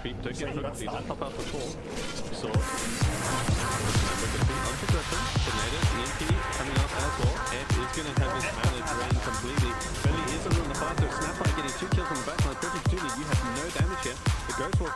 creep took it, he didn't pop out before. So, look at the anti-weapon, Tornado, EMP coming out as well. Ed is going to have his mana drained completely. Benoni is on the fast, so Snapfire getting 2 kills on the back line. Perfect opportunity, you have no damage here. The Ghost will...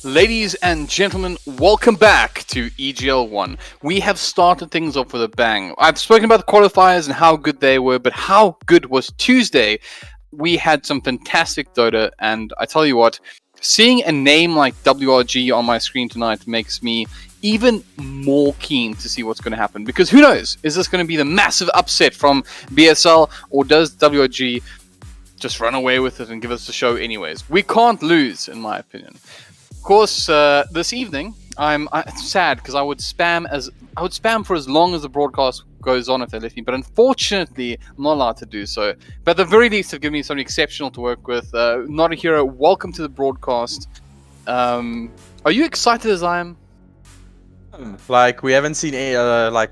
Ladies and gentlemen, welcome back to EGL One. We have started things off with a bang. I've spoken about the qualifiers and how good they were, but how good was Tuesday? We had some fantastic Dota, and I tell you what, seeing a name like WRG on my screen tonight makes me even more keen to see what's going to happen. Because who knows? Is this going to be the massive upset from BSL, or does WRG just run away with it and give us the show anyways? We can't lose, in my opinion. Of course, this evening I'm sad because I would spam for as long as the broadcast goes on if they let me, but unfortunately I'm not allowed to do so. But at the very least, they've given me something exceptional to work with. notAhero, welcome to the broadcast. Are you excited as I am? Like, we haven't seen any,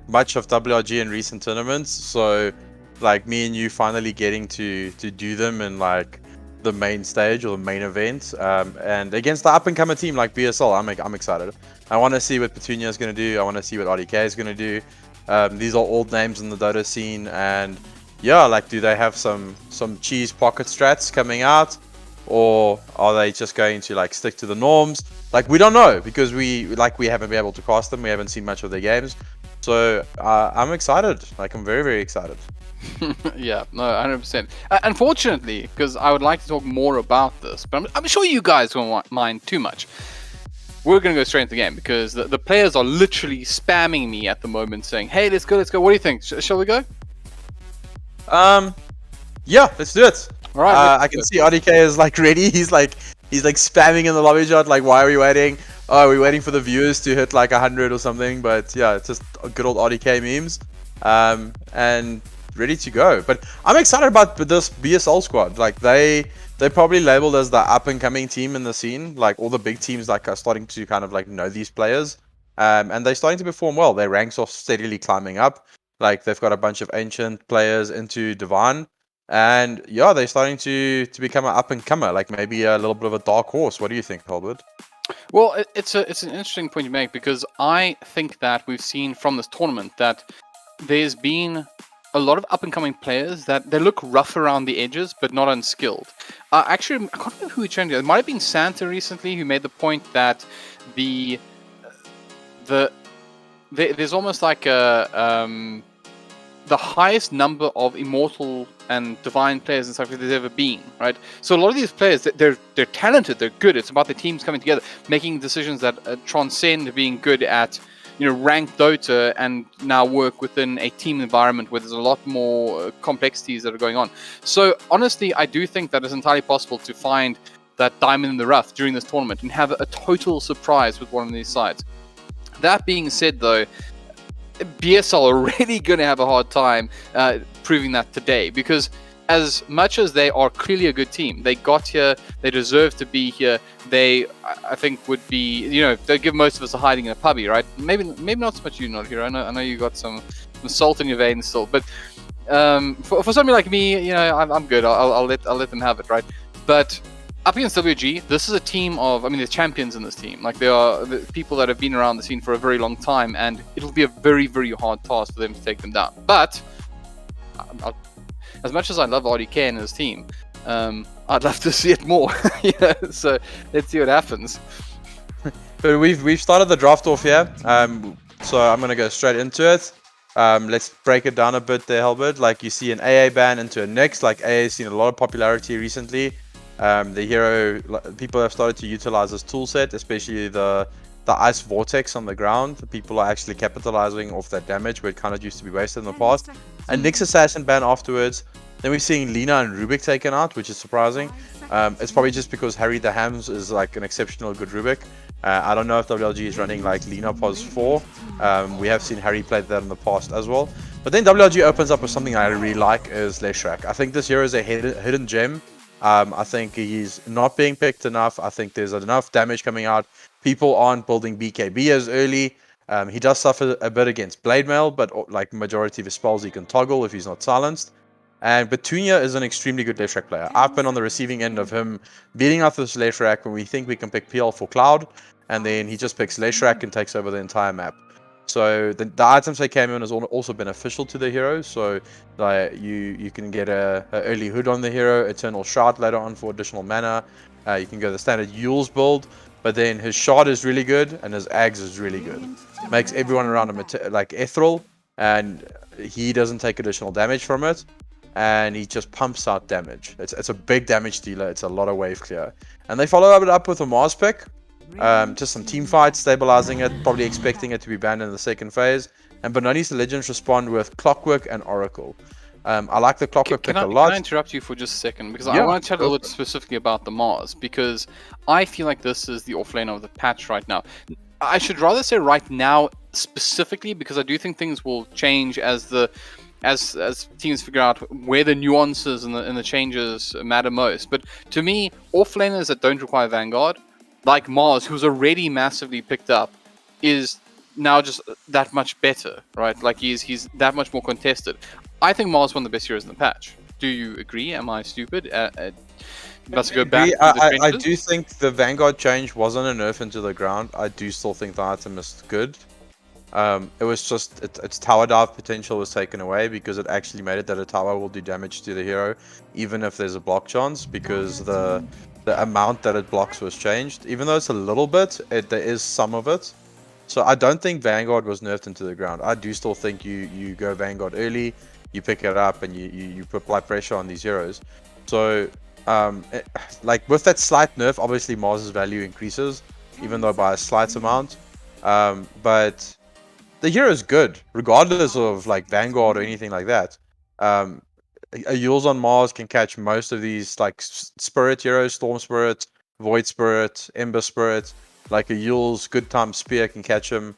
much of WRG in recent tournaments, so like me and you finally getting to do them in like the main stage or the main event, and against the up-and-coming team like BSL, I'm excited. I want to see what Petunia is going to do. I want to see what RDK is going to do. These are old names in the Dota scene, and yeah, like, do they have some cheese pocket strats coming out, or are they just going to like stick to the norms? Like, we don't know, because we haven't been able to cast them. We haven't seen much of their games, so I'm excited. Like, I'm very, very excited. Yeah, no, 100%. Unfortunately, because I would like to talk more about this, but I'm sure you guys won't mind too much. We're going to go straight into the game, because the players are literally spamming me at the moment saying, hey, let's go. What do you think? Shall we go? Yeah, let's do it. All right. I can see RDK is like ready. He's like spamming in the lobby chat, like, why are we waiting? Oh, we're waiting for the viewers to hit like 100 or something. But yeah, it's just good old RDK memes. And ready to go. But I'm excited about this BSL squad. Like, they're probably labeled as the up and coming team in the scene. Like, all the big teams like are starting to kind of like know these players, and they're starting to perform well. Their ranks are steadily climbing up. Like, they've got a bunch of ancient players into Devin, and yeah, they're starting to become an up and comer. Like, maybe a little bit of a dark horse. What do you think, HellbirDza? Well, it's an interesting point you make, because I think that we've seen from this tournament that there's been a lot of up-and-coming players that they look rough around the edges, but not unskilled. Actually, I can't remember who he trained. It might have been Santa recently, who made the point that there's almost like the highest number of immortal and divine players and stuff that there's ever been, right? So a lot of these players, they're talented, they're good. It's about the teams coming together, making decisions that transcend being good at, ranked Dota, and now work within a team environment where there's a lot more complexities that are going on. So honestly, I do think that it's entirely possible to find that diamond in the rough during this tournament and have a total surprise with one of these sides. That being said, though, BSL are really going to have a hard time proving that today, because as much as they are clearly a good team, they got here, they deserve to be here. They, I think, would be, they give most of us a hiding in a pubby, right? Maybe not so much you, notAhero. I know you got some salt in your veins still, but for somebody like me, I'm good. I'll let them have it, right? But up against WG, this is a team of, there's champions in this team. Like, they are the people that have been around the scene for a very long time, and it'll be a very, very hard task for them to take them down. But as much as I love RDK and his team, I'd love to see it more. So let's see what happens. But we've started the draft off here, so I'm gonna go straight into it. Let's break it down a bit there, HellbirDza. Like, you see an AA ban into a Nyx. Like, AA has seen a lot of popularity recently. The hero, people have started to utilize this toolset, especially the ice vortex on the ground. People are actually capitalizing off that damage where it kind of used to be wasted in the past. And Nyx assassin ban afterwards. Then we're seeing Lina and Rubik taken out, which is surprising. It's probably just because Harry the Hams is like an exceptional good Rubik. I don't know if WLG is running like Lina Pos 4. We have seen Harry play that in the past as well. But then WLG opens up with something I really like, is Leshrac. I think this hero is a hidden gem. I think he's not being picked enough. I think there's enough damage coming out. People aren't building BKB as early. He does suffer a bit against Blade Mail, but like majority of his spells he can toggle if he's not silenced. And Petunia is an extremely good Leshrac player. I've been on the receiving end of him beating out this Leshrac when we think we can pick PL for Cloud, and then he just picks Leshrac and takes over the entire map. So the items they came in is also beneficial to the hero. So you can get a early hood on the hero, Eternal Shard later on for additional mana. You can go the standard Yule's build, but then his shard is really good and his ags is really good. Makes everyone around him like ethereal, and he doesn't take additional damage from it, and he just pumps out damage. It's a big damage dealer. It's a lot of wave clear, and they follow it up with a Mars pick. Just some team fights, stabilizing it, probably expecting it to be banned in the second phase. And Benoni's Legends respond with Clockwork and Oracle. I like the Clockwork pick a lot. Can I interrupt you for just a second? Because Yeah, I want to chat a little bit specifically about the Mars, because I feel like this is the offlane of the patch right now. I should rather say right now specifically, because I do think things will change as teams figure out where the nuances and the changes matter most. But to me, offlaners that don't require Vanguard, like Mars, who's already massively picked up, is now just that much better, right? Like he's that much more contested. I think Mars is one of the best heroes in the patch. Do you agree? Am I stupid? Let's go back to the I do think the Vanguard change wasn't a nerf into the ground. I do still think the item is good. It was just its tower dive potential was taken away because it actually made it that a tower will do damage to the hero even if there's a block chance, because the amount that it blocks was changed. Even though it's a little bit, there is some of it. So I don't think Vanguard was nerfed into the ground. I do still think you go Vanguard early, you pick it up, and you apply pressure on these heroes. So like with that slight nerf, obviously Mars's value increases, even though by a slight amount. But the hero is good, regardless of like Vanguard or anything like that. A Yules on Mars can catch most of these like Spirit heroes, Storm Spirit, Void Spirit, Ember Spirit. Like a Yules Good Time Spear can catch him.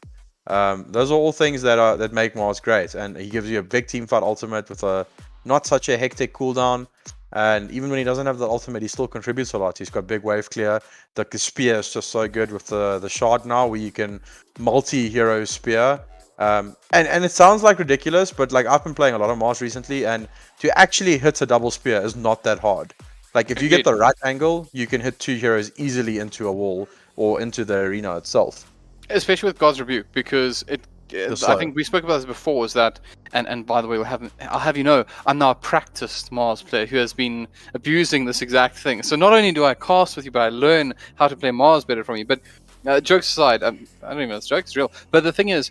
Those are all things that make Mars great, and he gives you a big teamfight ultimate with a not such a hectic cooldown. And even when he doesn't have the ultimate, he still contributes a lot. He's got big wave clear. The spear is just so good with the shard now, where you can multi-hero spear. And it sounds like ridiculous, but like I've been playing a lot of Mars recently, and to actually hit a double spear is not that hard. Like if you get the right angle, you can hit two heroes easily into a wall or into the arena itself. Especially with God's Rebuke, because I think we spoke about this before, is that, and by the way, I'll have you know, I'm now a practiced Mars player who has been abusing this exact thing. So not only do I cast with you, but I learn how to play Mars better from you. But jokes aside, I don't even know if it's jokes, it's real. But the thing is,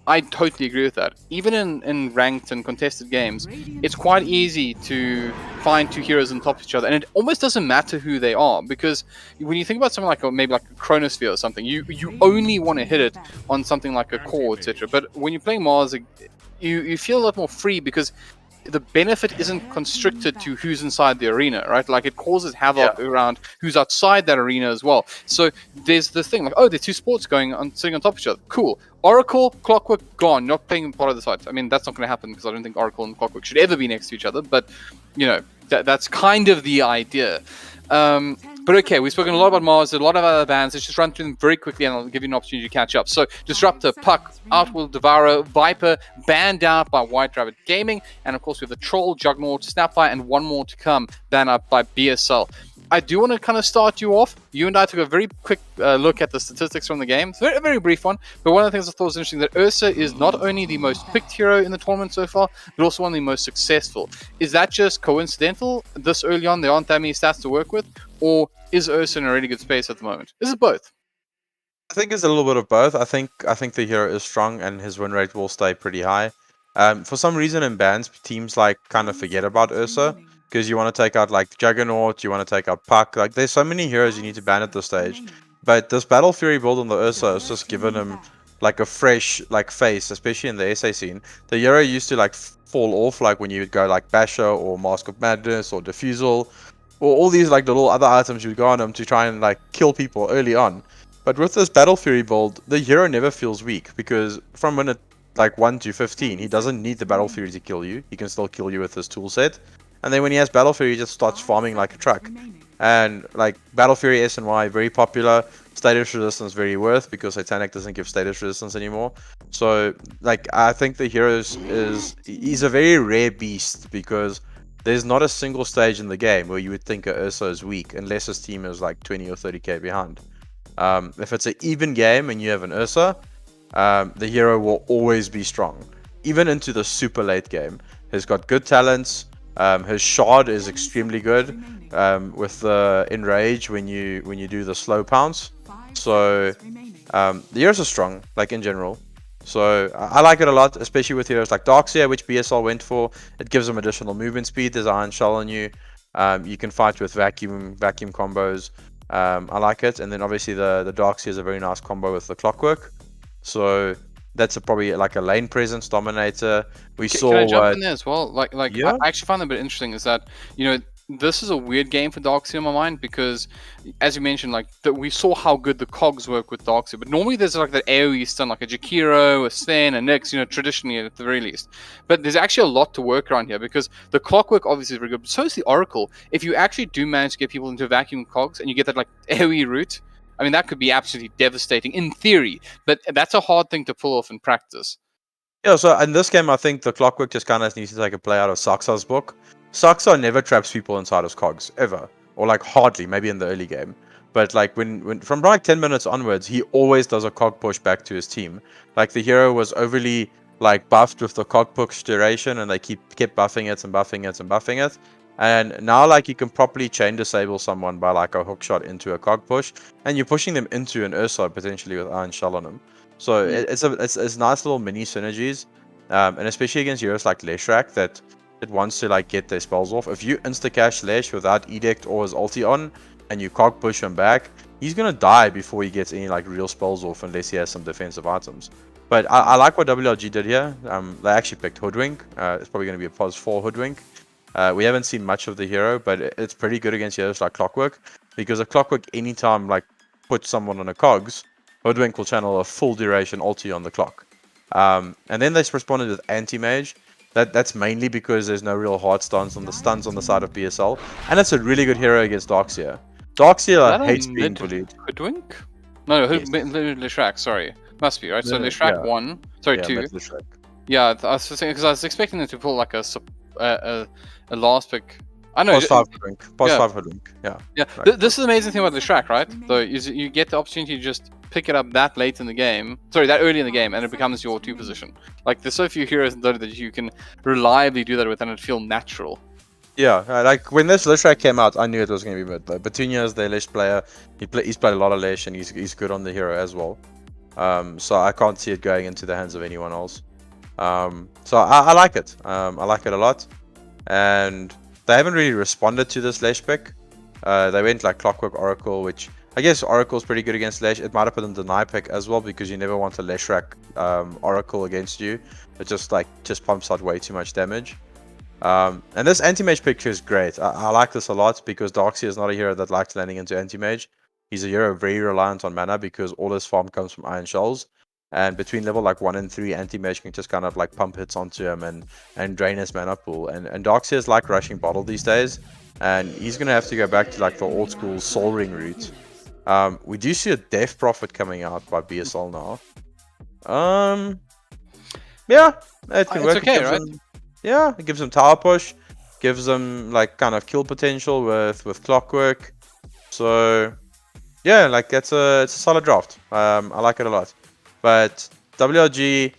I totally agree with that. Even in ranked and contested games, it's quite easy to find two heroes on top of each other, and it almost doesn't matter who they are, because when you think about something like maybe like a Chronosphere or something, you only want to hit it on something like a core, etc. But when you're playing Mars, you feel a lot more free, because the benefit isn't constricted to who's inside the arena, right? Like it causes havoc around who's outside that arena as well. So there's the thing like, oh, there's two sports sitting on top of each other. Cool. Oracle, Clockwork, gone. Not playing part of the fight. I mean, that's not going to happen because I don't think Oracle and Clockwork should ever be next to each other. But you know, that's kind of the idea. But okay, we've spoken a lot about Mars, a lot of other bans. Let's just run through them very quickly, and I'll give you an opportunity to catch up. So, Disruptor, Puck, Outworld, Devour, Viper, banned out by Whiterabbit Gaming, and of course we have the Troll, Juggernaut, Snapfire, and one more to come, banned out by BSL. I do want to kind of start you off. You and I took a very quick look at the statistics from the game. It's a very brief one, but one of the things I thought was interesting that Ursa is not only the most picked hero in the tournament so far, but also one of the most successful. Is that just coincidental? This early on, there aren't that many stats to work with, or is Ursa in a really good space at the moment? Is it both? I think it's a little bit of both. I think the hero is strong and his win rate will stay pretty high. For some reason in bans, teams like kind of forget about Ursa, because you want to take out like Juggernaut, you want to take out Puck. Like there's so many heroes you need to ban at this stage. But this Battle Fury build on the Ursa has just given him like a fresh like face, especially in the SA scene. The hero used to like fall off like when you would go like Basher or Mask of Madness or Diffusal, or all these like little other items you would go on him to try and like kill people early on. But with this Battle Fury build, the hero never feels weak, because from minute like 1 to 15, he doesn't need the Battle Fury to kill you. He can still kill you with his tool set. And then when he has Battle Fury, he just starts farming like a truck. And like Battle Fury SNY, very popular. Status resistance very worth, because Satanic doesn't give status resistance anymore. So like I think the hero he's a very rare beast, because there's not a single stage in the game where you would think a Ursa is weak, unless his team is like 20 or 30k behind. If it's an even game and you have an Ursa, the hero will always be strong, even into the super late game. He's got good talents. His shard is extremely good with the enrage when you do the slow pounce. So the heroes are strong, like in general. So I like it a lot, especially with heroes like Darkseer, which BSL went for. It gives them additional movement speed. There's Iron Shell on you. You can fight with vacuum combos. I like it. And then obviously the Darkseer is a very nice combo with the Clockwork. So that's probably like a lane presence dominator. Can I jump in there as well? Yeah. I actually find that a bit interesting is that, this is a weird game for Darkseer in my mind because, as you mentioned, we saw how good the cogs work with Darkseer, but normally there's like that AoE stun, like a Jakiro, a Sten, a Nyx, traditionally at the very least. But there's actually a lot to work around here because the Clockwork obviously is very good, but so is the Oracle. If you actually do manage to get people into vacuum cogs and you get that like AoE route, I mean, that could be absolutely devastating in theory, but that's a hard thing to pull off in practice. Yeah, so in this game, I think the Clockwork just kind of needs to take a play out of Saxa's book. Saxa never traps people inside his cogs, ever. Or like hardly, maybe in the early game. But like when from like 10 minutes onwards, he always does a cog push back to his team. Like the hero was overly like buffed with the cog push duration and they kept buffing it and buffing it and buffing it. And now like you can properly chain disable someone by like a hook shot into a cog push. And you're pushing them into an Ursa potentially with Iron Shell on them. So it's nice little mini synergies. And especially against heroes like Leshrac that it wants to like get their spells off. If you insta-cash Lesh without Edict or his ulti on, and you cog push him back, he's gonna die before he gets any like real spells off unless he has some defensive items. But I like what WLG did here. They actually picked Hoodwink. It's probably gonna be a +4 Hoodwink. We haven't seen much of the hero, but it's pretty good against heroes like Clockwork, because a Clockwork anytime like puts someone on a cogs, Hoodwink will channel a full duration ulti on the clock. And then they responded with Anti-Mage. That's mainly because there's no real hard stuns on the side of BSL, and it's a really good hero against Darkseer. Darkseer hates being bullied. Hoodwink? No, Yes. Leshrac, sorry. Must be, right? So Leshrac yeah. 1, sorry, Yeah, 2. Leshrac. Yeah, I was saying, because I was expecting them to pull like a last pick. I know. +5 Hoodwink. +5 Hoodwink. Yeah. Yeah, Right. this is the amazing thing about the Shrek, right? Though is you get the opportunity to just pick it up that late in the game, that early in the game, and it becomes your 2 position. Like there's so few heroes in Dota that you can reliably do that with, and it feel natural. Yeah, like when this Leshrac came out, I knew it was going to be mid. Though Petunia is the Lesh player. He's played a lot of Lesh, and he's good on the hero as well. So I can't see it going into the hands of anyone else. So I like it. I like it a lot, and they haven't really responded to this Lesh pick. They went like Clockwork Oracle, which I guess Oracle's pretty good against Lesh. It might have put in deny pick as well, because you never want a Leshrac Oracle against you. It just pumps out way too much damage. And this anti-mage picture is great. I like this a lot because Darkseer is not a hero that likes landing into anti-mage. He's a hero very reliant on mana because all his farm comes from Iron Shells. And between level like 1 and 3, anti-mage can just kind of like pump hits onto him and drain his mana pool. And Darkseer is like rushing bottle these days. And he's going to have to go back to like the old school Soul Ring route. We do see a Death Prophet coming out by BSL now. Yeah, it can work. Okay, right? Yeah, it gives them tower push, gives them like kind of kill potential with Clockwork. So yeah, like it's a solid draft. I like it a lot. But WLG,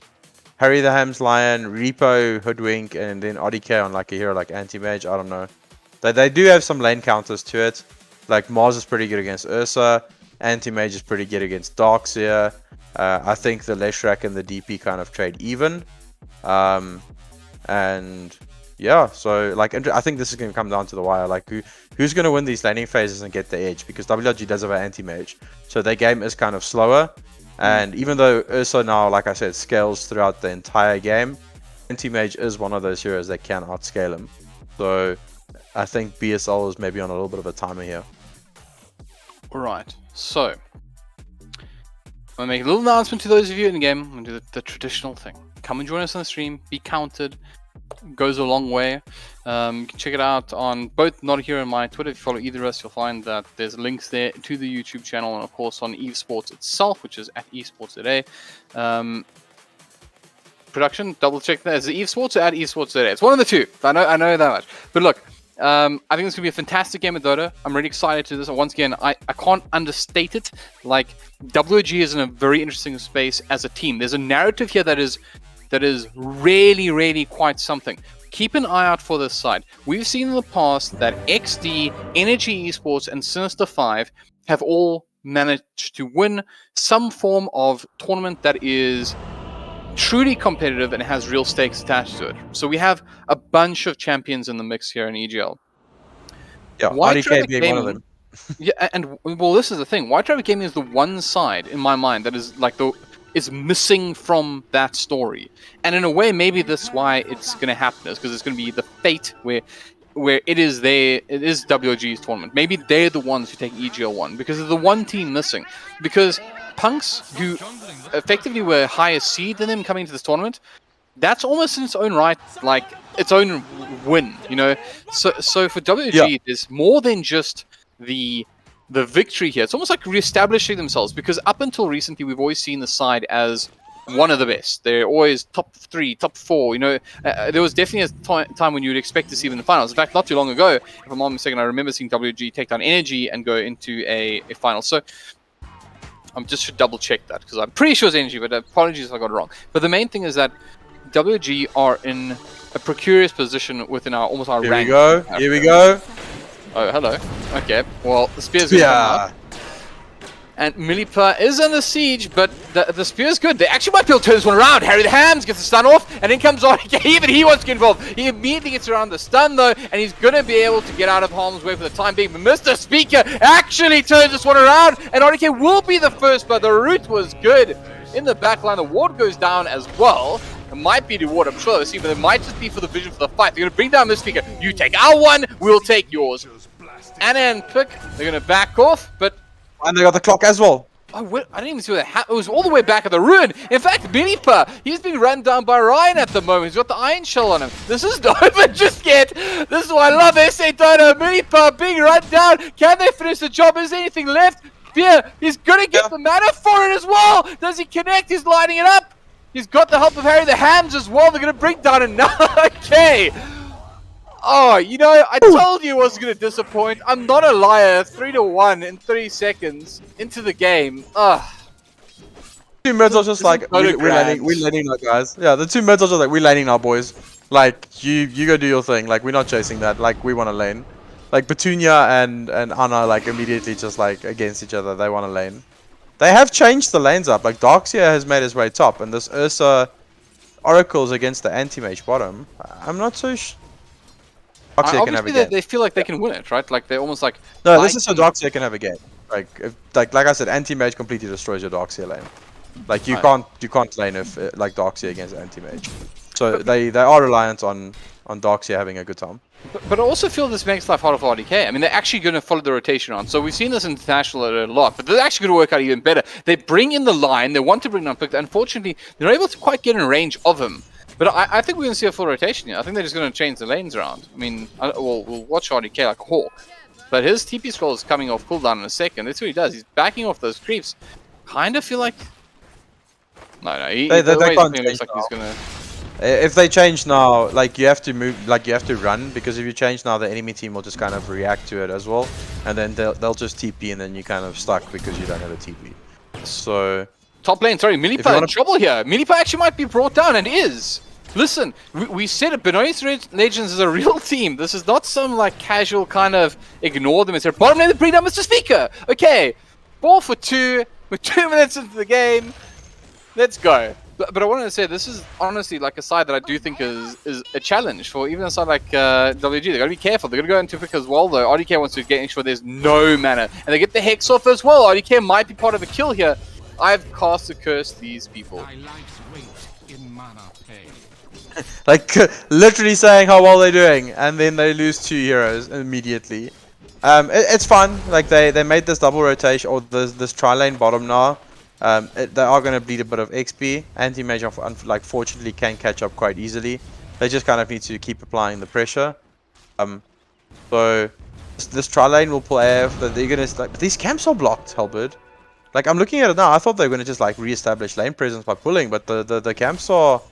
Harry the Ham's Lion, Repo, Hoodwink, and then ODK on like a hero like Anti-Mage. I don't know. They do have some lane counters to it. Like Mars is pretty good against Ursa. Anti-Mage is pretty good against Darkseer. I think the Leshrac and the DP kind of trade even. And yeah, so like I think this is going to come down to the wire. Like who's going to win these laning phases and get the edge? Because WLG does have an anti-mage, so their game is kind of slower. And even though Ursa now, like I said, scales throughout the entire game, anti-mage is one of those heroes that can outscale him. So I think BSL is maybe on a little bit of a timer here. Alright, so I'm going to make a little announcement to those of you in the game. I'm going to do the traditional thing. Come and join us on the stream, be counted. Goes a long way. You can check it out on both notAhero and my Twitter. If you follow either of us, you'll find that there's links there to the YouTube channel, and of course on Evesports itself, which is at Evesports today. Production, double check that. Is it Evesports or at Evesports today? It's one of the two. I know that much. But look, I think it's gonna be a fantastic game of Dota. I'm really excited to this. And once again, I can't understate it. Like WG is in a very interesting space as a team. There's a narrative here that is really, really quite something. keep an eye out for this side. We've seen in the past that XD, Energy Esports, and Sinister 5 have all managed to win some form of tournament that is truly competitive and has real stakes attached to it. So we have a bunch of champions in the mix here in EGL. Yeah, RDK being one of them. Yeah, and well, this is the thing. Whiterabbit Gaming is the one side in my mind that is like is missing from that story. And in a way, maybe that's why it's going to happen, is because it's going to be the fate where it is WG's tournament. Maybe they're the ones who take EGL One because they're the one team missing. Because Punks, who effectively were higher seed than them coming into this tournament, that's almost in its own right, like its own win, you know. So for WG, there's more than just the victory here. It's almost like reestablishing themselves, because up until recently, we've always seen the side as one of the best. They're always top 3, top 4. You know, there was definitely a time when you would expect to see them in the finals. In fact, not too long ago, if I'm not mistaken, I remember seeing WG take down Energy and go into a final. So I just should double check that, because I'm pretty sure it's Energy, but apologies if I got it wrong. But the main thing is that WG are in a precarious position within almost our rank. Here we go. Oh, hello. Okay, well, the spear's going to come up. And Millipa is under siege, but the spear's good. They actually might be able to turn this one around. Harry the Hams gets the stun off, and then comes on. Even he wants to get involved. He immediately gets around the stun, though, and he's going to be able to get out of harm's way for the time being. But Mr. Speaker actually turns this one around, and RDK will be the first, but the route was good. In the back line, the ward goes down as well. It might be the ward, I'm sure they'll see, but it might just be for the vision for the fight. They're going to bring down Mr. Speaker. You take our one, we'll take yours. Anna and Pick, they're going to back off, but... And they got the clock as well. Oh, I didn't even see where that happened. It was all the way back at the ruin. In fact, Millipa, he's being run down by Ryan at the moment. He's got the iron shell on him. This is not over just yet. This is why I love SA Dota. Millipa being run down. Can they finish the job? Is there anything left? Yeah, he's going to get the mana for it as well. Does he connect? He's lining it up. He's got the help of Harry the Hams as well. They're going to bring down another. Okay. Oh, you know, I told you it wasn't going to disappoint. I'm not a liar. 3-1 in 3 seconds into the game. Ugh. 2 mids are just like, we're laning now, guys. Yeah, the 2 mids are just like, we're laning now, boys. Like, you go do your thing. Like, we're not chasing that. Like, we want to lane. Like, Petunia and Anna, like, immediately just, like, against each other. They want to lane. They have changed the lanes up. Like, Darkseer has made his way top. And this Ursa Oracle's against the anti-mage bottom. I'm not so obviously, they feel like they can win it, right? Like, they're almost like... No, this is so Darkseer can have a game. Like, like I said, anti-mage completely destroys your Darkseer lane. Like, you can't lane if like Darkseer against anti-mage. So they are reliant on Darkseer having a good time. But I also feel this makes life harder for RDK. I mean, they're actually going to follow the rotation on. So we've seen this international a lot, but they're actually going to work out even better. They bring in the line. They want to bring down Pick. Unfortunately, they're able to quite get in range of him. But I think we're going to see a full rotation here. I think they're just going to change the lanes around. I mean, we'll watch RDK like a hawk. But his TP scroll is coming off cooldown in a second. That's what he does. He's backing off those creeps. Kind of feel like... No, they can't change looks like he's going to... If they change now, like, you have to move, like, you have to run, because if you change now, the enemy team will just kind of react to it as well. And then they'll just TP, and then you're kind of stuck because you don't have a TP. So... Top lane, sorry, Millipa in trouble here. Millipa actually might be brought down, and is. Listen, we said it, Benoni's Legends is a real team. This is not some, like, casual kind of ignore them and say, bottom lane, they bring down Mr. Speaker. Okay, 4 for 2. We're 2 minutes into the game. Let's go. But I wanted to say, this is honestly like a side that I do think is a challenge for even a side like WG. They got to be careful. They're going to go into Pick as well, though. RDK wants to get sure there's no mana. And they get the Hex off as well. RDK might be part of a kill here. I've cast a curse these people. Like, literally saying how well they're doing, and then they lose 2 heroes immediately. It's fun. Like, they made this double rotation, or this tri-lane bottom now. They are going to bleed a bit of XP. Anti-mage, like, fortunately can catch up quite easily. They just kind of need to keep applying the pressure. So this tri-lane will pull AF. They're going to, like, these camps are blocked, HellbirD. Like, I'm looking at it now. I thought they were going to just, like, re-establish lane presence by pulling, but the camps are...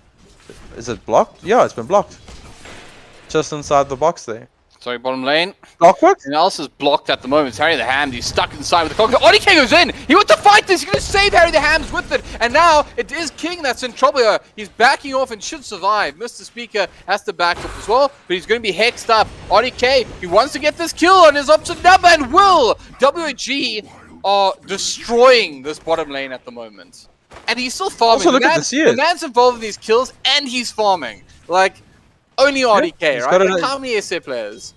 Is it blocked? Yeah, it's been blocked. Just inside the box there. Sorry, bottom lane. Clockwork? And else is blocked at the moment. It's Harry the Hams. He's stuck inside with the clock. ODK goes in. He wants to fight this. He's going to save Harry the Hams with it. And now it is King that's in trouble here. He's backing off and should survive. Mr. Speaker has to back up as well, but he's going to be hexed up. ODK, he wants to get this kill on his opposite number and will. WG are destroying this bottom lane at the moment. And he's still farming. Also, look at this here. The man's involved in these kills and he's farming. Like, only RDK, right? Like, how many SA players?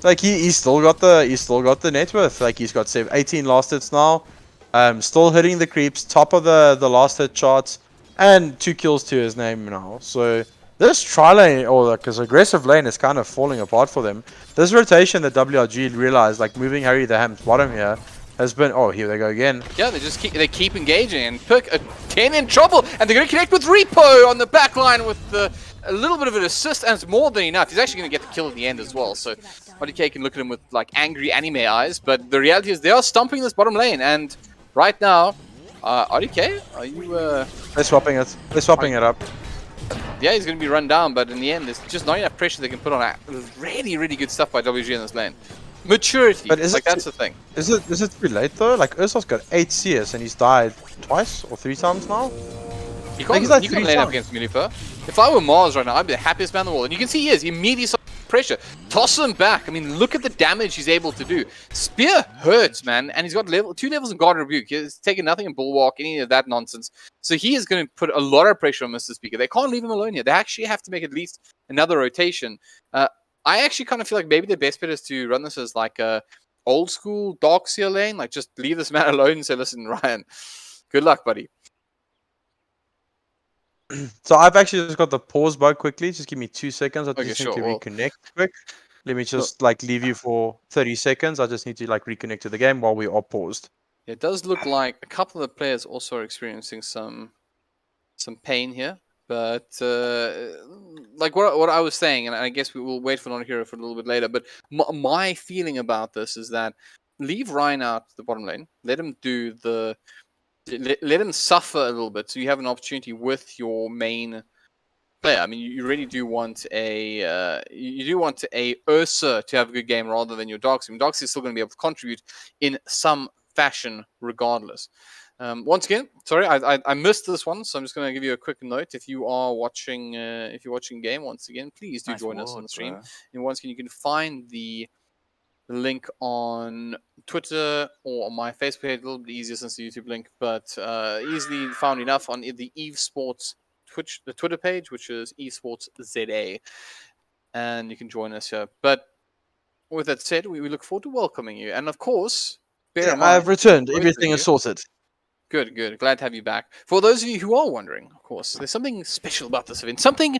Like he's still got the net worth. Like he's got 18 last hits now. Still hitting the creeps, top of the last hit charts, and 2 kills to his name now. So this tri lane or like his aggressive lane is kind of falling apart for them. This rotation that WRG realized, like moving Harry the Ham's bottom here, has been here they go again. Yeah, they keep engaging and pick a 10 in trouble, and they're going to connect with Repo on the back line with a little bit of an assist, and it's more than enough. He's actually going to get the kill at the end as well. So RDK can look at him with like angry anime eyes, but the reality is they are stomping this bottom lane, and right now, RDK, are you? They're swapping it. They're swapping it up. Yeah, he's going to be run down, but in the end, there's just not enough pressure they can put on. Really, really good stuff by WG in this lane. Maturity, but that's the thing. Is it too late though? Like Ursa's got 8 CS and he's died twice or 3 times now. He can't lane up against Milifer. If I were Mars right now, I'd be the happiest man in the world. And you can see he is. He immediately starts pressure. Toss him back. I mean, look at the damage he's able to do. Spear hurts, man. And he's got 2 levels in Guard and Rebuke. He's taken nothing in Bulwark, any of that nonsense. So he is going to put a lot of pressure on Mr. Speaker. They can't leave him alone here. They actually have to make at least another rotation. I actually kind of feel like maybe the best bet is to run this as like a old school Darkseer lane. Like just leave this man alone and say, listen, Ryan, good luck, buddy. So I've actually just got the pause bug quickly. Just give me 2 seconds. I just need to Well, reconnect quick. Let me just like leave you for 30 seconds. I just need to like reconnect to the game while we are paused. It does look like a couple of the players also are experiencing some pain here. But like what I was saying, and I guess we will wait for notAhero for a little bit later. But my feeling about this is that leave Ryan out the bottom lane. Let him do let him suffer a little bit, so you have an opportunity with your main player. I mean, you really do want a Ursa to have a good game rather than your Darkseer. I mean, Darkseer is still going to be able to contribute in some fashion regardless. Once again, sorry, I missed this one, so I'm just going to give you a quick note. If you are watching, if you're watching game, once again, please do join us on the stream. And once again, you can find the link on Twitter or on my Facebook page. A little bit easier since the YouTube link, but easily found enough on the Evesports the Twitter page, which is EvesportsZA, and you can join us here. But with that said, we look forward to welcoming you, and of course, I've returned. Everything is sorted. Good. Glad to have you back. For those of you who are wondering, of course, there's something special about this event. Something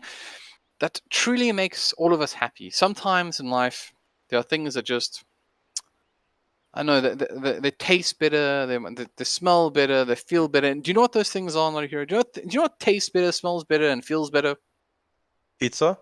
that truly makes all of us happy. Sometimes in life, there are things that just, I know, they taste better, they smell better, they feel better. And do you know what those things are, notAhero? Do you know what tastes better, smells better, and feels better? Pizza?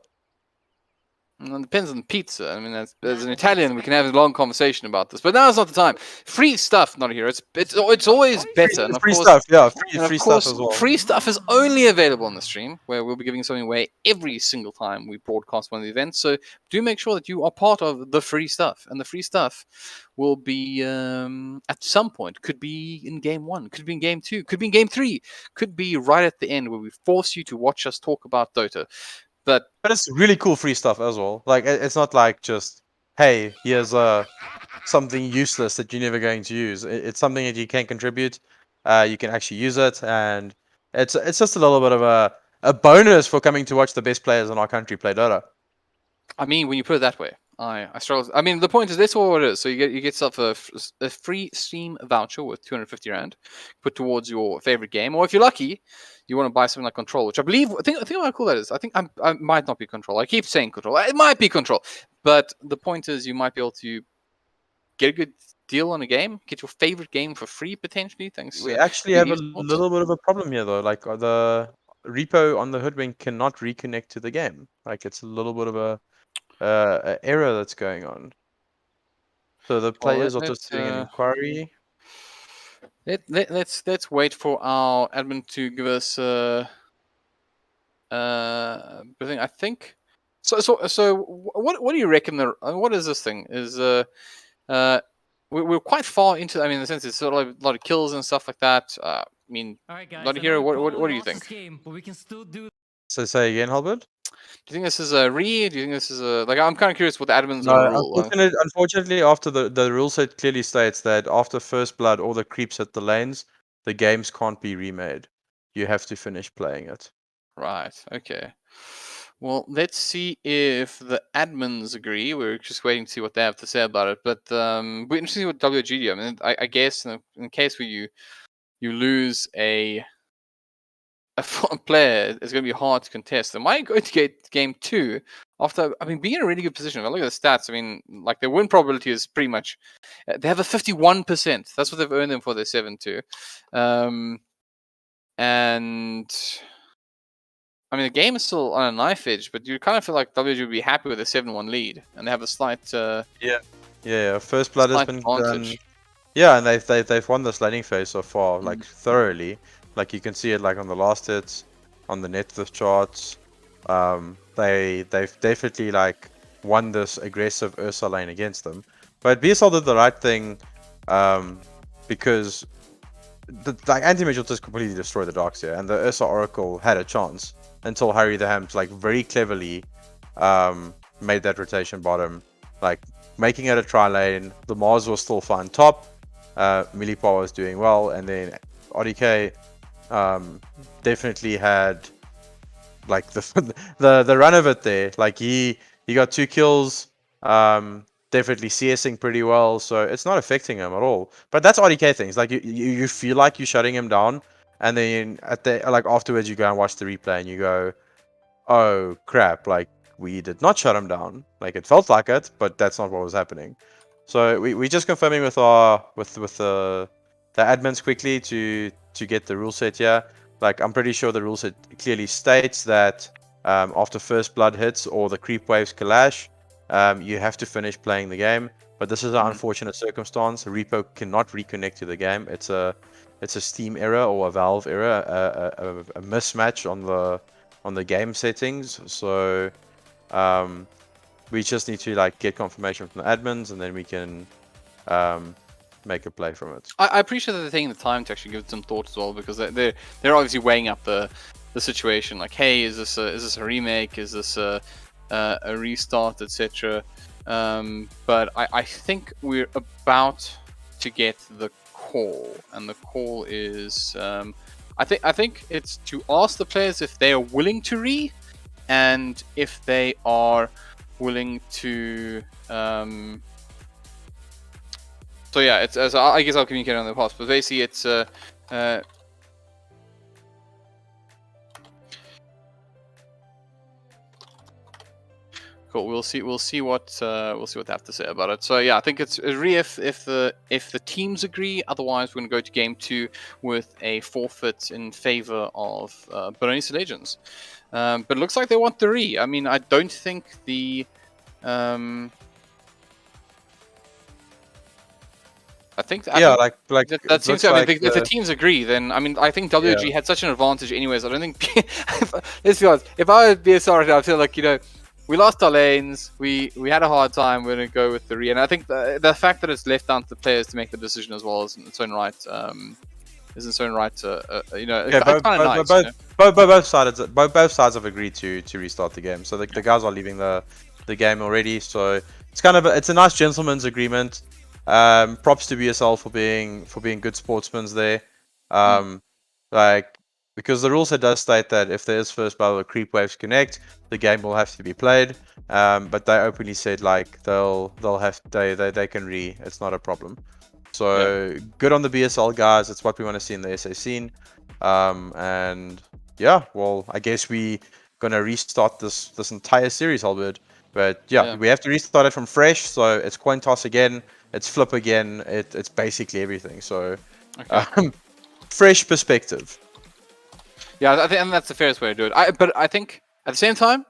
It depends on the pizza. I mean, as an Italian, we can have a long conversation about this, but now is not the time. Free stuff, notAhero. It's always better. And of free course, stuff, yeah. Free course, stuff as well. Free stuff is only available on the stream, where we'll be giving something away every single time we broadcast one of the events. So do make sure that you are part of the free stuff, and the free stuff will be at some point. Could be in game 1, could be in game 2, could be in game 3, could be right at the end where we force you to watch us talk about Dota. But it's really cool free stuff as well. Like it's not like just, hey, here's something useless that you're never going to use. It's something that you can contribute. You can actually use it, and it's just a little bit of a bonus for coming to watch the best players in our country play Dota. I mean, when you put it that way, I struggle. I mean, the point is, that's all it is. So you get yourself a free Steam voucher worth 250 Rand, put towards your favorite game, or if you're lucky, you want to buy something like Control, which I think how cool that is. I think I might not be Control. I keep saying Control. It might be Control, but the point is, you might be able to get a good deal on a game, get your favorite game for free potentially. Thanks. We actually have a little bit of a problem here, though. Like the repo on the Hoodwink cannot reconnect to the game. Like it's a little bit of a error that's going on. So the players are just doing an inquiry. Let's wait for our admin to give us I think What do you reckon? What is this thing? We're quite far into. I mean, in the sense it's sort of like a lot of kills and stuff like that. I mean, All right, guys. notAhero, what do you think? Game, but we can still do. So say again, Halberd? Do you think this is a re? Do you think this is a like? I'm kind of curious what the admins No, are rule. unfortunately, after the rule set clearly states that after first blood, all the creeps hit the lanes, the games can't be remade. You have to finish playing it. Right. Okay. Well, let's see if the admins agree. We're just waiting to see what they have to say about it. But we're interested with WG do. I mean, I guess in the case where you lose a player, it's going to be hard to contest. They might go to get game 2 after, I mean, being in a really good position. If I look at the stats, I mean, like their win probability is pretty much, they have a 51%. That's what they've earned them for their 7-2. And I mean, the game is still on a knife edge, but you kind of feel like WG would be happy with a 7-1 lead, and they have a slight Yeah. First blood has been advantage. yeah, and they've won this laning phase so far, like thoroughly. Like you can see it like on the last hits, on the net worth charts. They've definitely like won this aggressive Ursa lane against them. But BSL did the right thing, because like anti-mage just completely destroyed the Darks here, and the Ursa Oracle had a chance until Harry the Hamp like very cleverly made that rotation bottom, like making it a tri lane. The Mars was still fine top, Millipaw was doing well, and then RDK definitely had like the run of it there. Like he got 2 kills, definitely CSing pretty well, so it's not affecting him at all. But that's RDK things. Like you feel like you're shutting him down, and then afterwards you go and watch the replay and you go, oh crap, like we did not shut him down. Like it felt like it, but that's not what was happening. So we just confirming with the admins quickly to get the rule set here. Like I'm pretty sure the rule set clearly states that after first blood hits or the creep waves clash, you have to finish playing the game. But this is an unfortunate circumstance. Repo cannot reconnect to the game. It's a Steam error or a Valve error, a mismatch on the game settings. So we just need to like get confirmation from the admins, and then we can make a play from it. I appreciate that they're taking the time to actually give it some thought as well, because they're obviously weighing up the situation. Like, hey, is this a remake? Is this a restart, etc. But I think we're about to get the call, and the call is I think it's to ask the players if they are willing to re, and if they are willing to. So yeah, it's I guess I'll communicate on the past, but basically it's cool. We'll see what they have to say about it. So yeah, I think it's re if the teams agree. Otherwise, we're gonna go to game 2 with a forfeit in favor of Benoni Legends. But it looks like they want the re. I mean, I don't think the I think that seems to. I mean, if the teams agree, then I mean, I think WG had such an advantage, anyways. I don't think. Let's be honest. If I was BSR, I'd feel like, you know, we lost our lanes. We had a hard time. We're gonna go with the re, and I think the fact that it's left down to the players to make the decision as well is in its own right. Is in its own right. You know, yeah, it's kind of nice. Both sides have agreed to restart the game. So the guys are leaving the game already. So it's kind of it's a nice gentleman's agreement. Props to BSL for being good sportsmen there. Like, because the rule set does state that if there is first battle or creep waves connect, the game will have to be played. But they openly said like they can re. It's not a problem. So good on the BSL guys. It's what we want to see in the SA scene. And yeah, well, I guess we gonna restart this entire series, Albert. But yeah, we have to restart it from fresh. So it's coin toss again. It's flip again. It's basically everything. So fresh perspective. Yeah, I think and that's the fairest way to do it. But I think at the same time,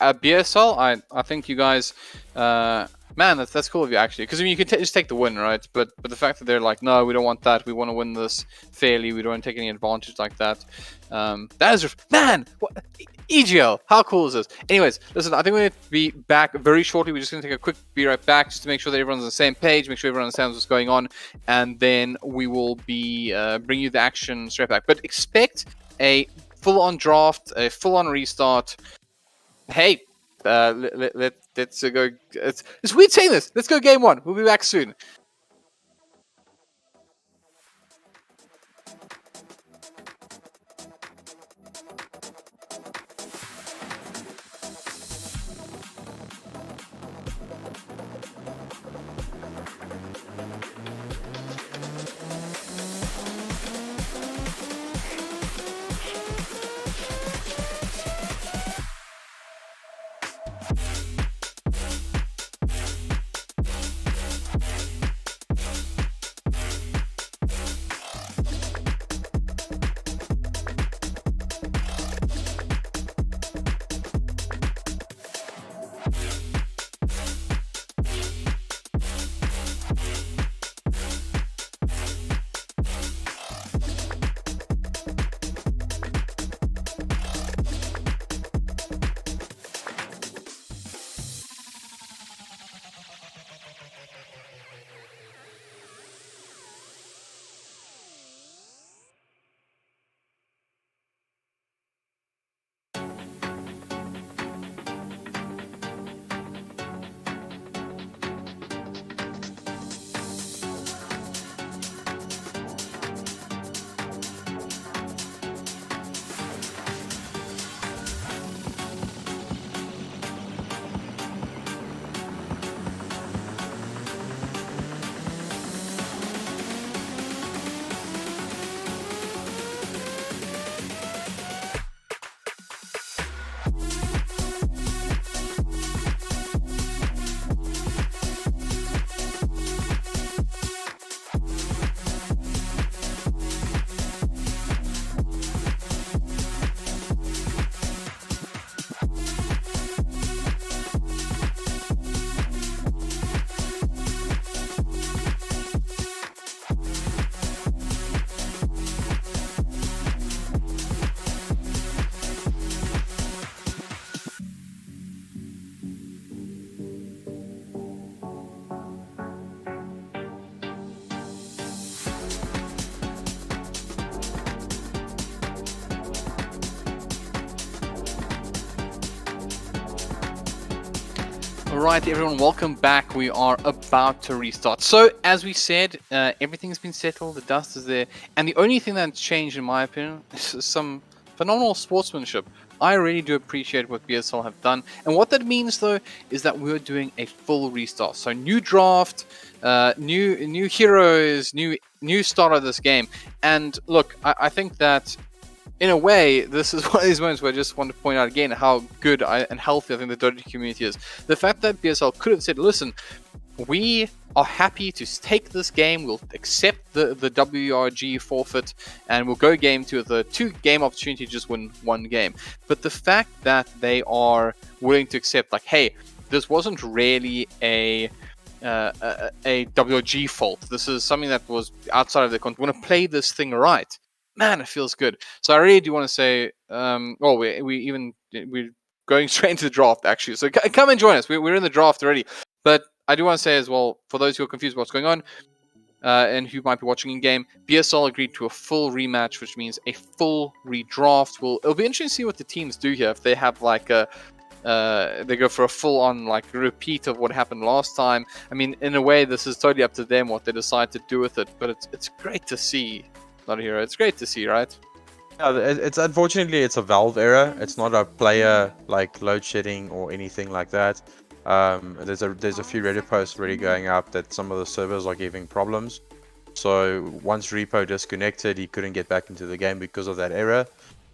at BSL, I think you guys, man, that's cool of you actually. Because I mean, you can just take the win, right? But the fact that they're like, no, we don't want that. We want to win this fairly. We don't want to take any advantage like that. That is, man. What? EGL, how cool is this? Anyways, listen, I think we're going to be back very shortly. We're just going to take a quick be right back just to make sure that everyone's on the same page, make sure everyone understands what's going on, and then we will be bringing you the action straight back. But expect a full-on draft, a full-on restart. Hey, let's go. It's weird saying this. Let's go game one. We'll be back soon. Alright everyone, welcome back. We are about to restart. So, as we said, everything's been settled, the dust is there, and the only thing that's changed in my opinion is some phenomenal sportsmanship. I really do appreciate what BSL have done, and what that means though is that we're doing a full restart. So new draft, new heroes, new start of this game. And look, I think that in a way, this is one of these moments where I just want to point out again how good and healthy I think the Dota community is. The fact that BSL could have said, listen, we are happy to take this game, we'll accept the WRG forfeit, and we'll go game 2 with a 2-game opportunity to just win 1 game. But the fact that they are willing to accept, like, hey, this wasn't really a WRG fault. This is something that was outside of the control. We want to play this thing right. Man, it feels good. So I really do want to say, well, we're going straight into the draft actually. So come and join us. We're in the draft already. But I do want to say as well, for those who are confused what's going on, and who might be watching in game, BSL agreed to a full rematch, which means a full redraft. It'll be interesting to see what the teams do here. If they have like they go for a full-on like repeat of what happened last time. I mean, in a way, this is totally up to them what they decide to do with it. But it's great to see. notAhero. It's great to see, right? Yeah, it's unfortunately it's a Valve error. It's not a player like load shedding or anything like that. There's a few Reddit posts already going up that some of the servers are giving problems. So once Repo disconnected, he couldn't get back into the game because of that error.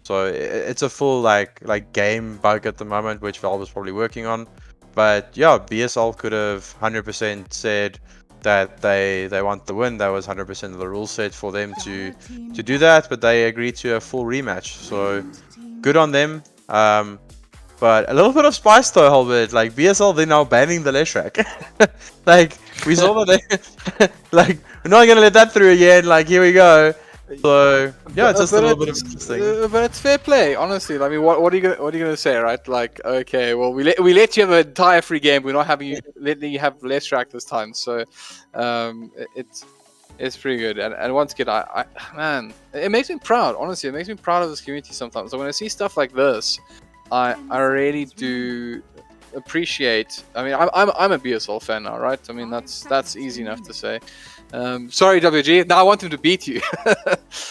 So it's a full like game bug at the moment, which Valve is probably working on. But yeah, BSL could have 100% said that they want the win. That was 100% of the rule set for them to do that, but they agreed to a full rematch. So good on them. But a little bit of spice though, HellbirDza. Like BSL, they're now banning the Leshrac. Like we saw that they like we're not gonna let that through again. Like here we go. So yeah, it's just a But little bit of interesting. but it's fair play, honestly. I mean, what are you gonna say, right? Like, okay, well, we let you have an entire free game. We're not having you letting you have less track this time. So, it's pretty good. And once again, man, it makes me proud. Honestly, it makes me proud of this community sometimes. So when I see stuff like this, I really do appreciate. I mean, I'm a BSL fan now, right? I mean, that's easy enough to say. Sorry, WG. Now I want him to beat you.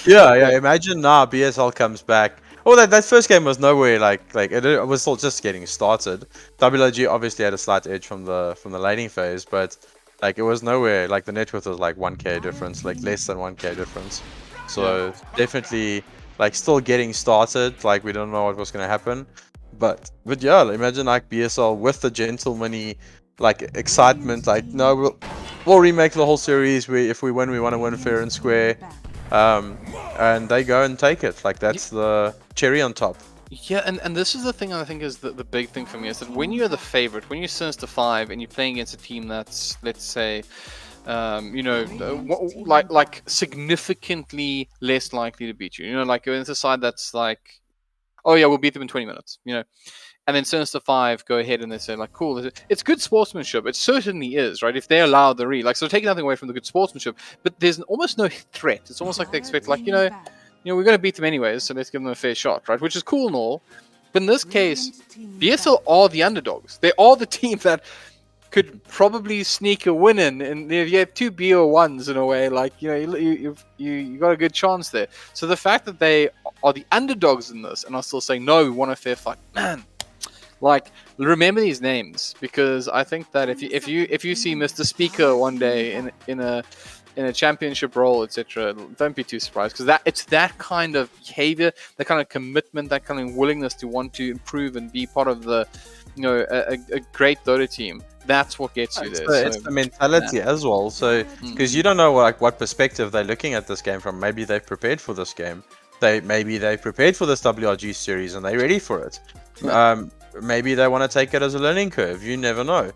Yeah. Imagine now BSL comes back. Oh, that first game was nowhere like it was still just getting started. WLG obviously had a slight edge from the laning phase, but like it was nowhere. Like the net worth was like 1k difference, like less than 1k difference. So definitely like still getting started. Like we don't know what was gonna happen, but yeah, imagine like BSL with the gentlemanly like excitement. Like no, we'll remake the whole series. If we win, we want to win fair and square. And they go and take it. Like that's the cherry on top. Yeah, and this is the thing I think is the big thing for me is that when you're the favorite, when you're Sinister 5 and you're playing against a team that's, let's say, like significantly less likely to beat you. You know, like it's a side that's like, oh yeah, we'll beat them in 20 minutes. You know, and then Sinister 5 go ahead and they say like, cool, it's good sportsmanship. It certainly is, right? If they allow the like, so taking nothing away from the good sportsmanship, but there's almost no threat. It's almost like they expect, like, we're going to beat them anyways, so let's give them a fair shot, right? Which is cool and all. But in this case, BSL are the underdogs. They are the team that could probably sneak a win in, and if you have two BO1s in a way, like, you got a good chance there. So the fact that they are the underdogs in this and are still saying, no, we want a fair fight, man. Like, remember these names, because I think that if you see Mr. Speaker one day in a championship role, etc., don't be too surprised, because it's that kind of behavior, that kind of commitment, that kind of willingness to want to improve and be part of the, a great Dota team. That's what gets you there. It's the mentality as well. So because you don't know what perspective they're looking at this game from. Maybe they've prepared for this game. Maybe they prepared for this WRG series and they're ready for it. Maybe they want to take it as a learning curve. You never know.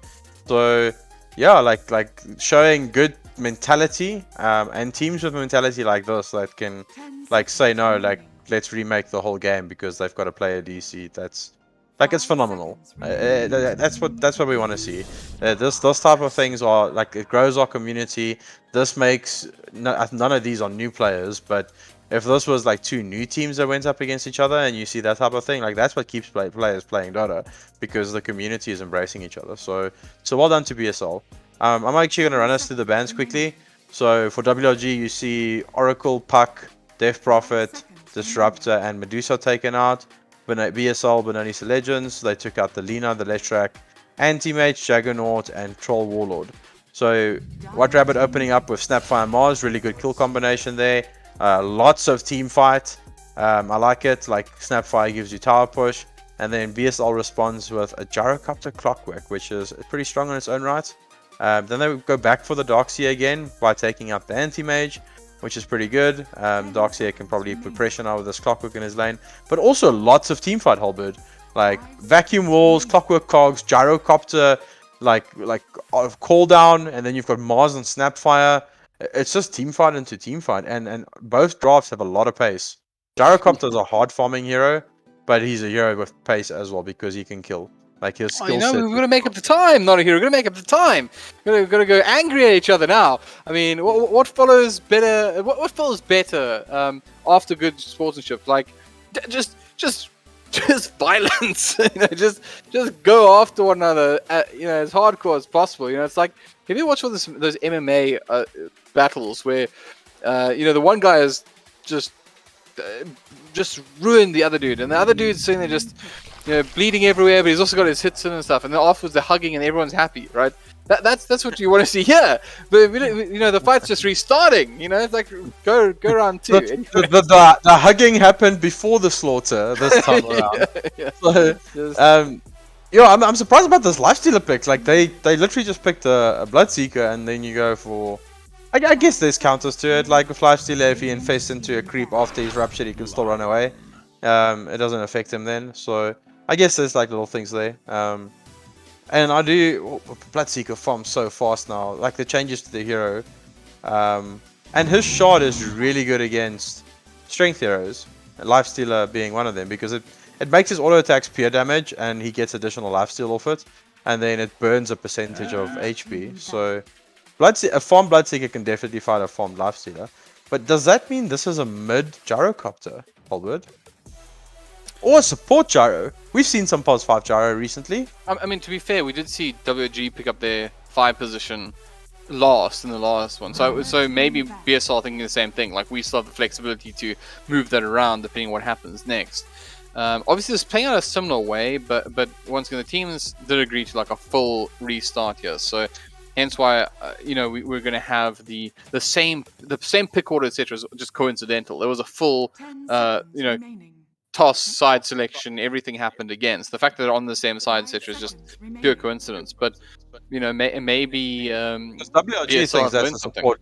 So yeah, like showing good mentality and teams with mentality like this that can like say no, like let's remake the whole game because they've got to play a DC. That's like, it's phenomenal. That's what we want to see. This type of things are like, it grows our community. This makes none of these are new players, but if this was like two new teams that went up against each other and you see that type of thing, like that's what keeps players playing Dota, because the community is embracing each other. So well done to BSL. I'm actually going to run us through the bans quickly. So for WLG, you see Oracle, Puck, Death Prophet, Disruptor, and Medusa taken out. BSL, Benoni Legends, they took out the Lina, the Leshrac, Anti-Mage, Juggernaut, and Troll Warlord. So Whiterabbit opening up with Snapfire Mars, really good kill combination there. Lots of team fight. I like it. Like Snapfire gives you tower push, and then BSL responds with a Gyrocopter Clockwork, which is pretty strong in its own right. Then they go back for the Darkseer again by taking out the Anti-Mage, which is pretty good. Darkseer can probably put pressure now with this Clockwork in his lane, but also lots of teamfight HellbirD, like Vacuum Walls, Clockwork Cogs, Gyrocopter, like Call Down, and then you've got Mars and Snapfire. It's just teamfight into teamfight, and both drafts have a lot of pace. Gyrocopter is a hard farming hero, but he's a hero with pace as well because he can kill. Like his skill set. We're gonna make up the time, not a hero. We're gonna make up the time. We're gonna go angry at each other now. I mean, what follows better? What follows better after good sportsmanship? Like, just violence. Just go after one another. As hardcore as possible. It's like, have you watched all those MMA battles where the one guy is just ruined the other dude, and the other dude's sitting there just bleeding everywhere, but he's also got his hits in and stuff, and then afterwards they're hugging and everyone's happy, right? That's what you want to see here. But the fight's just restarting. It's like go round two. The hugging happened before the slaughter this time around. So, I'm surprised about this Lifestealer pick. Like they literally just picked a Bloodseeker, and then you go for. I guess there's counters to it. Like with Lifestealer, if he infests into a creep after he's ruptured, he can still run away. It doesn't affect him then. So I guess there's like little things there. And I do Bloodseeker farms so fast now. Like the changes to the hero, And his shot is really good against strength heroes, Lifestealer being one of them, because it makes his auto attacks pure damage and he gets additional lifesteal off it, and then it burns a percentage of HP. So a farm Bloodseeker can definitely fight a farm Lifestealer. But does that mean this is a mid Gyrocopter, Albert? Or a support Gyro? We've seen some Pulse 5 Gyro recently. I mean, to be fair, we did see WG pick up their 5 position last in the last one. So maybe BSL thinking the same thing. Like, we still have the flexibility to move that around depending on what happens next. Obviously, it's playing out a similar way, but once again, the teams did agree to like a full restart here. So hence why we're going to have the same pick order, etc. is just coincidental. There was a full toss, side selection, everything happened again. So the fact that they're on the same side, etc., is just pure coincidence. But maybe WLG thinks that's a support.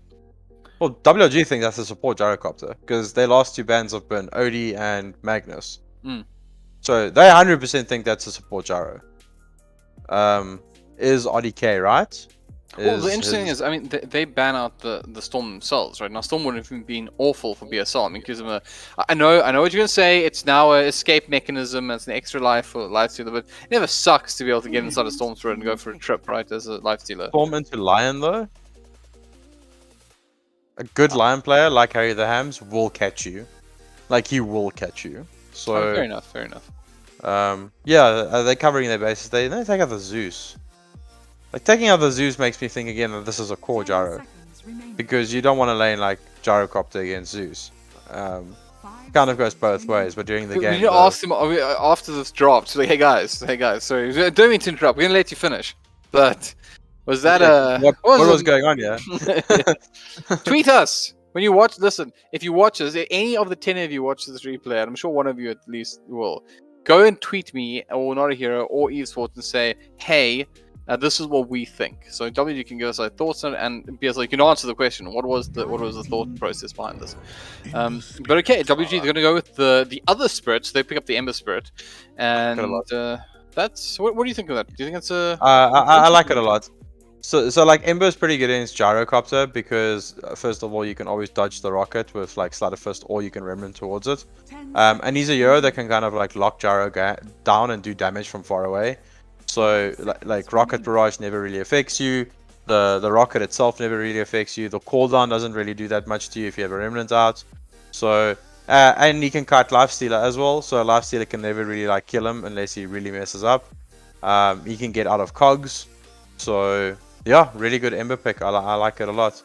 Well, WLG thinks that's a support Gyrocopter because their last 2 bans have been Odie and Magnus. So they 100% think that's a support Gyro. Is RDK right? Well, the interesting thing is, I mean, they ban out the Storm themselves, right? Now, Storm would have been awful for BSL. I mean, gives them a... I know what you're going to say. It's now an escape mechanism. It's an extra life for Lifestealer, but it never sucks to be able to get inside a Storm thread and go for a trip, right, as a Lifestealer. Storm into Lion, though? A good Lion player, like Harry the Hams, will catch you. Like, he will catch you. So... Oh, fair enough. Yeah, they're covering their bases. They take out the Zeus. Like, taking out the Zeus makes me think again that this is a core Gyro. Because you don't want to lane like Gyrocopter against Zeus. Kind of goes both ways, but during the game... We need to ask them after this dropped, like, hey guys, sorry, don't mean to interrupt, we're going to let you finish. But, was that What was going on here? Tweet us! When you watch, listen, if you watch this, any of the 10 of you watch this replay, and I'm sure one of you at least will, go and tweet me, or notAhero, or Evesports, and say, hey, this is what we think. So W, you can give us our thoughts on it, and BSL, you can answer the question. What was the thought process behind this? But okay, WG, they're going to go with the other spirit. So they pick up the Ember Spirit, and that's what do you think of that? Do you think it's a? I like it a lot. So like Ember is pretty good against Gyrocopter because first of all you can always dodge the rocket with like Sleight of Fist, or you can remnant towards it. And he's a hero that can kind of like lock Gyro down and do damage from far away. So like Rocket Barrage never really affects you. The rocket itself never really affects you. The cooldown doesn't really do that much to you if you have a remnant out. So and he can kite Lifestealer as well. So a Lifestealer can never really like kill him unless he really messes up. He can get out of cogs. So yeah, really good Ember pick. I like it a lot.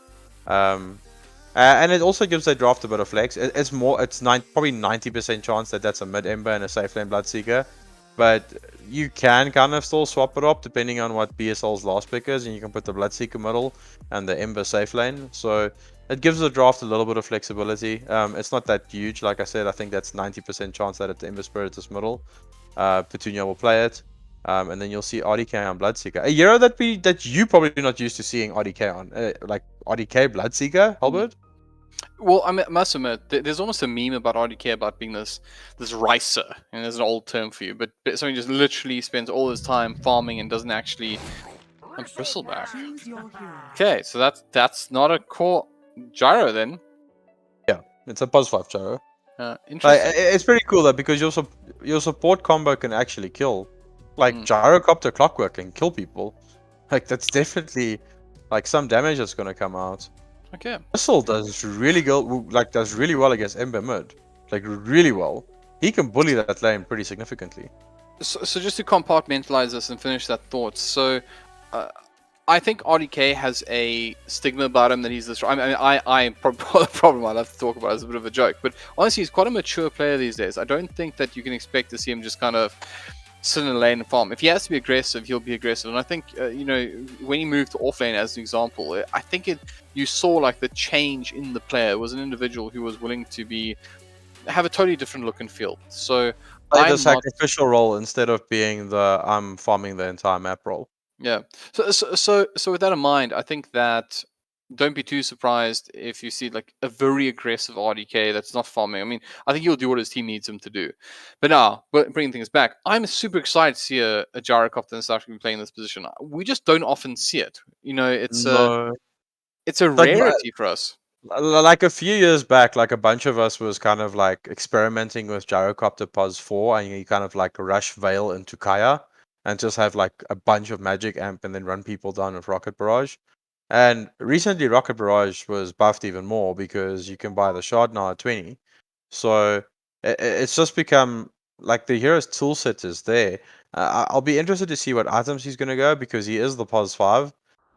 And it also gives their draft a bit of flex. It's probably 90% chance that that's a mid Ember and a safe lane Bloodseeker. But you can kind of still swap it up depending on what BSL's last pick is, and you can put the Bloodseeker middle and the Ember safe lane. So it gives the draft a little bit of flexibility. It's not that huge, like I said. I think that's 90% chance that the Ember Spirit is middle. Petunia will play it, and then you'll see RDK on Bloodseeker. A hero that you probably not used to seeing RDK on, like RDK Bloodseeker, HellbirDza. Well, I must admit, there's almost a meme about RDK about being this ricer, and there's an old term for you, but somebody just literally spends all his time farming and doesn't actually... And Bristleback. Okay, so that's not a core Gyro then. Yeah, it's a +5 Gyro. Interesting. It's pretty cool though, because your support combo can actually kill. Like Gyrocopter Clockwork can kill people. Like that's definitely like some damage that's gonna come out. Okay. Whistle does really well against Ember mid. Like really well. He can bully that lane pretty significantly. So just to compartmentalize this and finish that thought. So I think RDK has a stigma about him that he's this. I mean, the problem I'll have to talk about is a bit of a joke, but honestly, he's quite a mature player these days. I don't think that you can expect to see him just kind of sit in a lane and farm. If he has to be aggressive, he'll be aggressive. And I think, when he moved to offlane as an example, I think you saw like the change in the player. It was an individual who was willing to have a totally different look and feel. So play the sacrificial role instead of being the I'm farming the entire map role. Yeah. So with that in mind, I think that don't be too surprised if you see like a very aggressive RDK that's not farming. I mean, I think he'll do what his team needs him to do. But now, bringing things back, I'm super excited to see a Gyrocopter and South Africa playing this position. We just don't often see it. It's a rarity for us. Like a few years back, like a bunch of us was kind of like experimenting with Gyrocopter Pos 4, and you kind of like rush Veil into Kaya and just have like a bunch of magic amp and then run people down with Rocket Barrage. And recently, Rocket Barrage was buffed even more because you can buy the shard now at 20. So it's just become like the hero's toolset is there. I'll be interested to see what items he's going to go because he is the Pos 5.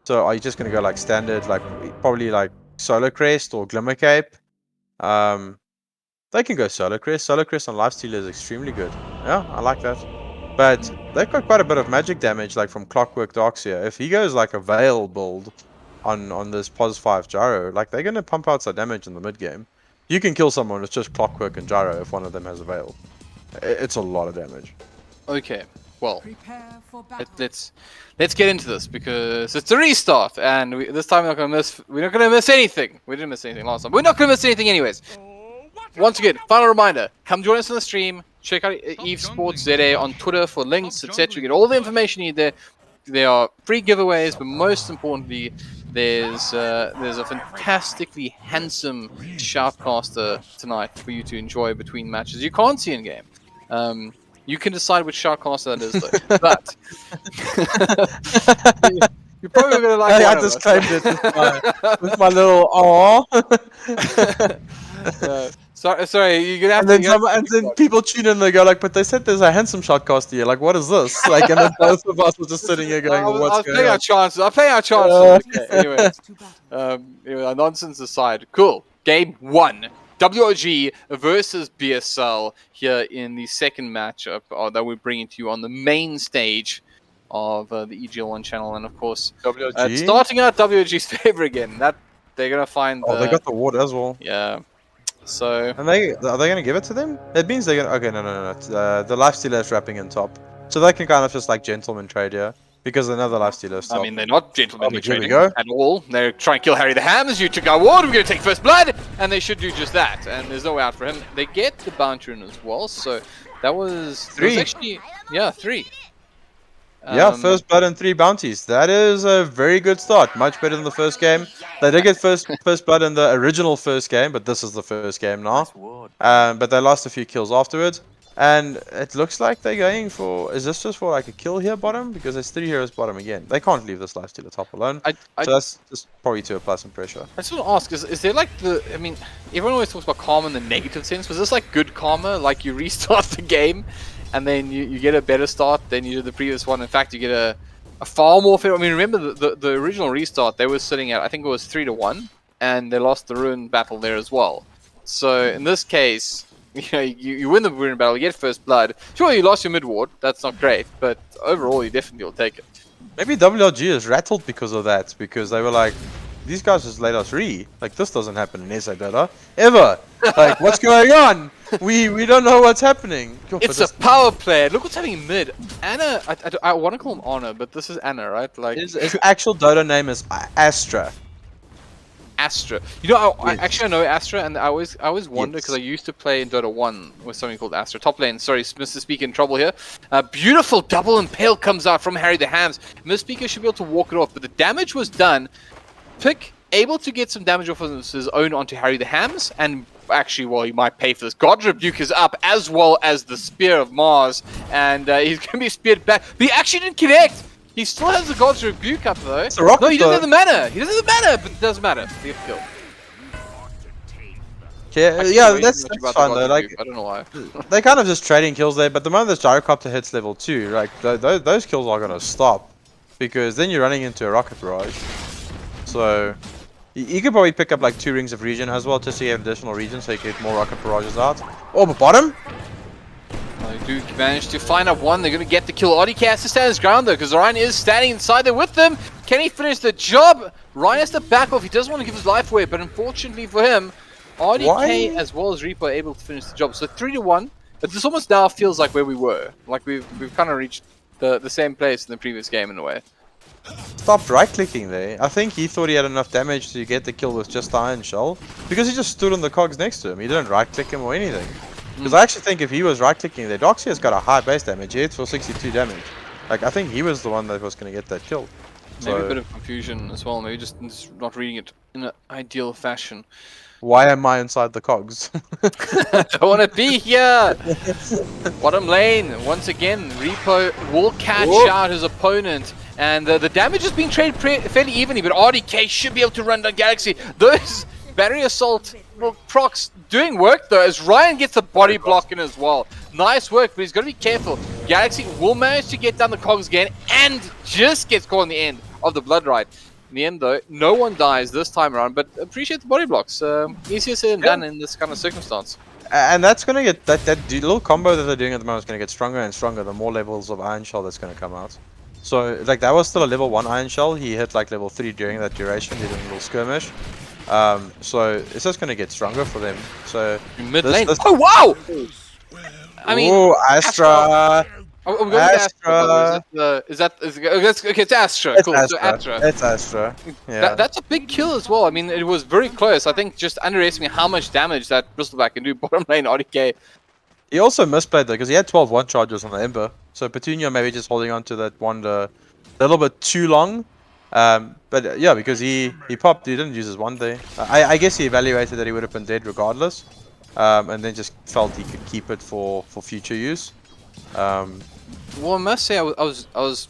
So are you just going to go like standard, like probably like Solar Crest or Glimmer Cape? They can go Solar Crest. Solar Crest on Lifesteal is extremely good. Yeah, I like that. But they've got quite a bit of magic damage, like from Clockwork Darkseer. If he goes like a Veil build on this Pos 5 Gyro, like they're going to pump out some damage in the mid game. You can kill someone with just Clockwork and Gyro if one of them has a Veil. It's a lot of damage. Okay, well, let's get into this because it's a restart, and this time we're not gonna miss anything. We didn't miss anything last time. We're not gonna miss anything anyways. Once again, final reminder: come join us on the stream. Check out Evesports ZA on Twitter for links, etc. Get all the information you need there. There are free giveaways, but most importantly, there's a fantastically handsome shoutcaster tonight for you to enjoy between matches. You can't see in game. You can decide which shoutcaster that is, though. But you're probably gonna like. I just claimed it with my little aww. Sorry, you're gonna have and then people tune in and they go like, but they said there's a handsome shotcaster here. Like, what is this? Like, and then both of us were just sitting here going, well, what's going on? I'll play our chances. Okay, anyways, anyway, nonsense aside, cool. Game 1. WOG versus BSL here in the second matchup that we're bringing to you on the main stage of the EGL One channel, and of course, WOG? Starting out WOG's favor again. That they're gonna find. They got the ward as well. Yeah. So. And are they gonna give it to them? It means they're gonna. Okay, no. The lifestealer is wrapping in top, so they can kind of just like gentleman trade here. Because another lifestealer is top. I mean, they're not gentlemanly trading go. at all. They're trying to kill Harry the Hams. You took our ward. We're going to take first blood. And they should do just that. And there's no way out for him. They get the bounty in as well. So that was 3. Actually, yeah, 3. Yeah, first blood and 3 bounties. That is a very good start. Much better than the first game. They did get first blood in the original first game, but this is the first game now. But they lost a few kills afterwards. And it looks like they're going for... Is this just for like a kill here bottom? Because there's 3 heroes bottom again. They can't leave this lifestealer top alone. So that's just probably to apply some pressure. I just want to ask, is there like the... I mean, everyone always talks about karma in the negative sense. Was this like good karma? Like you restart the game and then you get a better start than you did the previous one. In fact, you get a far more fair... I mean, remember the original restart, they were sitting at, I think it was 3-1. And they lost the Ruin battle there as well. So in this case... You win the Ruin battle, you get first blood. Sure, you lost your mid ward, that's not great, but overall you definitely will take it. Maybe WLG is rattled because of that, because they were like, these guys just laid us re. Like, this doesn't happen in SA Dota. Ever! Like, what's going on? We don't know what's happening. It's a power play. Look what's happening mid. Anna, I want to call him Honor, but this is Anna, right? Like his actual Dota name is Astra. Astra. You know, I actually know Astra, and I always wonder because I used to play in Dota 1 with something called Astra. Top lane, sorry, Mr. Speaker in trouble here. Beautiful double impale comes out from Harry the Hams. Mr. Speaker should be able to walk it off, but the damage was done. Pick able to get some damage off of his own onto Harry the Hams, and actually, well, he might pay for this. God Rebuke is up, as well as the Spear of Mars, and he's going to be speared back. But he actually didn't connect! He still has the God's Rebuke up though. No, he doesn't have the mana. He doesn't have the mana, but it doesn't matter. He gets killed. Yeah, that's fine though. Like, I don't know why. They're kind of just trading kills there, but the moment this Gyrocopter hits level 2, like those kills are gonna stop, because then you're running into a Rocket Barrage. So you could probably pick up like 2 rings of regen as well, just so you have additional regen, so you get more Rocket Barrages out. Oh, but bottom. They do manage to find out one. They're going to get the kill. Audi has to stand his ground though, because Ryan is standing inside there with them. Can he finish the job? Ryan has to back off. He doesn't want to give his life away, but unfortunately for him, RDK as well as Reaper are able to finish the job. So 3-1. But this almost now feels like where we were. Like we've kind of reached the same place in the previous game in a way. Stopped right-clicking there. I think he thought he had enough damage to get the kill with just Iron Shell, because he just stood on the cogs next to him. He didn't right-click him or anything. Because I actually think if he was right-clicking there, Doxier's got a high base damage. He hits for 62 damage. Like, I think he was the one that was going to get that kill. Maybe a bit of confusion as well. Maybe just not reading it in an ideal fashion. Why am I inside the cogs? I don't want to be here! Bottom lane, once again, Repo will catch out his opponent. And the damage is being traded fairly evenly, but RDK should be able to run down Galaxy. Those Battery Assault procs doing work though, as Ryan gets the body block in as well. Nice work, but he's got to be careful. Galaxy will manage to get down the cogs again and just gets caught in the end of the Blood Ride. In the end though, no one dies this time around, but appreciate the body blocks. Easier said than done in this kind of circumstance. And that's going to get, that little combo that they're doing at the moment is going to get stronger and stronger the more levels of Iron Shell that's going to come out. So, like, that was still a level 1 Iron Shell. He hit, like, level 3 during that duration. He did a little skirmish. So, it's just going to get stronger for them. So, mid lane. Oh, wow! I mean, ooh, Astra. Oh, we're going Astra. Okay, it's Astra. It's Cool. Astra. So Astra. It's Astra. Yeah. That's a big kill as well. I mean, it was very close. I think just underestimating how much damage that Bristleback can do. Bottom lane, RDK. He also misplayed though, because he had 12 one charges on the Ember. So Petunia maybe just holding on to that one a little bit too long. But yeah, because he popped, he didn't use his one there. I guess he evaluated that he would have been dead regardless. And then just felt he could keep it for future use. Well, I must say, I was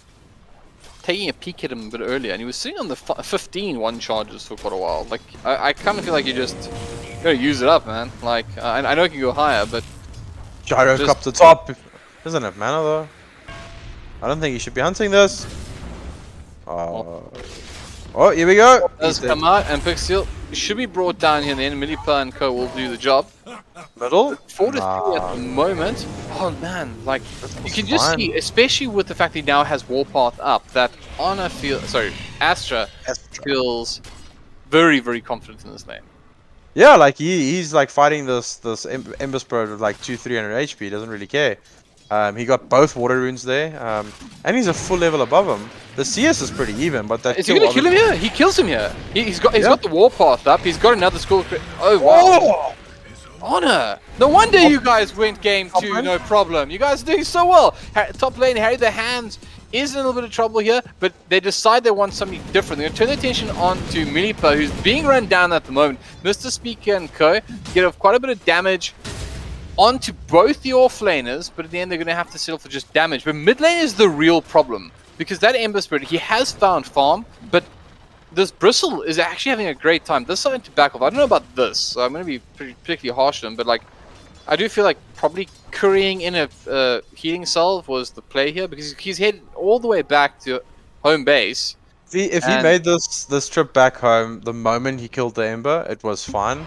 taking a peek at him a bit earlier, and he was sitting on the 15 one charges for quite a while. Like, I kind of feel like you just gotta use it up, man. Like, I know it can go higher, but Gyro just up the top. Doesn't have mana though. I don't think he should be hunting this. Oh, here we go. Does come out, and Pixel should be brought down here in the end. Millipa and Co will do the job. Middle? 4 to 3 at the moment. Oh man, like you can just see, especially with the fact that he now has Warpath up, that Astra feels very, very confident in this lane. Yeah, like he's like fighting this Ember Spirit with like 200-300 HP. Doesn't really care. He got both water runes there, and he's a full level above him. The CS is pretty even, but that is he gonna kill him here? He kills him here. He's got the Warpath up. He's got another skull. Oh wow! Oh! Honor! No wonder you guys went game 2, no problem. You guys are doing so well. Top lane, Harry the Hands is in a little bit of trouble here, but they decide they want something different. They're going to turn their attention on to Millipa, who's being run down at the moment. Mr. Speaker and Co. get quite a bit of damage onto both the offlaners, but at the end they're going to have to settle for just damage. But mid lane is the real problem, because that Ember Spirit, he has found farm, but this Bristle is actually having a great time. This is something to back off. I don't know about this, so I'm going to be particularly harsh on him, but like, I do feel like probably currying in a healing salve was the play here, because he's headed all the way back to home base. If he made this trip back home the moment he killed the Ember, it was fine.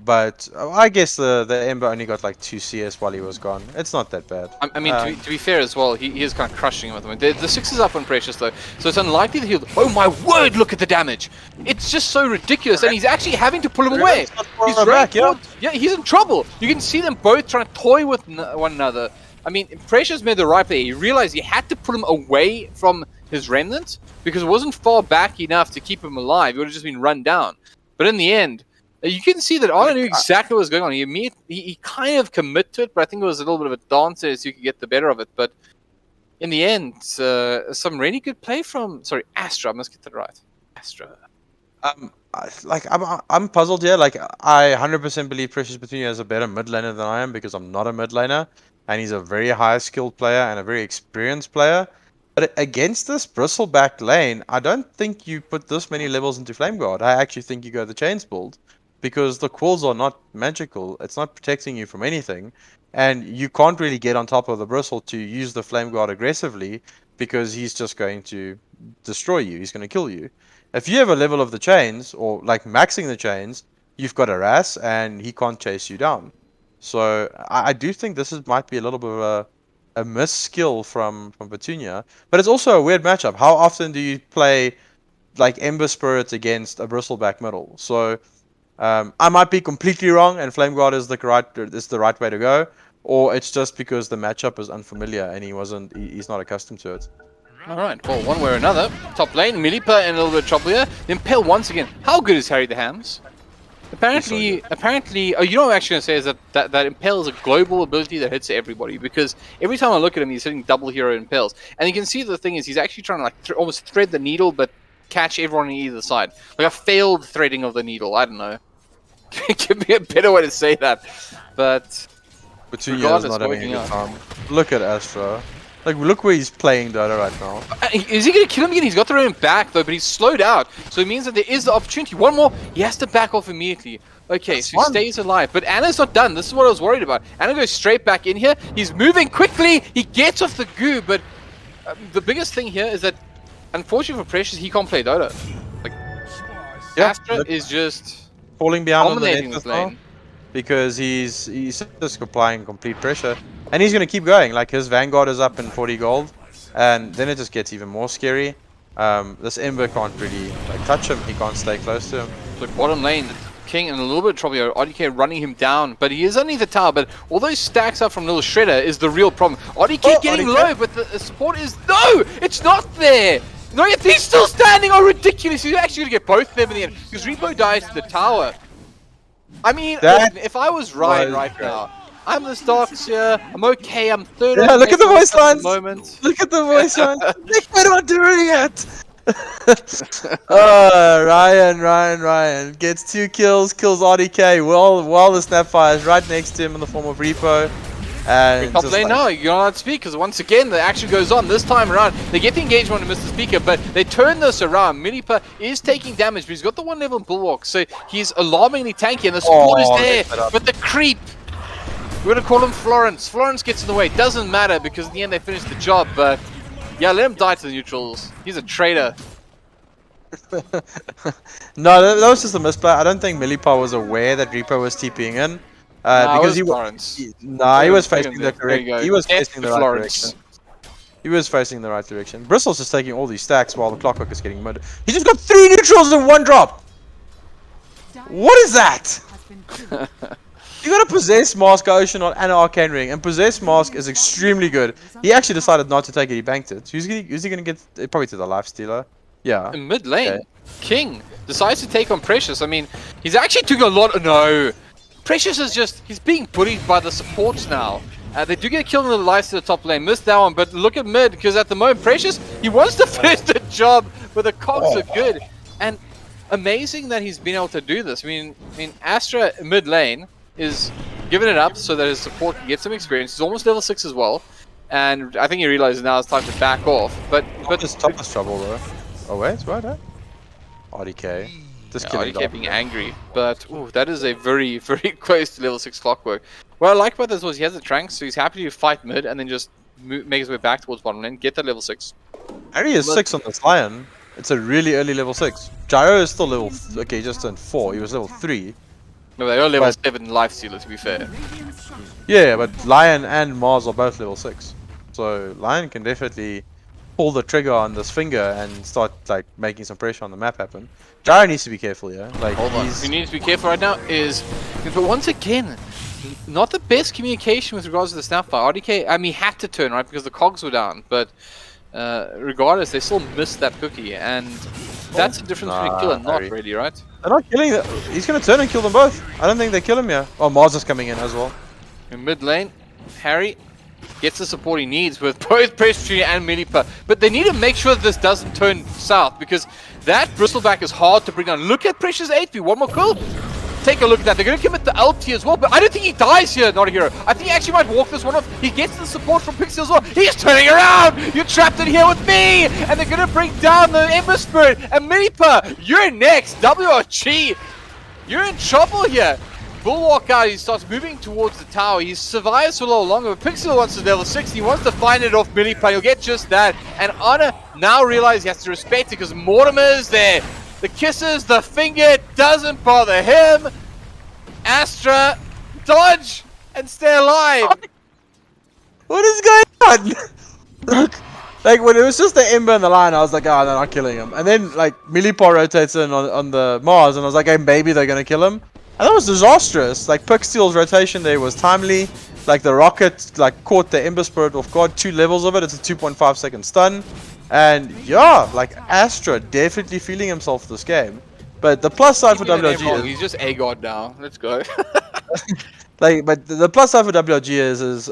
But I guess the Ember only got like 2 CS while he was gone. It's not that bad. I mean, to be fair as well, he is kind of crushing him at the moment. The 6 is up on Precious though, so it's unlikely that he'll... Oh my word, look at the damage! It's just so ridiculous, and he's actually having to pull him away. He's back, yeah, he's in trouble. You can see them both trying to toy with one another. I mean, Precious made the right play. He realized he had to pull him away from his remnant, because it wasn't far back enough to keep him alive. He would have just been run down. But in the end, you can see that Arlen knew exactly what was going on. He kind of commit to it, but I think it was a little bit of a dance so you could get the better of it. But in the end, some really good play from Astra. I must get that right. Astra. I'm puzzled here. Like, I 100% believe Precious Petunia is a better mid laner than I am, because I'm not a mid laner, and he's a very high skilled player and a very experienced player. But against this Bristleback lane, I don't think you put this many levels into Flame Guard. I actually think you go the Chains build, because the quills are not magical. It's not protecting you from anything, and you can't really get on top of the Bristle to use the Flame Guard aggressively, because he's just going to destroy you. He's going to kill you. If you have a level of the Chains, or like maxing the Chains, you've got Harass, and he can't chase you down. So I do think this might be a little bit of a miss skill from Petunia, but it's also a weird matchup. How often do you play like Ember Spirits against a Bristleback middle? So I might be completely wrong, and Flame Guard is the right way to go, or it's just because the matchup is unfamiliar and he's not accustomed to it. All right, well, one way or another, top lane, Millipa in a little bit of trouble here. The Impale once again. How good is Harry the Hams? Apparently, oh, you know what I'm actually going to say is that Impale is a global ability that hits everybody, because every time I look at him, he's hitting double hero Impales. And you can see the thing is, he's actually trying to like almost thread the needle, but catch everyone on either side. Like a failed threading of the needle. I don't know. Give me a better way to say that. But Between years not having a good time. Look at Astra. Like, look where he's playing Dota right now. Is he going to kill him again? He's got the room back, though, but he's slowed out. So it means that there is the opportunity. One more. He has to back off immediately. Okay, so he stays alive. But Anna's not done. This is what I was worried about. Anna goes straight back in here. He's moving quickly. He gets off the goo. But the biggest thing here is that, unfortunately for Precious, he can't play Dota. Like, Astra is just falling behind on the dominating net this now lane. because he's just applying complete pressure. And he's going to keep going. Like, his Vanguard is up in 40 gold. And then it just gets even more scary. This Ember can't really like touch him. He can't stay close to him. Look, bottom lane, King in a little bit of trouble here. ODK running him down. But he is underneath the tower. But all those stacks up from Little Shredder is the real problem. ODK getting low, but the support is... No! It's not there! No, yet he's still standing! Oh, ridiculous! He's actually going to get both of them in the end. Because Repo dies to the tower. I mean, listen, if I was Ryan right now... I'm the stocks here. I'm okay. I'm third. Yeah, look at the voice lines. Moment. Look at the voice lines. They're not doing it. Ryan gets 2 kills, kills RDK. While the Snapfire is right next to him in the form of Repo. And top lane now. You're not allowed to speak because once again the action goes on. This time around, they get the engagement on Mr. Speaker, but they turn this around. Milipa is taking damage, but he's got the 1 level Bulwark, so he's alarmingly tanky, and the support is there. But the creep. We're gonna call him Florence. Florence gets in the way. Doesn't matter because in the end they finish the job. But yeah, let him die to the neutrals. He's a traitor. No, that was just a misplay. I don't think Milipa was aware that Repo was TPing in. Because he was. He was facing the correct. He was facing the right direction. He was facing the right direction. Bristle's just taking all these stacks while the Clockwork is getting murdered. He just got 3 neutrals in 1 drop. What is that? You got a Possess Mask, Ocean, and an Arcane Ring, and Possess Mask is extremely good. He actually decided not to take it, he banked it. Who's he gonna get? Probably to the Lifestealer. Yeah. In mid lane, King decides to take on Precious. I mean, he's actually doing a lot. No, Precious is just, he's being bullied by the supports now. They do get a kill in the lights to the top lane, missed that one, but look at mid, because at the moment, Precious, he wants to finish the job, but the cogs are good. And amazing that he's been able to do this. I mean, Astra mid lane is giving it up so that his support can get some experience. He's almost level 6 as well, and I think he realizes now it's time to back off. But this top is trouble though. Oh wait, it's right, huh? RDK. Just killing RDK being angry, but ooh, that is a very, very close to level 6 Clockwork. What I like about this was he has the Trank, so he's happy to fight mid and then just make his way back towards bottom lane, get that level 6. Harry is 6 on this Lion. It's a really early level 6. Gyro is still level... Okay, he just turned 4. He was level 3. No, they are level 7 Lifestealer, to be fair. Yeah, but Lion and Mars are both level 6. So Lion can definitely pull the trigger on this finger and start like making some pressure on the map happen. Gyro needs to be careful, yeah. Like he needs to be careful right now is, but once again, not the best communication with regards to the Snapfire. RDK, I mean, he had to turn right because the cogs were down, but regardless, they still missed that cookie, and that's the difference between kill and not, really, right? They're not killing it. He's gonna turn and kill them both. I don't think they kill him here. Oh, Mars is coming in as well. In mid lane, Harry gets the support he needs with both Precious and Milipa, but they need to make sure that this doesn't turn south because that Bristleback is hard to bring down. Look at Precious 8p, one more kill. Take a look at that. They're going to commit the LT as well, but I don't think he dies here, notAhero. I think he actually might walk this one off. He gets the support from Pixie as well. He's turning around! You're trapped in here with me! And they're going to bring down the Ember Spirit. And Milipa, you're next. WRG, you're in trouble here. Bulwark out, he starts moving towards the tower. He survives for a little longer, but Pixel wants to level 6. He wants to find it off Milipa. He'll get just that. And Honor now realizes he has to respect it because Mortimer is there. The kisses, the finger, doesn't bother him. Astra, dodge and stay alive. What is going on? Like when it was just the Ember and the Lion, I was like, oh, they're not killing him. And then like Milipa rotates in on the Mars, and I was like, hey, maybe they're gonna kill him. And that was disastrous. Like Pixel's rotation there was timely. Like the rocket like caught the Ember Spirit off guard, 2 levels of it. It's a 2.5 second stun. And yeah, like Astra definitely feeling himself this game. But the plus side for WRG is... He's just A-God now. Let's go. like, but the plus side for WRG is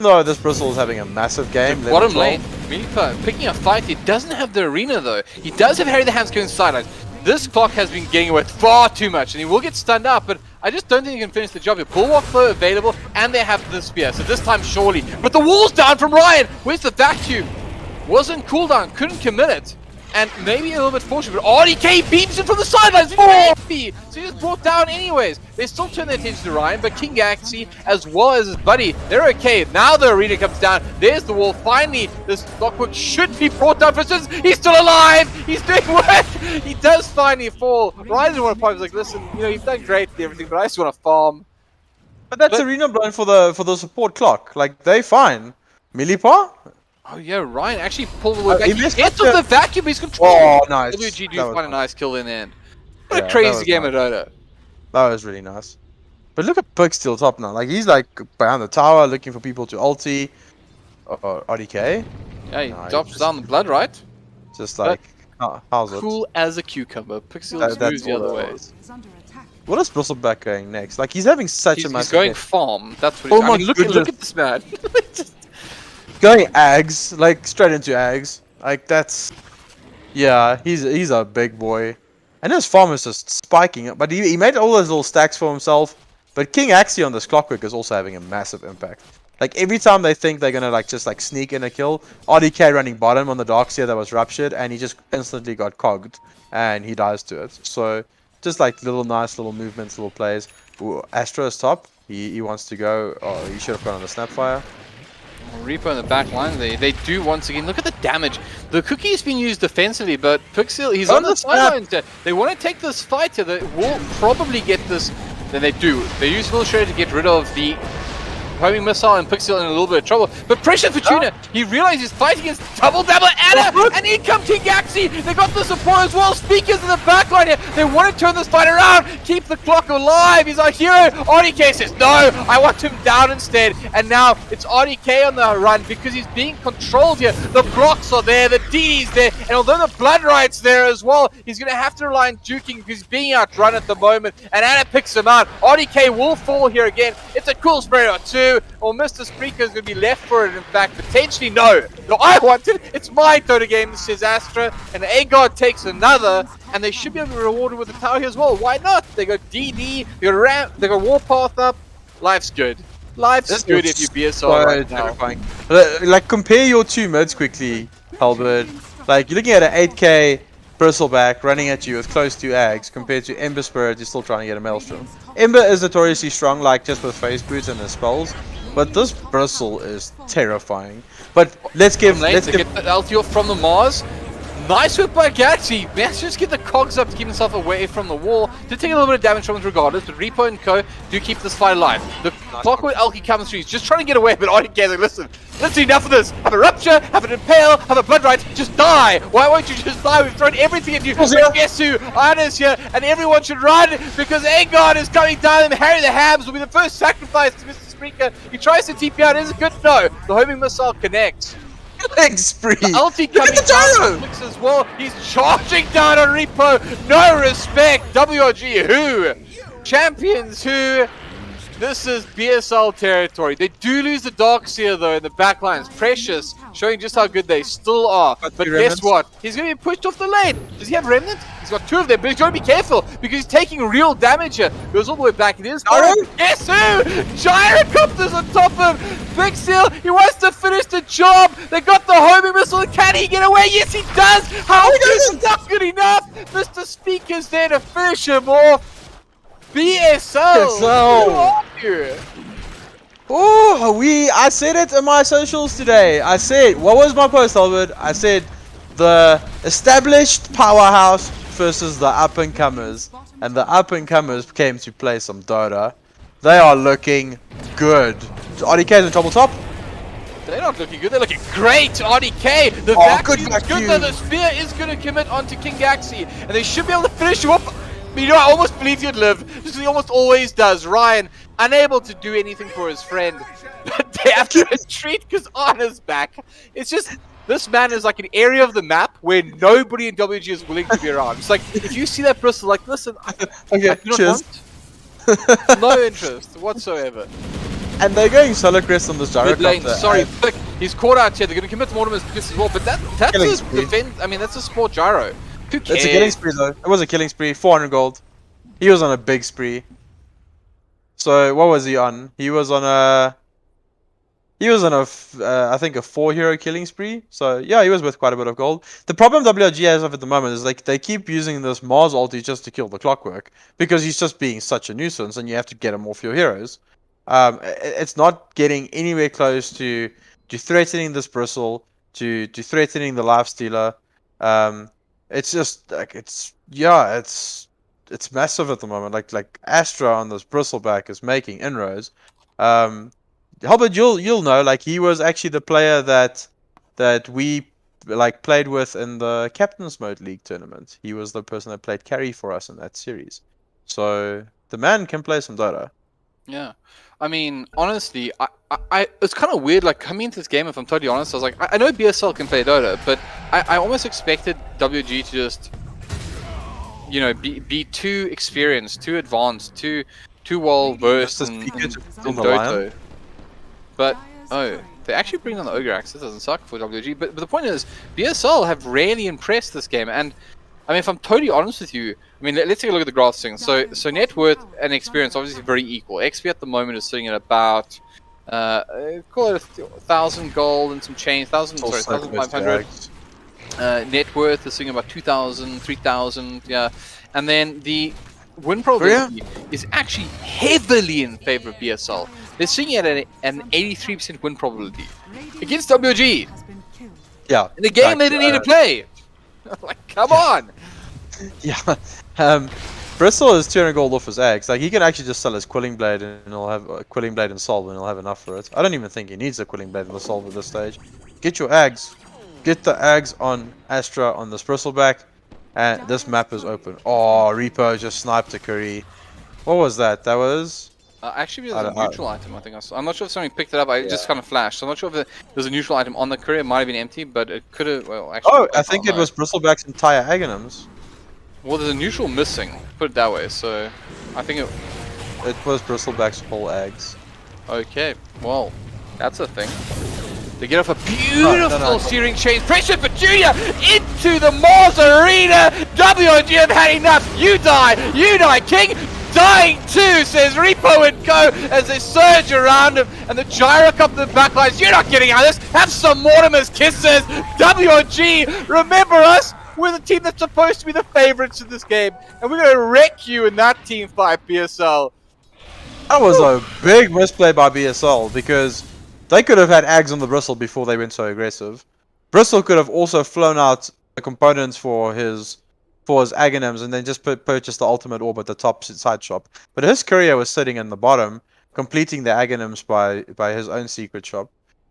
No, this Bristle is having a massive game. level Bottom 12. lane, Milipa picking a fight. He doesn't have the arena though. He does have Harry the Ham's going sidelines. This clock has been getting away far too much, and he will get stunned up. But I just don't think he can finish the job. Your bulwark flow available, and they have the spear. So this time surely. But the wall's down from Ryan. Where's the vacuum? Wasn't cooldown. Couldn't commit it. And maybe a little bit fortunate, but RDK beams in from the sidelines. So he's brought down anyways. They still turn their attention to Ryan, but King Galaxy, as well as his buddy, they're okay. Now the arena comes down. There's the wall. Finally, this clockwork should be brought down for instance. He's still alive. He's doing work. He does finally fall. Ryan didn't want to fight. He was like, listen, you know, you've done great and everything, but I just want to farm. But that's arena blind for the support clock. Like, they fine. Milipa? Oh yeah, Ryan actually pulled the way back. he He missed gets the- off the vacuum. He's controlled. Oh, nice. WG do That was find a nice. nice kill in the end. What Yeah, a that crazy was game nice. of Dota. That was really nice. But look at Pixel top now. Like, he's like behind the tower looking for people to ulti. RDK. Yeah, he No, he drops just- down the blood, right? Just like, how's it? Cool as a cucumber. Pixel That's moves the all other that way. was. What is Bristleback going next? Like, he's having such a He's massive going game. farm. That's what Oh he's my I mean, look goodness. at this man. Going Ags, like straight into Ags. Like, that's, yeah, he's a big boy. And his farm is just spiking it, but he made all those little stacks for himself. But King Axie on this clockwork is also having a massive impact. Like, every time they think they're gonna like just like sneak in a kill, RDK running bottom on the Darkseer that was ruptured, and he just instantly got cogged and he dies to it. So just like little nice little movements, little plays. Ooh, Astro is top. He wants to go. Oh, he should have gone on the Snapfire. Reaper in the back line, they do once again. Look at the damage. The cookie's been used defensively, but Pixel, he's on the sidelines there. They want to take this fight here. They will probably get this. Then they do. They use Filtrate to get rid of the homing missile, and Pixel in a little bit of trouble. But pressure for Tuna. He realizes he's fighting against double Anna, and in comes King Galaxy. They got the support as well. Speakers in the back line here. They want to turn this fight around, keep the clock alive. He's our hero. RDK says, no, I want him down instead. And now it's RDK on the run because he's being controlled here. The blocks are there, the DD's there, and although the Blood Right's there as well, he's going to have to rely on juking because he's being outrun at the moment. And Anna picks him out. RDK will fall here again. It's a cool spray or two. Or Mr. Spreaker is going to be left for it, in fact, potentially. No, I want it. It's my Dota game, says Astra. And Agard takes another, and they should be able to be rewarded with the tower here as well. Why not? They got DD, they got ramp, they got Warpath up. Life's good. Life's good if you BSR right now. Terrifying. Like, compare your two mids quickly, Halberd. Like, you're looking at an 8k Bristleback running at you with close to Ags compared to Ember Spirit, you're still trying to get a Maelstrom. Ember is notoriously strong, like just with Phase Boots and his spells, but this Bristle is terrifying. But let's give Get the LT off from the Mars. Nice whip by Galaxy. Let's just get the cogs up to keep himself away from the wall. Did take a little bit of damage from it regardless, but Repo and Co do keep this fight alive. The Clockwork Elky comes through. He's just trying to get away, but RDK like, listen, let's do enough of this. Have a Rupture, have an Impale, have a Blood Right, just die. Why won't you just die? We've thrown everything at you. Guess who? Anna's here, and everyone should run because Agard is coming down, and Harry the Hams will be the first sacrifice to Mr. Spreaker. He tries to TP out. Is it good? No. The homing missile connects. spree. Ulti Look coming at the down gyro! as well. He's charging down on Repo. No respect. WRG who? Champions who? This is BSL territory. They do lose the Darkseer though in the backlines. Precious, showing just how good they still are. But guess Remnants? what? He's going to be pushed off the lane. Does he have Remnant? He's got two of them, but he's got to be careful because he's taking real damage here. Goes all the way back. It is. Guess who? Gyrocopters on top of Big Seal. He wants to finish the job. They got the homing missile. Can he get away? Yes, he does. How is not good enough? Mr. Speaker's there to finish him off. BSL. Who are you? Oh, I said it in my socials today. I said, what was my post, Albert? I said the established powerhouse versus the up-and-comers. And the up-and-comers came to play some Dota. They are looking good. RDK's in trouble top. They're not looking good, they're looking great! RDK! The vacuum is good though, the spear is going to commit onto King Galaxy. And they should be able to finish him up. You know, I almost believed he'd live, just because he almost always does. Ryan, unable to do anything for his friend. But they have to retreat because Anna's back. It's just, this man is like an area of the map where nobody in WG is willing to be around. It's like, if you see that Bristol, like, listen, I do not want. No interest whatsoever. And they're going solo crest on this Mid lane, gyrocopter. sorry, Vic, he's caught out here. They're going to commit Mortimer's kiss as well, but that's Killing a spree. defense. I mean, that's a sport gyro. Who cares? It's a killing spree though. It was a killing spree. 400 gold. He was on a big spree. So what was he on? He was on a I think a 4-hero killing spree. So yeah, he was with quite a bit of gold. The problem WRG has at the moment is like they keep using this Mars ulti just to kill the Clockwork because he's just being such a nuisance, and you have to get him off your heroes. It's not getting anywhere close to threatening this Bristle, to threatening the Lifestealer. It's just like it's massive at the moment. Like Astra on this Bristleback is making inroads. Helbert, you'll know, like he was actually the player that we like played with in the Captain's Mode League tournament. He was the person that played carry for us in that series. So the man can play some Dota. Yeah, I mean, honestly, I it's kind of weird. Like coming into this game, if I'm totally honest, I was like, I know BSL can play Dota, but I almost expected WG to just, you know, be too experienced, too advanced, too well versed in Dota. But oh, they actually bring on the Ogre Axe. This doesn't suck for WG. But the point is, BSL have really impressed this game. And I mean, if I'm totally honest with you, I mean, let's take a look at the graphs thing. So net worth and experience obviously very equal. XP at the moment is sitting at about call it 1,000 gold and some change. 1,500. Net worth is sitting about 2,000, 3,000. Yeah, and then the win probability is actually heavily in favor of BSL. They're sitting at an 83% win probability against WG. Yeah. In the game they didn't need to play. Like, come on. Yeah. Bristle is 200 gold off his eggs. Like he can actually just sell his Quilling Blade and he'll have a Quilling Blade and Solve and he'll have enough for it. I don't even think he needs a Quilling Blade and the Solve at this stage. Get your eggs. Get the eggs on Astra on this Bristleback. And this map is open. Oh, Repo just sniped a Curry. What was that? That was... actually, there's a neutral item, I think. I'm not sure if somebody picked it up. I just kind of flashed. So I'm not sure if there's a neutral item on the Curry. It might have been empty, but it could have... Well, actually... Oh, I think it was Bristleback's entire Aghanims. Well, there's a neutral missing. Put it that way. So I think it... It was Bristleback's whole eggs. Okay, well, that's a thing. They get off a beautiful steering change. Pressure for Junior into the Mars Arena. WG have had enough. You die, King. Dying too, says Repo and Co. as they surge around him. And the Gyrocopter in the backlines. You're not getting out of this. Have some Mortimer's kisses. WG, remember us? We're the team that's supposed to be the favorites in this game. And we're going to wreck you in that team fight, BSL. That was a big misplay by BSL because they could have had Ags on the Bristle before they went so aggressive. Bristle could have also flown out the components for his Aghanims and then just purchased the ultimate orb at the top side shop. But his courier was sitting in the bottom, completing the Aghanims by his own secret shop.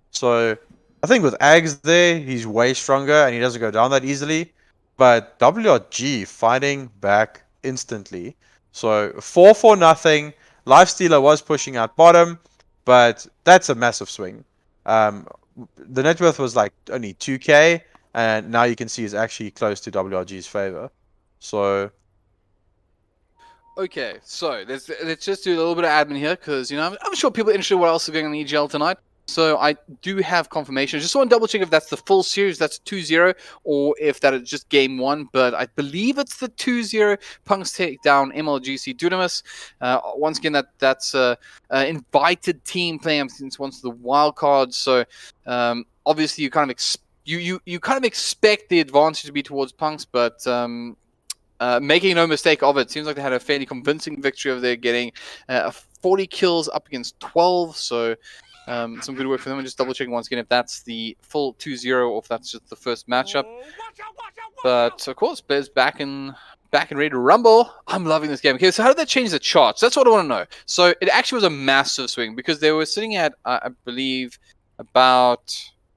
So I think with Ags there, he's way stronger and he doesn't go down that easily. But WRG fighting back instantly. So 4-4-0. Lifestealer was pushing out bottom, but that's a massive swing. The net worth was like only 2k, and now you can see it's actually close to WRG's favor. So, okay, so let's just do a little bit of admin here, because you know I'm sure people are interested in what else is going on in EGL tonight. So I do have confirmation. Just want to double check if that's the full series, that's 2-0, or if that is just game 1. But I believe it's the 2-0. Punks take down MLGC Dunamis. Once again, that's invited team playing since once the wild cards. So obviously you kind of you kind of expect the advantage to be towards Punks, but making no mistake of it, seems like they had a fairly convincing victory over there, getting 40 kills up against 12. So. Some good work for them. I'm just double checking once again if that's the full 2-0 or if that's just the first matchup. But of course, Bear's back and ready to rumble. I'm loving this game. Okay, so how did that change the charts? That's what I want to know. So it actually was a massive swing because they were sitting at, I believe, about...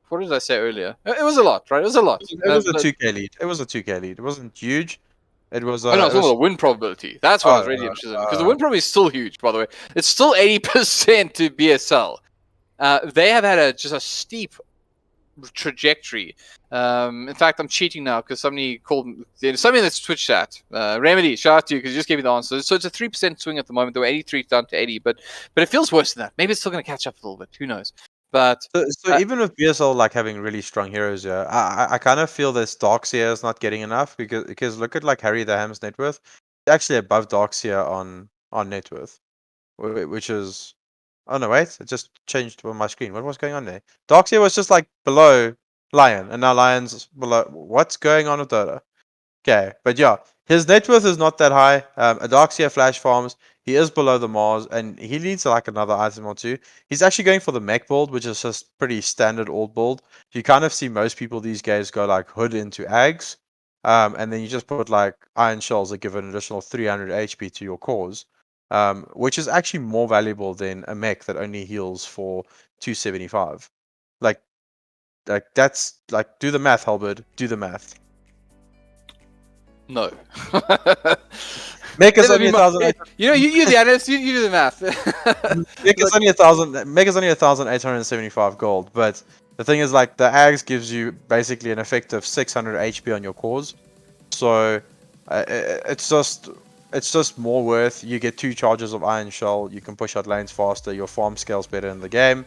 What did I say earlier? It was a lot, right? It was a lot. It was a 2k lead. It was a 2k lead. It wasn't huge. It was. Oh no, it's all the win probability. That's what I was really interested in because the win probability is still huge. By the way, it's still 80% to BSL. They have had just a steep trajectory. In fact, I'm cheating now because somebody called somebody in this Twitch chat. Remedy, shout out to you because you just gave me the answer. So it's a 3% swing at the moment. They were 83 down to 80, but it feels worse than that. Maybe it's still going to catch up a little bit. Who knows? But So even with BSL like having really strong heroes, yeah, I kind of feel this Darkseer is not getting enough because look at like Harry the Ham's net worth, it's actually above Darkseer on net worth, which is oh no wait, it just changed on my screen. What was going on there? Darkseer was just like below Lion, and now Lion's below. What's going on with Dota? Okay, but yeah, his net worth is not that high. A Darkseer flash farms. He is below the Mars, and he needs like another item or two. He's actually going for the mech build, which is just pretty standard old build. You kind of see most people these days go like hood into Ags, and then you just put like iron shells that give an additional 300 HP to your cores, which is actually more valuable than a mech that only heals for 275. Like that's like do the math, Helbert. Do the math. no. Mech is only 1,000. You know, you the analyst, you do the math. Mech is only 1,000. Mech is only 1,875 gold. But the thing is, like the Ags gives you basically an effective 600 HP on your cores. So it's just more worth. You get 2 charges of Iron Shell. You can push out lanes faster. Your farm scales better in the game.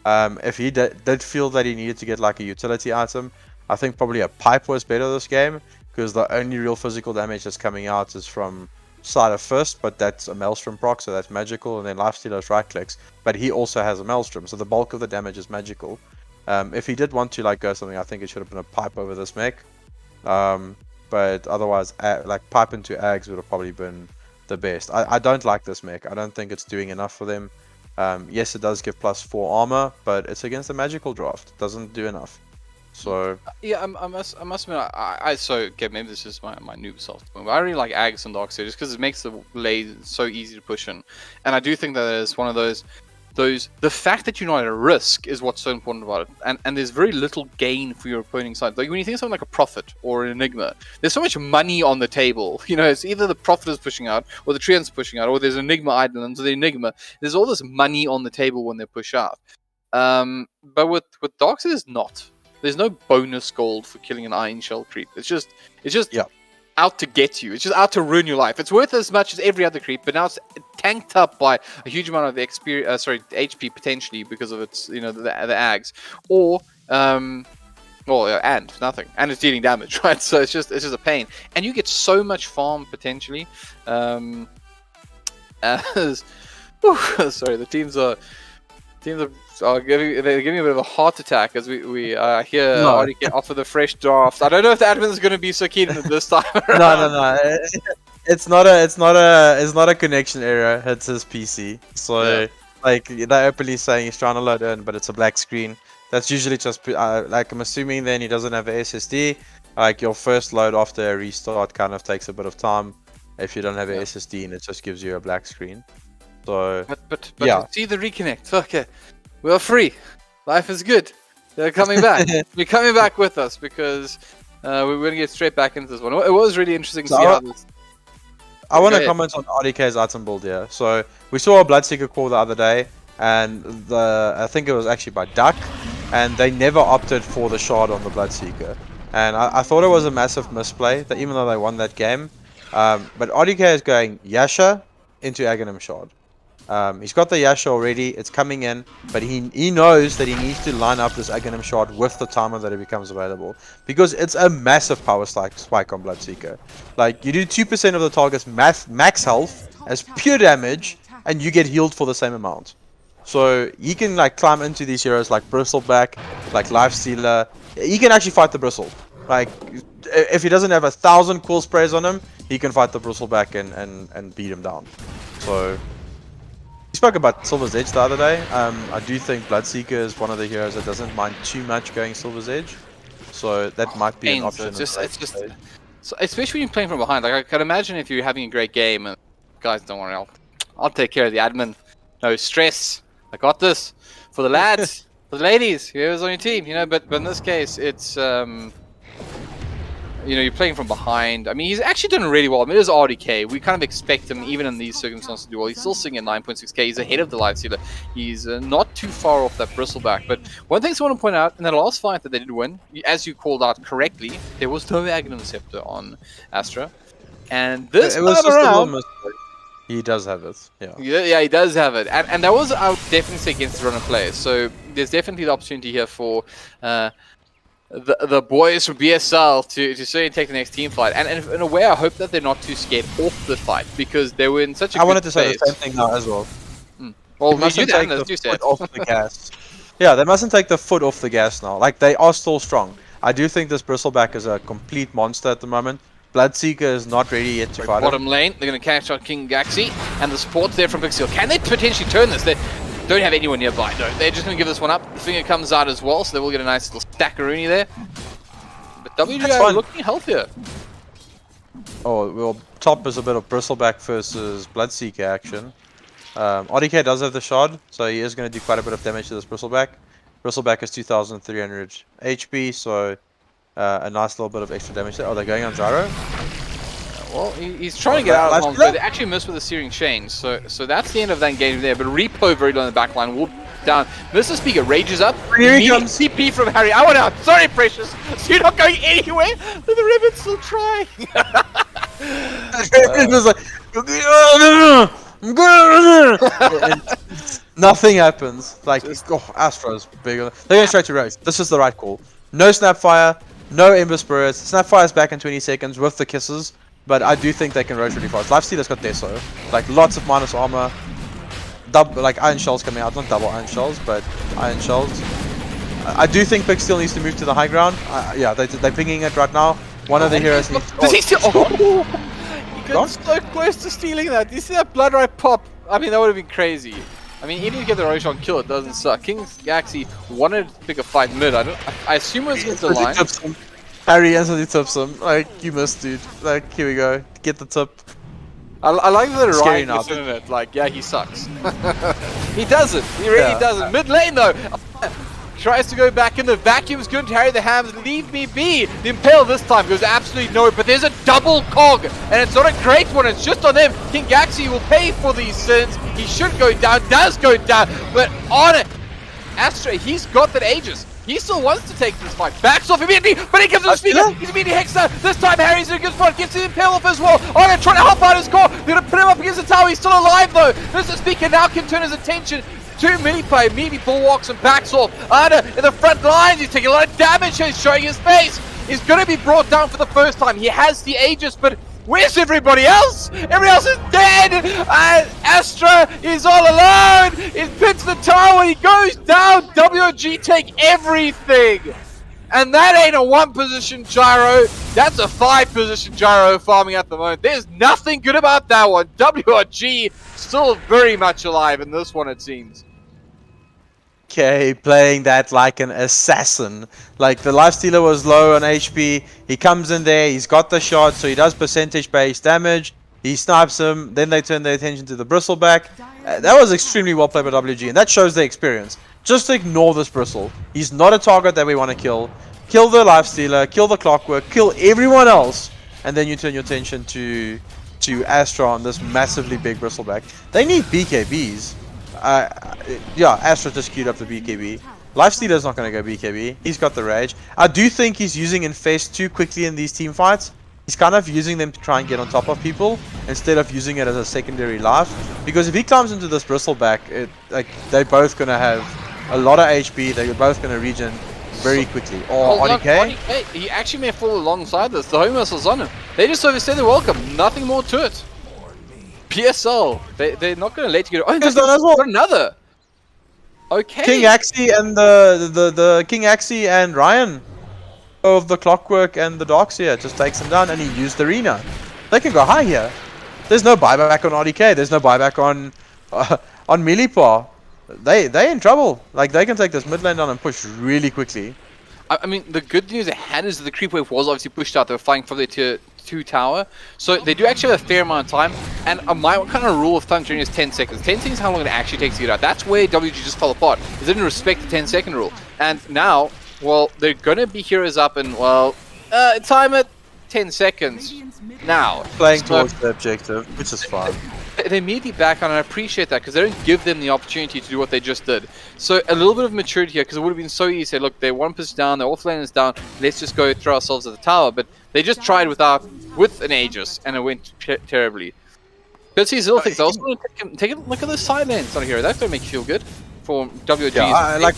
If he did feel that he needed to get like a utility item, I think probably a pipe was better this game because the only real physical damage that's coming out is from Side of Fist, but that's a Maelstrom proc, so that's magical, and then Lifestealer's right clicks, but he also has a Maelstrom, so the bulk of the damage is magical. If he did want to like go something, I think it should have been a pipe over this mech, but otherwise like pipe into Ags would have probably been the best. I don't like this mech. I don't think it's doing enough for them. Yes, it does give +4 armor, but it's against a magical draft. It doesn't do enough. So yeah, I must admit, so okay, maybe this is my noob self, but I really like Ags and Darkseer just because it makes the lane so easy to push in, and I do think that it's one of those the fact that you're not at a risk is what's so important about it, and there's very little gain for your opponent's side. Like when you think of something like a Prophet or an Enigma, there's so much money on the table. You know, it's either the Prophet is pushing out, or the Treant's pushing out, or there's an Enigma item, and so the Enigma, there's all this money on the table when they push out. But with Darkseer, there's not. There's no bonus gold for killing an Iron Shell creep. It's just out to get you. It's just out to ruin your life. It's worth as much as every other creep, but now it's tanked up by a huge amount of HP potentially because of its, you know, the Ags, or and nothing, and it's dealing damage, right? So it's just a pain, and you get so much farm potentially. Sorry, the teams are they're giving a bit of a heart attack as we hear RDK offer the fresh draft. I don't know if the admin is going to be so keen this time around. No. It's not a connection error. It's his PC. So like they're openly saying he's trying to load in, but it's a black screen. That's usually just like I'm assuming then he doesn't have a SSD. Like your first load after a restart kind of takes a bit of time if you don't have a SSD, and it just gives you a black screen. So but yeah, see the reconnect. Okay, we are free. Life is good. They're coming back. They're coming back with us because we're going to get straight back into this one. It was really interesting to see how this. I want to comment on RDK's item build here. So we saw a Bloodseeker core the other day, and I think it was actually by Duck, and they never opted for the shard on the Bloodseeker, and I thought it was a massive misplay that even though they won that game, but RDK is going Yasha into Aghanim shard. He's got the Yasha already, it's coming in, but he knows that he needs to line up this Aghanim shard with the timer that it becomes available, because it's a massive power spike on Bloodseeker. Like, you do 2% of the target's max health as pure damage, and you get healed for the same amount. So he can like climb into these heroes like Bristleback, like Lifestealer. He can actually fight the Bristle. Like, if he doesn't have 1,000 cool sprays on him, he can fight the Bristleback and beat him down. So we spoke about Silver's Edge the other day. I do think Bloodseeker is one of the heroes that doesn't mind too much going Silver's Edge, so that might be an option. It's just so especially when you're playing from behind. Like, I can imagine if you're having a great game and guys, don't worry, I'll take care of the admin. No stress. I got this for the lads, for the ladies, whoever's on your team, you know. But in this case, it's you know, you're playing from behind. I mean, he's actually done really well. I mean, it is RDK. We kind of expect him, even in these circumstances, to do well. He's still sitting at 9.6k. He's ahead of the live stealer. He's not too far off that bristleback. But one thing I want to point out, in that last fight that they did win, as you called out correctly, there was no Aghanim Scepter on Astra. And this it was time just a little around, mistake. He does have it. Yeah. yeah, he does have it. And that was, I would definitely say, against the runner players. So there's definitely the opportunity here for the boys from BSL to certainly take the next team fight. And in a way, I hope that they're not too scared off the fight, because they were in such a I good wanted to say place. the same thing now as well. Well, They we do mustn't that, take as the you said. foot off the gas. Yeah, they mustn't take the foot off the gas now. Like, they are still strong. I do think this bristleback is a complete monster at the moment. Bloodseeker is not ready yet to fight him. Bottom lane, they're going to catch out King Gaxi, and the support's there from Pixel. Can they potentially turn this? They don't have anyone nearby. No, they're just going to give this one up. The finger comes out as well, so they will get a nice little stackaroonie there. But WG are looking healthier. Oh, well, top is a bit of bristleback versus Bloodseeker action. RDK does have the shard, so he is going to do quite a bit of damage to this bristleback. Bristleback is 2,300 HP, so a nice little bit of extra damage there. Oh, they're going on Gyro? Well, he's trying to get out of harm's way. They actually missed with the Searing Chain, so that's the end of that engagement there. But Repo very low in the back line, will down. Mr. Speaker rages up. Here he comes. CP from Harry. I want out. Sorry, Precious. So you're not going anywhere. But the Ribbon's still trying. It was like, and nothing happens. Like, Astro's bigger. They're going straight to Rose. This is the right call. No Snapfire, no Ember Spirits. Snapfire's back in 20 seconds with the kisses, but I do think they can Roach really fast. Lifestealer's got Deso. Like, lots of minus armor. Like, Iron Shells coming out. Not double Iron Shells, but Iron Shells. I do think Pig still needs to move to the high ground. Yeah, they're pinging it right now. One of the heroes needs... Does he still... He got so close to stealing that. Did you see that blood right pop? I mean, that would have been crazy. I mean, even if you get the Roshan kill, it doesn't suck. King actually wanted to pick a fight mid. I assume it was against the line. Harry instantly tips him. Like, you missed, dude. Like, here we go. Get the tip. I like the Scary right in it. Like, yeah, he sucks. He doesn't. He really doesn't. Mid lane, though. Tries to go back in. The vacuum's going to carry the hams. Leave me be. The Impale this time goes absolutely nowhere. But there's a double cog. And it's not a great one. It's just on them. King Gaxi will pay for these sins. He should go down. Does go down. But on it. Astra, he's got that Aegis. He still wants to take this fight. Backs off immediately, but he comes to the speaker. He's immediately hexed out. This time Harry's in a good spot. Gets the Impale off as well. Arna trying to help out his core. They're going to put him up against the tower. He's still alive though. Mr. Speaker now can turn his attention to Mini-Play. Immediately bulwarks and backs off. Arna in the front lines. He's taking a lot of damage. He's showing his face. He's going to be brought down for the first time. He has the Aegis, but where's everybody else? Everybody else is dead! And Astra is all alone! He's pinned to the tower, he goes down! WG take everything! And that ain't a 1-position gyro, that's a 5-position gyro farming at the moment. There's nothing good about that one. WG still very much alive in this one, it seems. Okay, playing that like an assassin. Like, the Lifestealer was low on HP. He comes in there, he's got the shot, so he does percentage-based damage. He snipes him, then they turn their attention to the Bristleback. That was extremely well played by WG, and that shows their experience. Just ignore this Bristle. He's not a target that we want to kill. Kill the Lifestealer, kill the Clockwork, kill everyone else, and then you turn your attention to Astra on this massively big Bristleback. They need BKBs. Yeah, Astra just queued up the BKB. Lifestealer's not going to go BKB. He's got the rage. I do think he's using Infest too quickly in these team fights. He's kind of using them to try and get on top of people instead of using it as a secondary life. Because if he climbs into this Bristleback, like, they're both going to have a lot of HP. They're both going to regen very quickly. Or RDK. He actually may fall alongside this. The home missile's on him. They just overstay their welcome. Nothing more to it. PSL, they're not going to let you get. Oh, there's another. Okay. King Axie and the King Axie and Ryan of the Clockwork and the Darkseer just takes him down, and he used the arena. They can go high here. There's no buyback on RDK. There's no buyback on Melee-Paw. They in trouble. Like, they can take this mid lane down and push really quickly. I mean, the good news they had is that the creep wave was obviously pushed out. They were fighting from their tier 2 tower, so they do actually have a fair amount of time. And my kind of rule of thumb during is 10 seconds. 10 seconds is how long it actually takes to get out. That's where WG just fell apart. They didn't respect the 10-second rule. And now, well, they're gonna be heroes up, and well, time it. 10 seconds now. Playing So towards the objective, which is fine. they immediately back on, and I appreciate that because they don't give them the opportunity to do what they just did. So a little bit of maturity here, because it would have been so easy to say, look, they're 1 position down, their offlane is down, let's just go throw ourselves at the tower. But they just tried with an Aegis, and it went terribly. But these little things. I also want to take a look at the side lanes on here. That's going to make you feel good for WG. Yeah, like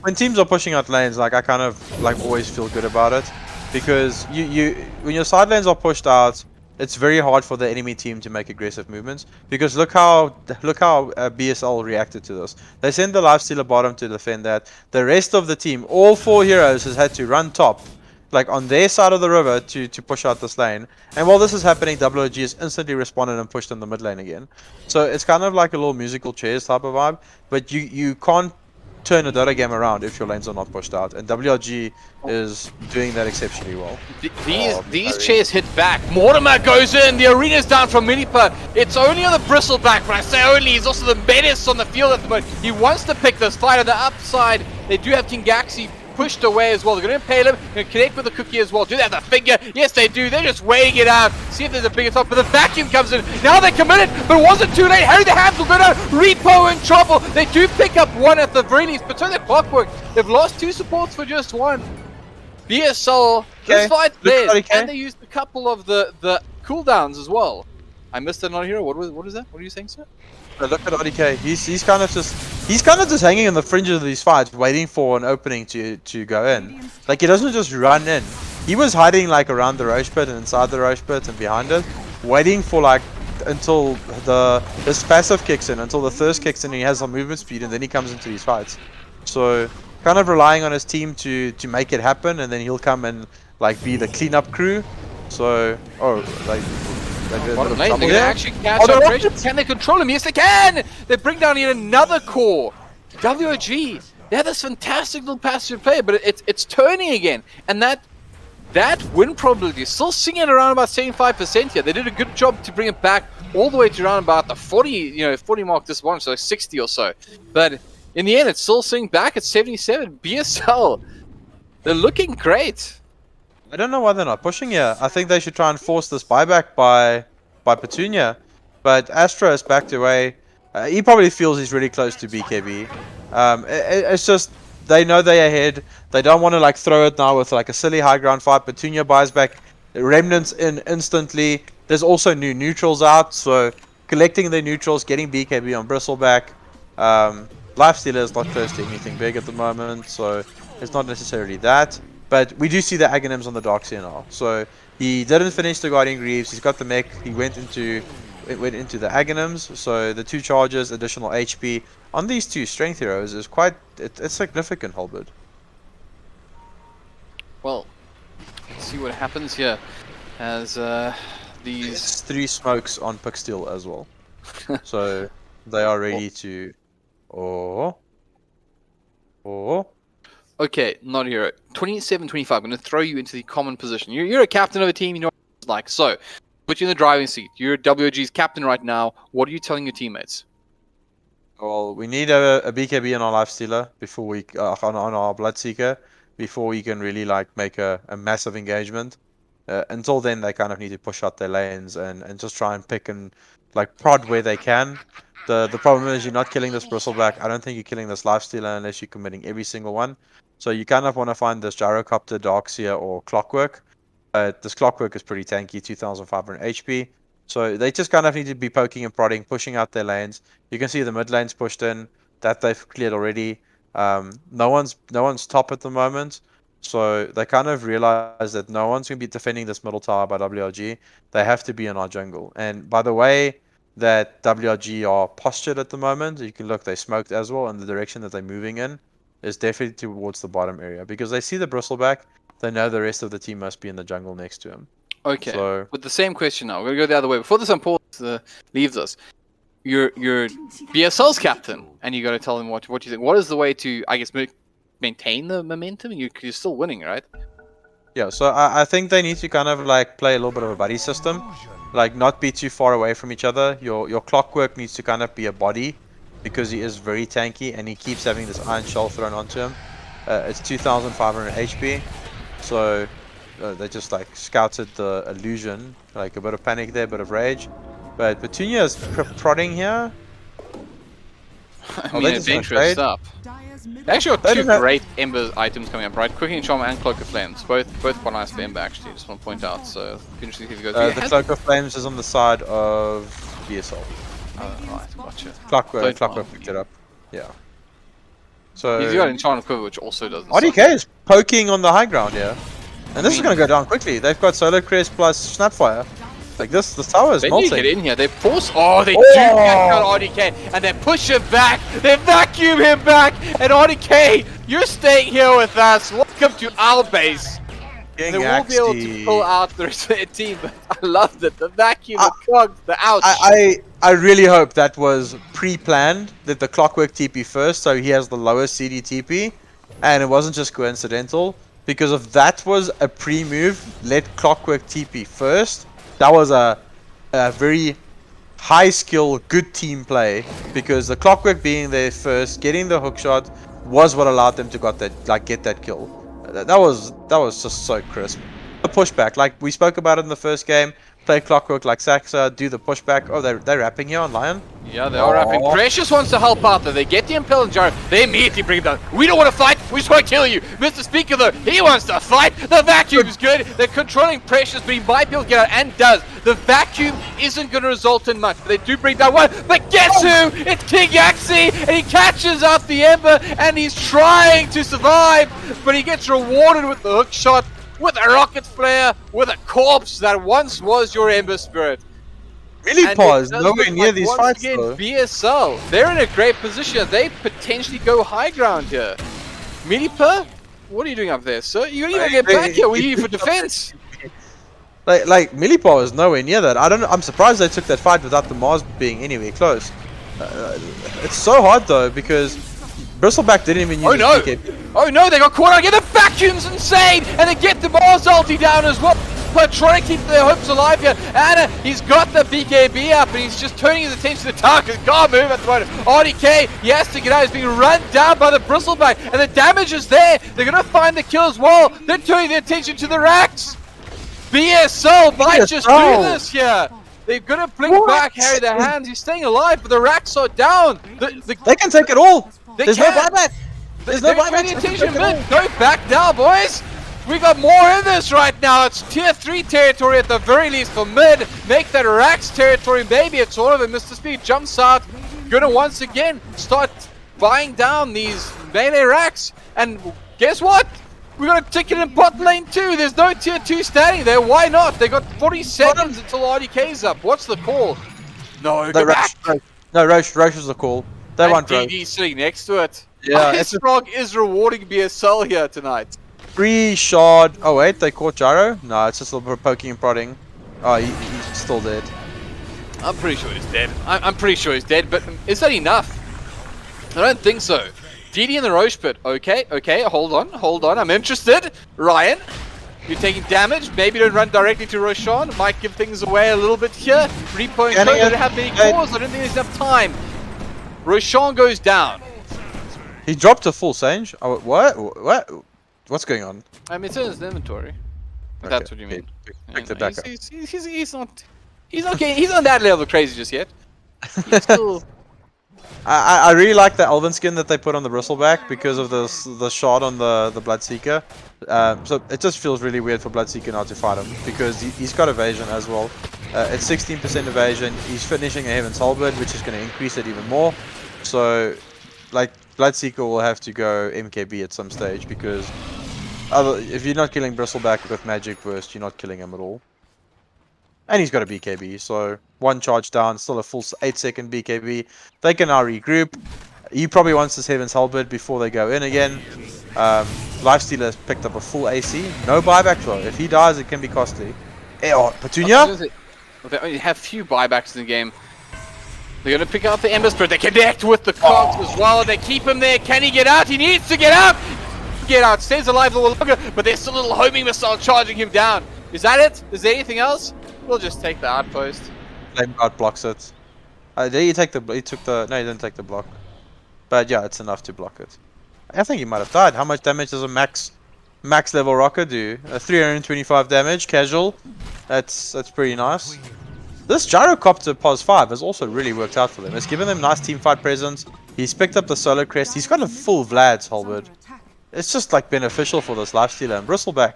when teams are pushing out lanes, like I kind of like always feel good about it, because when your side lanes are pushed out, it's very hard for the enemy team to make aggressive movements. Because look how BSL reacted to this. They sent the lifestealer bottom to defend that. The rest of the team, all 4 heroes, has had to run top, like on their side of the river, to push out this lane. And while this is happening, WG has instantly responded and pushed in the mid lane again. So it's kind of like a little musical chairs type of vibe. But you can't turn a Dota game around if your lanes are not pushed out, and WRG is doing that exceptionally well. These chairs hit back. Mortimer goes in. The arena's down from Minipa. It's only on the bristleback. When I say only, he's also the menace on the field at the moment. He wants to pick this fight on the upside. They do have King Gaxi pushed away as well. They're going to impale him, going to connect with the cookie as well. Do they have the finger? Yes, they do. They're just waiting it out. See if there's a bigger top, but the vacuum comes in. Now they're committed, but it wasn't too late. Harry the Hands will go down. Repo in trouble. They do pick up one at the very least, but so their clockwork. They've lost 2 supports for just 1. BSL, this fight's theirs, and they used a couple of the cooldowns as well. I missed it on here. What is that? What are you saying, sir? Look at ODK. He's kind of just hanging on the fringes of these fights, waiting for an opening to go in. Like, he doesn't just run in. He was hiding like around the Roche pit and inside the Roche pit and behind it, waiting for like until his passive kicks in, until the thirst kicks in, and he has some movement speed, and then he comes into these fights. So kind of relying on his team to make it happen, and then he'll come and like be the cleanup crew. So Bottom lane, they're going to actually catch up pressure. Can they control him? Yes, they can! They bring down yet another core. WOG, they have this fantastic little passive play, but it's turning again. And that win probability is still sitting at around about 75% here. They did a good job to bring it back all the way to around about the 40 mark this one, so like 60 or so. But in the end, it's still sitting back at 77. BSL, they're looking great. I don't know why they're not pushing here. I think they should try and force this buyback by Petunia, but Astra is backed away. He probably feels he's really close to BKB. It's just they know they're ahead. They don't want to like throw it now with like a silly high ground fight. Petunia buys back remnants in instantly. There's also new neutrals out, so collecting the neutrals, getting BKB on Bristleback. Lifestealer is not close to anything big at the moment, so it's not necessarily that. But we do see the Aghanims on the Darkseer now. So he didn't finish the Guardian Greaves. He's got the mech. He went into the Aghanims. So the 2 charges, additional HP on these 2 strength heroes is quite it's significant, HellbirD. Well, let's see what happens here as these It's 3 smokes on Pixsteel as well. So they are ready to Okay, notAhero. 27-25. I'm going to throw you into the common position. You're a captain of a team. You know what it's like. So, put you in the driving seat. You're WG's captain right now. What are you telling your teammates? Well, we need a BKB on our Lifestealer before we on our Bloodseeker before we can really like make a massive engagement. Until then, they kind of need to push out their lanes and just try and pick and like prod where they can. The problem is you're not killing this Bristleback. I don't think you're killing this Lifestealer unless you're committing every single one. So you kind of want to find this Gyrocopter, Darkseer, or Clockwork. This Clockwork is pretty tanky, 2,500 HP. So they just kind of need to be poking and prodding, pushing out their lanes. You can see the mid lanes pushed in. That they've cleared already. No one's top at the moment. So they kind of realize that no one's going to be defending this middle tower by WRG. They have to be in our jungle. And by the way that WRG are postured at the moment, you can look, they smoked as well, and the direction that they're moving in is definitely towards the bottom area. Because they see the Bristleback, they know the rest of the team must be in the jungle next to him. Okay, so, with the same question now, we're going to go the other way. Before this Paul leaves us, you're BSL's captain, and you got to tell him what you think. What is the way to, I guess, maintain the momentum? You're still winning, right? Yeah, so I think they need to kind of like play a little bit of a buddy system. Like not be too far away from each other. Your Clockwork needs to kind of be a body because he is very tanky and he keeps having this iron shell thrown onto him. It's 2,500 HP. So they just like scouted the illusion, like a bit of panic there, a bit of rage. But Petunia's prodding here. I mean, adventurous stuff. They actually got two great Ember items coming up, right? Quickening Charm and Cloak of Flames. Both quite nice for Ember, actually. Just want to point out. So, interesting if you go. The Cloak of Flames is on the side of BSL. Oh, right, gotcha. Clockwork picked it up. Yeah. So he's got Enchanted Quiver, which also doesn't. RDK is poking on the high ground here, and this is going to go down quickly. They've got Solar Crest plus Snapfire. Like this, the tower is melting. They get in here. They force. Oh, they do catch out RDK, and they push him back. They vacuum him back, and RDK, you're staying here with us. Welcome to our base. They won't be able to pull out the rest of their team, but I loved it. The vacuum, the cogs, the ouch. I really hope that was pre-planned, that the Clockwork TP first, so he has the lowest CD TP, and it wasn't just coincidental. Because if that was a pre-move, let Clockwork TP first, that was a very high skill, good team play. Because the Clockwork being there first, getting the hookshot, was what allowed them to get that kill. That was just so crisp. The pushback, like we spoke about it in the first game, play Clockwork like Saxa, do the pushback. Oh, they're rapping here on Lion. Yeah, they are rapping. Precious wants to help out though. They get the Impel and Gyro. They immediately bring it down. We don't want to fight. We just want to kill you. Mr. Speaker though, he wants to fight. The vacuum is good. They're controlling Precious, being by people get out, and does. The vacuum isn't going to result in much. But they do bring down one. But guess who? It's King Yaxi, and he catches out the Ember, and he's trying to survive, but he gets rewarded with the hook shot, with a rocket flare, with a corpse that once was your Ember Spirit. Really pause, nowhere near these fights though. BSL, they're in a great position. They potentially go high ground here. Milipa, what are you doing up there, sir? You don't even get back here. We're here for defense. Like Milipa is nowhere near that. I'm surprised they took that fight without the Mars being anywhere close. It's so hard though because Bristleback didn't even use PK. Oh no, they got caught out again. The vacuum's insane, and they get the Mars ulti down as well. But trying to keep their hopes alive here. Anna, he's got the BKB up, and he's just turning his attention to the tower because he can't move at the moment. RDK, he has to get out. He's being run down by the Bristleback, and the damage is there. They're going to find the kill as well. They're turning their attention to the racks. BSL might just do this here. They're going to blink back, Harry their hands. He's staying alive, but the racks are down. They can take it all. There's no buyback. There's no buyback. Attention, mid. Go back now, boys. We got more in this right now. It's tier 3 territory at the very least for mid. Make that Rax territory. Maybe it's all of it. Mr. Speed jumps out. Gonna once again start buying down these melee Rax. And guess what? We got a ticket in bot lane too. There's no tier 2 standing there. Why not? They got 40 seconds until RDK's up. What's the call? No, go back. No, Roche was the call. They want Roche. DD sitting next to it. Yeah, Ice Frog is rewarding BSL here tonight. Free shard. Oh wait, they caught Gyro? No, it's just a little bit of poking and prodding. Oh, he's still dead. I'm pretty sure he's dead. I'm pretty sure he's dead, but is that enough? I don't think so. DD in the Roche pit. Okay, hold on. I'm interested. Ryan, you're taking damage. Maybe don't run directly to Roshan. Might give things away a little bit here. Repo and Code don't have many cores. I don't think there's enough time. Roshan goes down. He dropped a full Sange. Oh, what? What's going on? I mean, it's in his inventory. If that's what you mean. Pick the back up. He's not that level crazy just yet. He's still... I really like the Elven skin that they put on the Bristleback because of the shot on the Bloodseeker. So it just feels really weird for Bloodseeker not to fight him because he's got evasion as well. It's 16% evasion. He's finishing a Heaven's Halberd, which is going to increase it even more. So, like, Bloodseeker will have to go MKB at some stage because if you're not killing Bristleback with Magic Burst, you're not killing him at all. And he's got a BKB, so one charge down, still a full 8-second BKB. They can now regroup. He probably wants this Heaven's Halberd before they go in again. Lifestealer has picked up a full AC. No buyback though. If he dies, it can be costly. Oh, Petunia? They only have few buybacks in the game. They're going to pick out the Ember Spirit. They connect with the cogs as well. They keep him there. Can he get out? He needs to get out! Get out. Stays alive a little longer, but there's still a little homing missile charging him down. Is that it? Is there anything else? We'll just take the outpost. Flame Guard blocks it. Did he take the... He took the... No, he didn't take the block. But yeah, it's enough to block it. I think he might have died. How much damage does a max max level rocket do? 325 damage, casual. That's pretty nice. This gyrocopter pos 5 has also really worked out for them. It's given them nice team fight presence. He's picked up the solo crest. He's got a full Vlad's halberd. It's just like beneficial for this lifestealer. And Bristleback,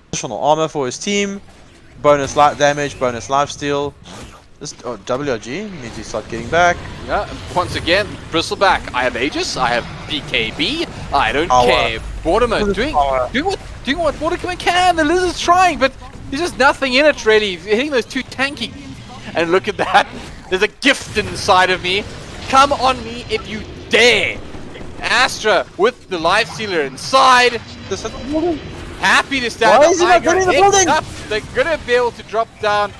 additional armor for his team, bonus light damage, bonus lifesteal. This WRG needs to start getting back. Yeah, once again, Bristleback. I have Aegis, I have BKB. I don't care. Mortimer doing what Mortimer can. The Lizard's trying, but there's just nothing in it really. Hitting those two tanky. And look at that. There's a gift inside of me. Come on me if you dare. Astra with the lifestealer inside. Happy to stand Why is he not getting the building? They're gonna be able to drop down.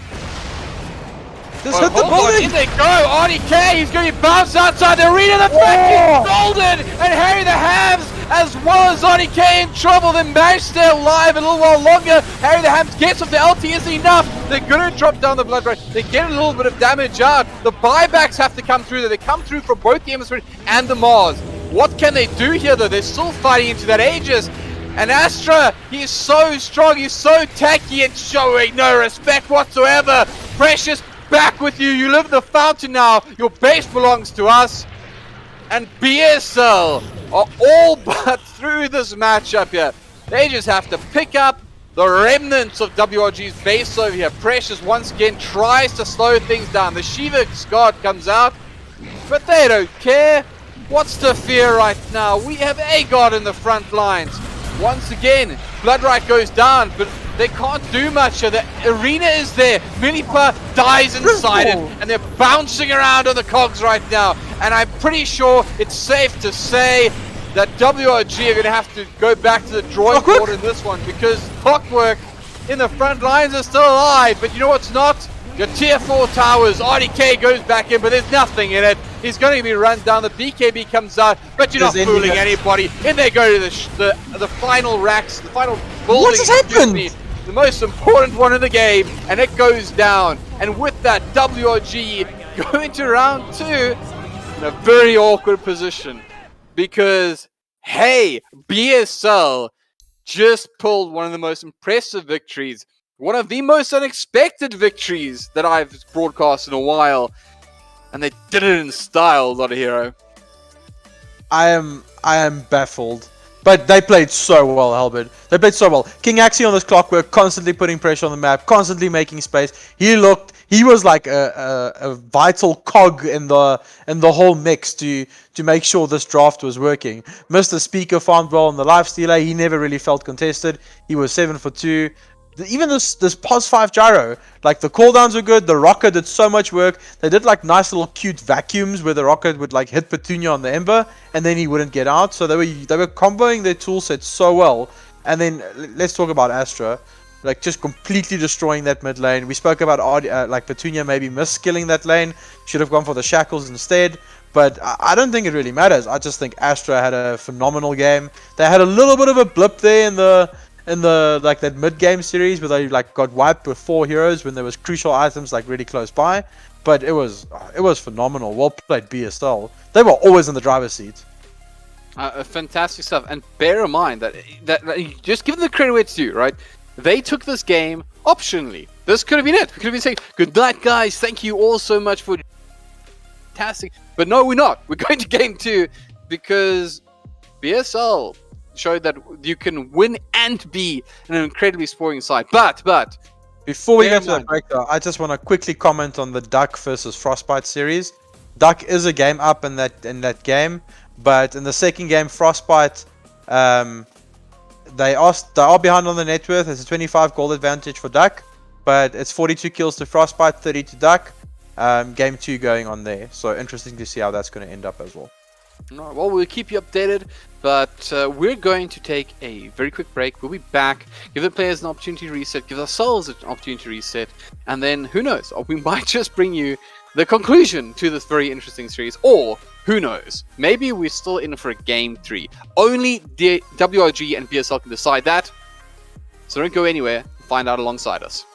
Just hit the building! In they go! RDK, he's going to be bounced outside the arena. The back is golden! And Harry the Hams, as well as RDK in trouble. Then managed to stay alive a little while longer. Harry the Hams gets off the LT isn't enough. They're going to drop down the blood rush. They get a little bit of damage out. The buybacks have to come through. They come through from both the Evesports and the Mars. What can they do here though? They're still fighting into that Aegis. And Astra, he's so strong, he's so tacky and showing no respect whatsoever. Precious, back with you. You live in the fountain now. Your base belongs to us. And BSL are all but through this matchup here. They just have to pick up the remnants of WRG's base over here. Precious once again tries to slow things down. The Shiva Guard comes out, but they don't care. What's to fear right now? We have A-God in the front lines. Once again, Bloodright goes down, but they can't do much. The arena is there. Milipa dies inside it, and they're bouncing around on the cogs right now. And I'm pretty sure it's safe to say that WRG are going to have to go back to the drawing board in this one, because Clockwork in the front lines are still alive. But you know what's not? Your tier 4 towers. RDK goes back in, but there's nothing in it. He's going to be run down. The BKB comes out, but you're not fooling anybody. In they go to the final racks, the final building. What has happened? The most important one in the game, and it goes down. And with that, WRG going to round 2 in a very awkward position, because hey, BSL just pulled one of the most impressive victories, one of the most unexpected victories that I've broadcast in a while, and they did it in style, notAhero. I am baffled. But they played so well, Helbert. They played so well. King Axie on this Clockwork, constantly putting pressure on the map, constantly making space. He was like a vital cog in the whole mix to make sure this draft was working. Mr. Speaker farmed well on the lifestealer. He never really felt contested. He was 7 for 2. Even this pos 5 gyro, like the cooldowns were good. The rocket did so much work. They did like nice little cute vacuums where the rocket would like hit Petunia on the Ember and then he wouldn't get out. So they were comboing their tool set so well. And then let's talk about Astra, like just completely destroying that mid lane. We spoke about like Petunia maybe miskilling that lane. Should have gone for the shackles instead. But I don't think it really matters. I just think Astra had a phenomenal game. They had a little bit of a blip there in the like that mid-game series where they like got wiped with 4 heroes when there was crucial items like really close by, but it was phenomenal. Well played BSL. They were always in the driver's seat. Fantastic stuff. And bear in mind that just give them the credit where it's due, right? They took this game optionally. This could have been it. We could have been saying, good night guys, thank you all so much for fantastic. But no, we're not. We're going to game 2 because BSL showed that you can win and be an incredibly scoring side. But before we get to that break though, I just want to quickly comment on the Duck versus Frostbite series. Duck is a game up in that game, but in the second game, Frostbite they are behind on the net worth. It's a 25 gold advantage for Duck, but it's 42 kills to Frostbite, 30 to Duck. Game 2 going on there, so interesting to see how that's going to end up as well. No, well, we'll keep you updated, but we're going to take a very quick break. We'll be back, give the players an opportunity to reset, give ourselves an opportunity to reset, and then who knows, or we might just bring you the conclusion to this very interesting series, or who knows, maybe we're still in for a game 3. Only the WRG and BSL can decide that, so don't go anywhere, find out alongside us.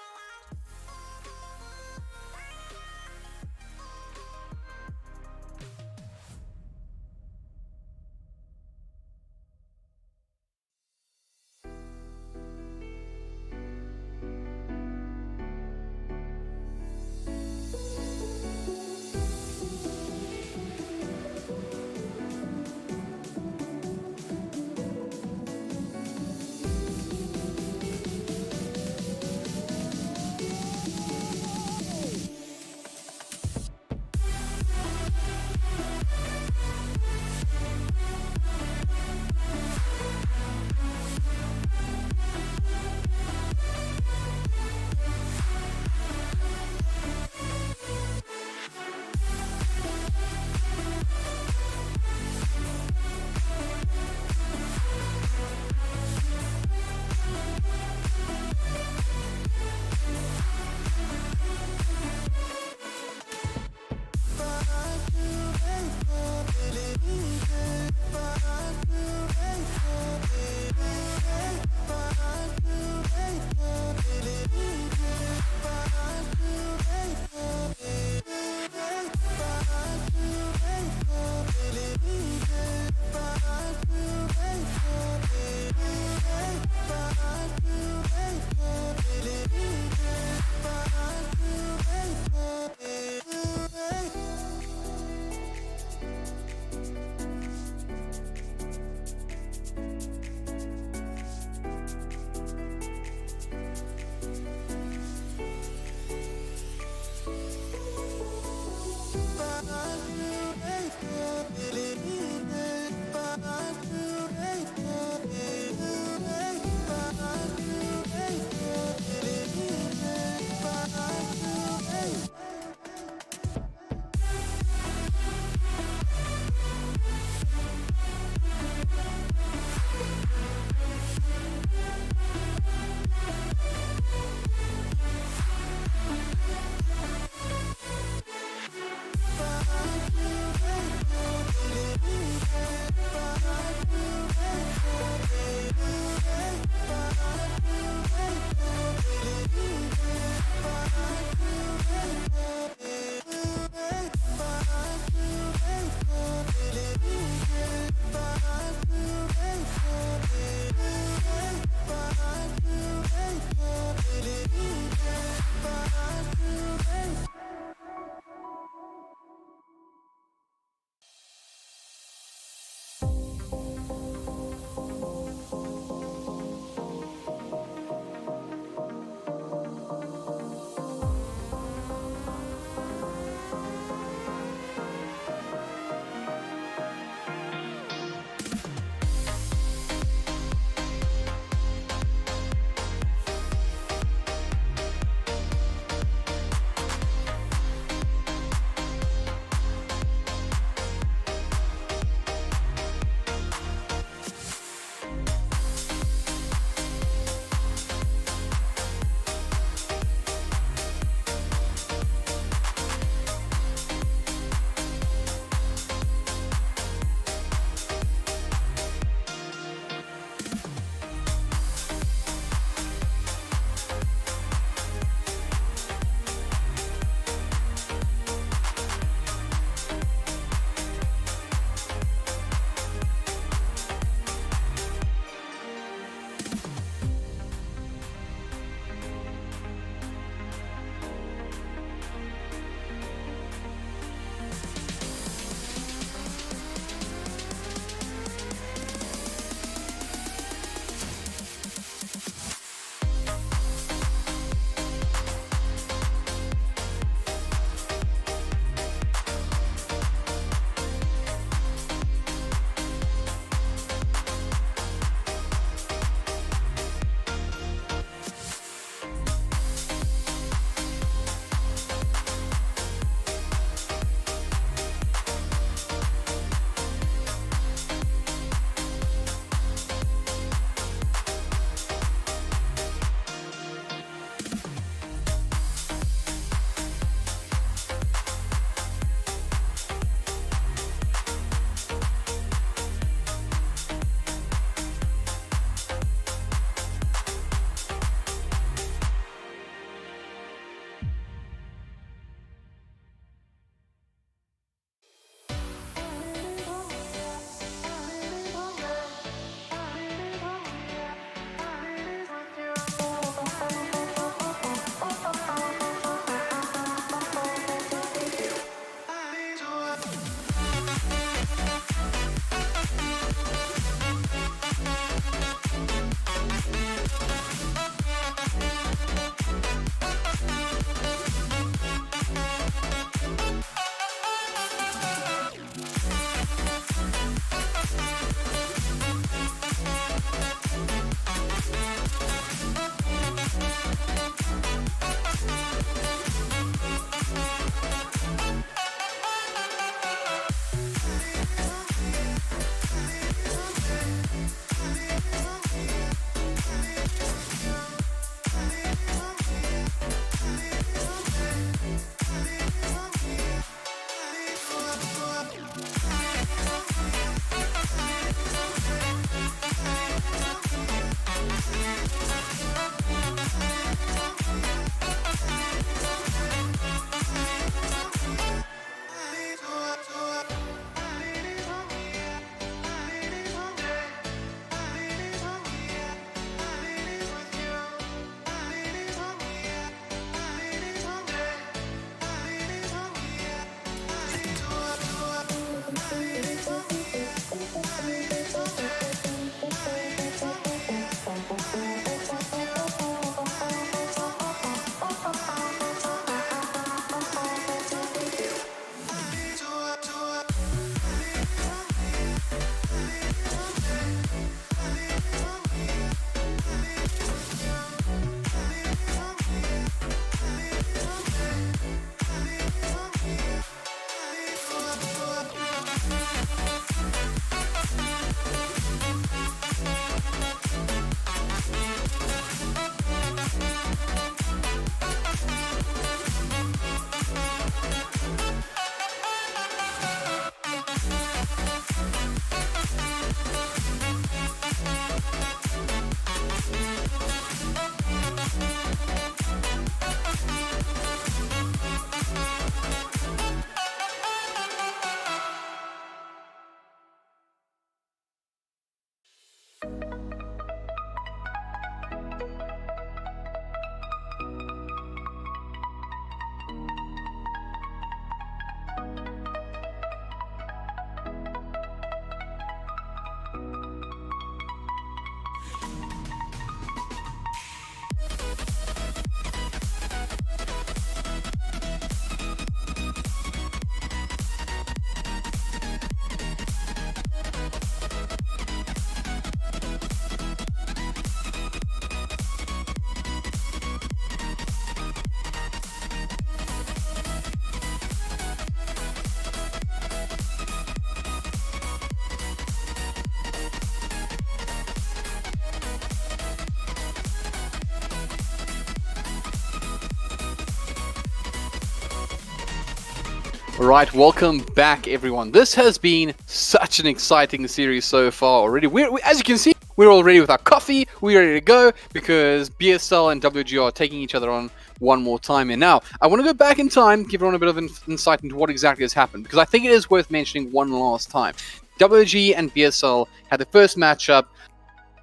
Right, welcome back everyone. This has been such an exciting series so far already. As you can see, we're all ready with our coffee. We're ready to go because BSL and WG are taking each other on one more time. And now, I want to go back in time, give everyone a bit of insight into what exactly has happened, because I think it is worth mentioning one last time. WG and BSL had the first matchup.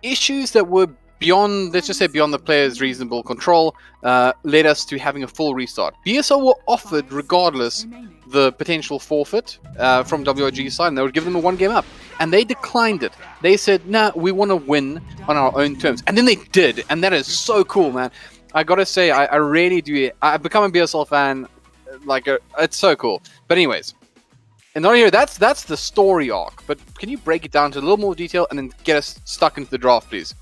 Issues that were beyond, let's just say beyond the player's reasonable control, led us to having a full restart. BSL were offered, regardless, the potential forfeit from WG's side, and they would give them a 1 game up. And they declined it. They said, nah, we want to win on our own terms. And then they did, and that is so cool, man. I gotta say, I really do. I've become a BSL fan, it's so cool. But anyways, and notAhero, that's the story arc. But can you break it down to a little more detail and then get us stuck into the draft, please?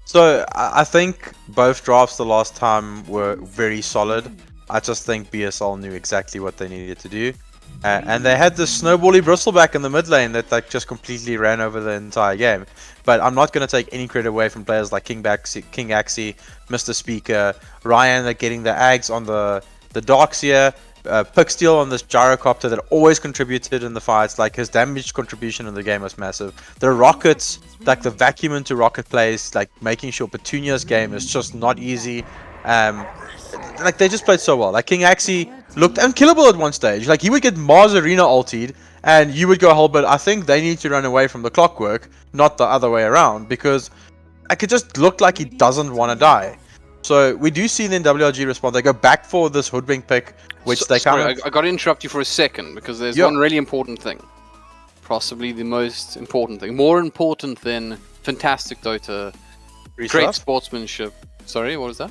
So I think both drafts the last time were very solid. I just think BSL knew exactly what they needed to do. And they had this snowbally bristleback in the mid lane that just completely ran over the entire game. But I'm not going to take any credit away from players like King Axie, Mr. Speaker, Ryan, that getting the Ags on the Darkseer, Picksteel on this Gyrocopter that always contributed in the fights. Like, his damage contribution in the game was massive. The Rockets, like the vacuum into Rocket plays, like making sure Petunia's game is just not easy. Like, they just played so well. Like, King Axie looked unkillable at one stage. Like, he would get Mars Arena ultied, and you would go, HellbirDza, I think they need to run away from the clockwork, not the other way around, because like, it just looked like he doesn't want to die. So we do see then WRG respond. They go back for this hoodwink pick, which they kind of... I got to interrupt you for a second, because there's one really important thing. Possibly the most important thing. More important than fantastic Dota, great sportsmanship. Sorry, what was that?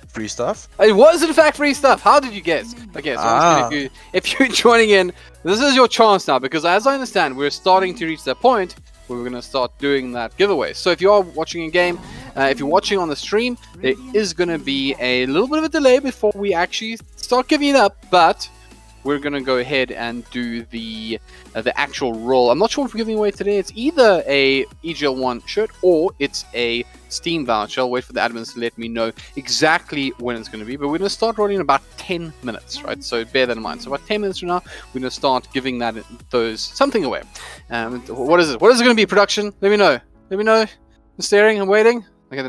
Free stuff. It was in fact free stuff. How did you guess? Okay, so if you're joining in, this is your chance now, because as I understand, we're starting to reach that point where we're going to start doing that giveaway. So if you are watching a game, if you're watching on the stream, there is going to be a little bit of a delay before we actually start giving it up, but we're going to go ahead and do the actual roll. I'm not sure what we're giving away today. It's either a EGL One shirt or it's a Steam voucher. I'll wait for the admins to let me know exactly when it's going to be, but we're going to start rolling in about 10 minutes, right? So bear that in mind. So about 10 minutes from now, we're going to start giving something away. What is it? What is it going to be, production? Let me know. Let me know. I'm staring. I'm waiting. Okay,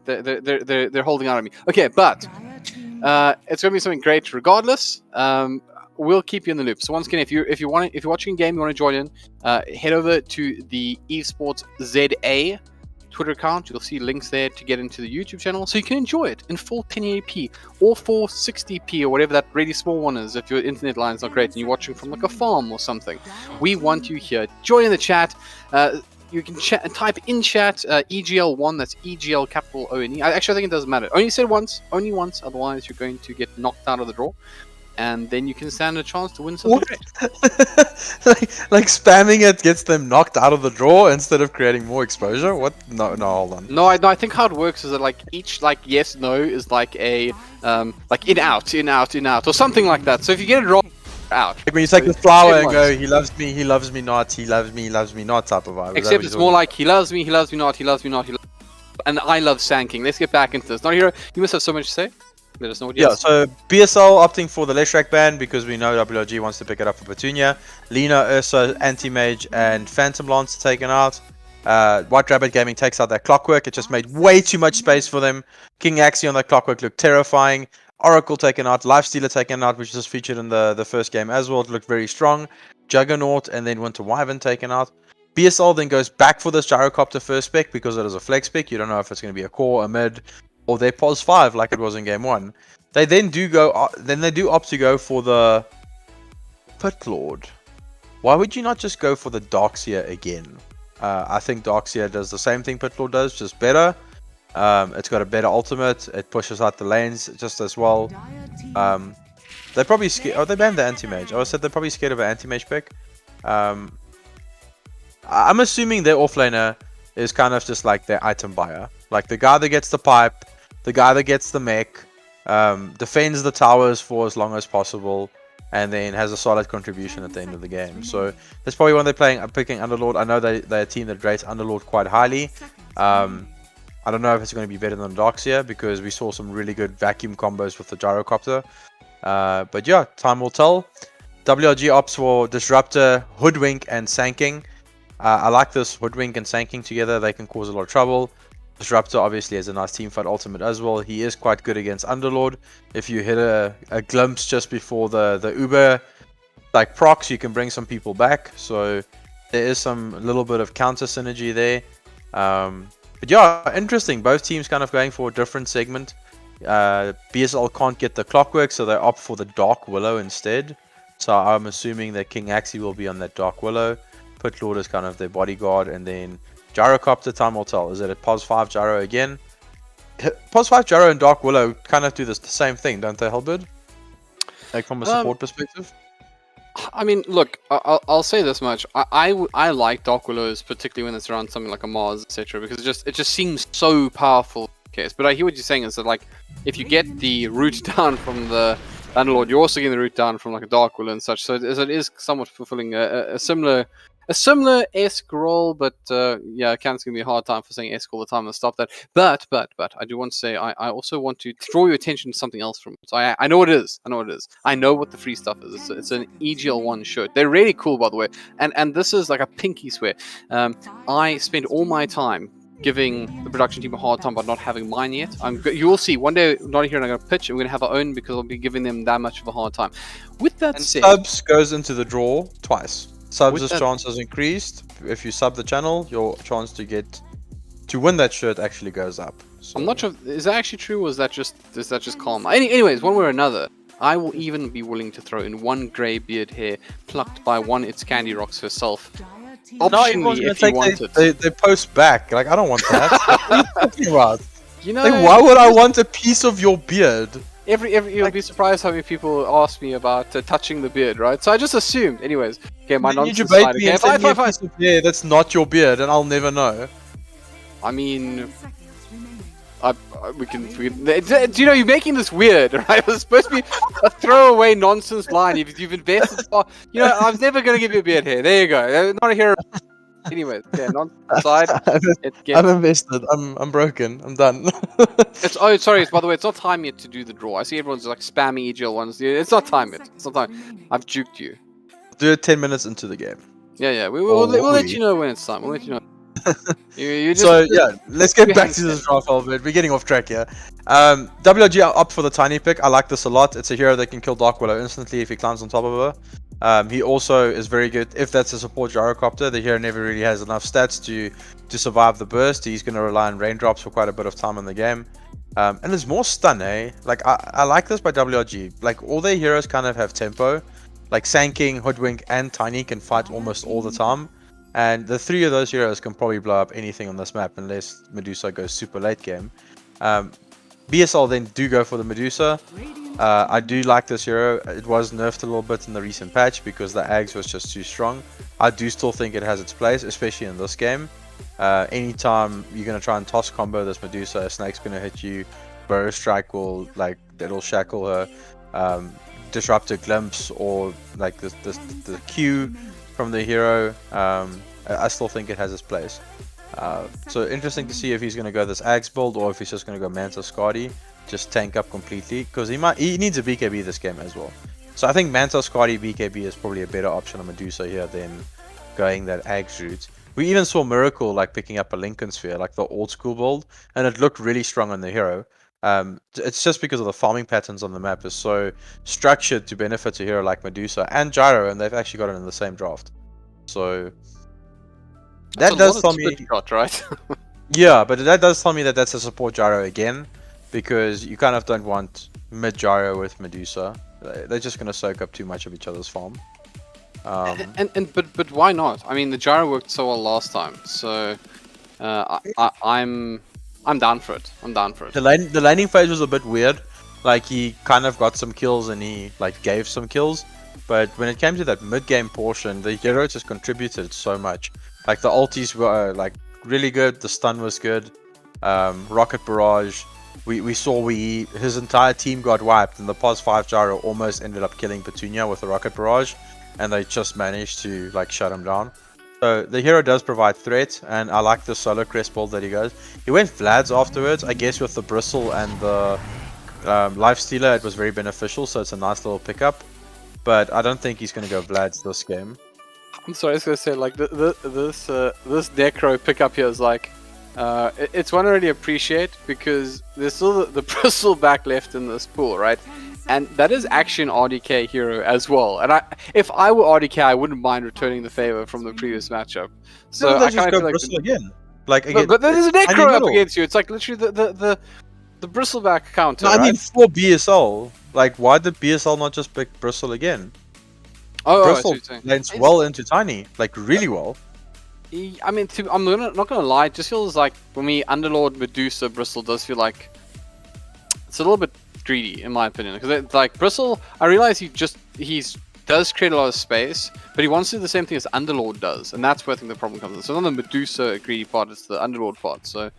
they're holding out on me. Okay, but it's going to be something great regardless. We'll keep you in the loop. So once again, if you're watching a game, you want to join in, head over to the Evesports ZA Twitter account. You'll see links there to get into the YouTube channel, so you can enjoy it in full 1080p or 460p or whatever that really small one is. If your internet line is not great and you're watching from like a farm or something, we want you here. Join in the chat. You can type in chat EGL One. That's EGL capital ONE. I think it doesn't matter. Only once. Otherwise, you're going to get knocked out of the draw. And then you can stand a chance to win something great. like spamming it gets them knocked out of the draw instead of creating more exposure? What? No, hold on. No, I think how it works is that like each yes, no is like a like in out or something like that. So if you get it wrong, out. Like when you take the flower and go, he loves me not, he loves me not type of vibe. Except it's more like he loves me not, and I love Sanking. Let's get back into this. notAhero, you must have so much to say. Let us know what you have. So BSL opting for the Leshrac ban because we know WRG wants to pick it up for Petunia. Lina, Ursa, Anti-Mage, and Phantom Lance taken out. Whiterabbit Gaming takes out that Clockwork. It just made way too much space for them. King Axie on that Clockwork looked terrifying. Oracle taken out. Lifestealer taken out, which was featured in the first game as well. It looked very strong. Juggernaut and then Winter Wyvern taken out. BSL then goes back for this Gyrocopter first pick because it is a flex pick. You don't know if it's going to be a core, a mid, or their pos 5 like it was in game 1. They then do opt to go for the Pit Lord. Why would you not just go for the Darkseer again? I think Darkseer does the same thing Pit Lord does, just better. It's got a better ultimate. It pushes out the lanes just as well. They're probably scared. Oh, they banned the Anti-Mage. I said they're probably scared of an Anti-Mage pick. I'm assuming their offlaner is kind of just like their item buyer. Like the guy that gets the pipe, the guy that gets the mech, defends the towers for as long as possible, and then has a solid contribution at the end of the game. So that's probably when they're picking Underlord. I know they're a team that rates Underlord quite highly. I don't know if it's going to be better than Darkseer because we saw some really good vacuum combos with the Gyrocopter. But yeah, time will tell. WRG opts for Disruptor, Hoodwink, and Sanking. I like this Hoodwink and Sanking together. They can cause a lot of trouble. Disruptor obviously has a nice teamfight ultimate as well. He is quite good against Underlord. If you hit a glimpse just before the Uber like procs, you can bring some people back. So there is some little bit of counter synergy there. But yeah, interesting. Both teams kind of going for a different segment. BSL can't get the Clockwork, so they opt for the Dark Willow instead. So I'm assuming that King Axie will be on that Dark Willow. Pit Lord is kind of their bodyguard, and then Gyrocopter, time will tell. Is it a POS 5 Gyro again? POS 5 Gyro and Dark Willow kind of do the same thing, don't they, HellbirD? Like from a support perspective? I mean, look, I'll say this much. I like Dark Willows, particularly when it's around something like a Mars, etc., because it just seems so powerful. Case. But I hear what you're saying is that, like, if you get the route down from the Underlord, you're also getting the route down from like a Dark Willow and such. So it is somewhat fulfilling a similar-esque role, but yeah, it's going to be a hard time for saying esque all the time and stop that. But I do want to say I also want to draw your attention to something else from it. So I know what it is. I know what the free stuff is. It's an EGL One shirt. They're really cool, by the way. And this is like a pinky swear. I spend all my time giving the production team a hard time by not having mine yet. You will see one day, notAhero and I'm going to pitch, and we're going to have our own because I'll be giving them that much of a hard time. With that said, subs goes into the draw twice. Subs' chance has increased. If you sub the channel, your chance to win that shirt actually goes up. So. I'm not sure. Is that actually true, or is that just calm? Anyways, one way or another, I will even be willing to throw in one grey beard hair plucked by one It's Candy Rocks herself. Optionally, if you want it. They post back. Like, I don't want that. What are you talking about? You know, like, why would I want a piece of your beard? You'll be surprised how many people ask me about touching the beard, right? So I just assumed. Anyways, okay, my nonsense side. Okay, fine. Yeah, that's not your beard, and I'll never know. I mean, we can. Do you know, you're making this weird, right? It was supposed to be a throwaway nonsense line. You've invested far. You know, I was never gonna give you a beard here. There you go. Not a hero. Anyways, yeah, nonsense side. I'm invested. I'm broken. I'm done. Sorry. By the way, it's not time yet to do the draw. I see everyone's like spamming EGL ones. It's not time yet. It's not time. I've juked you. Do it 10 minutes into the game. Yeah. We'll let you know when it's time. We'll let you know. Let's get back to this draft, HellbirD. We're getting off track here. WRG up for the tiny pick. I like this a lot. It's a hero that can kill Dark Willow instantly if he climbs on top of her. He also is very good if that's a support Gyrocopter. The hero never really has enough stats to survive the burst. He's going to rely on raindrops for quite a bit of time in the game. And there's more stun, eh? Like, I like this by WRG. Like, all their heroes kind of have tempo. Like, Sanking, Hoodwink, and Tiny can fight almost all the time. And the three of those heroes can probably blow up anything on this map unless Medusa goes super late game. BSL then do go for the Medusa. I do like this hero. It was nerfed a little bit in the recent patch because the Ags was just too strong. I do still think it has its place, especially in this game. Anytime you're going to try and toss combo this Medusa, a snake's going to hit you. Burrow Strike will, like, it'll shackle her. Disruptor Glimpse or like the Q from the hero. I still think it has its place. So interesting to see if he's going to go this Axe build or if he's just going to go Manta Scotty, just tank up completely, because he needs a BKB this game as well. So I think Manta Scotty BKB is probably a better option on Medusa here than going that Axe route. We even saw Miracle like picking up a Lincoln Sphere, like the old school build, and it looked really strong on the hero. It's just because of the farming patterns on the map is so structured to benefit a hero like Medusa and Gyro, and they've actually got it in the same draft. So that does tell me, shot, right? yeah, but that does tell me that that's a support Gyro again, because you kind of don't want mid Gyro with Medusa. They're just going to soak up too much of each other's farm. But why not? I mean, the Gyro worked so well last time, so I'm down for it. The laning phase was a bit weird. Like, he kind of got some kills and he like gave some kills, but when it came to that mid game portion, the hero just contributed so much. Like, the ultis were like really good, the stun was good, rocket barrage. We saw his entire team got wiped, and the POS 5 Gyro almost ended up killing Petunia with a rocket barrage, and they just managed to like shut him down. So the hero does provide threat, and I like the solo crest build that he goes. He went Vlad's afterwards. I guess with the bristle and the life stealer, it was very beneficial, so it's a nice little pickup. but I don't think he's gonna go Vlad's this game. I'm sorry, I was gonna say like this Necro pickup here is like, it's one I really appreciate because there's still the bristleback left in this pool, right? And that is actually an RDK hero as well. And if I were RDK, I wouldn't mind returning the favor from the previous matchup. So So I just kind go of feel like bristle again. Like again, but there's a tiny Necro up middle. against you. It's like literally the bristleback counter. No, I right? mean for BSL. Like, why did BSL not just pick bristle again? Oh, I see Bristle what you're saying. lanes well into tiny, like really well. I mean, I'm not gonna lie. It just feels like for me, Underlord, Medusa, Bristle does feel like it's a little bit greedy in my opinion. Because like Bristle, I realize he does create a lot of space, but he wants to do the same thing as Underlord does, and that's where I think the problem comes in. So not the Medusa greedy part; it's the Underlord part. So you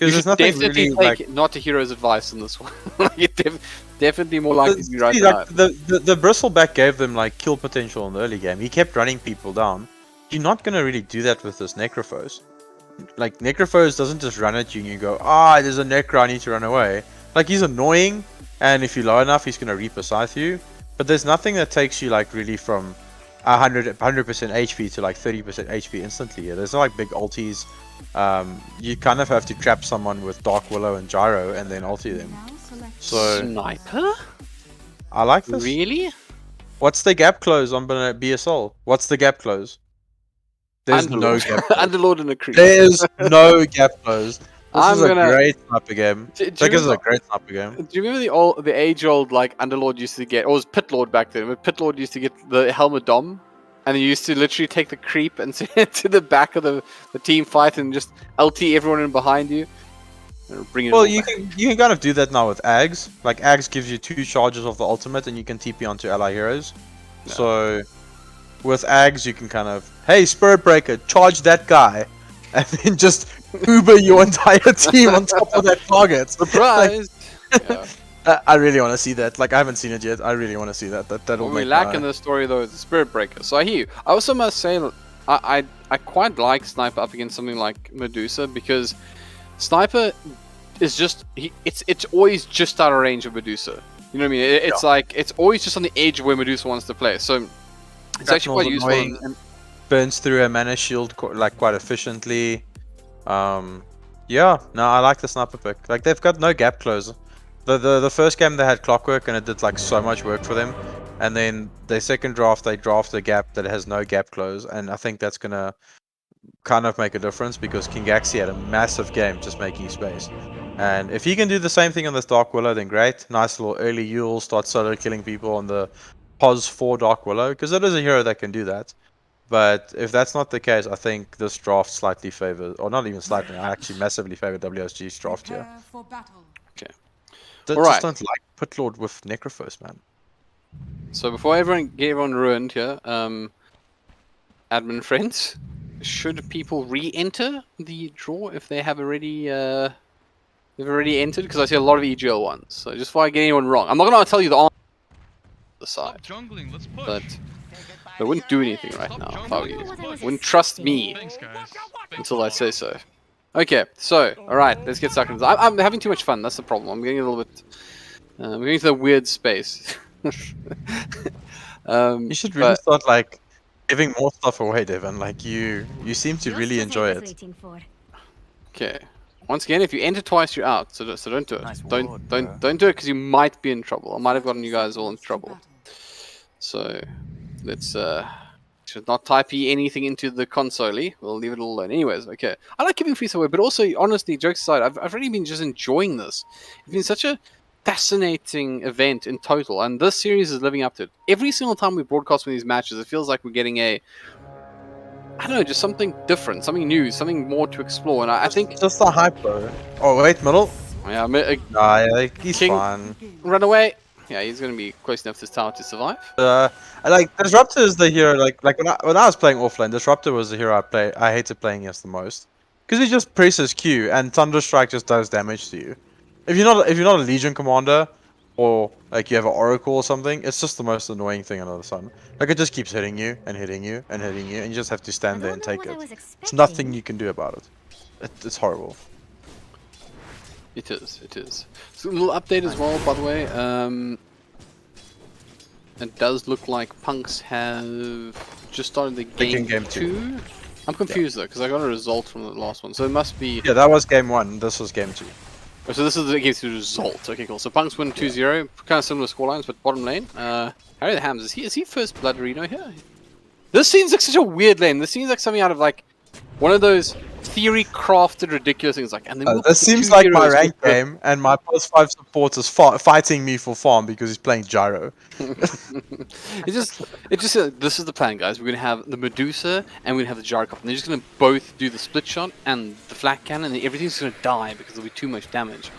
Because should there's nothing definitely really take like. notAhero's advice in this one. Like, definitely more likely to be right See, than like, I. the bristleback gave them like kill potential in the early game. He kept running people down. You're not gonna really do that with this Necrophos. Like Necrophos doesn't just run at you and you go, there's a Necro, I need to run away. Like he's annoying, and if you're low enough, he's gonna reap a scythe you. But there's nothing that takes you like really from 100% HP to like 30% HP instantly. There's no like big ultis. You kind of have to trap someone with Dark Willow and Gyro and then ulti them. So Sniper? I like this. Really? What's the gap close on BSL? What's the gap close? There's no Underlord. gap close. Underlord and a creep. There's no gap close. This is a great sniper game. This is a great sniper game. Do you remember the age-old like Underlord used to get, or it was Pitlord back then? But Pitlord used to get the Helmet Dom, and he used to literally take the creep and to the back of the team fight and just LT everyone in behind you. And bring it Well, all you back. can kind of do that now with Ags. Like Ags gives you 2 charges of the ultimate, and you can TP onto ally heroes. Yeah. So with Ags, you can kind of, hey, Spirit Breaker, charge that guy, and then just Uber your entire team on top of that target. Surprise! Yeah. I really want to see that. Like I haven't seen it yet. I really want to see that. That'll What we make lack in this story though is the Spirit Breaker. So I hear you. I also must say I quite like Sniper up against something like Medusa because Sniper is just it's always just out of range of Medusa. You know what I mean? It's like it's always just on the edge where Medusa wants to play. So it's actually quite useful. And burns through a mana shield like quite efficiently. Yeah, no, I like the Sniper pick. Like they've got no gap close. The first game they had Clockwork and it did like so much work for them, and then their second draft they draft a gap that has no gap close, and I think that's gonna kind of make a difference because King Gaxi had a massive game just making space. And if he can do the same thing on this Dark Willow, then great. Nice little early Yule, start solo killing people on the pos for Dark Willow, because it is a hero that can do that. But if that's not the case, I think this draft slightly favors, or not even slightly, I actually massively favor WSG's draft here. Okay. Just don't like Pitlord with Necrophos, man. So before everyone get everyone ruined here, admin friends, should people re-enter the draw if they have already entered? Because I see a lot of EGL ones. So just before I get anyone wrong, I'm not gonna tell you the answer the side, but I wouldn't do anything right now if I were you. Wouldn't trust me until I say so. Okay, so alright, let's get stuck into this. I'm having too much fun. That's the problem. I'm getting a little bit. I'm getting to the weird space. You should really start like giving more stuff away, Devin. Like you seem to really enjoy it. Okay. Once again, if you enter twice, you're out. So don't do it. Don't do it because you might be in trouble. I might have gotten you guys all in trouble. So let's should not type anything into the console. We'll leave it all alone. Anyways, okay. I like giving free away, but also honestly, jokes aside, I've really been just enjoying this. It's been such a fascinating event in total, and this series is living up to it. Every single time we broadcast one of these matches, it feels like we're getting I don't know, just something different, something new, something more to explore. And I think just the hype, bro. Oh wait, middle. Yeah, yeah, he's King, fine. Run away. Yeah, he's gonna be close enough to this tower to survive. Like Disruptor is the hero. Like when I was playing offlane, Disruptor was the hero I hated playing against the most, because he just presses Q and Thunderstrike just does damage to you. If you're not a Legion commander, or like you have an Oracle or something, it's just the most annoying thing under the sun. Like it just keeps hitting you and hitting you and hitting you, and you just have to stand there and take it. There's nothing you can do about it. It's horrible. It is. So a little update as well, by the way. it does look like Punks have just started the Begin game game two. 2. I'm confused though, because I got a result from the last one, so it must be... Yeah, that was game 1. This was game 2. Oh, so this is the game 2 result. Okay, cool. So Punks win 2-0, kind of similar scorelines, but bottom lane. Harry the Hams, is he first blood Reno here? This seems like such a weird lane. This seems like something out of like one of those theory crafted ridiculous things. Like, and then This seems like my rank game, and my +5 support is fighting me for farm because he's playing Gyro. This is the plan, guys. We're gonna have the Medusa and we're gonna have the Gyro Cup, and they're just gonna both do the split shot and the flak cannon, and everything's gonna die because there'll be too much damage.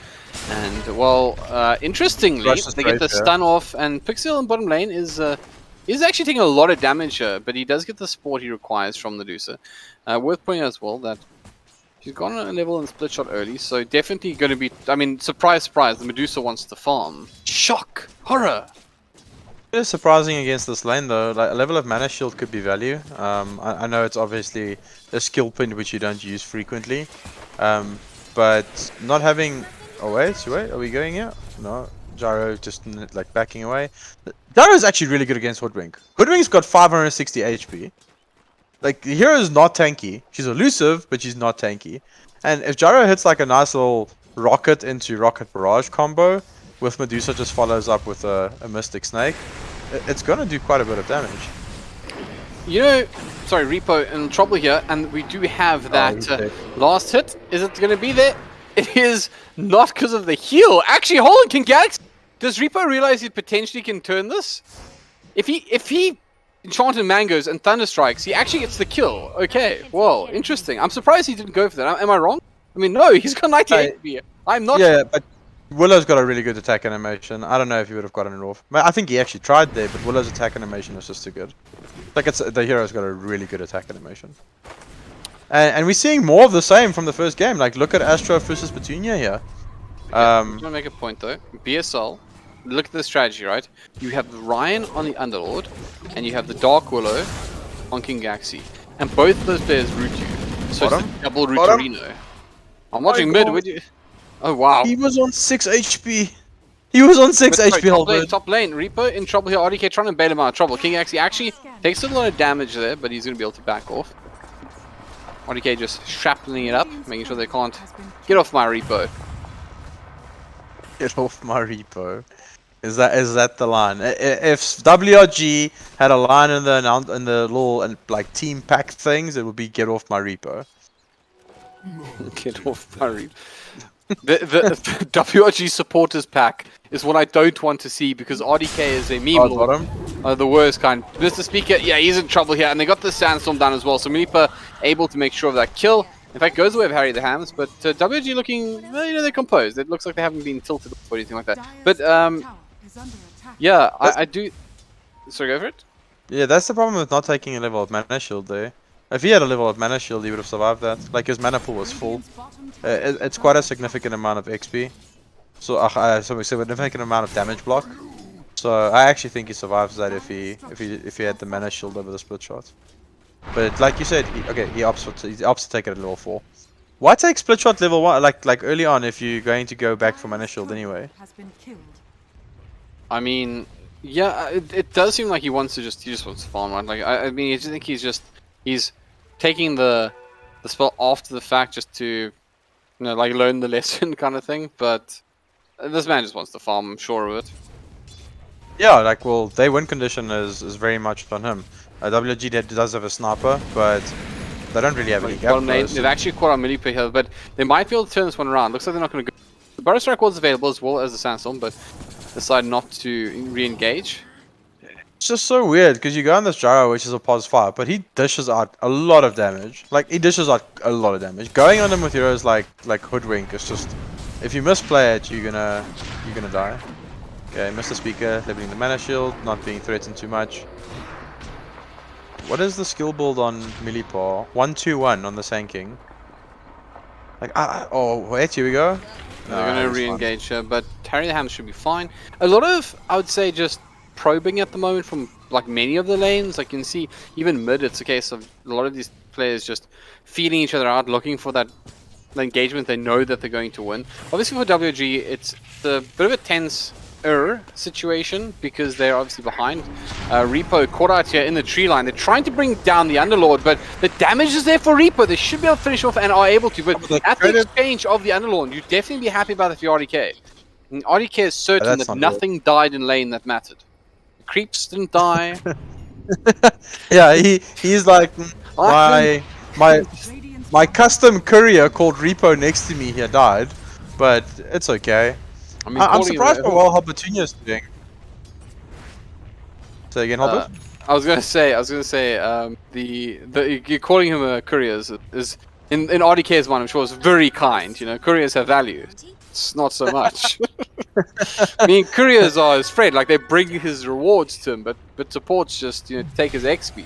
And well, interestingly, they get the stun off, and Pixel in bottom lane is actually taking a lot of damage here, but he does get the support he requires from the Medusa. Worth pointing out as well that she's gone a level in split shot early, so definitely going to be. I mean, surprise, surprise, the Medusa wants to farm. Shock, horror. It is surprising against this lane though. Like a level of mana shield could be value. I know it's obviously a skill point which you don't use frequently, but not having. Oh wait, are we going here? No, Gyro just like backing away. Gyro is actually really good against Hoodwink. Hoodwink's got 560 HP. Like the hero is not tanky. She's elusive, but she's not tanky. And if Gyro hits like a nice little rocket into rocket barrage combo, with Medusa just follows up with a Mystic Snake, it's gonna do quite a bit of damage. You know, sorry, Repo in trouble here, and we do have that last hit. Is it going to be there? It is not because of the heal. Actually, hold on, can Galaxy... Does Repo realize he potentially can turn this? If he enchanted mangoes and thunder strikes, he actually gets the kill. Okay, well, interesting. I'm surprised he didn't go for that. Am I wrong? I mean, no, he's got 98 HP. I'm not... Yeah, but Willow's got a really good attack animation. I don't know if he would have gotten it off. I think he actually tried there, but Willow's attack animation is just too good. Like, the hero's got a really good attack animation. And we're seeing more of the same from the first game. Like, look at Astro versus Petunia here. I want to make a point though. BSL, look at the strategy, right? You have Ryan on the Underlord, and you have the Dark Willow on King Gaxi. And both of those players root you. So it's a double root to Reno. I'm watching mid, would you? Oh wow. He was on 6 HP. He was on 6 HP, Helbert. Top lane, Reaper in trouble here. RDK trying to bail him out of trouble. King Gaxi actually takes a lot of damage there, but he's going to be able to back off. RDK just shrapneling it up, making sure they can't get off my Repo. Get off my Repo. Is that the line? If WRG had a line in the little like team pack things, it would be get off my Repo. Get off my Repo. The WRG supporters pack is what I don't want to see because RDK is a meme lord. The worst kind. Mr. Speaker, yeah, he's in trouble here, and they got the sandstorm down as well. So Milipa able to make sure of that kill. In fact, goes away with Harry the Hams, but WRG looking, well, you know, they're composed. It looks like they haven't been tilted or anything like that. But yeah, I do. Sorry, go for it. Yeah, that's the problem with not taking a level of mana shield there. If he had a level of mana shield, he would have survived that. Like his mana pool was full. It's quite a significant amount of XP. So, significant amount of damage block. So I actually think he survives that if he had the mana shield over the split shot. But like you said, he opts to take it at level 4. Why take split shot level 1 like early on if you're going to go back for mana shield anyway? I mean, yeah, it does seem like he wants to he just wants to farm, right? Like I mean, I just think he's taking the spell after the fact just to, you know, like learn the lesson kind of thing. But this man just wants to farm, I'm sure of it. Yeah, like, well, their win condition is very much on him. WG does have a sniper, but they don't really have any gap. They've actually caught on Milipa here, but they might be able to turn this one around. Looks like they're not going to go. The Burrow Strike was available as well as the Sandstorm, but decide not to re-engage. It's just so weird because you go on this Gyro, which is a +5, but he dishes out a lot of damage. Like, he dishes out a lot of damage. Going on him with heroes like Hoodwink is just, if you misplay it, you're gonna die. Okay, Mr. Speaker leveling the mana shield, not being threatened too much. What is the skill build on Milipa? 1-2-1 on the Sand King. Like, oh wait, here we go. They're gonna re-engage here, but Harry the Ham should be fine. A lot of, I would say, just probing at the moment from like many of the lanes. Like you can see, even mid, it's a case of a lot of these players just feeling each other out, looking for that engagement they know that they're going to win. Obviously for WG, it's a bit of a tense situation because they're obviously behind. Repo caught out here in the tree line. They're trying to bring down the Underlord, but the damage is there for Repo. They should be able to finish off and are able to. But at the exchange of the Underlord, you'd definitely be happy about it if you're RDK. And RDK is certain that nothing died in lane that mattered. The creeps didn't die. Yeah, he's like my custom courier called Repo next to me here died, but it's okay. I mean, I'm surprised by how well HellbirDza doing. Say again, Helbert? I was gonna say, you're calling him a courier is in RDK's mind, I'm sure it's very kind. You know, couriers have value. It's not so much. I mean, couriers are his friend. Like they bring his rewards to him, but supports just take his XP.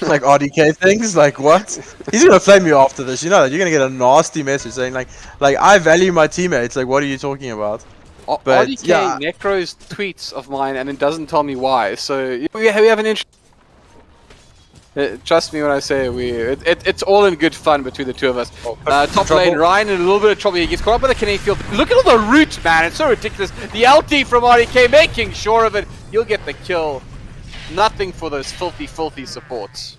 Like RDK things, like what? He's gonna flame you after this. You know that you're gonna get a nasty message saying like I value my teammates. Like, what are you talking about? But RDK necros tweets of mine and then doesn't tell me why. So we have an interest. Trust me when I say it's all in good fun between the two of us. Top lane, Ryan in a little bit of trouble. He gets caught up by the Kinetic Field. Look at all the roots, man. It's so ridiculous. The LT from RDK making sure of it. You'll get the kill. Nothing for those filthy supports.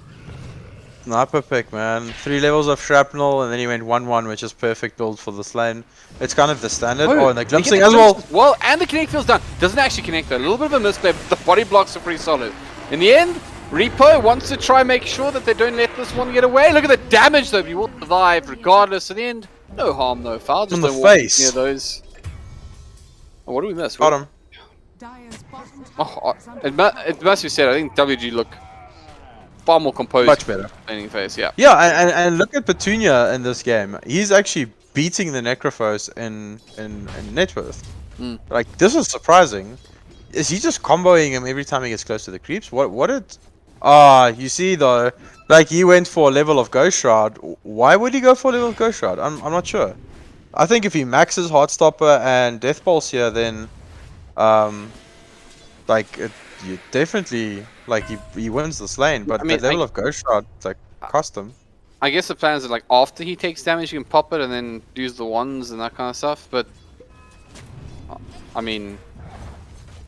Sniper pick, man. 3 levels of shrapnel, and then he went 1-1, which is perfect build for this lane. It's kind of the standard. Oh, and the glimpsing as well. Well, and the Kinetic Field's done. Doesn't actually connect though. A little bit of a misplay. The body blocks are pretty solid. In the end, Repo wants to try and make sure that they don't let this one get away. Look at the damage though. You will survive regardless. In the end, no harm, no foul. Just on the face. Near those. Oh, what do we miss? Got him. Oh, it must be said. I think WG look far more composed. Much better. Laning phase, yeah. Yeah, and look at Petunia in this game. He's actually beating the Necrophos in net worth. Like, this is surprising. Is he just comboing him every time he gets close to the creeps? What did... you see though, like he went for a level of Ghost Shroud. Why would he go for a level of Ghost Shroud? I'm not sure. I think if he maxes Heartstopper and Death Pulse here, then you definitely he wins this lane. But I mean, the level of Ghost Shroud cost him. I guess the plan is that like after he takes damage, you can pop it and then use the wands and that kind of stuff. But I mean,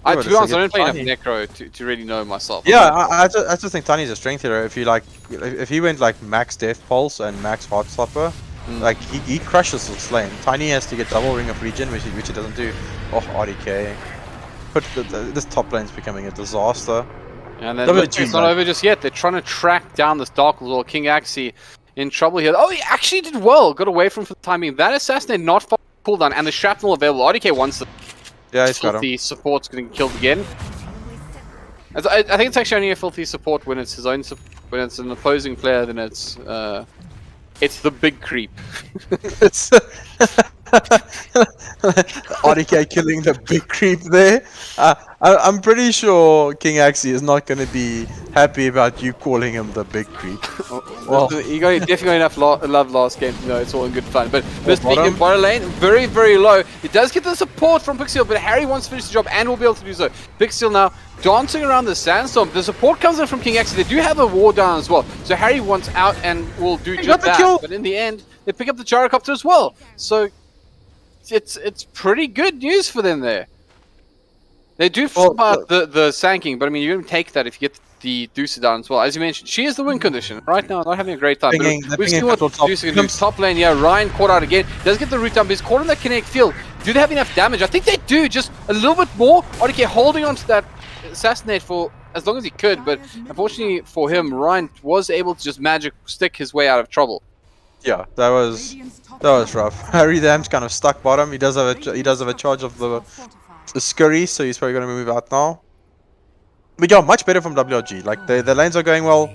to be honest, I don't play enough Necro to really know myself. Yeah, I just think Tiny's a strength hero. If he went like max Death Pulse and max Heartstopper, like he crushes this lane. Tiny has to get double Ring of Regen, which he doesn't do. Oh, RDK. But this top lane's becoming a disaster. And then it's not over just yet. They're trying to track down this Dark Lord. King Axie in trouble here. Oh, he actually did well. Got away from him for the time being. That assassinate not far cooldown and the shrapnel available. RDK wants the filthy support's getting killed again. I think it's actually only a filthy support when it's his own. When it's an opposing player, then it's the big creep. It's RDK killing the big creep there. I'm pretty sure King Axie is not going to be happy about you calling him the big creep. Well, he definitely got enough love last game to know it's all in good fun. But Mystique in bottom lane, very, very low. It does get the support from Pixel, but Harry wants to finish the job and will be able to do so. Pixel now dancing around the sandstorm. The support comes in from King Axie. They do have a war down as well. So Harry wants out and will do just that. Kill. But in the end, they pick up the gyrocopter as well. So it's pretty good news for them there. They do flip out the Sanking, but I mean, you don't take that if you get the Deucer down as well. As you mentioned, she is the win condition. Right now, not having a great time. We've seen what Deucer can do. Top lane, yeah, Ryan caught out again. Does get the root down, but he's caught in that Kinetic Field. Do they have enough damage? I think they do, just a little bit more. RDK holding on to that assassinate for as long as he could, but unfortunately for him, Ryan was able to just magic stick his way out of trouble. Yeah, that was rough. Harry Dam's kind of stuck bottom. He does have a charge of the scurry, so he's probably going to move out now. But yeah, much better from WRG. Like the lanes are going well.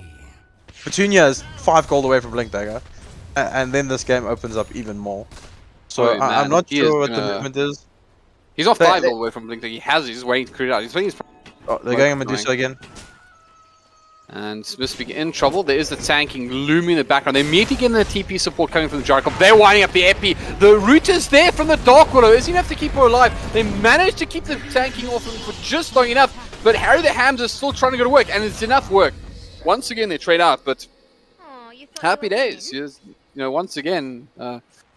Petunia is 5 gold away from Blink Dagger, and then this game opens up even more. So I'm not sure what the movement is. He's not 5 gold away from Blink Dagger. He's just waiting to create out. They're going to Medusa again. And Mystique in trouble. There is the tanking looming in the background. They're immediately getting the TP support coming from the Gyrocop. They're winding up the Epi. The root is there from the Dark Willow. Is enough to keep her alive. They managed to keep the tanking off them for just long enough. But Harry the Hams is still trying to go to work. And it's enough work. Once again, they trade out. But happy days. You know, once again,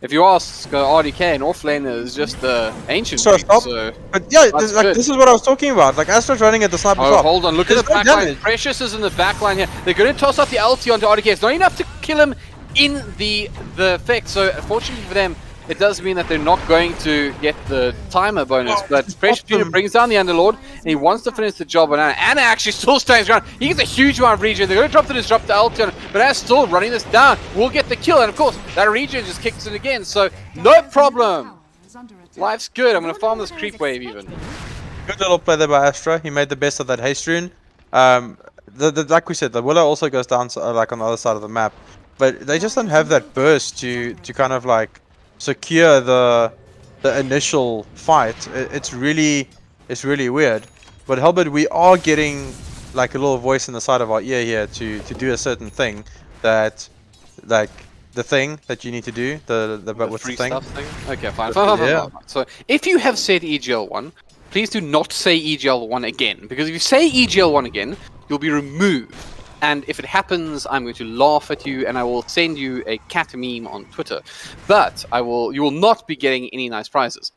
if you ask RDK, an offlaner is just the ancient Sorry, creep, stop. so... But yeah, That's like good. this is what I was talking about. Like Astra's running at the sniper Oh, shop. hold on, look at There's the no back line. damage. Precious is in the back line here. They're going to toss out the ulti onto RDK. It's not enough to kill him in the effect, so unfortunately for them, it does mean that they're not going to get the timer bonus, but Precious Jr. brings down the Underlord, and he wants to finish the job on Anna. Anna actually still stands around. He gets a huge amount of regen. They're going to drop the disrupt the ulti on him, but Anna's still running this down. We'll get the kill, and of course, that regen just kicks in again, so no problem. Life's good. I'm going to farm this creep wave even. Good little play there by Astra. He made the best of that haste rune. Like we said, the Willow also goes down like on the other side of the map, but they just don't have that burst to kind of like secure the initial fight. It's really weird. But HellbirD, we are getting like a little voice in the side of our ear here to do a certain thing that, like the thing that you need to do. But with the free thing. stuff thing. Okay, fine. Yeah. So if you have said EGL one, please do not say EGL one again, because if you say EGL one again, you'll be removed. And if it happens, I'm going to laugh at you, and I will send you a cat meme on Twitter. But you will not be getting any nice prizes.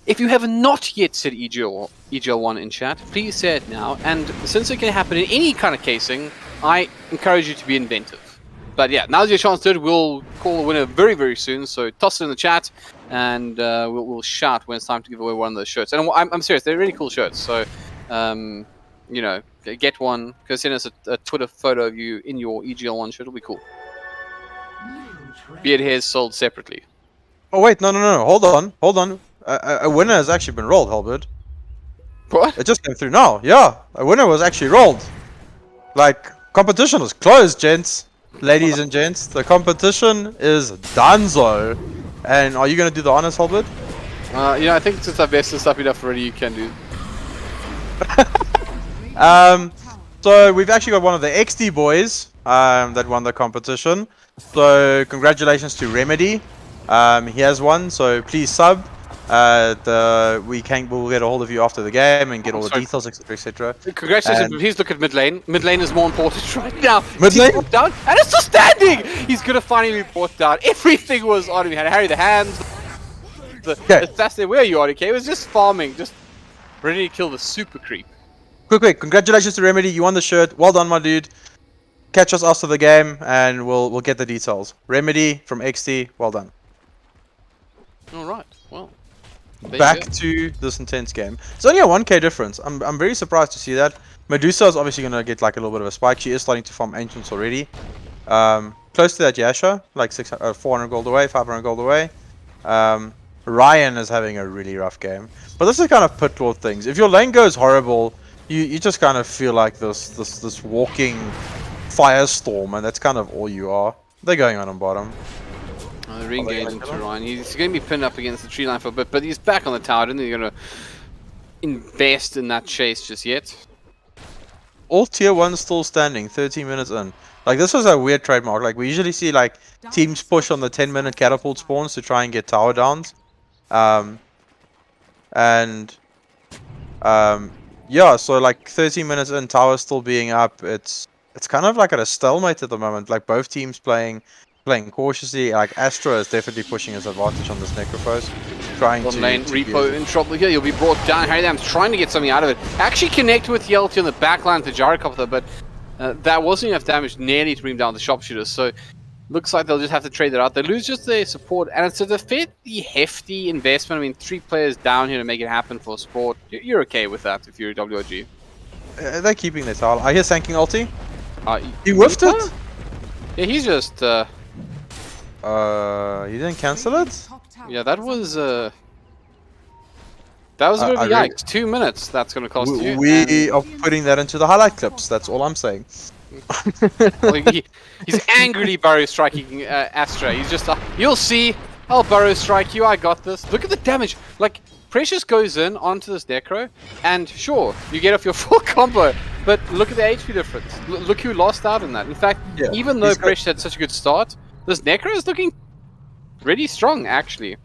If you have not yet said EGL1 in chat, please say it now. And since it can happen in any kind of casing, I encourage you to be inventive. But yeah, now's your chance to do it. We'll call the winner very, very soon. So toss it in the chat, and we'll shout when it's time to give away one of those shirts. And I'm serious, they're really cool shirts. So, you know, get one. Go send us a Twitter photo of you in your EGL1 shirt. It'll be cool. Beard hairs sold separately. Oh wait, no. Hold on. A winner has actually been rolled, HellbirD. What? It just came through now. Yeah, a winner was actually rolled. Like, competition is closed, gents. Ladies and gents, the competition is donezo. And are you going to do the honors, HellbirD? You know, I think since I've vested stuff enough already, you can do. So we've actually got one of the XD boys that won the competition. So congratulations to Remedy. He has won, so please sub. We'll get a hold of you after the game and get all the details, etc, etc. Congratulations, but please look at mid lane. Mid lane is more important right now. Mid lane? He's down, and it's still standing! He's gonna finally be brought down. Everything was on him. He had to harry the hands. That's where you are, okay? It was just farming, just ready to kill the super creep. Quick, congratulations to Remedy. You won the shirt. Well done, my dude. Catch us after the game, and we'll get the details. Remedy from XT, well done. All right, well. Back to this intense game. It's only a 1k difference. I'm very surprised to see that. Medusa is obviously going to get like a little bit of a spike. She is starting to farm Ancients already. Close to that Yasha, like 400 gold away, 500 gold away. Ryan is having a really rough game. But this is kind of pit lord things. If your lane goes horrible, you just kind of feel like this walking firestorm, and that's kind of all you are. They're going on bottom. They're re-engaging to Ryan. He's going to be pinned up against the tree line for a bit, but he's back on the tower. I don't think they're going to invest in that chase just yet. All tier 1 still standing, 13 minutes in. Like, this was a weird trademark. Like, we usually see, like, teams push on the 10-minute catapult spawns to try and get tower downs. Yeah, so, like, 13 minutes in, tower still being up. It's kind of like at a stalemate at the moment. Like, both teams playing cautiously. Like, Astra is definitely pushing his advantage on this Necrophos. Trying to lane, Repo in trouble here. You'll be brought down. HellbirDza's trying to get something out of it. Actually connected with Yelty on the back line to Gyrocopter, but that wasn't enough damage nearly to bring down the sharpshooters. So looks like they'll just have to trade it out. They lose just their support, and it's a fairly hefty investment. I mean, 3 players down here to make it happen for sport. You're okay with that if you're a WRG. They're keeping their tower. I hear Sanking ulti. He whiffed it? it? Yeah, he's just... You didn't cancel it? Yeah, that was a bit of a yikes. 2 minutes that's going to cost you. We are putting that into the highlight clips. That's all I'm saying. Well, he's angrily burrow striking Astra. He's just, you'll see. I'll burrow strike you. I got this. Look at the damage. Like, Precious goes in onto this Necro, and sure, you get off your full combo. But look at the HP difference. Look who lost out on that. In fact, even though Precious had such a good start, this Necro is looking really strong, actually.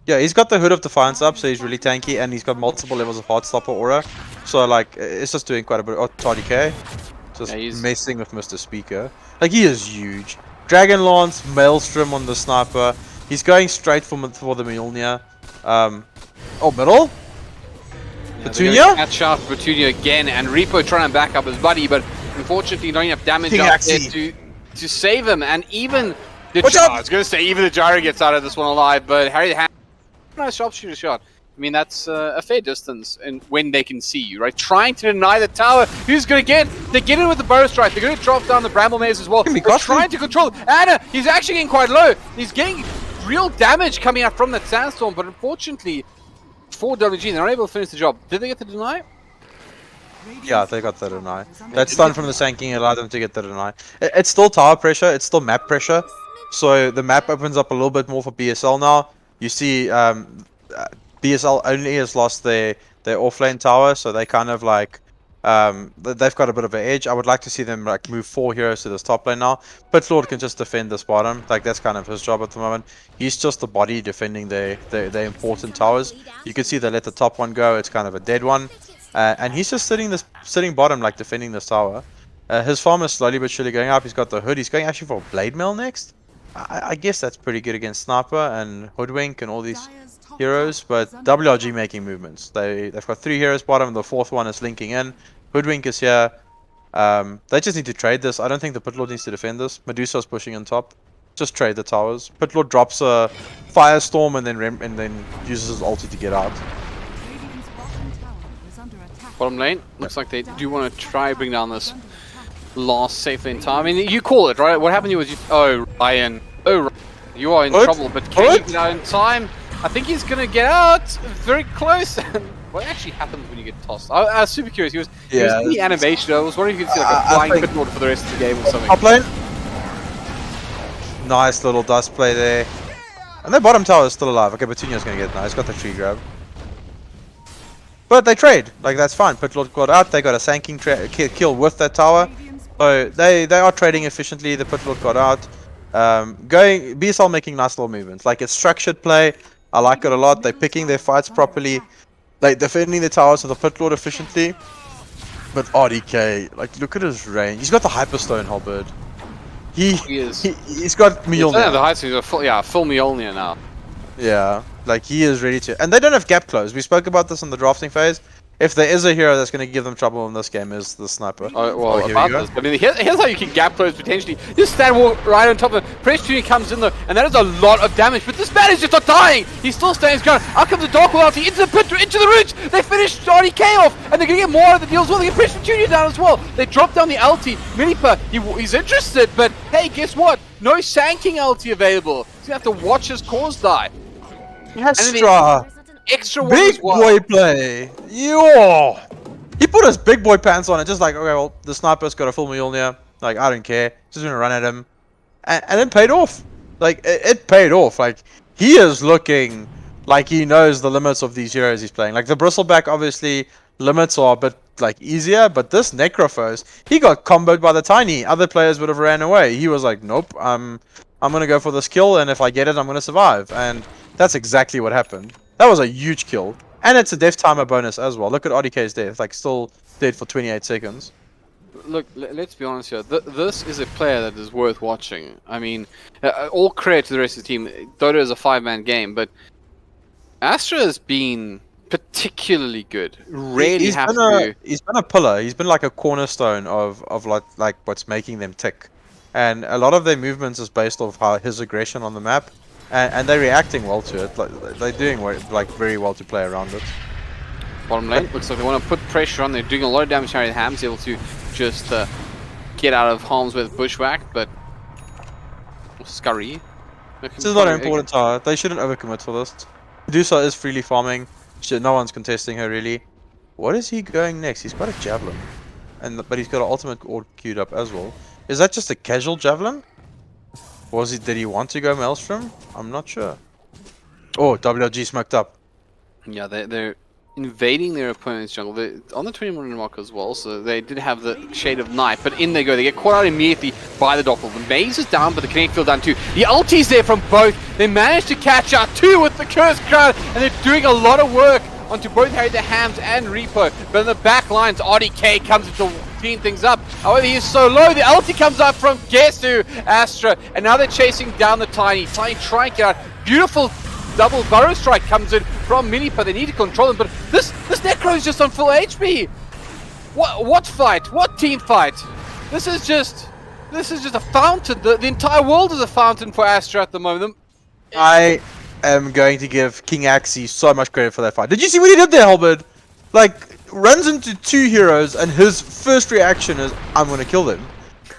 Yeah, he's got the Hood of Defiance up, so he's really tanky, and he's got multiple levels of Heartstopper aura. So, like, it's just doing quite a bit. Oh, TDK. Just messing with Mr. Speaker. Like, he is huge. Dragon Lance, Maelstrom on the sniper. He's going straight for the Mjolnir. Middle? Petunia? Catch out Petunia again, and Reaper trying to back up his buddy, but unfortunately not enough damage out there to save him. And even the I was going to say even the Gyro gets out of this one alive, but Harry the Hand, nice sharpshooter shot. I mean, that's a fair distance and when they can see you, right? Trying to deny the tower. Who's going to get? They get in with the Burrow Strike. They're going to drop down the Bramble Maze as well. They're trying to control Anna. He's actually getting quite low. He's getting real damage coming out from that Sandstorm, but unfortunately for WG, they're not able to finish the job. Did they get the deny? Yeah, they got the deny. That stun from the Sanking allowed them to get the deny. It's still tower pressure. It's still map pressure. So the map opens up a little bit more for BSL now. You see BSL only has lost their offlane tower, so they kind of like they've got a bit of an edge. I would like to see them like move 4 heroes to this top lane now. Pitlord can just defend this bottom, like that's kind of his job at the moment. He's just the body defending their important towers. You can see they let the top one go. It's kind of a dead one, and he's just sitting bottom, like defending this tower. His farm is slowly but surely going up. He's got the hood. He's going actually for a blade mail next. I guess that's pretty good against Sniper and Hoodwink and all these heroes, but WRG making movements. They've got 3 heroes bottom, the 4th one is linking in. Hoodwink is here. They just need to trade this. I don't think the Pitlord needs to defend this. Medusa's pushing on top. Just trade the towers. Pitlord drops a Firestorm and then uses his ulti to get out. Bottom lane, looks like they do want to try bring down this last safe lane time. I mean, you call it, right? What happened to you was Ryan. You are in trouble, but can you get out in time? I think he's gonna get out very close. What actually happens when you get tossed? I was super curious. He was in the animation. I was wondering if you could see like a flying Pitlord for the rest of the game or something. Top lane. Nice little dust play there. And their bottom tower is still alive. Okay, Petunia's gonna get it now. He's got the tree grab. But they trade. Like, that's fine. Pitlord got out. They got a Sanking kill with that tower. So they are trading efficiently. The Pitlord got out. BSL making nice little movements. Like, it's structured play. I like it a lot. They're picking their fights properly. They're defending the towers with the Pitlord efficiently. But RDK, like, look at his range. He's got the Hyperstone, Hellbird. He's got Mjolnir. Yeah, the heights. He's a full Mjolnir now. Yeah, like he is ready to. And they don't have gap close. We spoke about this in the drafting phase. If there is a hero that's going to give them trouble in this game, is the Sniper. Oh, well, about this. I mean, here's how you can gap close potentially. Just stand right on top of him. Press Tuning comes in there, and that is a lot of damage. But this man is just not dying. He still stands ground. Out comes the Dark Will ulti into the pit, into the roots. They finish RDK off, and they're going to get more out of the deal as well. They get Press Tuning down as well. They drop down the ulti. Minipa, he's interested, but hey, guess what? No Sanking ulti available. He's going to have to watch his cause die. Astra! Extra big boy play! Yo! He put his big boy pants on and just like, okay, well, the Sniper's got a full Mjolnir. Like, I don't care. Just gonna run at him. And it paid off. Like, it paid off. Like, he is looking like he knows the limits of these heroes he's playing. Like, the Bristleback, obviously, limits are a bit, like, easier. But this Necrophos, he got comboed by the Tiny. Other players would have ran away. He was like, nope, I'm gonna go for this kill, and if I get it, I'm gonna survive. And that's exactly what happened. That was a huge kill. And it's a death timer bonus as well. Look at RDK's death. Like, still dead for 28 seconds. Look, let's be honest here. This is a player that is worth watching. I mean, all credit to the rest of the team. Dota is a 5-man game, but Astra has been particularly good. He's been a pillar. He's been like a cornerstone of like what's making them tick. And a lot of their movements is based off how his aggression on the map. And they're reacting well to it. Like, they're doing like very well to play around it. Bottom lane looks like they want to put pressure on. They're doing a lot of damage. Harry the Ham's able to just get out of harm's way with Bushwhack, but Scurry. This is not an important tower. They shouldn't overcommit for this. Medusa is freely farming. No one's contesting her really. What is he going next? He's got a javelin, but he's got an ultimate orb queued up as well. Is that just a casual javelin? Did he want to go Maelstrom? I'm not sure. Oh, WLG smoked up. Yeah, they're invading their opponent's jungle. They're on the 20-minute mark as well, so they did have the Shade of Night, but in they go. They get caught out immediately by the Doppel. The maze is down, but the Kinetic Field down too. The ulti's there from both. They managed to catch out two with the Cursed Crown, and they're doing a lot of work onto both Harry the Hams and Repo. But in the back lines, RDK comes into clean things up. However, he is so low. The ulti comes up from guess who? Astra. And now they're chasing down the Tiny. Tiny trying to get out. Beautiful double burrow strike comes in from Minipa. They need to control him, but this Necro is just on full HP. What fight? What team fight? This is just a fountain. The entire world is a fountain for Astra at the moment. I am going to give King Axie so much credit for that fight. Did you see what he did there, Helbert? Like, runs into 2 heroes and his first reaction is, I'm gonna kill them.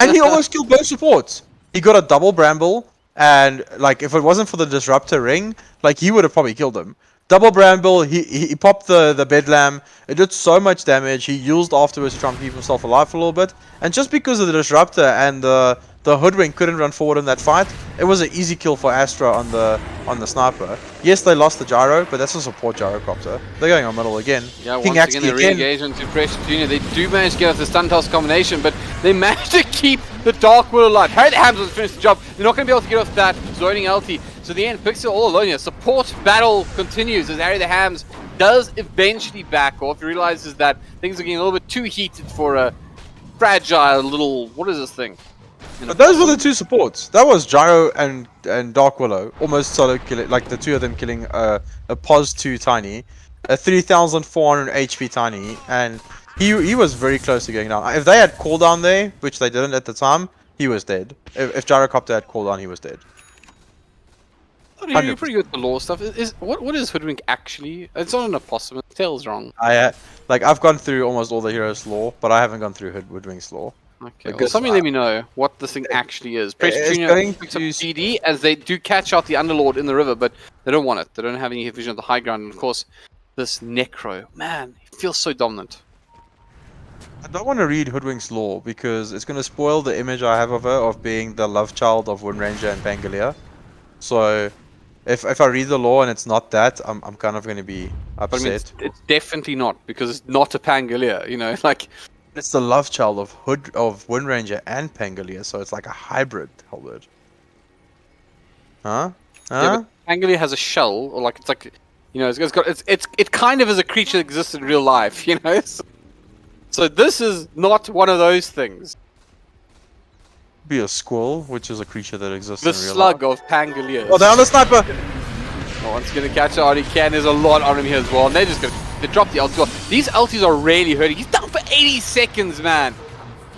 And he almost killed both supports. He got a double bramble, and like, if it wasn't for the disruptor ring, like, he would have probably killed him. Double bramble, he popped the bedlam. It did so much damage. He used afterwards to try and keep himself alive for a little bit. And just because of the disruptor and the hoodwink couldn't run forward in that fight, it was an easy kill for Astra on the sniper. Yes, they lost the gyro, but that's a support gyrocopter. They're going on middle again. Yeah, King once again, Axie they re-engage into Precious Junior. They do manage to get off the stun toss combination, but they managed to keep the Dark Will alive. Harry the Hams will finish the job. They're not going to be able to get off that zoning LT. So the end, Pixel all alone here. Support battle continues as Harry the Hams does eventually back off. He realizes that things are getting a little bit too heated for a fragile little, what is this thing? But those were the 2 supports. That was Gyro and Dark Willow, almost solo killing, like the 2 of them killing a Pos 2 Tiny, a 3,400 HP Tiny, and he was very close to going down. If they had cooldown there, which they didn't at the time, he was dead. If Gyrocopter had cooldown, he was dead. You're pretty good at the lore stuff. What is Hoodwink actually? It's not an opossum. Tail's wrong. I've gone through almost all the heroes' lore, but I haven't gone through Hoodwink's lore. Okay, well, somebody let me know what this thing actually is. Precious Junior picks up CD as they do catch out the Underlord in the river, but they don't want it. They don't have any vision of the high ground. And of course, this Necro, man, he feels so dominant. I don't want to read Hoodwink's lore because it's going to spoil the image I have of her of being the love child of Windranger and Pangalia. So, if I read the lore and it's not that, I'm kind of going to be upset. But I mean, it's definitely not, because it's not a Pangalia, you know, like... It's the love child of Windranger and Pangalia, so it's like a hybrid, Helbert. Huh? Yeah, but Pangalia has a shell, or like it's like, you know, it kind of is a creature that exists in real life, you know. So this is not one of those things. Be a squirrel, which is a creature that exists in real life. The slug of Pangalia. Oh, they're on the sniper. One's gonna catch it. He can. There's a lot on him here as well, and they're just gonna. They drop the ulti. These ultis are really hurting. He's down for 80 seconds, man.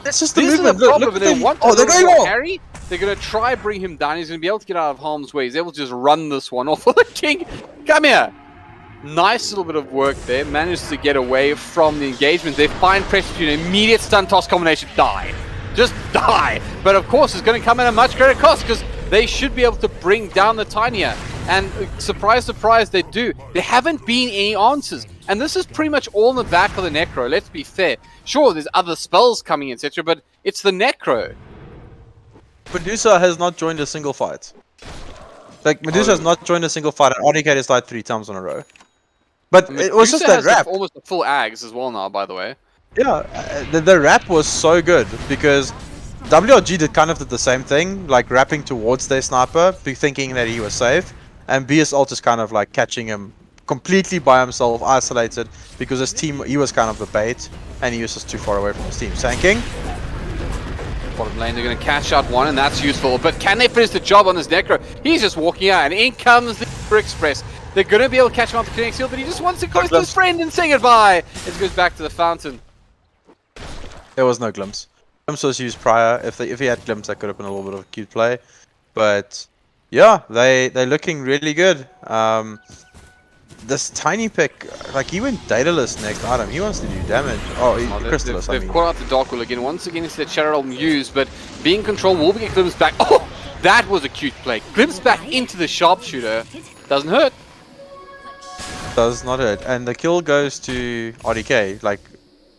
That's just the this movement. Is the problem. They want they're going on. Harry. They're gonna try bring him down. He's gonna be able to get out of harm's way. He's able to just run this one off of the king. Come here. Nice little bit of work there. Managed to get away from the engagement. They find Precious Junior. Immediate stun toss combination. Die. Just die. But of course, it's going to come at a much greater cost because they should be able to bring down the Tinier. And surprise, surprise, they do. There haven't been any answers. And this is pretty much all in the back of the Necro. Let's be fair. Sure, there's other spells coming, etc. But it's the Necro. Medusa has not joined a single fight. Like, Medusa has not joined a single fight, and RDK has died 3 times in a row. But it was just that rap. Almost a full Ags as well now, by the way. Yeah, the rap was so good because WRG did the same thing, like rapping towards their sniper, thinking that he was safe, and BS Ult is kind of like catching him completely by himself, isolated, because his team, he was kind of the bait, and he was just too far away from his team. Sanking. Bottom lane, they're going to catch out one, and that's useful. But can they finish the job on this Necro? He's just walking out, and in comes the Express. They're going to be able to catch him up the Connect Shield, but he just wants to close to his friend and say goodbye. It goes back to the fountain. There was no glimpse. Glimpse was used prior. If he had glimpse, that could have been a little bit of a cute play. But yeah, they're looking really good. This tiny pick, like, he went dataless next item. He wants to do damage. Oh, crystallis. They've caught out the Dark Will again. Once again, it's the Shadow Realm used, but being controlled will get glimpse back. Oh, that was a cute play. Glimpse back into the sharpshooter. Doesn't hurt. Does not hurt. And the kill goes to RDK. Like,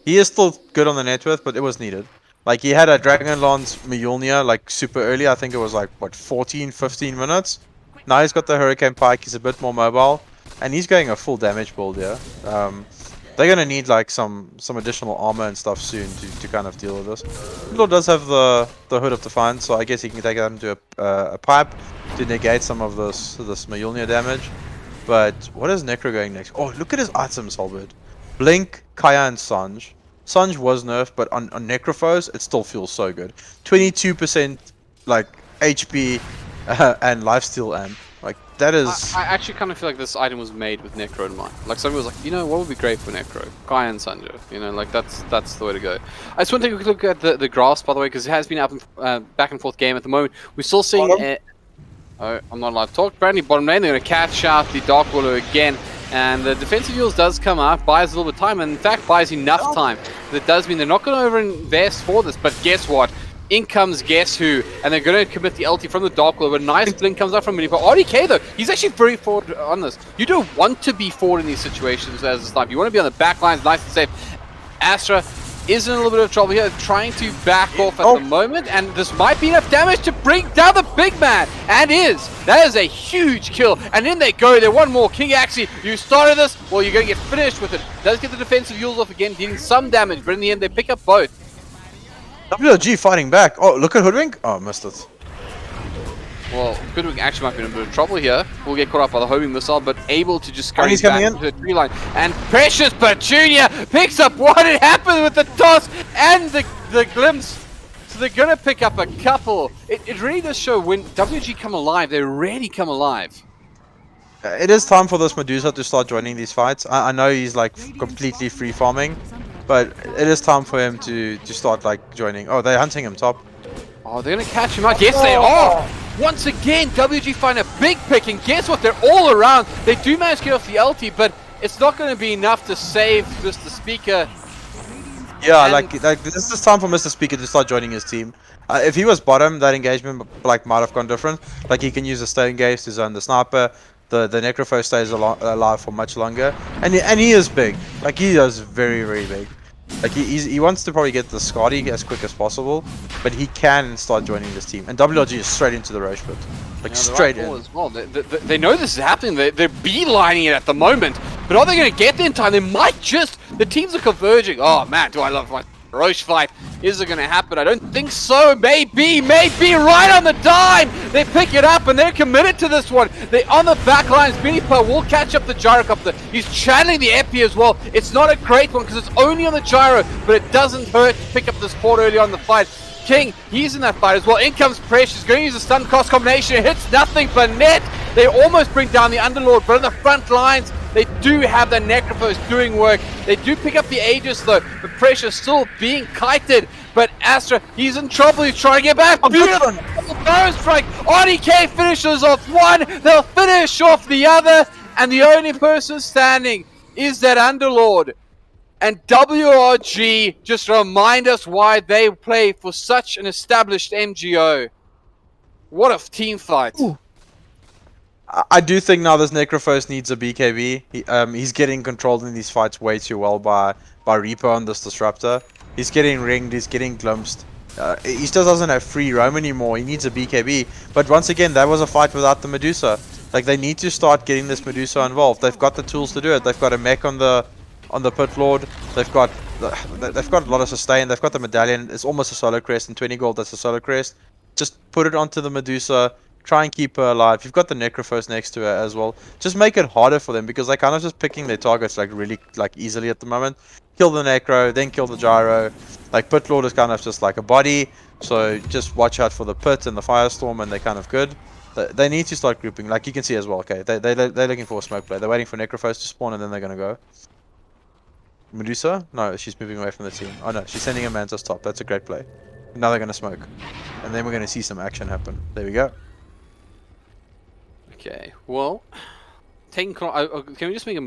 he is still good on the net worth, but it was needed. Like, he had a Dragonlance Mjolnir, like, super early. I think it was, like, what, 14, 15 minutes? Now he's got the Hurricane Pike. He's a bit more mobile. And he's going a full damage build here. They're going to need, like, some additional armor and stuff soon to kind of deal with this. Lord does have the Hood of Defiance, so I guess he can take that into a pipe to negate some of this Mjolnir damage. But what is Necro going next? Oh, look at his items, Halberd. Blink, Kaya, and Sanj. Sanj was nerfed, but on Necrophos, it still feels so good. 22% like HP and lifesteal amp. Like that is. I actually kind of feel like this item was made with Necro in mind. Like somebody was like, you know, what would be great for Necro? Kai and Sanjo. You know, like that's the way to go. I just want to take a quick look at the graphs, by the way, because it has been up and, back and forth game at the moment. We're still seeing. Oh, I'm not allowed to talk. Brandy bottom lane. They're going to catch out the Dark Willow again. And the defensive heals does come out, buys a little bit of time, and in fact buys enough time. That does mean they're not going to over-invest for this, but guess what? In comes guess who, and they're going to commit the ulti from the Dark Willow, but a nice blink comes out from Mini. But RDK though, he's actually very forward on this. You don't want to be forward in these situations as a sniper. You want to be on the back lines, nice and safe. Astra is in a little bit of trouble here, trying to back off at the moment, and this might be enough damage to bring down the big man, and that is a huge kill, and in they go, they're one more. King Axie, you started this, well you're going to get finished with it. Does get the defensive heals off again, dealing some damage, but in the end they pick up both. WLG fighting back. Oh, look at Hoodwink. Oh, missed it. Well, Goodwin actually might be in a bit of trouble here. Will get caught up by the homing missile, but able to just scurry back into the tree line. And Precious Petunia picks up what had happened with the toss and the glimpse. So they're going to pick up a couple. It really does show when WG come alive, they really come alive. It is time for this Medusa to start joining these fights. I know he's like completely free farming, but it is time for him to start like joining. Oh, they're hunting him top. Oh, they're going to catch him out. Yes, they are. Once again, WG find a big pick, and guess what? They're all around. They do manage to get off the ulti, but it's not going to be enough to save Mr. Speaker. Yeah, like this is time for Mr. Speaker to start joining his team. If he was bottom, that engagement like might have gone different. Like he can use the stone engage to zone the sniper. The Necrophos stays alive for much longer, and he is big. Like he is very big. Like he wants to probably get the Scotty as quick as possible, but he can start joining this team. And WLG is straight into the Roche pit, like straight in. As well. They know this is happening. They're beelining it at the moment, but are they going to get there in time? They might just. The teams are converging. Oh man, do I love my Roche fight. Is it going to happen? I don't think so. Maybe right on the dime. They pick it up and they're committed to this one. They're on the back lines. Minipa will catch up the gyrocopter. He's channeling the Epi as well. It's not a great one because it's only on the gyro, but it doesn't hurt to pick up the support early on in the fight. King, he's in that fight as well. In comes Precious, going to use a stun cost combination. It hits nothing but net. They almost bring down the Underlord, but on the front lines, they do have the Necrophos doing work. They do pick up the Aegis though, but Precious still being kited. But Astra, he's in trouble. He's trying to get back. Beautiful barrel strike. RDK finishes off one. They'll finish off the other. And the only person standing is that Underlord. And WRG just remind us why they play for such an established MGO. What a team fight. Ooh. I do think now this Necrophos needs a BKB. He's getting controlled in these fights way too well by Reaper on this Disruptor. He's getting ringed, he's getting glimpsed. He still doesn't have free roam anymore. He needs a BKB. But once again, that was a fight without the Medusa. Like they need to start getting this Medusa involved. They've got the tools to do it. They've got a mech on the Pit Lord. They've got a lot of sustain. They've got the medallion. It's almost a solo crest, and 20 gold. That's a solo crest. Just put it onto the Medusa. Try and keep her alive. You've got the Necrophos next to her as well. Just make it harder for them because they're kind of just picking their targets like really like easily at the moment. Kill the Necro, then kill the Gyro. Like Pit Lord is kind of just like a body. So just watch out for the Pit and the Firestorm, and they're kind of good. They need to start grouping, like you can see as well. Okay, they're looking for a smoke play. They're waiting for Necrophos to spawn, and then they're gonna go. Medusa? No, she's moving away from the team. Oh no, she's sending a Mantis top. That's a great play. Now they're gonna smoke, and then we're gonna see some action happen. There we go. Okay, well, can we just take a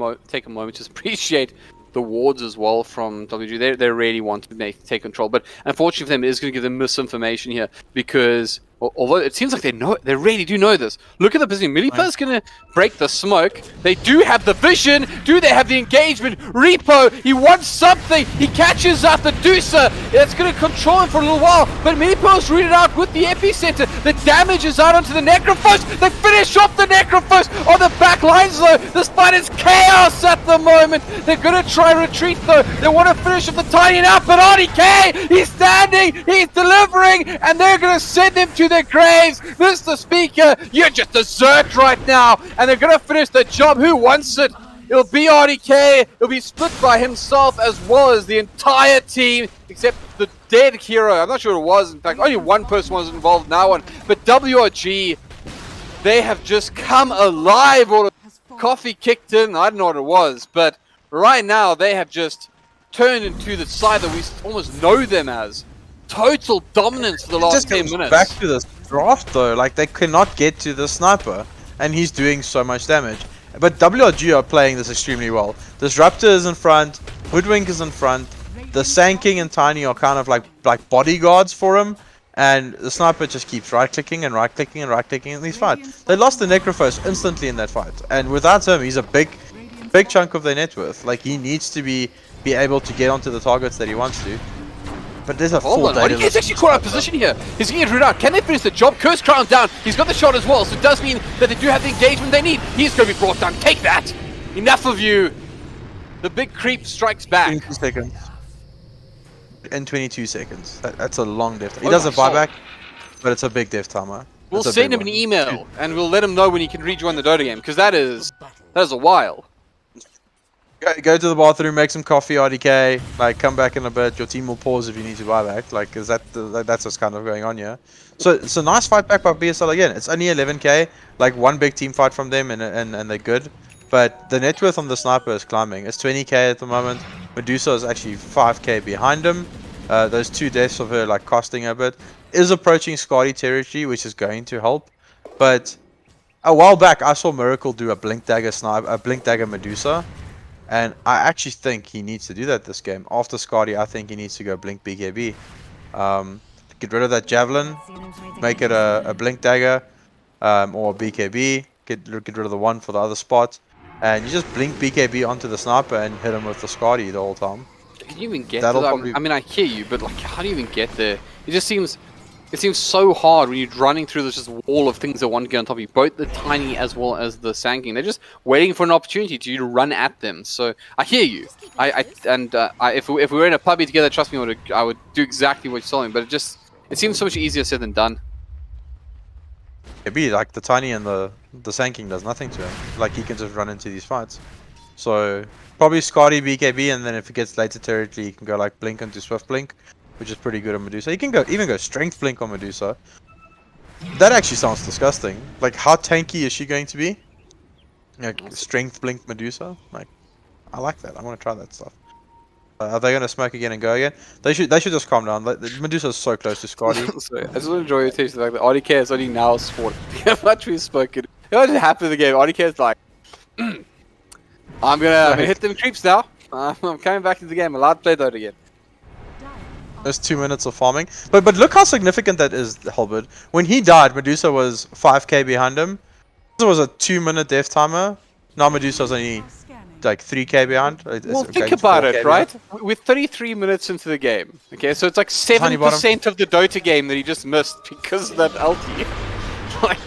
moment to appreciate the wards as well from WG? They really want to take control, but unfortunately for them, it is going to give them misinformation here because although it seems like they really do know this. Look at the position. Milipa's going to break the smoke. They do have the vision. Do they have the engagement? Repo, he wants something. He catches out the Deucer. That's going to control him for a little while. But Milipa's rooted out with the epicenter. The damage is out onto the Necrophos. They finish off the Necrophos on the back lines though. This fight is chaos at the moment. They're going to try retreat though. They want to finish off the tiny enough. But RDK, he's standing. He's delivering. And they're going to send him to their graves. Mr. Speaker, you're just a Zerk right now, and they're gonna finish the job. Who wants it? It'll be RDK. It'll be split by himself as well as the entire team, except the dead hero. I'm not sure who it was. In fact, only one person was involved in that one. But WRG, they have just come alive. All the coffee kicked in. I don't know what it was, but right now they have just turned into the side that we almost know them as. Total dominance for the last 10 minutes. Back to this draft though, like they cannot get to the sniper, and he's doing so much damage. But WRG are playing this extremely well. Disruptor is in front, Hoodwink is in front, the Sanking and Tiny are kind of like bodyguards for him, and the sniper just keeps right-clicking and right-clicking and right-clicking in these fights. They lost the Necrophos instantly in that fight, and without him, he's a big chunk of their net worth. Like he needs to be able to get onto the targets that he wants to. But there's a full data. He's actually caught out of position here. He's getting it rooted out. Can they finish the job? Curse Crown down. He's got the shot as well, so it does mean that they do have the engagement they need. He's going to be brought down. Take that! Enough of you! The big creep strikes back. 22 seconds. In 22 seconds. That's a long death. He does a buyback, but it's a big death timer. We'll send him an email, and we'll let him know when he can rejoin the Dota game, because that is a while. Go to the bathroom, make some coffee, RDK. Like, come back in a bit. Your team will pause if you need to buy back. Like, cause that's what's kind of going on here. So it's a nice fight back by BSL again. It's only 11k. Like one big team fight from them, and they're good. But the net worth on the sniper is climbing. It's 20k at the moment. Medusa is actually 5k behind him. Those 2 deaths of her like costing a bit. Is approaching Scotty territory, which is going to help. But a while back, I saw Miracle do a Blink Dagger Medusa. And I actually think he needs to do that this game. After Scotty, I think he needs to go Blink BKB. Get rid of that Javelin, make it a Blink Dagger, or a BKB. Get rid of the one for the other spot. And you just Blink BKB onto the sniper and hit him with the Scotty the whole time. Can you even get to that? I mean, I hear you, but like, how do you even get there? It seems so hard when you're running through this just wall of things that want to get on top of you. Both the Tiny as well as the Sanking. They're just waiting for an opportunity to you to run at them. So I hear you. If we were in a puppy together, trust me, I would do exactly what you're telling me. But it seems so much easier said than done. Maybe like the Tiny and the Sanking does nothing to him. Like he can just run into these fights. So probably Scotty BKB, and then if it gets later territory, you can go like Blink into Swift Blink, which is pretty good on Medusa. You can even go Strength Blink on Medusa. That actually sounds disgusting. Like, how tanky is she going to be? Like, Strength Blink Medusa? Like, I like that. I want to try that stuff. Are they going to smoke again and go again? They should just calm down. Like, Medusa is so close to Scotty. Sorry, I just want to draw your attention to the fact that RDK is only now spawned. How much we've spoken. You know what happened in the game? RDK is like, I'm gonna hit them creeps now. I'm coming back to the game. Allowed to play Dota again. There's 2 minutes of farming. But look how significant that is, HellbirD. When he died, Medusa was 5k behind him. It was a 2-minute death timer. Now Medusa's only like 3k behind. Well, think about it, right? We're 33 minutes into the game. Okay, so it's like 7% of the Dota game that he just missed because of that ulti. Like,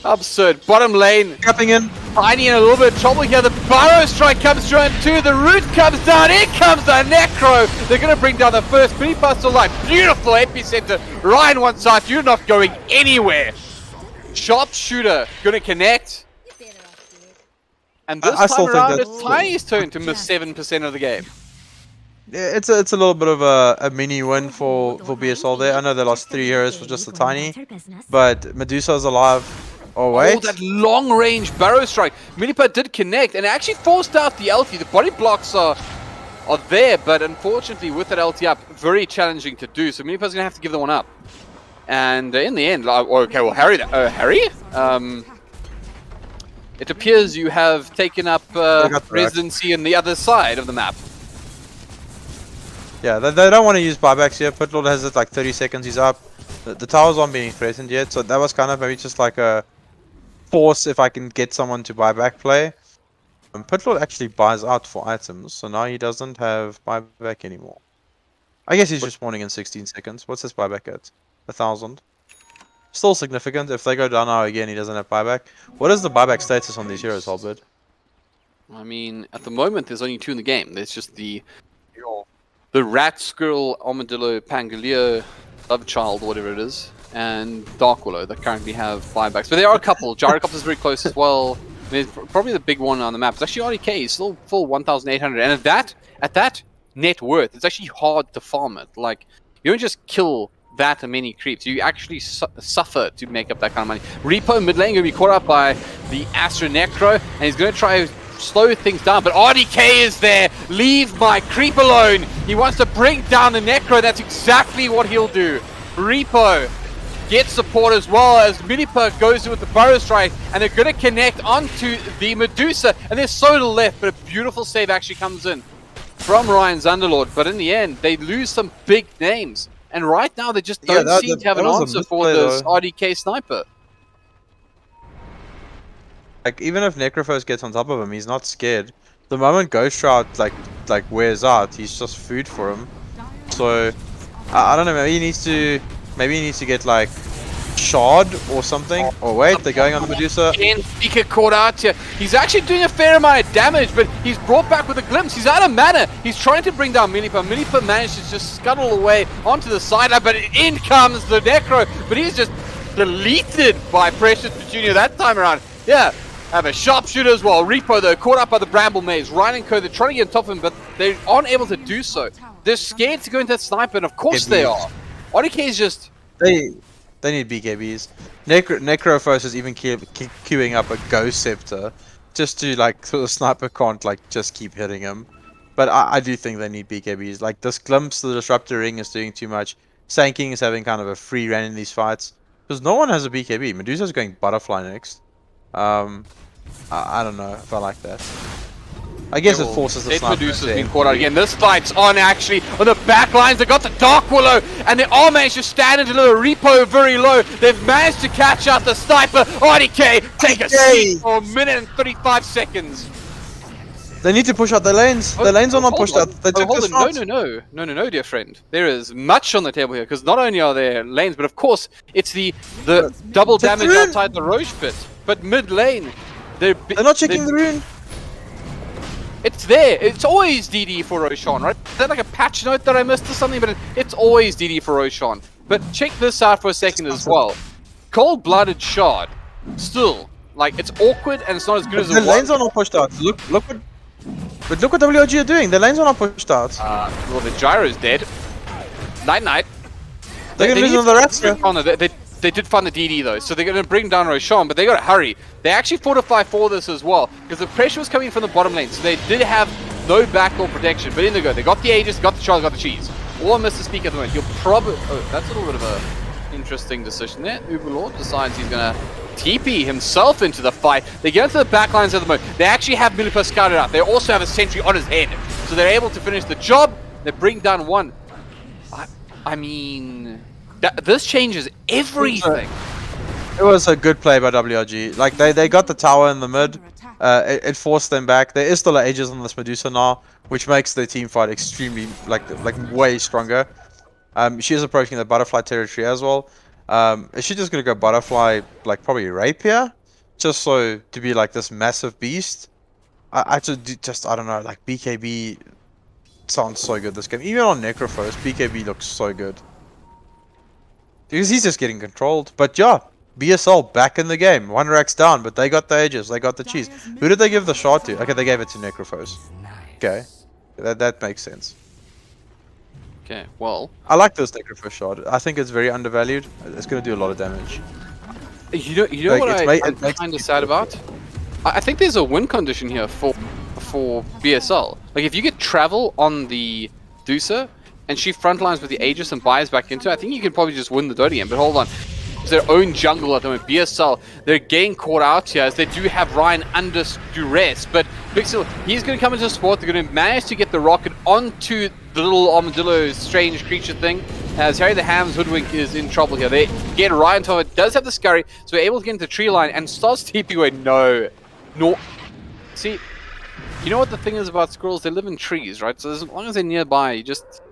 absurd. Bottom lane. Capping in. Tiny in a little bit of trouble here. The Burrow strike comes through and 2. The root comes down. In comes the Necro. They're going to bring down the first 3 plus to life. Beautiful epicenter. Ryan one side. You're not going anywhere. Sharpshooter going to connect. And this time around, it's Tiny's turn to miss 7% of the game. Yeah, it's a little bit of a mini win for BSL there. I know they lost 3 heroes for just the Tiny, but Medusa's alive. Oh wait! Oh, that long-range barrow strike. Minipa did connect and actually forced out the LT. The body blocks are there, but unfortunately with that LT up, very challenging to do. So Minipa's gonna have to give that one up. And in the end, okay, well Harry, it appears you have taken up residency on the other side of the map. Yeah, they don't want to use buybacks here. Pitlord has it like 30 seconds, he's up. The towers aren't being threatened yet, so that was kind of maybe just like a force if I can get someone to buyback play. And Pitlord actually buys out for items, so now he doesn't have buyback anymore. I guess he's just spawning in 16 seconds. What's his buyback at? 1,000. Still significant. If they go down now again, he doesn't have buyback. What is the buyback status on these heroes, HellbirD? I mean, at the moment, there's only 2 in the game. There's just the Rat, Squirrel, Armadillo, Pangoleo, Love Child, whatever it is, and Dark Willow that currently have buybacks. But there are a couple. Gyrocopter's very close as well. It's probably the big one on the map. It's actually RDK. It's still full 1,800, and at that net worth, it's actually hard to farm it. Like, you don't just kill that many creeps. You actually suffer to make up that kind of money. Repo mid lane going to be caught up by the Astra Necro, and he's going to try to slow things down, but RDK is there. Leave my creep alone. He wants to bring down the Necro. That's exactly what he'll do. Repo gets support as well as Minipa goes in with the Burrow Strike, and they're going to connect onto the Medusa, and there's so little left, but a beautiful save actually comes in from Ryan Zunderlord. But in the end, they lose some big names, and right now they just don't seem to have an answer for this RDK sniper. Like, even if Necrophos gets on top of him, he's not scared. The moment Ghost Shroud like wears out, he's just food for him. So I don't know, maybe he needs to get like Shard or something. Oh wait, they're going on the Medusa. Again, Pika caught out here. He's actually doing a fair amount of damage, but he's brought back with a glimpse. He's out of mana. He's trying to bring down Minipa. Minipa managed to just scuttle away onto the sideline, but in comes the Necro. But he's just deleted by Precious Petunia that time around. Yeah. Have a sharpshooter as well. Repo, though, caught up by the Bramble Maze. Ryan and Co, they're trying to get on top of him, but they aren't able to do so. They're scared to go into that sniper, and of course they are. RDK is just... They need BKBs. Necrophos is even queuing up a Ghost Scepter just to, like, so the sniper can't, like, just keep hitting him. But I do think they need BKBs. Like, this Glimpse, the Disruptor Ring is doing too much. Sand King is having kind of a free reign in these fights. Because no one has a BKB. Medusa's going Butterfly next. I don't know if I like that. I guess it forces the sniper. Medusa's been caught out again. This fight's on actually on the back lines. They got the Dark Willow, and they all managed to stand and deliver. Repo very low. They've managed to catch out the sniper. RDK take a seat for a minute and 35 seconds. They need to push out their lanes. Their lanes are not pushed out. They took this fight. No, dear friend. There is much on the table here, because not only are there lanes, but of course it's the double damage outside the Roche pit. But mid lane, they're not checking the rune. It's there. It's always DD for Roshan, right? Is that like a patch note that I missed or something? But it's always DD for Roshan. But check this out for a second as well. Cold-blooded Shard. Still, like, it's awkward and it's not as good as it was. The lanes are not pushed out. Look what WRG are doing. The lanes are not pushed out. Well, the Gyro's dead. Night. They're gonna lose another Astra. Oh no, they did find the DD though, so they're going to bring down Roshan, but they got to hurry. They actually fortify for this as well, because the pressure was coming from the bottom lane, so they did have no backdoor protection. But in they go. They got the Aegis, got the Charles, got the Cheese. All Mr. Speak at the moment. You'll probably... Oh, that's a little bit of a interesting decision there. Uberlord decides he's going to TP himself into the fight. They get into the back lines at the moment. They actually have Minipa scouted out. They also have a sentry on his head, so they're able to finish the job. They bring down one. I mean... This changes everything. It was a good play by WRG. Like, they got the tower in the mid. It forced them back. There is still an Aegis on this Medusa now, which makes the team fight extremely, like way stronger. She is approaching the butterfly territory as well. Is she just gonna go butterfly, like probably rapier, just so to be like this massive beast? I don't know. Like, BKB sounds so good this game. Even on Necrophos, BKB looks so good. Because he's just getting controlled. But yeah, BSL back in the game. One rack's down, but they got the Aegis, they got the cheese. Who did they give the shard to? Okay, they gave it to Necrophos. Okay, that makes sense. Okay, well... I like this Necrophos shard. I think it's very undervalued. It's going to do a lot of damage. You know like, what I'm kind of sad about? I think there's a win condition here for BSL. Like, if you get travel on the Medusa, and she frontlines with the Aegis and buys back into it, I think you can probably just win the Dota game. But hold on. It's their own jungle at the moment. BSL, they're getting caught out here as they do have Ryan under duress. But Pixel, he's going to come into support. They're going to manage to get the rocket onto the little armadillo strange creature thing. As Harry the Ham's Hoodwink is in trouble here. They get Ryan to it. Does have the scurry. So we're able to get into the tree line and starts TP away. No. See, you know what the thing is about squirrels? They live in trees, right? So as long as they're nearby, you just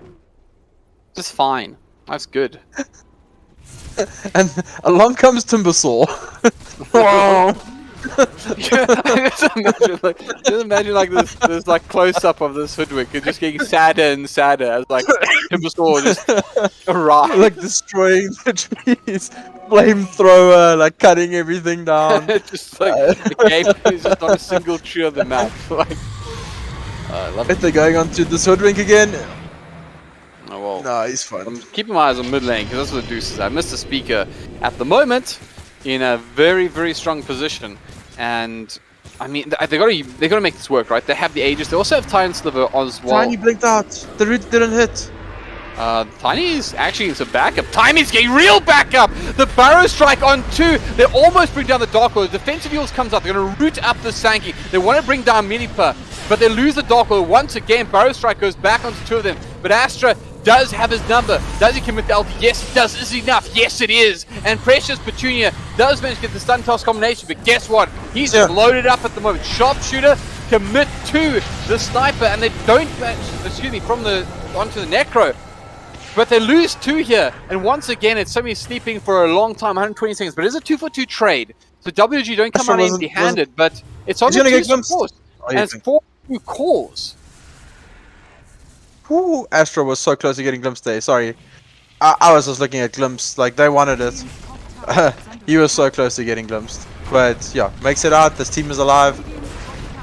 fine. That's good. And along comes Timbersaw. just imagine like this like close up of this Hoodwink and just getting sadder and sadder as like Timbersaw just arrives. Like destroying the trees. flamethrower, like cutting everything down. Just like the game is just on a single tree of the map. Like, I love it. They're going on to this hoodwink again. Oh, well. No, he's fine. I'm keeping my eyes on mid lane because that's what the Deuce is at. Mr. Speaker at the moment in a very, very strong position, and I mean they gotta make this work, right? They have the Aegis. They also have Titan Sliver as well. Tiny blinked out. The root didn't hit. Tiny's actually into backup. Tiny's getting real backup! The Barrow Strike on 2. They almost bring down the Dark Lord. Defensive Heals comes up. They're going to root up the Sankey. They want to bring down Milipa, but they lose the Dark Lord. Once again, Barrow Strike goes back onto 2 of them. But Astra does have his number. Does he commit the ulti? Yes, he does. Is it enough? Yes, it is. And Precious Petunia does manage to get the stun toss combination, but guess what? He's just loaded up at the moment. Sharpshooter commit to the Sniper, and they don't match, excuse me, from the onto the Necro. But they lose 2 here, and once again, it's somebody sleeping for a long time, 120 seconds. But it is a 2-for-2 trade, so WG don't come out empty-handed. But it's on the 2 supports, and it's 4-2 cores. Ooh, Astra was so close to getting glimpsed there. Sorry, I was just looking at glimpse, like they wanted it. He was so close to getting glimpsed, but yeah, makes it out. This team is alive.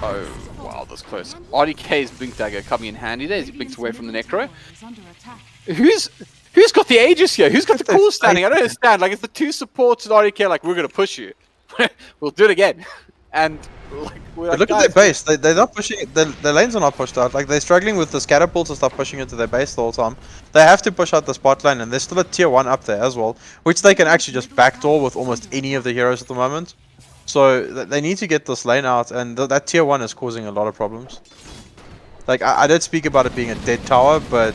Oh wow, that's close. RDK's Blink Dagger coming in handy there. He blinks away from the Necro. Who's got the Aegis here? Who's got the core standing? I don't understand. Like, it's the 2 supports and RDK like, we're gonna push you. We'll do it again. And like, but look at their base. They're not pushing it. Their lanes are not pushed out. Like, they're struggling with the scatterpulls and stuff pushing into their base the whole time. They have to push out the spot lane, and there's still a tier 1 up there as well, which they can actually just backdoor with almost any of the heroes at the moment. So they need to get this lane out, and that tier 1 is causing a lot of problems. Like, I did speak about it being a dead tower, but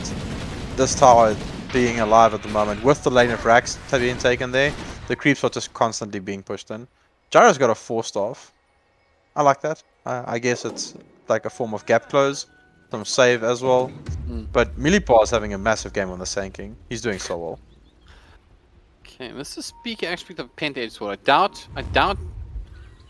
this tower being alive at the moment with the lane of racks being taken there, the creeps are just constantly being pushed in. Gyro's got a 4-staff. I like that. I guess it's like a form of gap close, some save as well. But Milipa is having a massive game on the Sand He's doing so well. Okay, Mr. Speaker actually picked up a Pent Sword. I doubt.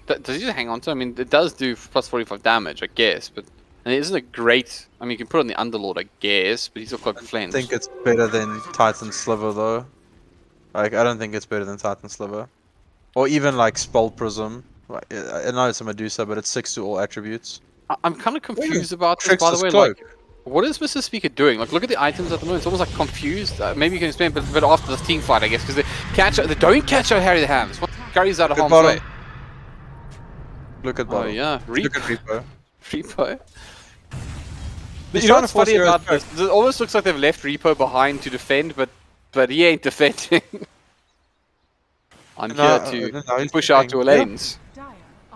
Does he just hang on to it? I mean, it does do plus 45 damage, I guess, but. And it isn't a great... I mean, you can put it on the Underlord, I guess, but he's still quite flinch. I think it's better than Titan Sliver, though. Like, I don't think it's better than Titan Sliver. Or even, like, Spell Prism. I know it's a Medusa, but it's 6 to all attributes. I'm kind of confused about this, by the way. Like, what is Mr. Speaker doing? Like, look at the items at the moment. It's almost, like, confused. Maybe you can explain, but after this team fight, I guess, because they don't catch out Harry the Hams. One carries out of harm's way. Look at bottom. Oh, yeah. Look at Reaper. Repo. But you know what's funny about this? It almost looks like they've left Repo behind to defend, but he ain't defending. I'm here to push out your lanes.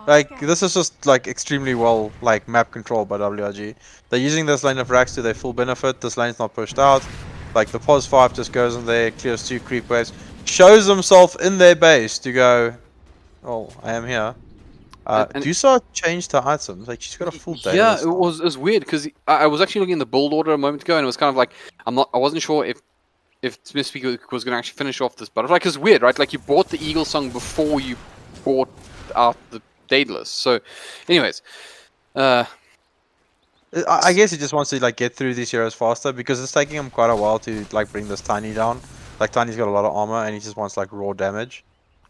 Like, this is just like extremely well like map control by WRG. They're using this lane of racks to their full benefit. This lane's not pushed out. Like, the pos 5 just goes in there, clears 2 creep waves, shows himself in their base to go, oh, I am here. Dusa changed her items. Like, she's got a full day. Yeah, it was weird because I was actually looking in the build order a moment ago, and it was kind of like I wasn't sure if Smith Speaker was going to actually finish off this butterfly. Because weird, right? Like, you bought the Eagle Song before you bought out the Daedalus. So, anyways, I guess he just wants to like get through these heroes faster because it's taking him quite a while to like bring this Tiny down. Like, Tiny's got a lot of armor, and he just wants like raw damage.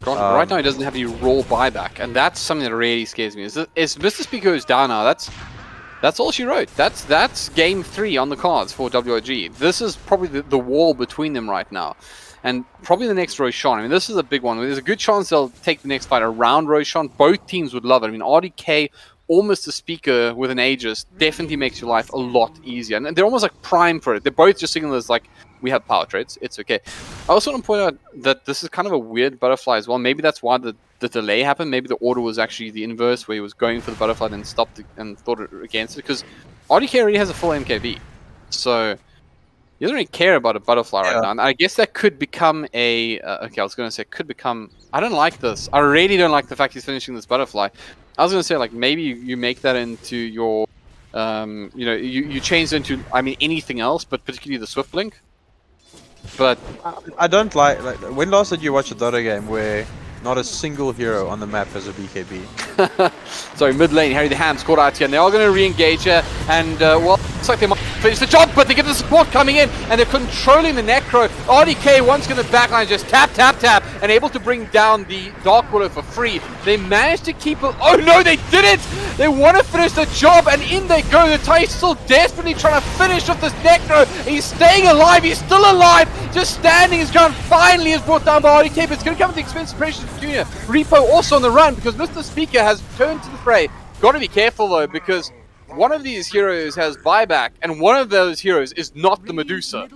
Right now he doesn't have any raw buyback, and that's something that really scares me. Is Mr. Speaker goes down now? That's all she wrote. That's game 3 on the cards for WRG. This is probably the wall between them right now, and probably the next Roshan. I mean, this is a big one. There's a good chance they'll take the next fight around Roshan. Both teams would love it. I mean, RDK or Mr. Speaker with an Aegis definitely makes your life a lot easier, and they're almost like prime for it. They're both just signaling as like, we have power traits, it's okay. I also want to point out that this is kind of a weird butterfly as well. Maybe that's why the delay happened. Maybe the order was actually the inverse, where he was going for the butterfly, then stopped and thought against it. Because RDK already has a full MKB, so he doesn't really care about a butterfly right now. And I guess that could become a... okay, I was going to say, could become... I don't like this. I really don't like the fact he's finishing this butterfly. I was going to say, like, maybe you make that into your... you know, you change it into, I mean, anything else, but particularly the Swift Blink. But I don't like when last did you watch a Dota game where not a single hero on the map has a BKB? Sorry, mid lane, Harry the Hams caught out here, and they are going to re-engage here, and well... Looks like they might finish the job, but they get the support coming in, and they're controlling the Necro. RDK once going to backline, just tap, tap, tap, and able to bring down the Dark Willow for free. They managed to keep it. Oh no, they didn't! They want to finish the job, and in they go. The Thai is still desperately trying to finish off this Necro. He's staying alive, he's still alive, just standing his ground. Finally is brought down by RDK, but it's going to come at the expense of Precious Jr. Repo also on the run, because Mr. Speaker has turned to the fray. Got to be careful though, because one of these heroes has buyback, and one of those heroes is not the Medusa.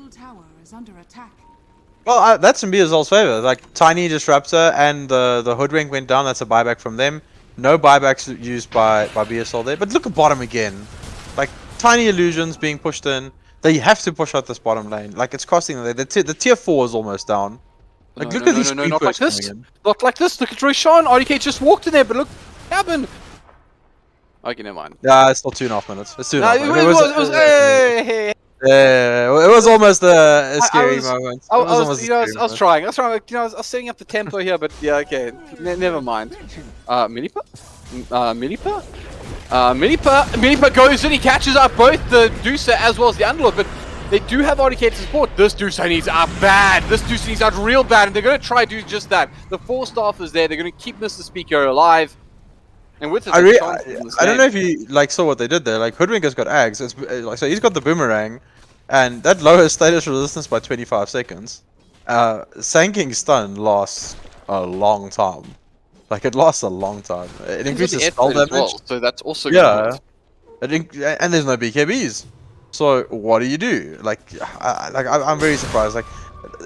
Well, that's in BSL's favor. Like, Tiny Disruptor and the Hoodwink went down. That's a buyback from them. No buybacks used by BSL there. But look at bottom again. Like, Tiny Illusions being pushed in. They have to push out this bottom lane. Like, it's costing them. The tier 4 is almost down. Like, look at these no, not like creepers this. coming in. Not like this. Look at Roshan. RDK just walked in there, but look what happened. Okay, never mind. Yeah, it's still 2.5 minutes. It's 2.5 minutes. Hey. Yeah, it was almost a scary moment. I was trying. Like, I was setting up the tempo here, but yeah, okay. Never mind. Milipa? Milipa goes in, he catches up both the Dusa as well as the Underlord, but they do have RDK to support. This Dusa needs out bad. This Dusa needs out real bad, and they're going to try to do just that. The 4 staff is there. They're going to keep Mr. Speaker alive. And with it, I don't know if you saw what they did there. Like, Hoodwink has got Ags. It's like, so he's got the Boomerang, and that lowers status resistance by 25 seconds. Sanking stun lasts a long time. Like, it lasts a long time. It increases spell damage. Well, so that's also good. And there's no BKBs. So what do you do? Like, I'm very surprised. Like,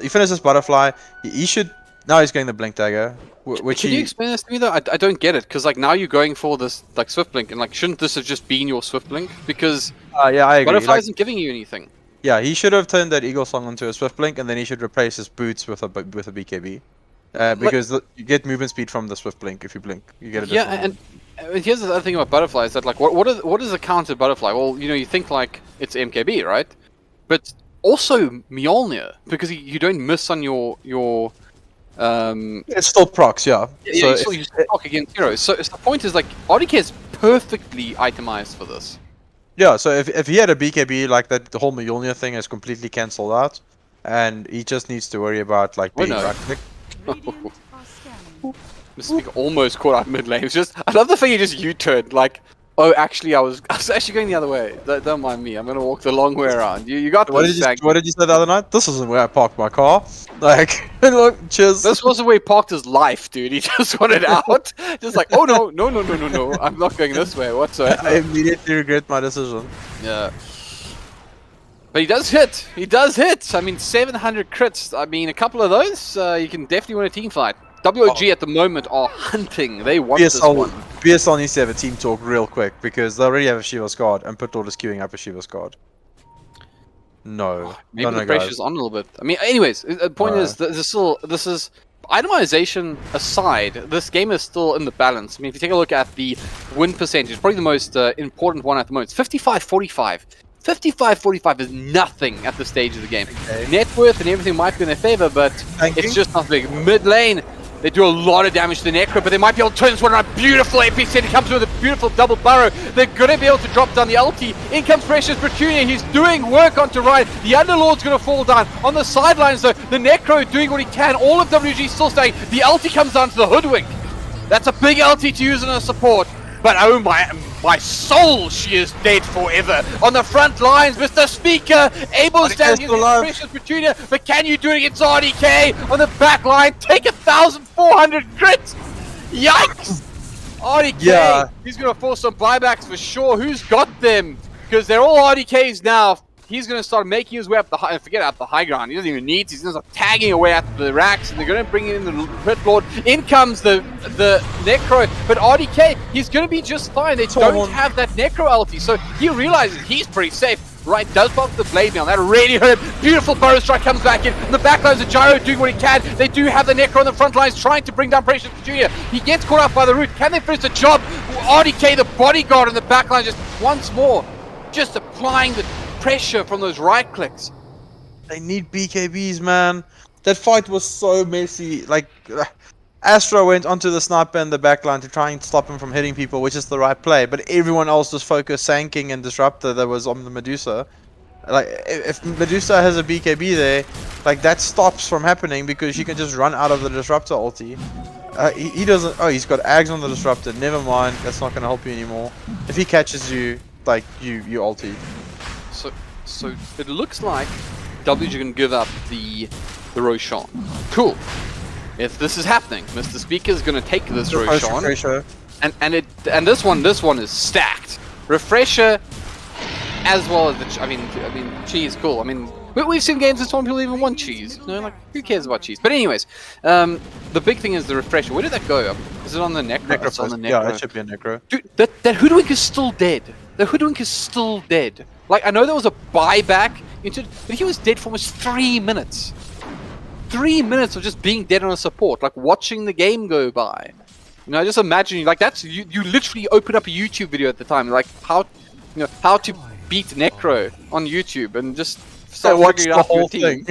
he finished this butterfly. He should. Now he's getting the blink dagger. Can you explain this to me though? I don't get it, because like now you're going for this like swift blink, and like shouldn't this have just been your swift blink? Because yeah, I agree. Butterfly isn't giving you anything. Yeah, he should have turned that Eagle Song into a swift blink, and then he should replace his boots with a BKB. Because you get movement speed from the swift blink. If you blink, you get a and here's the other thing about Butterfly is that like what is a counter Butterfly? Well, you think like it's MKB, right? But also Mjolnir, because you don't miss on your it's still procs, yeah. Yeah, so you still proc against heroes. So the point is like RDK is perfectly itemized for this. Yeah, so if he had a BKB like that, the whole Mjolnir thing is completely cancelled out, and he just needs to worry about like being right click. Mr. Speaker almost caught out mid lane. It's just I love the fact you just U-turned like. Oh, actually, I was actually going the other way. Don't mind me. I'm gonna walk the long way around. You got what this. What did you say the other night? This isn't where I parked my car. Like, look, cheers. This wasn't where he parked his life, dude. He just wanted out. Just like, oh no. I'm not going this way whatsoever. I immediately regret my decision. Yeah. But he does hit. He does hit. I mean, 700 crits. I mean, a couple of those, you can definitely win a team fight. WOG at the moment are hunting. They want this one. BSL needs to have a team talk real quick, because they already have a Shiva's Guard, and Putlord is queuing up a Shiva's Guard. No. Maybe the pressure's on a little bit. I mean, anyways, the point is, this is itemization aside, this game is still in the balance. I mean, if you take a look at the win percentage, probably the most important one at the moment, it's 55-45. 55-45 is nothing at this stage of the game. Okay. Net worth and everything might be in their favor, but it's just not big. Mid lane, they do a lot of damage to the Necro, but they might be able to turn this one around. Beautiful AP set. He comes with a beautiful double burrow. They're going to be able to drop down the ulti. In comes Precious Petunia. He's doing work onto Ryan. The Underlord's going to fall down. On the sidelines, though, the Necro doing what he can. All of WG still staying. The ulti comes down to the Hoodwink. That's a big ulti to use in a support. But oh my soul, she is dead forever. On the front lines, Mr. Speaker, able to stand against Precious Petunia, but can you do it against RDK? On the back line, take 1,400 crits! Yikes! RDK, he's going to force some buybacks for sure. Who's got them? Because they're all RDKs now. He's going to start making his way up the high, forget out the high ground. He doesn't even need to. He's going to start tagging away at the racks, and they're going to bring in the Pit Lord. In comes the Necro, but RDK, he's going to be just fine. They don't have that Necro ulti, so he realizes he's pretty safe. Right, does pop the blade now. That really hurt him. Beautiful burrow strike comes back in. And the back lines of Gyro doing what he can. They do have the Necro on the front lines trying to bring down Precious Jr. He gets caught up by the root. Can they finish the job? RDK, the bodyguard on the back line, just once more, just applying the pressure from those right clicks. They need BKBs, man. That fight was so messy. Like, Astro went onto the sniper in the backline to try and stop him from hitting people, which is the right play. But everyone else was focused sanking and disruptor that was on the Medusa. Like if Medusa has a BKB there, like that stops from happening because she can just run out of the disruptor ulti. He doesn't. Oh, he's got Ags on the disruptor. Never mind. That's not gonna help you anymore. If he catches you, like you ulti. So it looks like WG can give up the Roshan. Cool. If this is happening, Mr. Speaker is gonna take this Roshan. And this one is stacked. Refresher, as well as the I mean cheese. Cool. I mean. We've seen games in some people even want cheese. You know, like, who cares about cheese? But anyways, the big thing is the refresher. Where did that go? Is it on the Necro? It's on the Necro. Yeah, it should be a Necro. Dude, that Hoodwink is still dead. The Hoodwink is still dead. Like, I know there was a buyback into it, but he was dead for almost 3 minutes. 3 minutes of just being dead on a support, like watching the game go by. You know, just imagine, like, that's, you literally open up a YouTube video at the time, like, how to beat Necro on YouTube, and just... So watch the whole thing.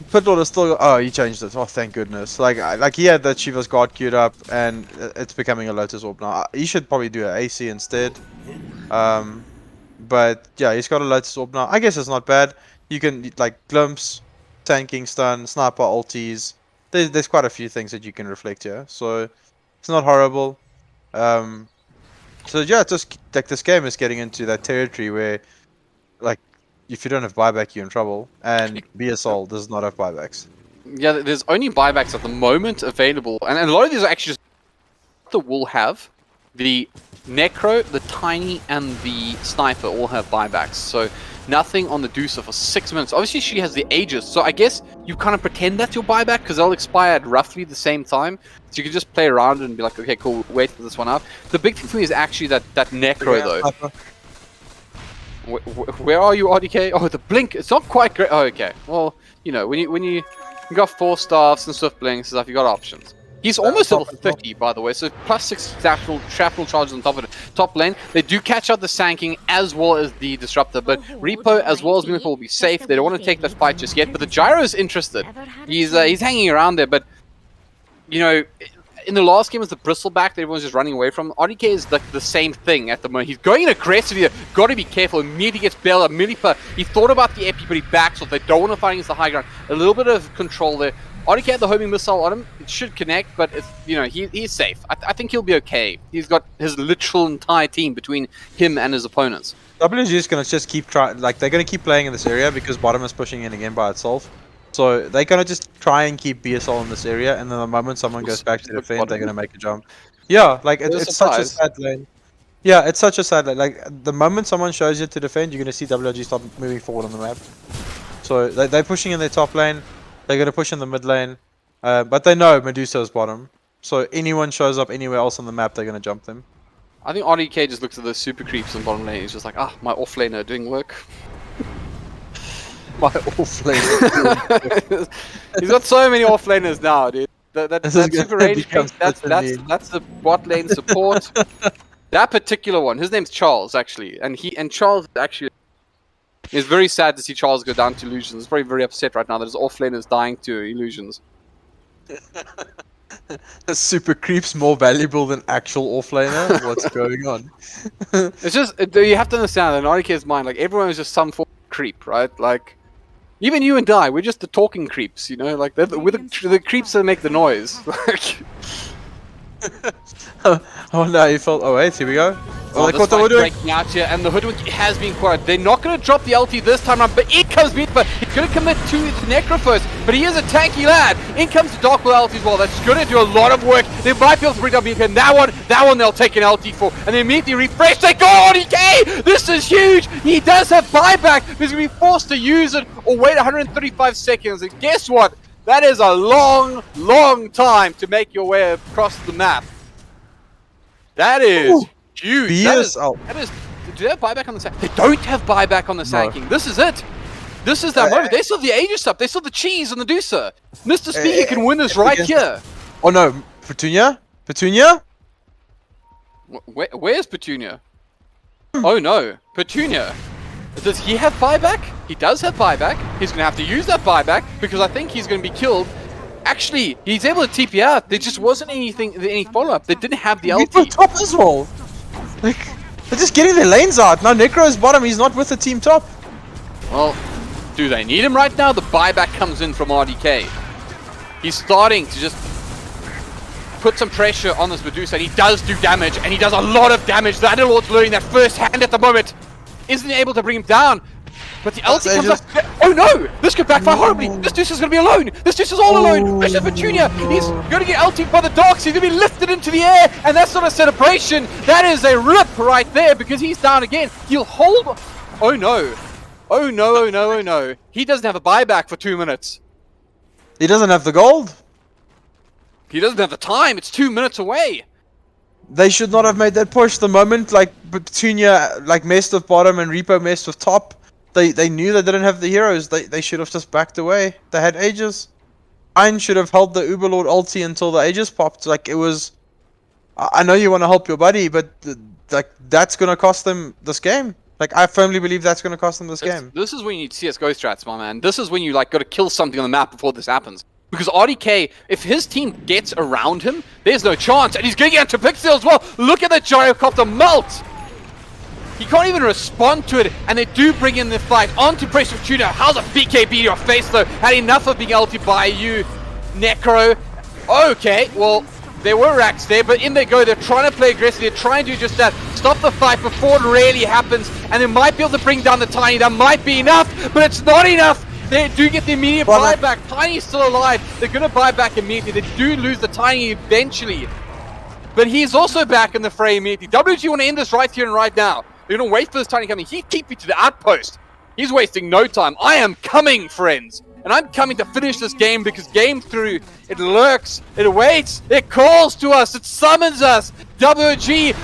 Pitbull is still. Oh, he changed it. Oh, thank goodness. Like he had that Shiva's guard queued up, and it's becoming a Lotus Orb now. He should probably do an AC instead. But yeah, he's got a Lotus Orb now. I guess it's not bad. You can like glimpse, tanking stun, sniper ultis. There's quite a few things that you can reflect here, so it's not horrible. So yeah, just like this game is getting into that territory where, like, if you don't have buyback, you're in trouble. And BSL does not have buybacks. Yeah, there's only buybacks at the moment available, and a lot of these are actually just the will have the Necro, the Tiny, and the Sniper all have buybacks. So nothing on the Deucer for 6 minutes. Obviously, she has the Aegis, so I guess you kind of pretend that's your buyback because they'll expire at roughly the same time. So you can just play around and be like, okay, cool, wait for this one out. The big thing for me is actually that Necro, though. Where are you, RDK? Oh, the blink. It's not quite great. Oh, okay. Well, you know, when you got 4 staffs and swift blinks and stuff, you got options. He's almost level 30, by the way, so plus 6 shrapnel charges on top of it. Top lane, they do catch out the Sanking as well as the Disruptor, but Repo as well as Mimic will be safe. They don't want to take that fight just yet, but the Gyro is interested. He's hanging around there, but, you know, in the last game was the Bristleback that everyone's just running away from. RDK is like the same thing at the moment. He's going in aggressive here. Got to be careful. Immediately gets bailed out. Milliper, he thought about the epi, but he backs off. They don't want to fight against the high ground. A little bit of control there. RDK had the homing missile on him. It should connect, but it's, you know, he's safe. I think he'll be okay. He's got his literal entire team between him and his opponents. WG is going to just keep trying. Like, they're going to keep playing in this area because bottom is pushing in again by itself. So they're going to just try and keep BSL in this area, and then the moment someone goes back to defend, they're going to make a jump. Yeah, like, it's such a sad lane. Yeah, it's such a sad lane. Like, the moment someone shows you to defend, you're going to see WG start moving forward on the map. So they're pushing in their top lane. They're going to push in the mid lane, but they know Medusa is bottom. So anyone shows up anywhere else on the map, they're going to jump them. I think RDK just looks at the super creeps in bottom lane. He's just like, ah, my off laner doing work. My off laner. He's got so many off laners now, dude. That super range creep, that's the bot lane support. That particular one, his name's Charles actually, and Charles actually. It's very sad to see Charles go down to Illusions. He's probably very upset right now that his offlane is dying to Illusions. Super creep's more valuable than actual offlaner? What's going on? It's just, you have to understand, in RDK's mind, like, everyone is just some form of creep, right? Like, even you and I, we're just the talking creeps, you know? Like, we're the creeps that make the noise. Oh no, he felt. Oh wait, here we go. Oh, they caught the Hoodwink breaking out here, and the Hoodwink has been quiet. They're not going to drop the ulti this time around, but in comes Beatper. He's going to commit to Necro first, but he is a tanky lad. In comes the Dark with ulti as well. That's going to do a lot of work. They might be able to bring down Beatper, and that one they'll take an ulti for, and they immediately refresh. They go on EK! This is huge! He does have buyback, but he's going to be forced to use it or wait 135 seconds, and guess what? That is a long, long time to make your way across the map. That is huge. That is. Do they have buyback on the Sanking? They don't have buyback on the Sanking. No. This is it. This is that moment. They saw the Aegis up. They saw the cheese on the Deucer. Mr. Speaker can win this right here. Oh no, Petunia? Petunia? Where's Petunia? Oh no, Petunia. Does he have buyback? He does have buyback. He's going to have to use that buyback because I think he's going to be killed. Actually, he's able to TP out. There just wasn't any follow-up. They didn't have the He's ulti. top as well. Like, they're just getting their lanes out. Now Necro's bottom, he's not with the team top. Well, do they need him right now? The buyback comes in from RDK. He's starting to just put some pressure on this Medusa, and he does do damage, and he does a lot of damage. The Underlord's learning that first hand at the moment. Isn't able to bring him down. But the ulti comes up. Oh no! This could backfire horribly. This Deuce is going to be alone. This Deuce is all alone. Pressure for Junior. He's going to get ultied by the dogs. He's going to be lifted into the air. And that's not a celebration. That is a rip right there because he's down again. He'll hold. Oh no. Oh no, oh no, oh no. He doesn't have a buyback for 2 minutes. He doesn't have the gold. He doesn't have the time. It's 2 minutes away. They should not have made that push. The moment like Petunia like messed with bottom and Repo messed with top, they knew they didn't have the heroes. They should have just backed away. They had Aegis. Ein should have held the Uberlord ulti until the Aegis popped. Like it was. I know you want to help your buddy, but like that's gonna cost them this game. Like I firmly believe that's gonna cost them this game. This is when you need CS:GO strats, my man. This is when you like got to kill something on the map before this happens. Because RDK, if his team gets around him, there's no chance. And he's going to get into Pixel as well. Look at the gyrocopter melt. He can't even respond to it. And they do bring in the fight onto Pressure Tuner. How's a BKB to your face, though? Had enough of being ulted by you, Necro. Okay, well, there were racks there, but in they go. They're trying to play aggressive. They're trying to do just that. Stop the fight before it really happens. And they might be able to bring down the Tiny. That might be enough, but it's not enough. They do get the immediate buyback. Tiny's still alive. They're going to buy back immediately. They do lose the Tiny eventually. But he's also back in the fray immediately. WG want to end this right here and right now. They're going to wait for this Tiny coming. He keep me to the outpost. He's wasting no time. I am coming, friends. And I'm coming to finish this game because game through, it lurks, it waits, it calls to us, it summons us. WG,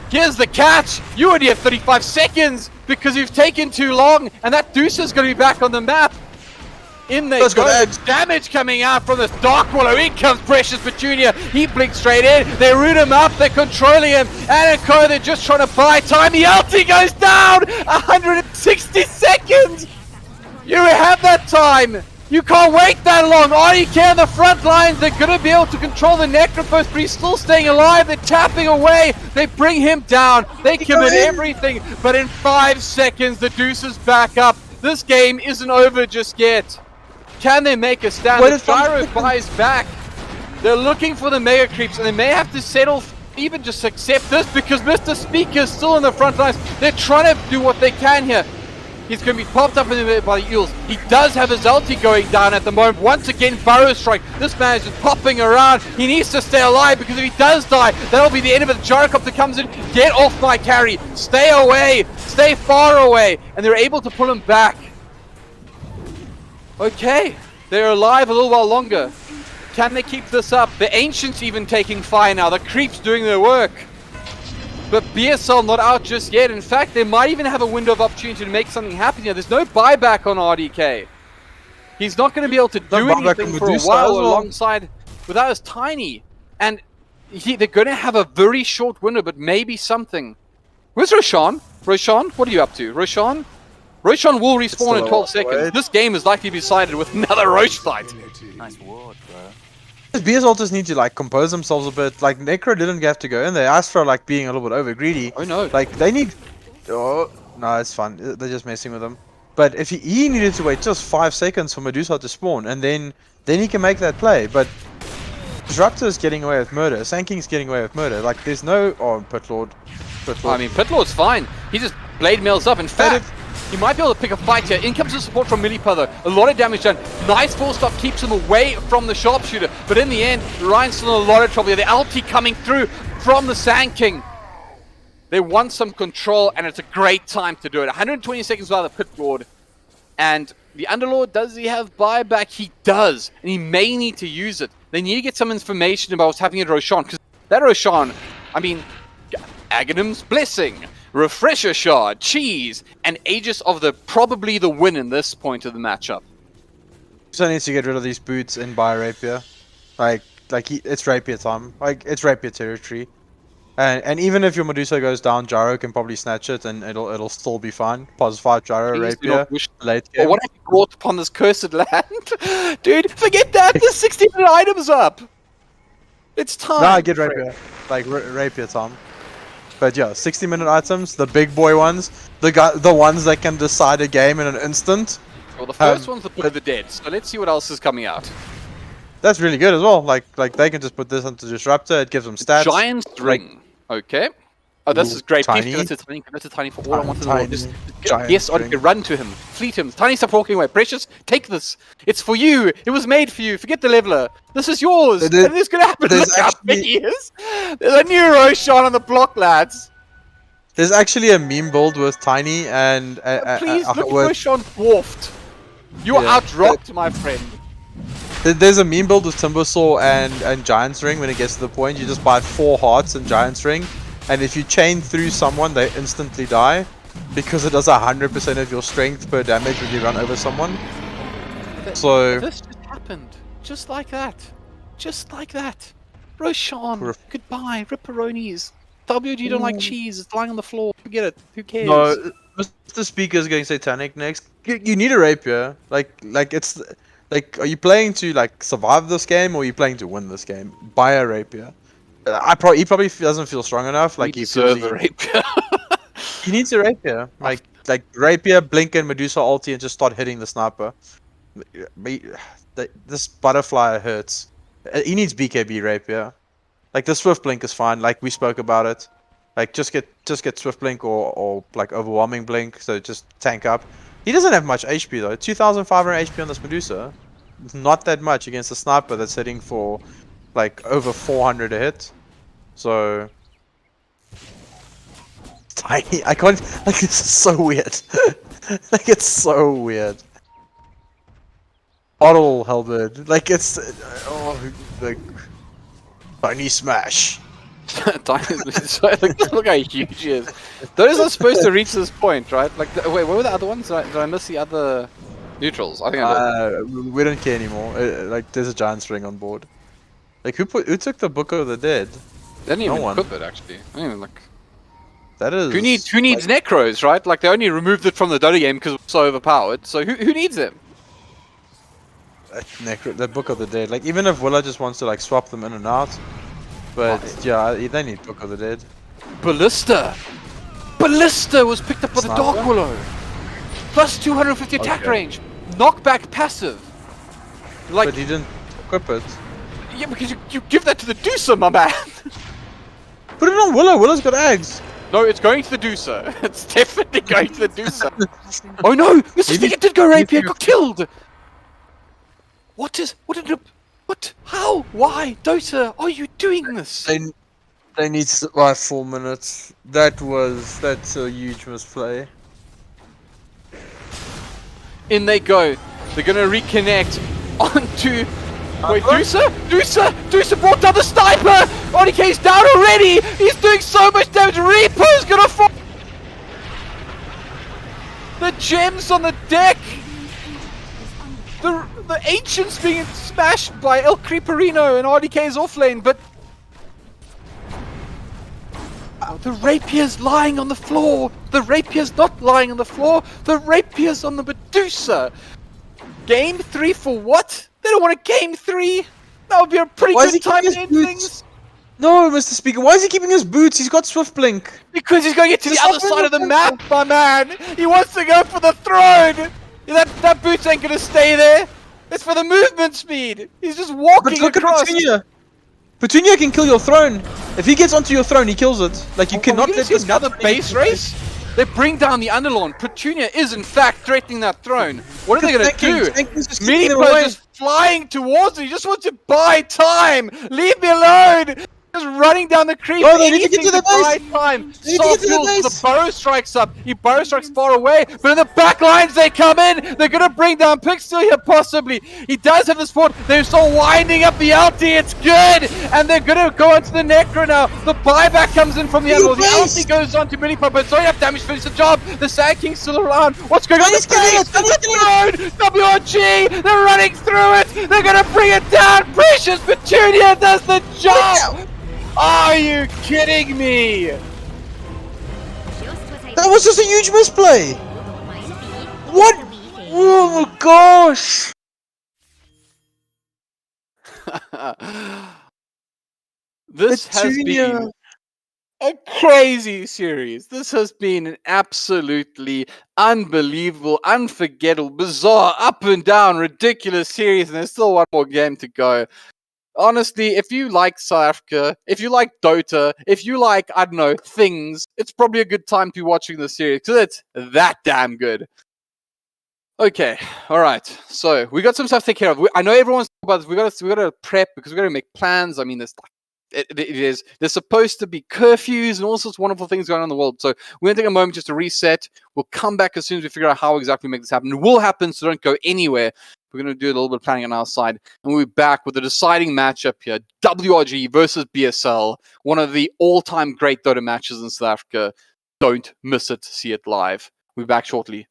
here's the catch. You only have 35 seconds because you've taken too long. And that Deuce is going to be back on the map. In they go, damage coming out from this Dark Wallow. In comes Precious Petunia. He blinks straight in. They root him up. They're controlling him. And they're just trying to buy time. The ulti goes down. 160 seconds. You have that time. You can't wait that long. RDK on the front lines. They're going to be able to control the Necrophos, but he's still staying alive. They're tapping away. They bring him down. They commit everything. But in 5 seconds, the Deuce is back up. This game isn't over just yet. Can they make a stand? The Gyro buys back. They're looking for the Mega Creeps, and they may have to settle, even just accept this, because Mr. Speaker is still in the front lines. They're trying to do what they can here. He's going to be popped up in the by the Eels. He does have his ulti going down at the moment. Once again, Burrow Strike. This man is just popping around. He needs to stay alive, because if he does die, that'll be the end of it. The Gyrocopter comes in. Get off my carry. Stay away. Stay far away. And they're able to pull him back. Okay, they're alive a little while longer. Can they keep this up? The Ancients even taking fire now. The Creeps doing their work. But BSL not out just yet. In fact, they might even have a window of opportunity to make something happen here. There's no buyback on RDK. He's not going to be able to do anything for a while alongside without his Tiny. And they're going to have a very short window, but maybe something. Where's Roshan? Roshan, what are you up to? Roshan? Roshan will respawn in 12 seconds. This game is likely to be decided with another Roche fight. Nice ward, bro. BSL just need to like compose themselves a bit. Like Necro didn't have to go in there. Astra like being a little bit over greedy. Oh no. Like they need. Oh no, it's fun. They're just messing with him. But if he needed to wait just 5 seconds for Medusa to spawn, and then he can make that play. But Disruptor is getting away with murder. Sanking's getting away with murder. Like there's no Pitlord. I mean, Pitlord's fine. He just blade mails up. In fact, he might be able to pick a fight here. In comes the support from Millipa though. A lot of damage done. Nice full stop keeps him away from the sharpshooter. But in the end, Ryan's still in a lot of trouble here. The ulti coming through from the Sand King. They want some control, and it's a great time to do it. 120 seconds without the Pit Lord. And the Underlord, does he have buyback? He does. And he may need to use it. They need to get some information about what's happening at Roshan. Because that Roshan, I mean, Aghanim's Blessing, Refresher Shard, Cheese, and Aegis of probably the win in this point of the matchup. So needs to get rid of these boots and buy Rapier. It's Rapier time. Like it's Rapier territory. And even if your Medusa goes down, Gyro can probably snatch it, and it'll still be fine. +5 Gyro Please do Rapier not wish. late But game. what have you brought upon this cursed land? Dude, forget that! There's 60 minute items up! It's time! Nah, get Rapier. Like Rapier, Tom. But yeah, 60-minute items, the big boy ones, the ones that can decide a game in an instant. Well, the first one's the Book of the Dead, so let's see what else is coming out. That's really good as well. Like they can just put this into Disruptor. It gives them stats. Giant Ring. Okay. Oh, this is great. Tiny. Please give it to Tiny for all I want in the Tiny. world. Just Giant yes, Ring. run to him. Fleet him. Tiny, stop walking away. Precious, take this. It's for you. It was made for you. Forget the leveler. This is yours. And this is going to happen. there's Look how actually- big he is. There's a new Roshan on the block, lads. There's actually a meme build with Tiny and Please look at with- Roshan dwarfed. You are Yeah. outrocked, my friend. There's a meme build with Timbersaw and Giant's Ring. When it gets to the point, you just buy 4 hearts and Giant's Ring, and if you chain through someone, they instantly die because it does 100% of your strength per damage when you run over someone. So This just happened. Just like that. Just like that. Roshan, goodbye. Ripperonis. WG don't like cheese. It's lying on the floor. Forget it. Who cares? no, Mr. Speaker is going Satanic next. You need a Rapier. Like it's like, are you playing to like survive this game or are you playing to win this game? Buy a Rapier. He probably doesn't feel strong enough. Like he feels deserve a rapier. he needs a Rapier. Like Rapier, Blink, and Medusa ulti and just start hitting the sniper. This butterfly hurts. He needs BKB Rapier. Like the Swift Blink is fine. Like we spoke about it. Like just get Swift Blink or like Overwhelming Blink. So just tank up. He doesn't have much HP though. 2,500 HP on this Medusa. Not that much against a sniper that's hitting for like over 400 a hit. So Tiny. I can't. Like this is so weird. Like it's so weird. Bottle Hellbird. Like it's like Tiny Smash. Look how huge he is. Those are supposed to reach this point, right? Like, wait, what were the other ones? Did I miss the other neutrals? I think I did. We don't care anymore. Like there's a Giant's Ring on board. Like who took the Book of the Dead? They didn't even no one. equip it, actually. I didn't even, like... That is. Who needs Necros, right? Like, they only removed it from the Dota game because it was so overpowered. So who needs them? The Book of the Dead. Like even if Willa just wants to like swap them in and out. But yeah, they need Book of the Dead. Ballista! Ballista was picked up by the Sniper? Dark Willow! Plus 250 attack Okay. range! Knockback passive! Like, But he didn't equip it. yeah, because you give that to the Deucer, my man! Put it on Willow. Willow's got eggs. No, it's going to the Deucer. It's definitely going to the Deucer. Oh no! Mr. Speaker did go Rapier, got killed! What? How? Why? Dota, are you doing this? They need to survive 4 minutes. That's a huge misplay. In they go. They're gonna reconnect onto... Wait, Deucer brought down the sniper! ODK's down already! He's doing so much damage! Reaper's gonna fall! The gems on the deck! The Ancients being smashed by El Creeperino and RDK's offlane, but... The Rapier's lying on the floor! The Rapier's not lying on the floor! The Rapier's on the Medusa! Game 3 for what? They don't want a game 3! That would be a pretty Why is he good time keeping to his end boots? things! No, Mr. Speaker. Why is he keeping his boots? He's got Swift Blink. Because he's going to get to the Just other open side of the the map, my man! He wants to go for the throne! That boots ain't gonna stay there! It's for the movement speed! He's just walking But look across! at Petunia. Petunia can kill your throne. If he gets onto your throne, he kills it. Like you cannot Are we let gonna this see another company- base race? They bring down the Underlord. Petunia is in fact threatening that throne. What are they gonna do? Tanking's just keeping them Minipo away. is just flying towards it. He just wants to buy time. Leave me alone. Just running down the creep. Oh, they need to get anything to the buy base. time. They need to Soft get to the kills. base. The burrow strikes up. He burrow strikes far away, but in the back lines they come in. They're gonna bring down Pixel here possibly. He does have the support. They're still winding up the ulti. It's good, and they're gonna go onto the Necro now. The buyback comes in from the Underlord. The base. ulti goes on to Minipo, but it's not enough damage to finish the job. The Sand King's still around. What's going on? He's The killing base, it, the he's killing throne, WRG. They're running through it. They're gonna bring it down. Precious Petunia does the job. Are you kidding me? That was just a huge misplay! What? Oh my gosh! This has been a crazy series. This has been an absolutely unbelievable, unforgettable, bizarre, up and down, ridiculous series, and there's still one more game to go. Honestly, if you like South Africa, if you like Dota, if you like, I don't know, things, it's probably a good time to be watching this series because it's that damn good. Okay, all right. So we got some stuff to take care of. I know everyone's talking about this. We got to prep because we got to make plans. I mean, there's supposed to be curfews and all sorts of wonderful things going on in the world. So we're gonna take a moment just to reset. We'll come back as soon as we figure out how exactly we make this happen. It will happen, so don't go anywhere. We're gonna do a little bit of planning on our side, and we'll be back with the deciding matchup here: WRG versus BSL, one of the all-time great Dota matches in South Africa. Don't miss it. See it live. We'll be back shortly.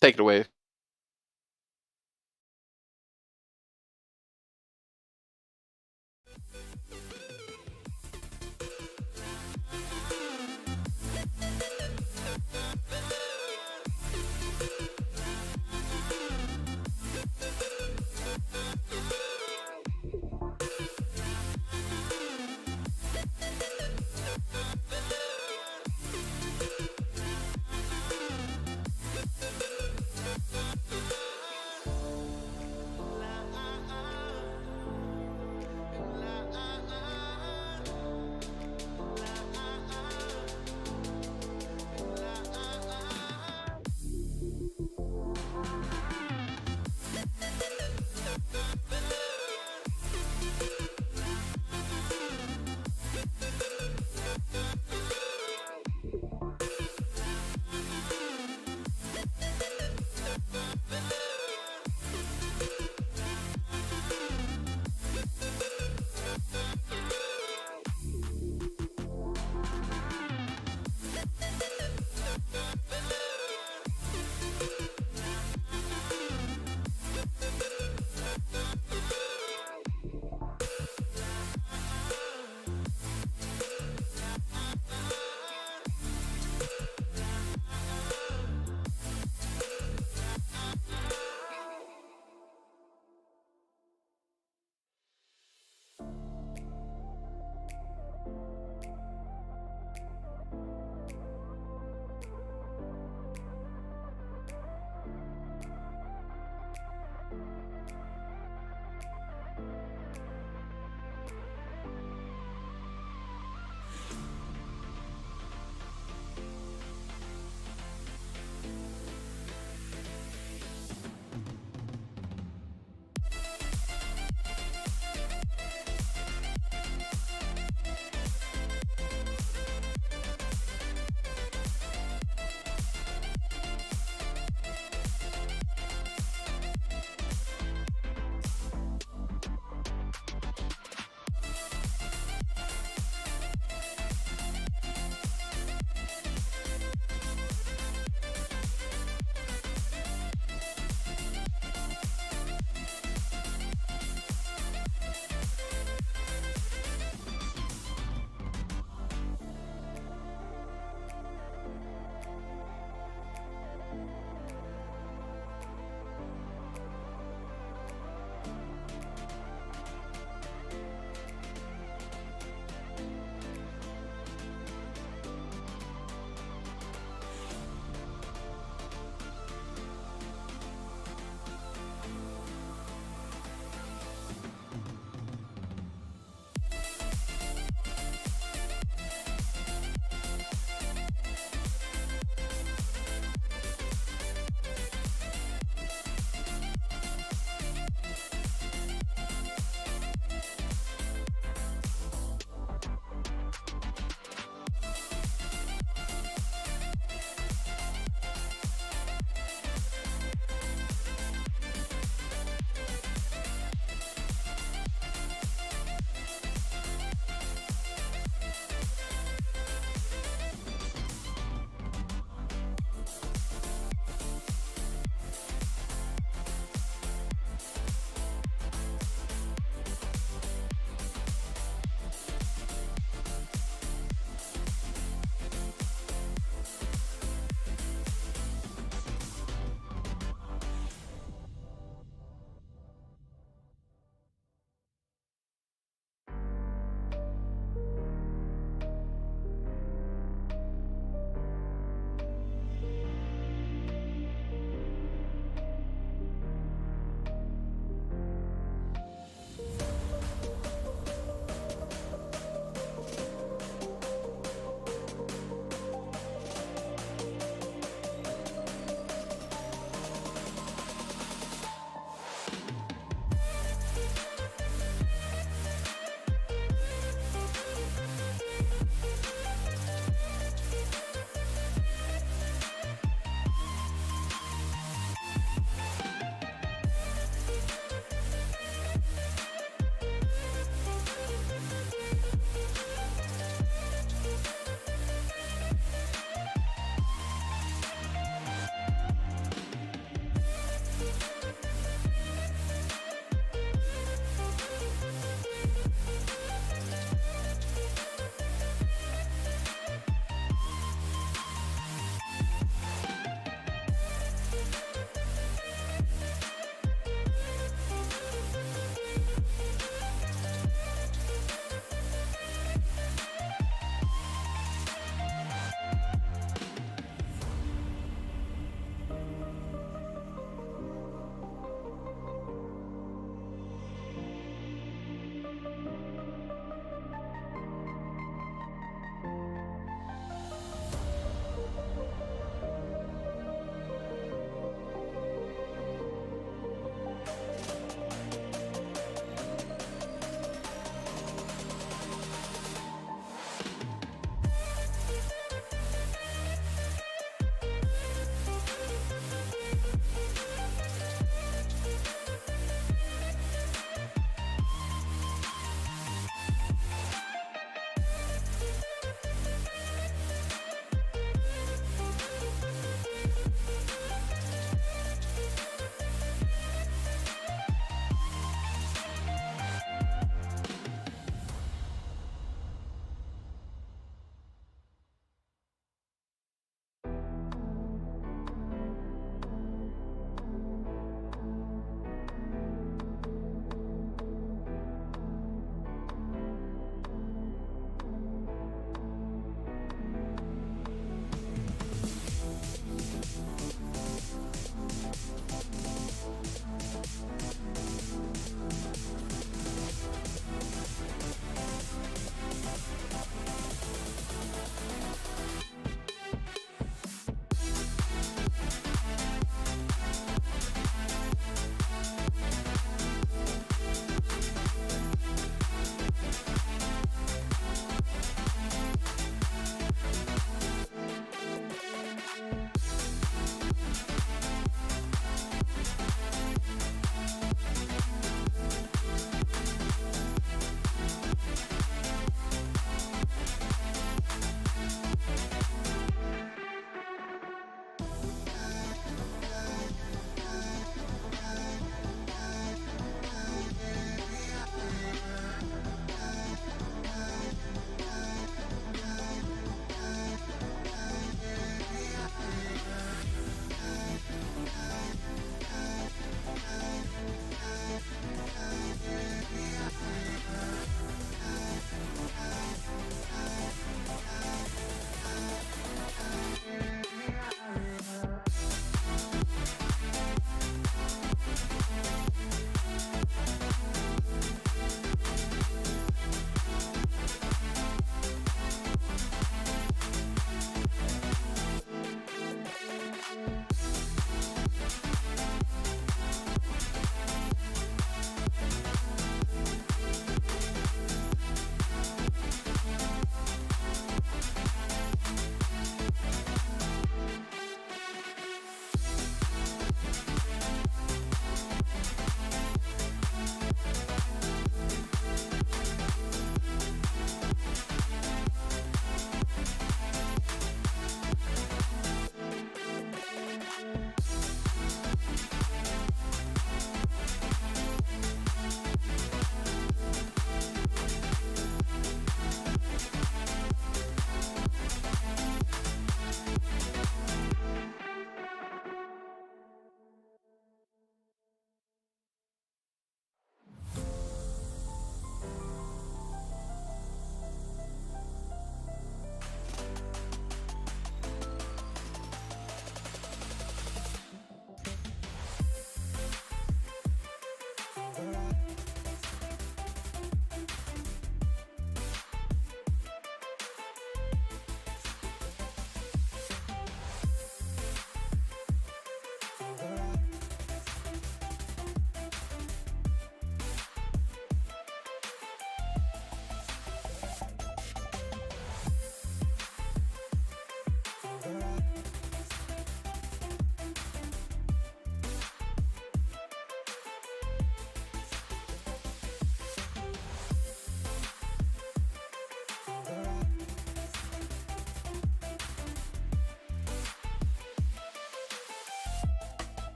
Take it away.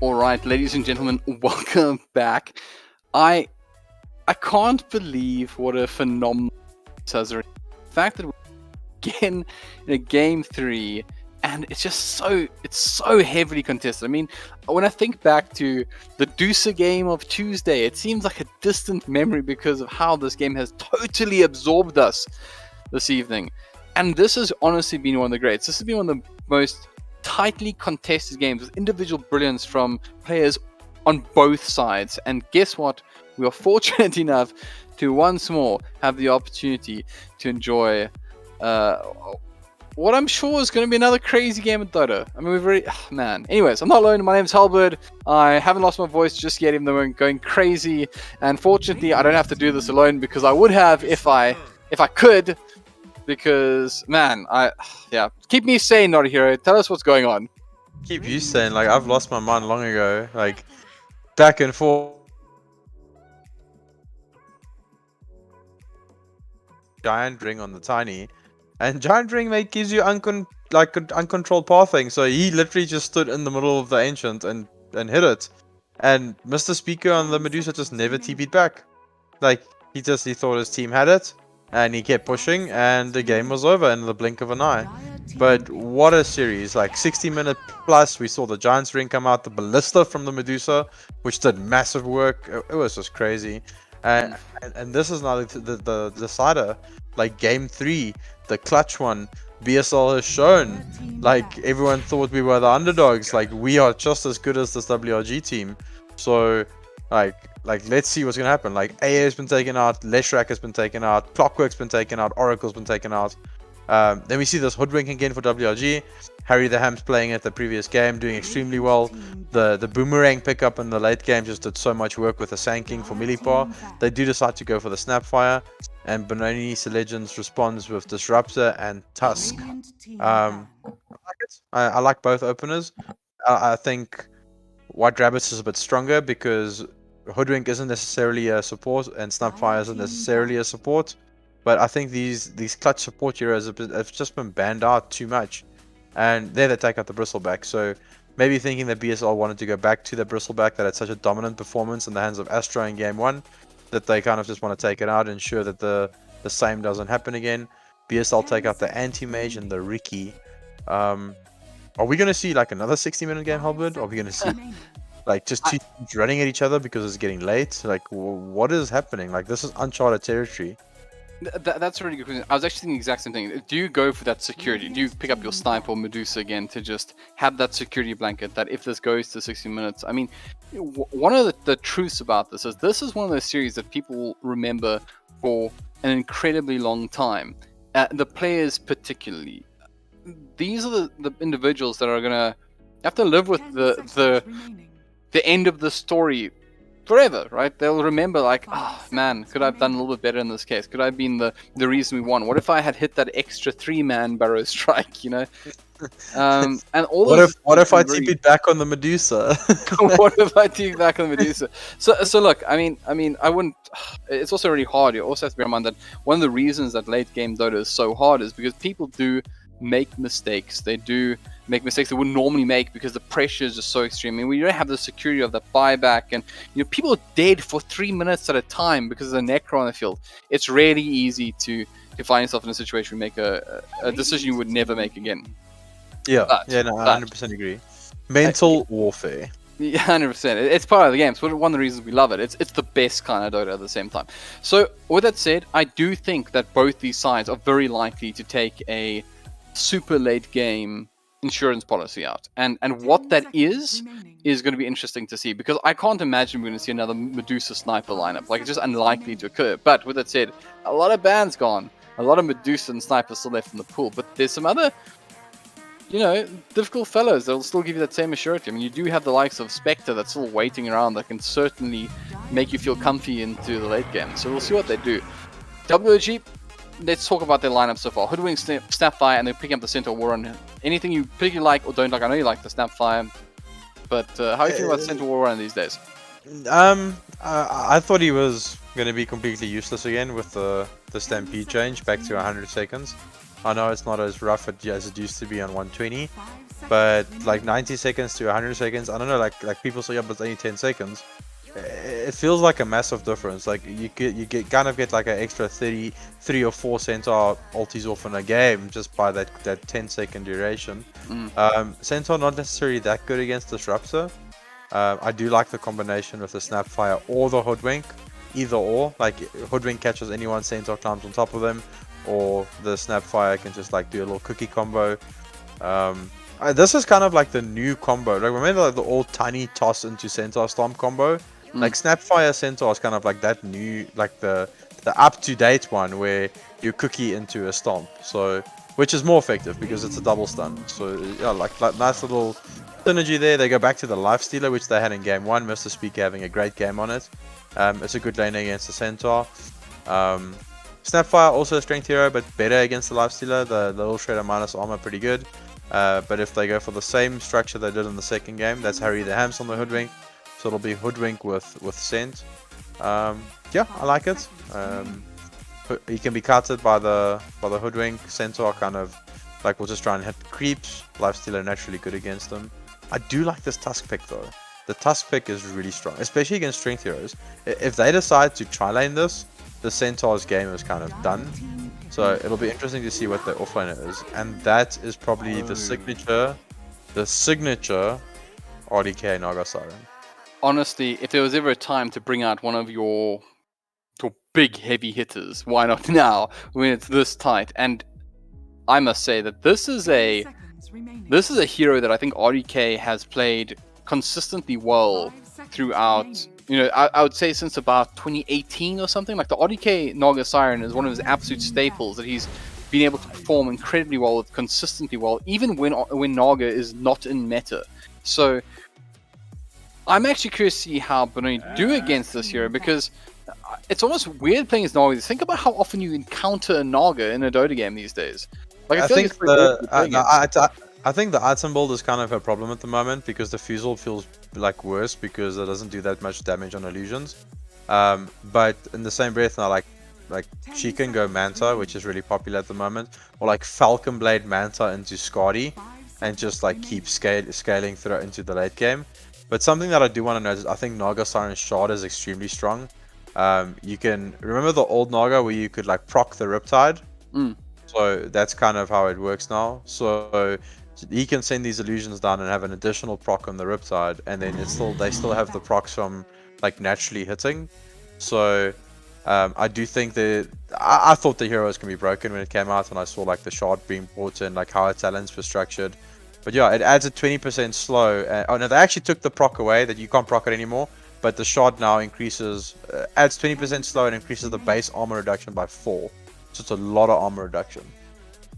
All right, ladies and gentlemen, welcome back. I can't believe what a phenomenal the fact that we're again in a game 3, and it's so heavily contested. I mean, when I think back to the Deucer game of Tuesday, it seems like a distant memory because of how this game has totally absorbed us this evening. And this has honestly been one of the greats. This has been one of the most tightly contested games with individual brilliance from players on both sides. And guess what? We are fortunate enough to once more have the opportunity to enjoy what I'm sure is going to be another crazy game of Dota. I mean, we've already... man. Anyways, I'm not alone. My name's HellbirD. I haven't lost my voice just yet, even though I'm going crazy. And fortunately, I don't have to do this alone, because I would have if I could. Because, man, yeah. Keep me sane, notAhero. Tell us what's going on. Keep you saying, like, I've lost my mind long ago. Like, back and forth. Giant ring on the tiny. And Giant Ring, mate, gives you uncontrolled pathing. So he literally just stood in the middle of the Ancient and hit it. And Mr. Speaker on the Medusa just never TP'd back. Like, he thought his team had it. And he kept pushing, and the game was over in the blink of an eye. But what a series. Like, 60-minute plus, we saw the Giant's Ring come out, the Ballista from the Medusa, which did massive work. It was just crazy. And this is now the decider. Like, game 3, the clutch one, BSL has shown. Like, everyone thought we were the underdogs. Like, we are just as good as this WRG team. So, like let's see what's gonna happen. Like, AA has been taken out, Leshrac has been taken out, Clockwork's been taken out, Oracle's been taken out. Then we see this Hoodwink again for WRG. Harry the Ham's playing at the previous game, doing extremely well. The Boomerang pickup in the late game just did so much work with the Sanking for Millipar. They do decide to go for the Snapfire, and Benoni Legends responds with Disruptor and Tusk. I like it. I like both openers. I think Whiterabbit is a bit stronger because Hoodwink isn't necessarily a support and Snapfire isn't necessarily a support. But I think these clutch support heroes have just been banned out too much. And there they take out the Bristleback. So maybe thinking that BSL wanted to go back to the Bristleback that had such a dominant performance in the hands of Astro in game 1, that they kind of just want to take it out and ensure that the same doesn't happen again. BSL take out the Anti-Mage and the Ricky. Are we going to see like another 60-minute game, HellbirD? Are we going to see like just two teams running at each other because it's getting late? Like, what is happening? Like, this is uncharted territory. That's a really good question. I was actually thinking the exact same thing. Do you go for that security? Do you pick up your Sniper or Medusa again to just have that security blanket that if this goes to 60 minutes? I mean, one of the truths about this is one of those series that people will remember for an incredibly long time. The players particularly. These are the individuals that are going to have to live with the end of the story forever, right? They'll remember like, oh man, could I have done a little bit better in this case? Could I have been the reason we won? What if I had hit that extra 3-man Burrow strike, you know? And all what if I TP'd back on the Medusa? What if I TP'd back on the Medusa? So look, I mean, I wouldn't. It's also really hard. You also have to bear in mind that one of the reasons that late game Dota is so hard is because people do make mistakes. They do make mistakes they wouldn't normally make because the pressure is just so extreme. I mean, we don't have the security of the buyback, and people are dead for 3 minutes at a time because of the Necro on the field. It's really easy to find yourself in a situation where you make a decision you would never make again. Yeah, I 100% agree. Mental warfare. Yeah, 100%. It's part of the game. It's one of the reasons we love it. It's the best kind of Dota at the same time. So, with that said, I do think that both these sides are very likely to take a super late game insurance policy out, and what that is going to be interesting to see, because I can't imagine we're going to see another Medusa Sniper lineup. Like, it's just unlikely to occur. But with that said, a lot of bans gone, a lot of Medusa and Snipers still left in the pool, but there's some other difficult fellows that'll still give you that same assurity. I mean, you do have the likes of Spectre that's still waiting around that can certainly make you feel comfy into the late game. So we'll see what they do. WG, let's talk about their lineup so far. Hoodwink, Snapfire, and they're picking up the Centaur Warren. Anything you particularly like or don't like? I know you like the Snapfire, but how do you feel about Centaur Warren these days? I thought he was going to be completely useless again with the Stampede change back to 100 seconds. I know it's not as rough as it used to be on 120, but like 90 seconds to 100 seconds, I don't know, like people say, yeah, but it's only 10 seconds. It feels like a massive difference. Like you get kind of get like an extra 3 or 4 centaur ultis off in a game just by that 10-second duration. Centaur not necessarily that good against Disruptor. I do like the combination with the Snapfire or the Hoodwink, either or. Like Hoodwink catches anyone, Centaur climbs on top of them, or the Snapfire can just like do a little cookie combo. This is kind of like the new combo. Like remember like the old tiny toss into Centaur Stomp combo? Like Snapfire Centaur is kind of like that new, like the up-to-date one where you cookie into a Stomp. So, which is more effective because it's a double stun. So yeah, like nice little synergy there. They go back to the Life Stealer, which they had in game 1. Mr. Speaker having a great game on it. It's a good lane against the Centaur. Snapfire also a strength hero, but better against the Life Stealer. The little shredder minus armor pretty good. But if they go for the same structure they did in the second game, that's Harry the Hams on the Hoodwink. So it'll be Hoodwink with Scent. Yeah, I like it. He can be cutted by the Hoodwink. Centaur kind of like will just try and hit creeps. Lifestealer naturally good against them. I do like this Tusk pick though. The Tusk pick is really strong, especially against strength heroes. If they decide to tri-lane this, the Centaur's game is kind of done. So it'll be interesting to see what the offlaner is, and that is probably the signature RDK Naga Siren. Honestly, if there was ever a time to bring out one of your big heavy hitters, why not now when it's this tight? And I must say that this is a hero that I think RDK has played consistently well throughout. You know, I would say since about 2018 or something. Like the RDK Naga Siren is one of his absolute staples that he's been able to perform incredibly well with, consistently well, even when Naga is not in meta. So I'm actually curious to see how Benoni do against this hero, because it's almost weird playing as Naga. Think about how often you encounter a Naga in a Dota game these days. Like I think I think the item build is kind of a problem at the moment, because the Fusel feels like worse because it doesn't do that much damage on illusions. But in the same breath now, like she can go Manta, which is really popular at the moment, or like Falcon Blade Manta into Skadi, and just like keep scaling through into the late game. But something that I do want to note is I think Naga Siren Shard is extremely strong. You can remember the old Naga where you could like proc the Riptide. So that's kind of how it works now. So he can send these illusions down and have an additional proc on the Riptide, and then they still have the procs from like naturally hitting. So I do think that I thought the heroes can be broken when it came out, and I saw like the shard being brought in, like how its talents were structured. But yeah, it adds a 20% slow. Oh no, they actually took the proc away, that you can't proc it anymore. But the shard now increases, adds 20% slow and increases the base armor reduction by 4. So it's a lot of armor reduction.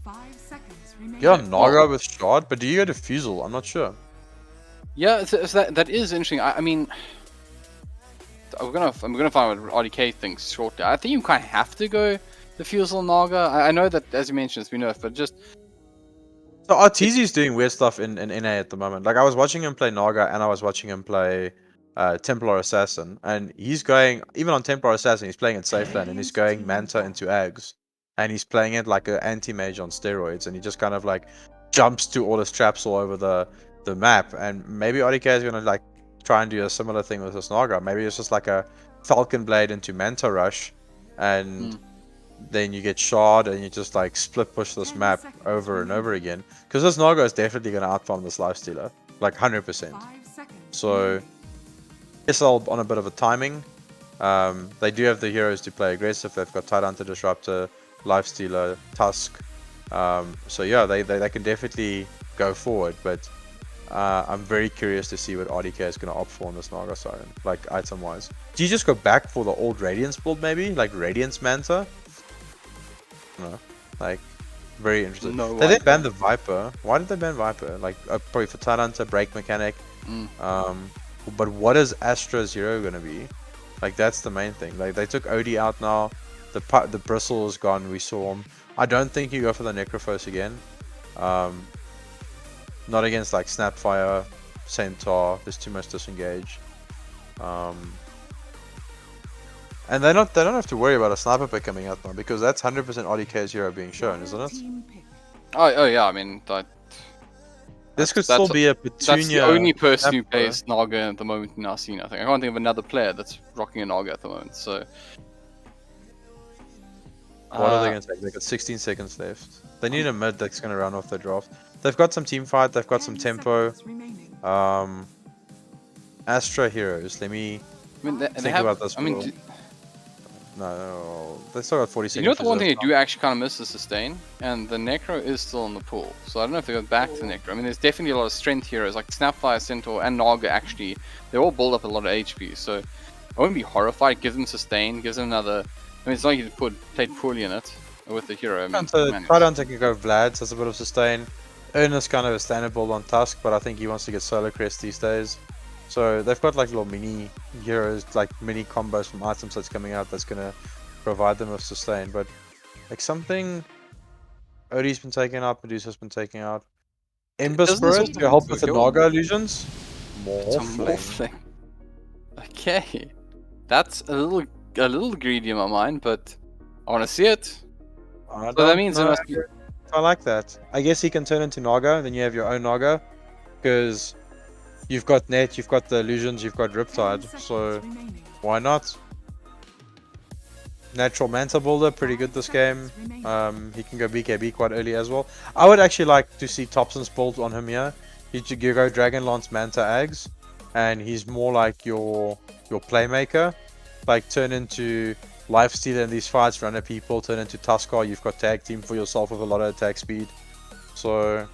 5 seconds remaining. Yeah, Naga with shard, but do you go to Fusel? I'm not sure. Yeah, so that is interesting. I mean, I'm gonna find what RDK thinks shortly. I think you kind of have to go the Fusel Naga. I know that, as you mentioned, it's been nerfed, but just. So Arteezy's doing weird stuff in NA at the moment. Like I was watching him play Naga, and I was watching him play Templar Assassin, and he's going, even on Templar Assassin, he's playing it safe lane, and he's going Manta into Ags, and he's playing it like an anti-mage on steroids, and he just kind of like jumps to all his traps all over the map. And maybe RDK is gonna like try and do a similar thing with this Naga. Maybe it's just like a Falcon Blade into Manta Rush, and then you get shard, and you just like split push this map over and over again. Because this Naga is definitely gonna outfarm this Lifestealer, like 100%. So it's all on a bit of a timing. They do have the heroes to play aggressive. They've got Tidehunter, Disruptor, Lifestealer, Tusk. So yeah, they can definitely go forward. But I'm very curious to see what RDK is going to opt for on this Naga Siren, like item wise. Do you just go back for the old Radiance build, maybe like Radiance Manta? No, like very interesting. No, they did ban the Viper. Why did they ban Viper? Like probably for Tidehunter, break mechanic. But what is Astra's hero gonna be? Like that's the main thing. Like they took OD out now. The bristle is gone. We saw him. I don't think you go for the Necrophos again. Not against like Snapfire, Centaur. There's too much disengage. And they don't have to worry about a sniper pick coming out now, because that's 100% RDK's hero being shown, isn't it? Oh yeah. I mean, There's This could still be a Petunia. That's the only person who Napper. plays Naga at the moment in our scene, I think. I can't think of another player that's rocking a Naga at the moment, so... What are they going to take? They've got 16 seconds left. They need a mid that's going to run off the draft. They've got some team fight, they've got some 10 tempo. seconds remaining. Astra Heroes, let me I mean, they think have, about this. I mean, for- No, they still got 40 you seconds. know what the one thing I reserved. do actually kind of miss is sustain, and the Necro is still in the pool, so I don't know if they go back to Necro. I mean, there's definitely a lot of strength heroes, like Snapfire, Centaur, and Naga actually, they all build up a lot of HP, so I wouldn't be horrified, give them sustain, gives them another, I mean, it's not like you played poorly in it, with the hero. I mean, man, Try down taking go Vlad's, that's a bit of sustain. Ernest kind of a standard build on Tusk, but I think he wants to get Solar Crest these days. So they've got like little mini heroes, like mini combos from items that's coming out that's gonna provide them with sustain. But like something Odie's been taken out, Medusa's been taken out. Ember Doesn't this Spirit also to help with the kill? Naga illusions. it's a morphling. Okay, that's a little greedy in my mind, but I want to see it. I So that means it must be... I like that. I guess he can turn into Naga, then you have your own Naga. Because you've got Net, you've got the illusions, you've got 10 Riptide. seconds So remaining. why not? Natural Manta Builder, pretty good this game. He can go BKB quite early as well. I would actually like to see Thompson's build on him here. You go Dragon Lance Manta Ags, and he's more like your playmaker. Like turn into Lifestealer in these fights, run at people, turn into Tuskar, you've got tag team for yourself with a lot of attack speed. So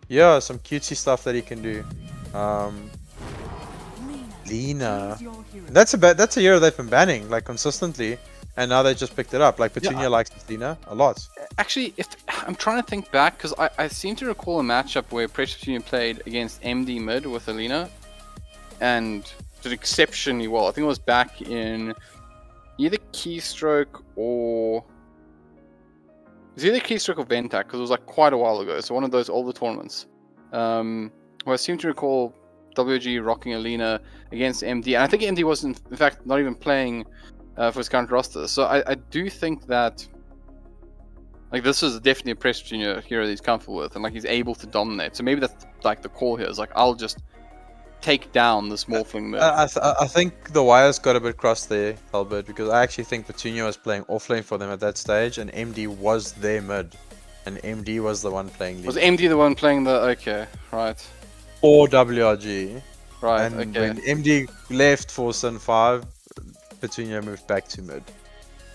yeah, some cutesy stuff that he can do. Lena. Choose your hero. That's a hero they've been banning like consistently, and now they just picked it up. Like Petunia likes Lena a lot. Actually, if I'm trying to think back, because I seem to recall a matchup where Precious Union played against MD mid with Alina, and did exceptionally well. I think it was back in either Keystroke or... It was either Keystroke or Ventak, because it was like quite a while ago, so one of those older tournaments. Where I seem to recall WG rocking Alina against MD, and I think MD was in fact not even playing for his current roster. So I do think that like this is definitely a Press Junior hero that he's comfortable with, and like he's able to dominate. So maybe that's like the call here is like I'll just take down this morphling mid. I think the wires got a bit crossed there, Albert, because I actually think Petunia was playing offlane for them at that stage, and MD was their mid, and MD was the one playing lead. Was MD the one playing the... Okay, right. For WRG, Right, and okay. when MD left for Sin 5, Petunia moved back to mid.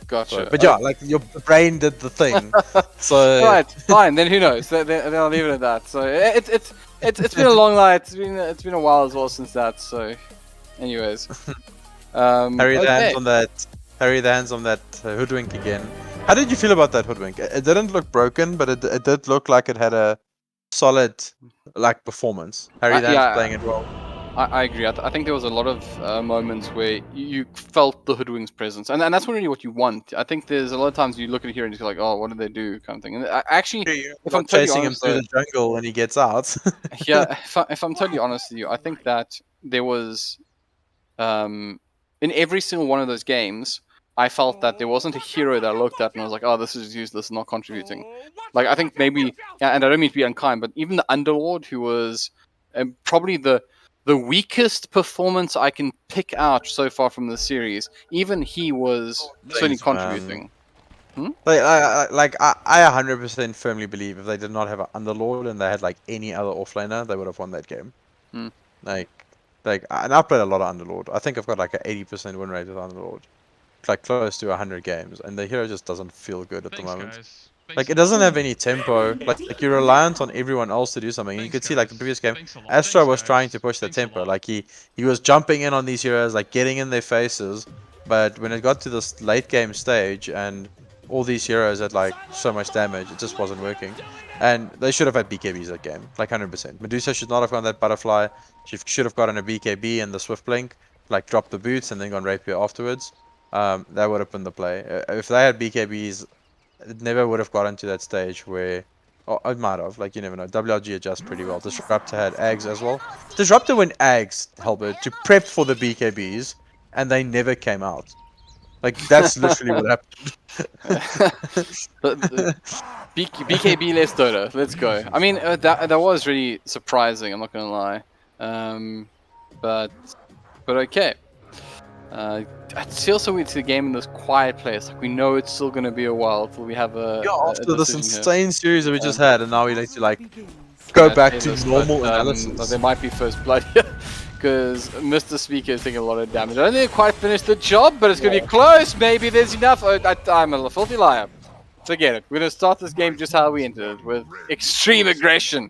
Gotcha. So, but yeah, like your brain did the thing. So Right, fine. Then who knows? Then I'll leave it at that. So it's been a long night. It's been a while as well since that. So, anyways, Harry the okay. hands on that. Harry the hands on that hoodwink again. How did you feel about that hoodwink? It didn't look broken, but it did look like it had a solid like performance. Harry the hands yeah. playing it well. I agree. I think there was a lot of moments where you felt the hoodwink's presence, and that's really what you want. I think there's a lot of times you look at it here and you're like, oh, what did they do, kind of thing. And I actually, if I'm totally Chasing him honest, through the jungle when he gets out. yeah, if I'm totally honest with you, I think that there was, in every single one of those games, I felt that there wasn't a hero that I looked at and I was like, oh, this is useless, not contributing. Like, I think maybe, yeah, and I don't mean to be unkind, but even the Underlord, who was probably the weakest performance I can pick out so far from the series, even he was certainly Thanks, man. contributing. Like I 100% firmly believe if they did not have an Underlord and they had like any other offlaner, they would have won that game. Hmm. Like, and I played a lot of Underlord. I think I've got like an 80% win rate with Underlord, like close to 100 games, and the hero just doesn't feel good at the moment. Like it doesn't have any tempo. Like you're reliant on everyone else to do something. And you could see like the previous game, Astra was trying to push the tempo. Like he was jumping in on these heroes, like getting in their faces. But when it got to this late game stage and all these heroes had like so much damage, it just wasn't working. And they should have had BKBs that game, like 100%. Medusa should not have gone that butterfly. She should have gotten a BKB and the Swift Blink, like dropped the boots and then gone Rapier afterwards. That would have been the play. If they had BKBs, it never would have gotten to that stage where... Oh, it might have, like you never know. WLG adjusts pretty well. Disruptor had Ags as well. Disruptor went Ags, Helbert, to prep for the BKBs, and they never came out. Like that's literally what happened. BKB less Dota. Let's go. I mean, that was really surprising. I'm not gonna lie. But okay. It's still so weird to the game in this quiet place. Like we know it's still gonna be a while till we have a. Yeah, a after this decision here. insane series that we just had, and now we need to like go Yeah, back say to this, normal but, analysis. there might be first blood here because Mr. Speaker is taking a lot of damage. I don't think they quite finished the job, but it's going to be close. Maybe there's enough. I'm a filthy liar. Forget it. We're going to start this game just how we entered it, with extreme aggression.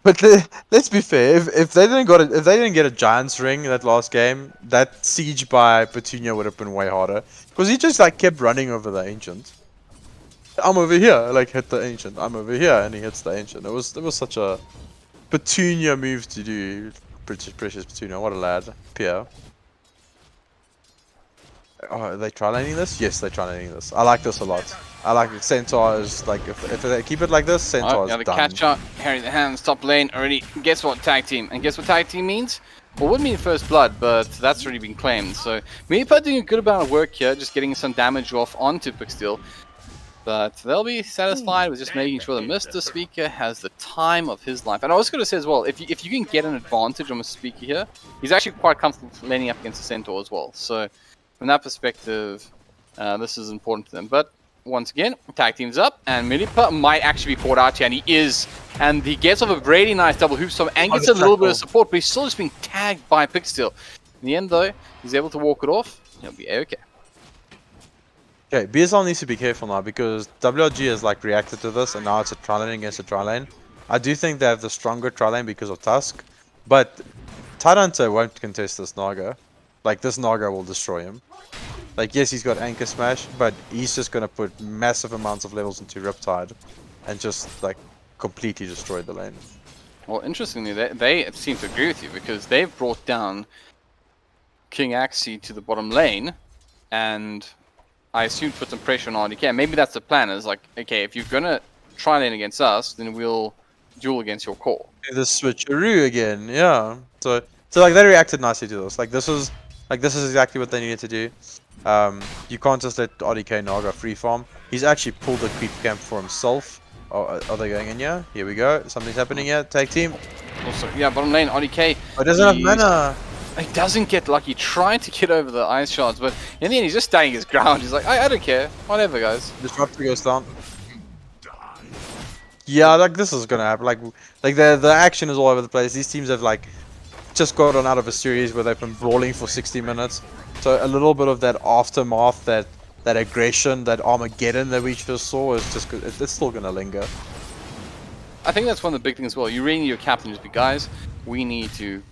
But let's be fair. If they didn't get a Giants ring that last game, that siege by Petunia would have been way harder. Because he just like kept running over the ancient. I'm over here, like hit the ancient. I'm over here, and he hits the ancient. It was such a Petunia move to do. Precious Petunia, what a lad. Pierre. Oh, are they try laning this? Yes, they try laning this. I like this a lot. I like it. Centaur is like, if they keep it like this, Centaur is Yeah, the done. catch shot, Harry the hands, top lane already. Guess what? Tag team. And guess what tag team means? Well, it would mean first blood, but that's already been claimed. So, Meepa doing a good amount of work here, just getting some damage off onto Pixel. But they'll be satisfied with just making sure that Mr. Speaker has the time of his life. And I was going to say as well, if you can get an advantage on Mr. Speaker here, he's actually quite comfortable laning up against the Centaur as well. So, from that perspective, this is important to them. But once again, tag team's up, and Milipa might actually be caught out here, and he is. And he gets off a really nice double hoof storm and gets a little bit of support, but he's still just being tagged by Pixel. In the end, though, he's able to walk it off. He'll be okay. Okay, BSL needs to be careful now because WRG has like reacted to this, and now it's a tri lane against a tri lane. I do think they have the stronger tri lane because of Tusk, but Tidehunter won't contest this Naga. Like this Naga will destroy him. Like yes, he's got Anchor Smash, but he's just gonna put massive amounts of levels into Riptide, and just like completely destroy the lane. Well, interestingly, they seem to agree with you because they've brought down King Axie to the bottom lane, and I assume put some pressure on RDK. Maybe that's the plan. Is like, okay, if you're gonna try lane against us, then we'll duel against your core. Do the switcheroo again, yeah. So like they reacted nicely to this. Like this is exactly what they needed to do. You can't just let RDK Naga free farm. He's actually pulled a creep camp for himself. Oh, are they going in here? Here we go. Something's happening here. Tag team. Also, yeah, bottom lane RDK. Oh, doesn't have mana. He doesn't get lucky. Trying to get over the ice shards, but in the end, he's just staying his ground. He's like, I don't care. Whatever, guys. Disruptor goes down. Yeah, like this is gonna happen. Like the action is all over the place. These teams have like just gotten out of a series where they've been brawling for 60 minutes. So a little bit of that aftermath, that aggression, that Armageddon that we just saw is just it's still gonna linger. I think that's one of the big things as well. You really need your captain to be, guys, we need to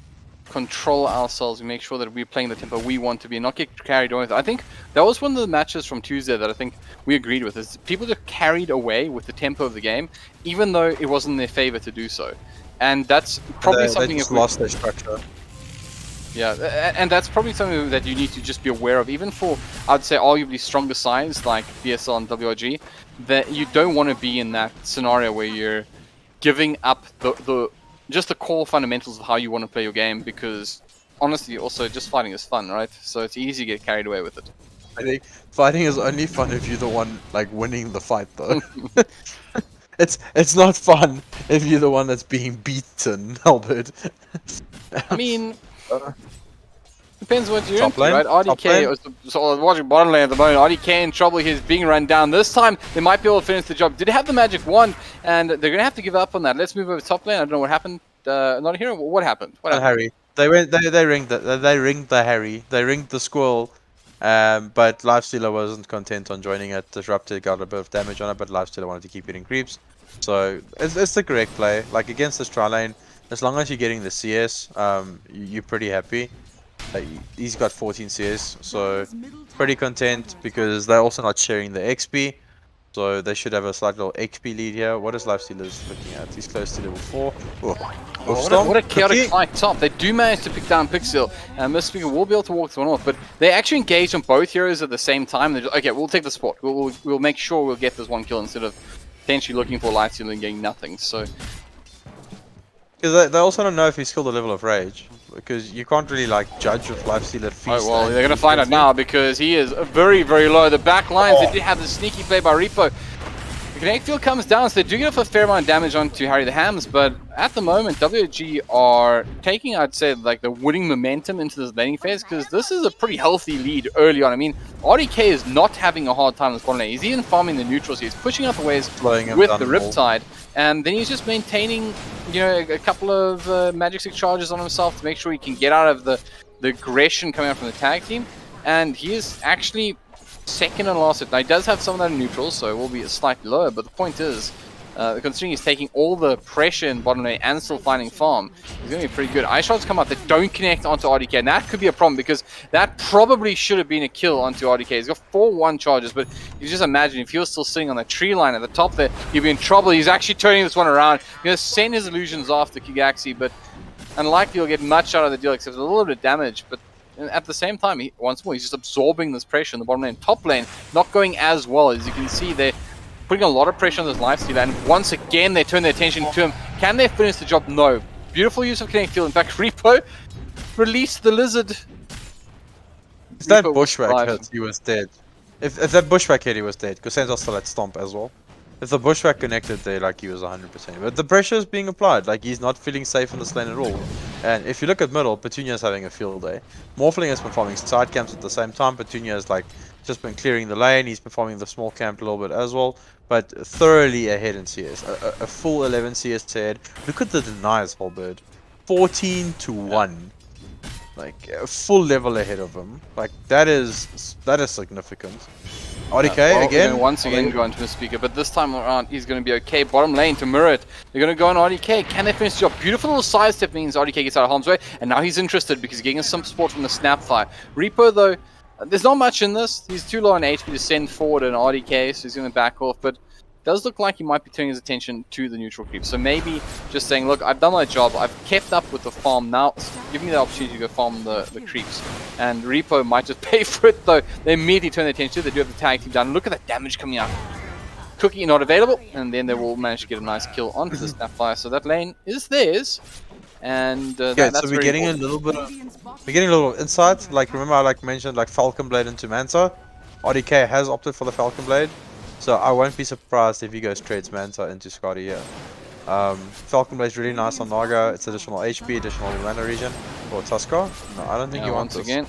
control ourselves and make sure that we're playing the tempo we want to be and not get carried away with it. I think that was one of the matches from Tuesday that I think we agreed with, is people just carried away with the tempo of the game, even though it wasn't in their favor to do so. And that's probably something they just if lost their structure. Yeah, and that's probably something that you need to just be aware of, even for, I'd say, arguably stronger sides like BSL and WRG, that you don't want to be in that scenario where you're giving up just the core fundamentals of how you want to play your game, because honestly, also just fighting is fun, right? So it's easy to get carried away with it. I think fighting is only fun if you're the one like winning the fight, though. It's not fun if you're the one that's being beaten, Albert. I mean, depends what you're Top into, lane? right? Top lane? RDK, so I was watching bottom lane at the moment. RDK in trouble. He's being run down. This time, they might be able to finish the job. Did have the magic wand, and they're going to have to give up on that. Let's move over to top lane. I don't know what happened. notAhero, what happened? What happened? Harry. They ringed the Harry. They ringed the squirrel. But Lifestealer wasn't content on joining it. Disrupted, got a bit of damage on it, but Lifestealer wanted to keep getting creeps. So it's the correct play. Like against this tri lane, as long as you're getting the CS, you're pretty happy. He's got 14 CS, so pretty content because they're also not sharing the XP. So they should have a slight little XP lead here. What is Lifestealer's looking at? He's close to level 4. What a chaotic fight top. They do manage to pick down Pixel, and Mr. Speaker will be able to walk the one off, but they actually engage on both heroes at the same time. They're just, okay, we'll take the spot. We'll make sure we'll get this one kill instead of potentially looking for Lifestealer and getting nothing. So because they also don't know if he's killed the level of rage. because you can't really like judge with lifesteal at feast. Oh, well, they're going to find out now because he is very, very low. The back lines, they did have the sneaky play by Repo. The kinetic field comes down, so they do get a fair amount of damage onto Harry the Hams, but at the moment, WG are taking, I'd say, like the winning momentum into this laning phase, because this is a pretty healthy lead early on. I mean, RDK is not having a hard time in this bottom lane. He's even farming the neutrals. He's pushing out the waves with the Riptide, and then he's just maintaining, you know, a couple of Magic 6 charges on himself to make sure he can get out of the aggression coming out from the tag team, and he is actually second and last. Now he does have some of that in neutral, so it will be slightly lower, but the point is, considering he's taking all the pressure in bottom lane and still finding farm, he's going to be pretty good. Ice shots come out that don't connect onto RDK, and that could be a problem because that probably should have been a kill onto RDK. He's got 4-1 charges, but you just imagine if he was still sitting on the tree line at the top there, he'd be in trouble. He's actually turning this one around. He's going to send his illusions after Kigaxi, but unlikely he'll get much out of the deal except a little bit of damage. But at the same time, once more, he's just absorbing this pressure in the bottom lane. Top lane, not going as well. As you can see, they're putting a lot of pressure on this lifesteal, and once again, they turn their attention to him. Can they finish the job? No. Beautiful use of kinetic field. In fact, Repo released the lizard. If that bushwhack hit, he was dead. If that bushwhack hit, he was dead, because Sansa still had Stomp as well. If the bushwhack connected there, like, he was 100%. But the pressure is being applied, like, he's not feeling safe in this lane at all. And if you look at middle, Petunia's having a field day. Morphling is performing side camps at the same time. Petunia has, like, just been clearing the lane. He's performing the small camp a little bit as well. But thoroughly ahead in CS. A full 11 CS ahead. Look at the denies, HellbirD. 14-1. Like, a full level ahead of him. Like, that is significant. RDK well, again. Once again go into the speaker, but this time around he's going to be okay. Bottom lane to mirror it. They're going to go on RDK. Can they finish the job? Beautiful little sidestep means RDK gets out of harm's way, and now he's interested because he's getting some support from the Snapfire. Repo though, there's not much in this. He's too low on HP to send forward an RDK, so he's going to back off. But it does look like he might be turning his attention to the neutral creep. So maybe just saying, look, I've done my job. I've kept up with the farm. Now give me the opportunity to go farm the creeps. And Repo might just pay for it though. They immediately turn their attention to it. They do have the tag team down. Look at that damage coming out. Cookie not available, and then they will manage to get a nice kill onto the Snapfire. So that lane is theirs. And that's so we're getting a little bit of insight. Like, remember I mentioned like Falcon Blade into Manta. RDK has opted for the Falcon Blade, so I won't be surprised if he goes trades Manta into Scotty here. Falcon Blade is really nice on Naga. It's additional HP, additional mana regen for Tuskar. No, I don't think he wants once again.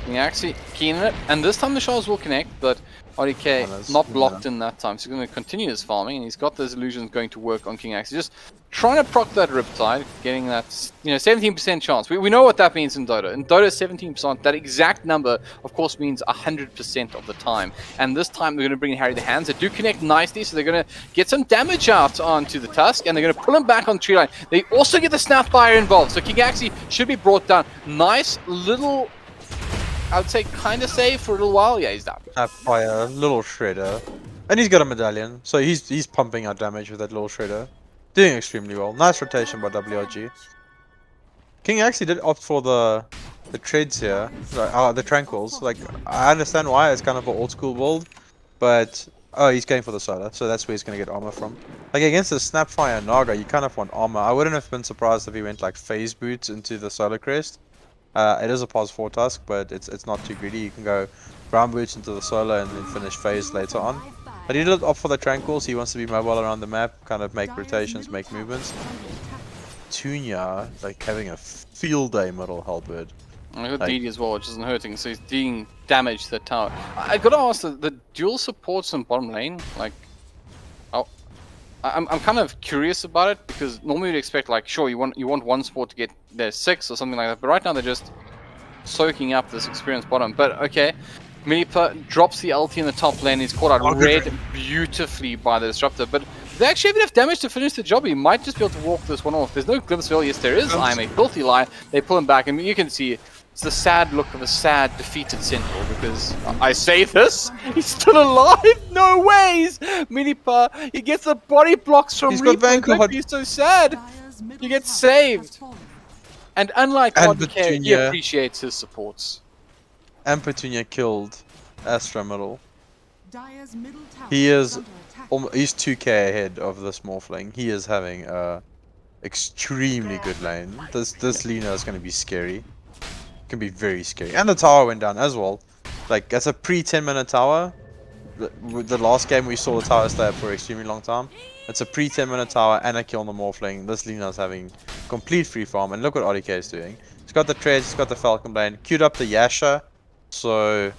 He actually keen in it, and this time the shards will connect, but RDK not blocked in that time, so he's going to continue his farming, and he's got those illusions going to work on King Axie. Just trying to proc that Riptide, getting that 17% chance. We know what that means in Dota. In Dota, 17%, that exact number, of course, means 100% of the time. And this time they're going to bring in Harry the Hands. They do connect nicely, so they're going to get some damage out onto the Tusk, and they're going to pull him back on the tree line. They also get the Snapfire involved, so King Axie should be brought down. Nice little, I would say, kind of save for a little while. Yeah, he's down. Fire, little shredder, and he's got a medallion, so he's pumping out damage with that little shredder, doing extremely well. Nice rotation by WRG. King actually did opt for the treads here, the tranquils. Like, I understand why, it's kind of an old school build, but he's going for the solar, so that's where he's going to get armor from. Like, against the Snapfire Naga, you kind of want armor. I wouldn't have been surprised if he went like phase boots into the solar crest. It is a pos 4 Tusk, but it's not too greedy. You can go ground boots into the solar and then finish phase later on. But he did opt for the tranquils. He wants to be mobile around the map, kind of make rotations, make movements. Petunia, like, having a field day middle, HellbirD. I got DD as well, which isn't hurting, so he's doing damage to the tower. I gotta ask, the dual supports in bottom lane, like, I'm kind of curious about it, because normally you'd expect, like, sure, you want one support to get their 6 or something like that, but right now they're just soaking up this experienced bottom. But okay, Milipa drops the ulti in the top lane. He's caught out red beautifully by the disruptor, but they actually have enough damage to finish the job. He might just be able to walk this one off. There's no glimpse of, yes, there is. I'm a filthy lie. They pull him back, and you can see it's the sad look of a sad, defeated Sentinel, because I say this, he's still alive? No ways! Milipa, he gets the body blocks from Reaper. He's so sad. You get saved. And unlike RDK, he appreciates his supports. And Petunia killed Astra middle. He is he's 2k ahead of this Morphling. He is having a extremely good lane. This Lina is going to be scary. Can be very scary. And the tower went down as well. Like, that's a pre-10-minute tower. The last game we saw the tower stay up for an extremely long time. It's a pre-10-minute tower and a kill on the Morphling. This Lina's having complete free farm. And look what RDK is doing. He's got the Treads, he's got the Falcon Blade, queued up the Yasha. So,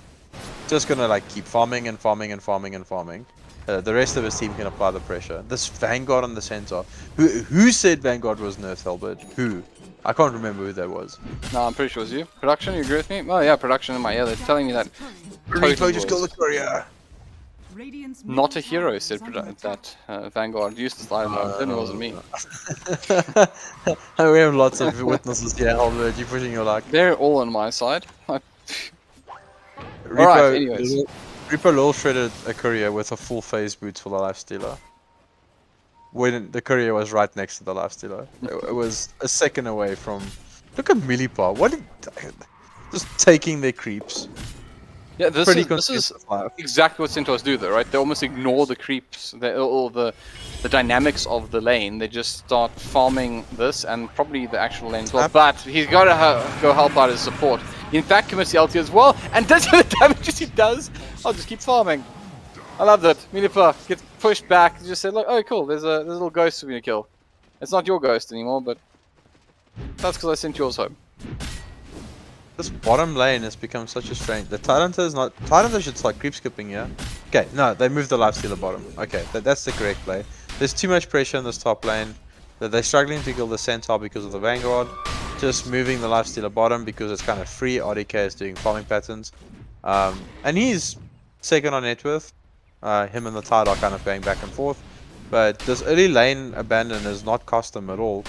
just gonna like keep farming and farming and farming and farming. The rest of his team can apply the pressure. This Vanguard on the center. Who said Vanguard was nerfed, Helbert? Who? I can't remember who that was. No, I'm pretty sure it was you. Production, you agree with me? Oh yeah, production in my ear. They're telling me that. Rico just killed the courier. Radiant's Not a middle hero tower said is under that Vanguard used to slide mode. Then it wasn't me. We have lots of witnesses here, Helbert. You're pushing your luck. They're all on my side. Reaper, Alright, anyways. Reaper Lol shredded a courier with a full phase boot for the lifestealer. When the courier was right next to the lifestealer. It was a second away from... Look at Millipar. What did... Just taking their creeps. Yeah, this Pretty is consistent life. exactly what Centaurs do, though, right? They almost ignore the creeps, or the dynamics of the lane. They just start farming this and probably the actual lane as well. But he's got to go help out his support. He in fact commits the LT as well, and does the damage as he does. I'll just keep farming. I love that. Minipa gets pushed back. He just said, "Look, oh cool, there's a little ghost for me to kill. It's not your ghost anymore, but that's because I sent yours home." This bottom lane has become such a strange... The Tyrant is not... Tyrant should start creep skipping here. Okay, no, they moved the lifestealer bottom. Okay, that's the correct play. There's too much pressure in this top lane. They're struggling to kill the Centaur because of the Vanguard. Just moving the lifestealer bottom because it's kind of free. RDK is doing farming patterns. And he's second on net worth. Him and the Tide are kind of going back and forth. But this early lane abandon has not cost them at all.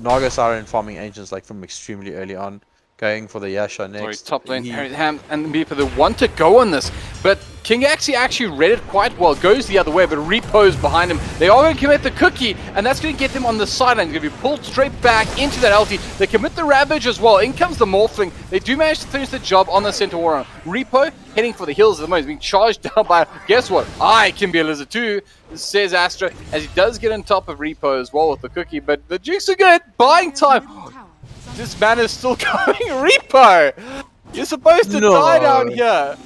Nagas are in farming ancients like from extremely early on. Going for the Yasha next. Sorry, top lane, Ham and Meepa, they want to go on this, but King actually read it quite well. Goes the other way, but Repo's behind him. They are going to commit the cookie, and that's going to get them on the sideline. They're going to be pulled straight back into that LT. They commit the Ravage as well. In comes the Morphling. They do manage to finish the job on the Centaur. Repo heading for the hills at the moment. He's being charged down by, guess what? I can be a lizard too, says Astra, as he does get on top of Repo as well with the cookie, but the Jukes are good. Buying time. This man is still going. Repo! You're supposed to die down here.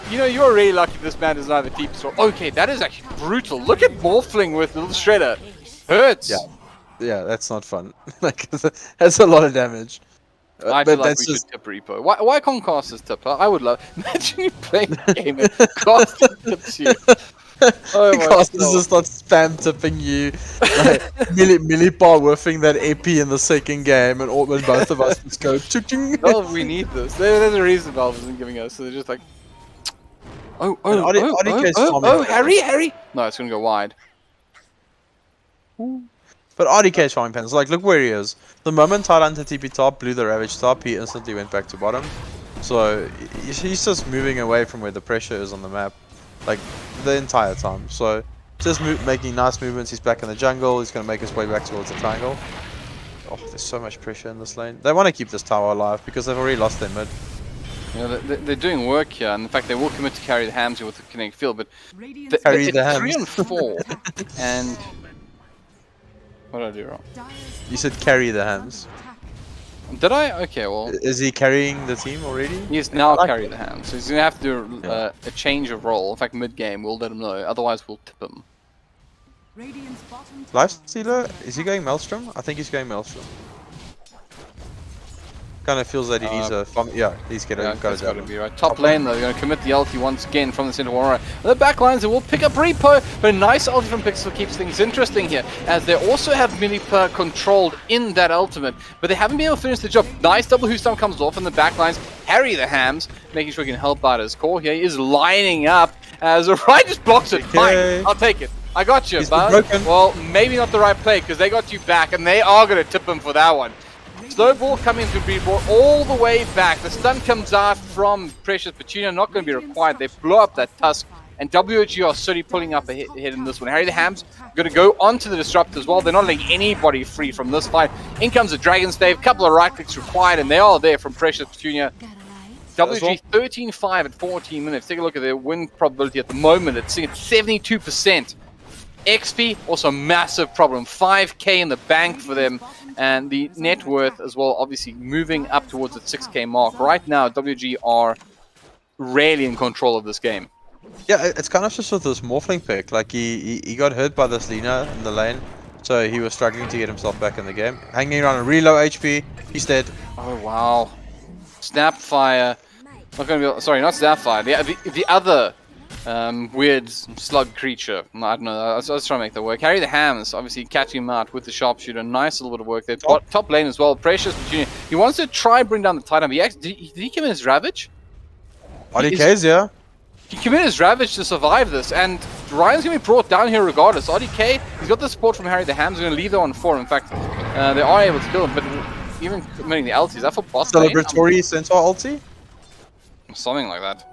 You know, you're really lucky this man doesn't have a deep sword. Okay, that is actually brutal. Look at Morphling with little shredder. Hurts. Yeah, that's not fun. Like, that's a lot of damage. I feel like we should tip Repo. Why can't casters tip? I would love... Imagine you playing a game and caster tips you. Oh my Casters just start spam tipping you. Like, Millipar whiffing that AP in the second game, and both of us just go ching. Well, we need this. There's a reason Valve isn't giving us. So they're just like, Harry. No, it's gonna go wide. But RDK's farming pens. Like, look where he is. The moment Thailand to TP top, blew the Ravage top, he instantly went back to bottom. So he's just moving away from where the pressure is on the map. Like, the entire time. So, just making nice movements. He's back in the jungle. He's going to make his way back towards the triangle. Oh, there's so much pressure in this lane. They want to keep this tower alive because they've already lost their mid. You know, they're doing work here, and in fact, they will commit to carry the hams here with the kinetic field, but... Carry the hams. 3 and 4, and... What did I do wrong? You said carry the hams. Did I? Okay, well... Is he carrying the team already? He's now carry the hams, so he's going to have to do a change of role. In fact, mid-game, we'll let him know, otherwise we'll tip him. Lifestealer? Is he going Maelstrom? I think he's going Maelstrom. Kind of feels that he needs a... Yeah, he's got to be right. Top lane, though, they're going to commit the ulti once again from the center warrior. The back lines, they will pick up Repo, but a nice ulti from Pixel keeps things interesting here, as they also have Millipar controlled in that ultimate, but they haven't been able to finish the job. Nice double Whoostorm comes off in the back lines. Harry the hams, making sure he can help out his core here. He is lining up, as Orion just blocks it. Fine, I'll take it. I got you, but, well, maybe not the right play, because they got you back, and they are going to tip him for that one. Snowball coming to be brought all the way back. The stun comes out from Precious Petunia, not going to be required. They blow up that Tusk, and WG are certainly pulling up ahead in this one. Harry the Hams going to go onto the Disrupt as well. They're not letting anybody free from this fight. In comes the Dragon's Stave, couple of right clicks required, and they are there from Precious Petunia. WG 13-5 at 14 minutes. Take a look at their win probability at the moment. It's sitting at 72%. XP, also a massive problem. 5k in the bank for them, and the net worth as well, obviously moving up towards the 6k mark. Right now, WG are rarely in control of this game. Yeah, it's kind of just with this Morphling pick. Like, he got hurt by this Lina in the lane, so he was struggling to get himself back in the game. Hanging around a really low HP, he's dead. Oh, wow. Snapfire. Not gonna be, sorry, not Snapfire. The other weird slug creature. I don't know. I was trying to make that work. Harry the Hams, obviously catching him out with the sharpshooter. Nice little bit of work there. Top lane as well. Precious Junior. He wants to try bring down the Titan. But did he commit his Ravage? RDKs, yeah. He committed his Ravage to survive this, and Ryan's going to be brought down here regardless. RDK, he's got the support from Harry the Hams, going to leave there on 4. In fact, they are able to kill him, but even committing the ulti, is that for bot lane? Celebratory Centaur ulti? Something like that.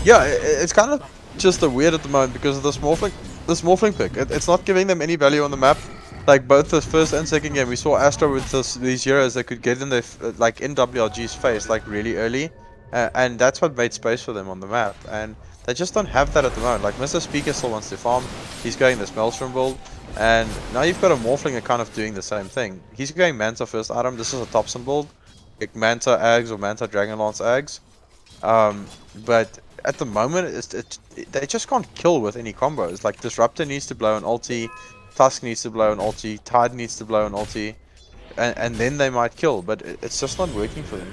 Yeah, it's kind of just weird at the moment because of this Morphling pick. It's not giving them any value on the map. Like, both the first and second game, we saw Astra with these heroes that could get in their, like, in WRG's face, like, really early. And that's what made space for them on the map, and they just don't have that at the moment. Like, Mr. Speaker still wants to farm, he's going this Maelstrom build, and now you've got a Morphling kind of doing the same thing. He's going Manta first item, this is a Thompson build, like Manta Ags or Manta Dragonlance Ags. But at the moment, they just can't kill with any combos. Like, Disruptor needs to blow an ulti, Tusk needs to blow an ulti, Tide needs to blow an ulti, and then they might kill, but it's just not working for them.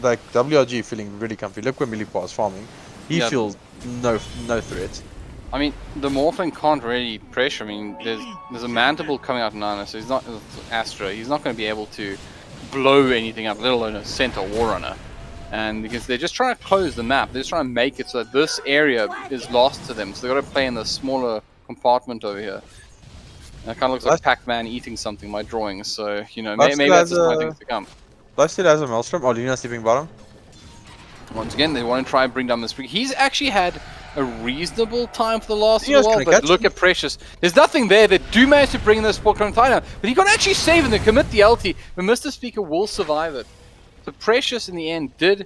Like WRG feeling really comfy. Look where Millipar is farming. He feels no threat. I mean, the Morphling can't really pressure. I mean, there's a Mantible coming out now, so he's not Astra. He's not going to be able to blow anything up, let alone a Centaur War Runner. And because they're just trying to close the map, they're just trying to make it so that this area is lost to them. So they've got to play in the smaller compartment over here. And it kind of looks like Pac-Man eating something, my drawing. So, you know, maybe that's just my things to come. Life still has a Maelstrom. Oh, Lina sleeping bottom. Once again, they want to try and bring down the spree. He's actually had a reasonable time for the last while, but look at Precious. There's nothing there. They do manage to bring in the support current Titan, but he got actually save and they commit the LT, but Mr. Speaker will survive it. So Precious in the end did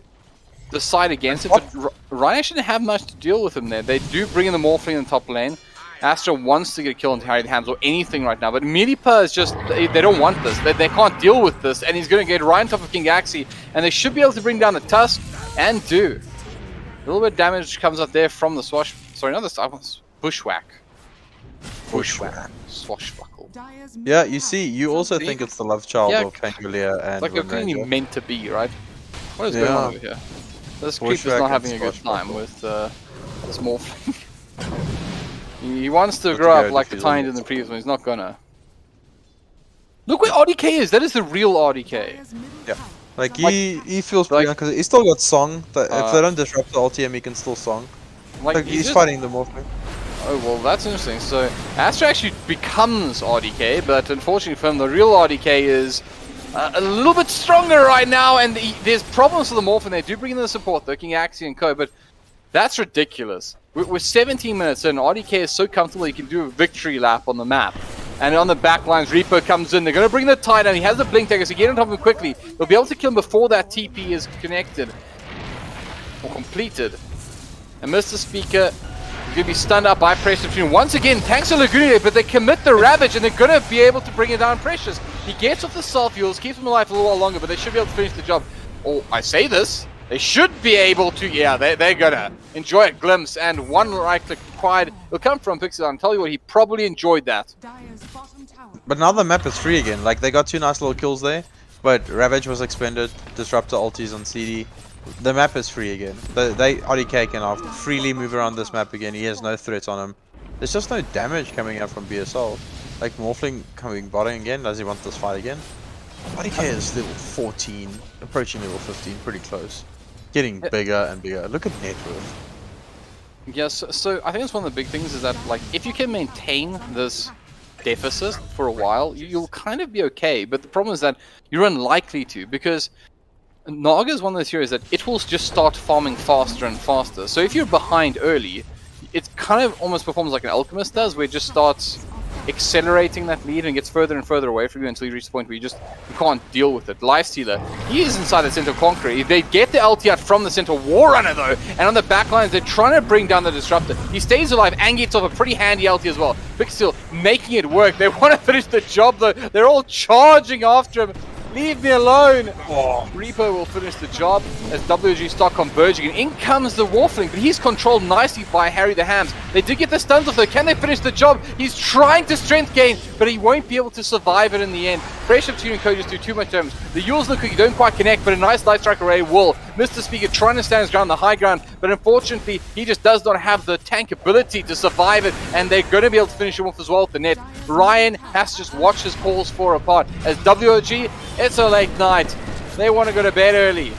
decide against it, but Ryan actually didn't have much to deal with him there. They do bring in the Morphling in the top lane. Astra wants to get a kill on Harry the Hams or anything right now, but Millipar is just, they don't want this. They can't deal with this, and he's going to get right on top of King Axie, and they should be able to bring down the Tusk, and do. A little bit of damage comes out there from the Bushwhack. Swashbuckle. Yeah, you see, you also think it's the love child of Pangalia and like you're clearly meant to be, right? What is going on over here? This creep is not having a good time with this Morphling. He wants to grow up like the Tiny in the previous one. He's not gonna. Look where RDK is. That is the real RDK. Yeah. Like, he feels pretty because he's still got Song. If they don't disrupt the ulti, he can still Song. Like he's fighting the Morphling. Oh, well, that's interesting. So, Astra actually becomes RDK, but unfortunately for him, the real RDK is a little bit stronger right now, and there's problems with the Morphin. They do bring in the support, though, King Axie and co, but that's ridiculous. We're 17 minutes in, RDK is so comfortable he can do a victory lap on the map. And on the back lines, Reaper comes in, they're going to bring the Titan, he has the Blink Dagger, so get on top of him quickly. They'll be able to kill him before that TP is connected. Or completed. And Mr. Speaker is going to be stunned up by Precious. Once again, thanks to Laguna, but they commit the Ravage, and they're going to be able to bring it down Precious. He gets off the Self Fuels, keeps him alive for a little while longer, but they should be able to finish the job. Oh, I say this. They should be able to, yeah, they're gonna enjoy a glimpse, and one right-click required. It'll come from Pixel, and tell you what, he probably enjoyed that. But now the map is free again. Like, they got 2 nice little kills there, but Ravage was expended, Disruptor ultis on CD. The map is free again. RDK can now freely move around this map again. He has no threats on him. There's just no damage coming out from BSL. Like, Morphling coming bottom again. Does he want this fight again? RDK is level 14, approaching level 15, pretty close. Getting bigger and bigger. Look at net worth. Yes, so I think that's one of the big things is that, like, if you can maintain this deficit for a while, you'll kind of be okay. But the problem is that you're unlikely to, because Naga is one of those heroes that it will just start farming faster and faster. So if you're behind early, it kind of almost performs like an alchemist does, where it just starts accelerating that lead and gets further and further away from you until you reach the point where you can't deal with it. Lifestealer, he is inside the center of Conqueror. They get the ulti out from the center. Warrunner though, and on the back lines, they're trying to bring down the Disruptor. He stays alive and gets off a pretty handy ulti as well. Pixel making it work. They want to finish the job though. They're all charging after him. Leave me alone! Oh. Reaper will finish the job as WG start converging, and in comes the Warfling, but he's controlled nicely by Harry the Hams. They did get the stuns off though. Can they finish the job? He's trying to strength gain, but he won't be able to survive it in the end. Fresh of Tune and Co just do too much damage. The Yules and the Cookie don't quite connect, but a nice light strike array will. Mr. Speaker trying to stand his ground, the high ground, but unfortunately he just does not have the tank ability to survive it, and they're going to be able to finish him off as well with the net. Ryan has to just watch his calls fall apart as WOG, it's a late night. They want to go to bed early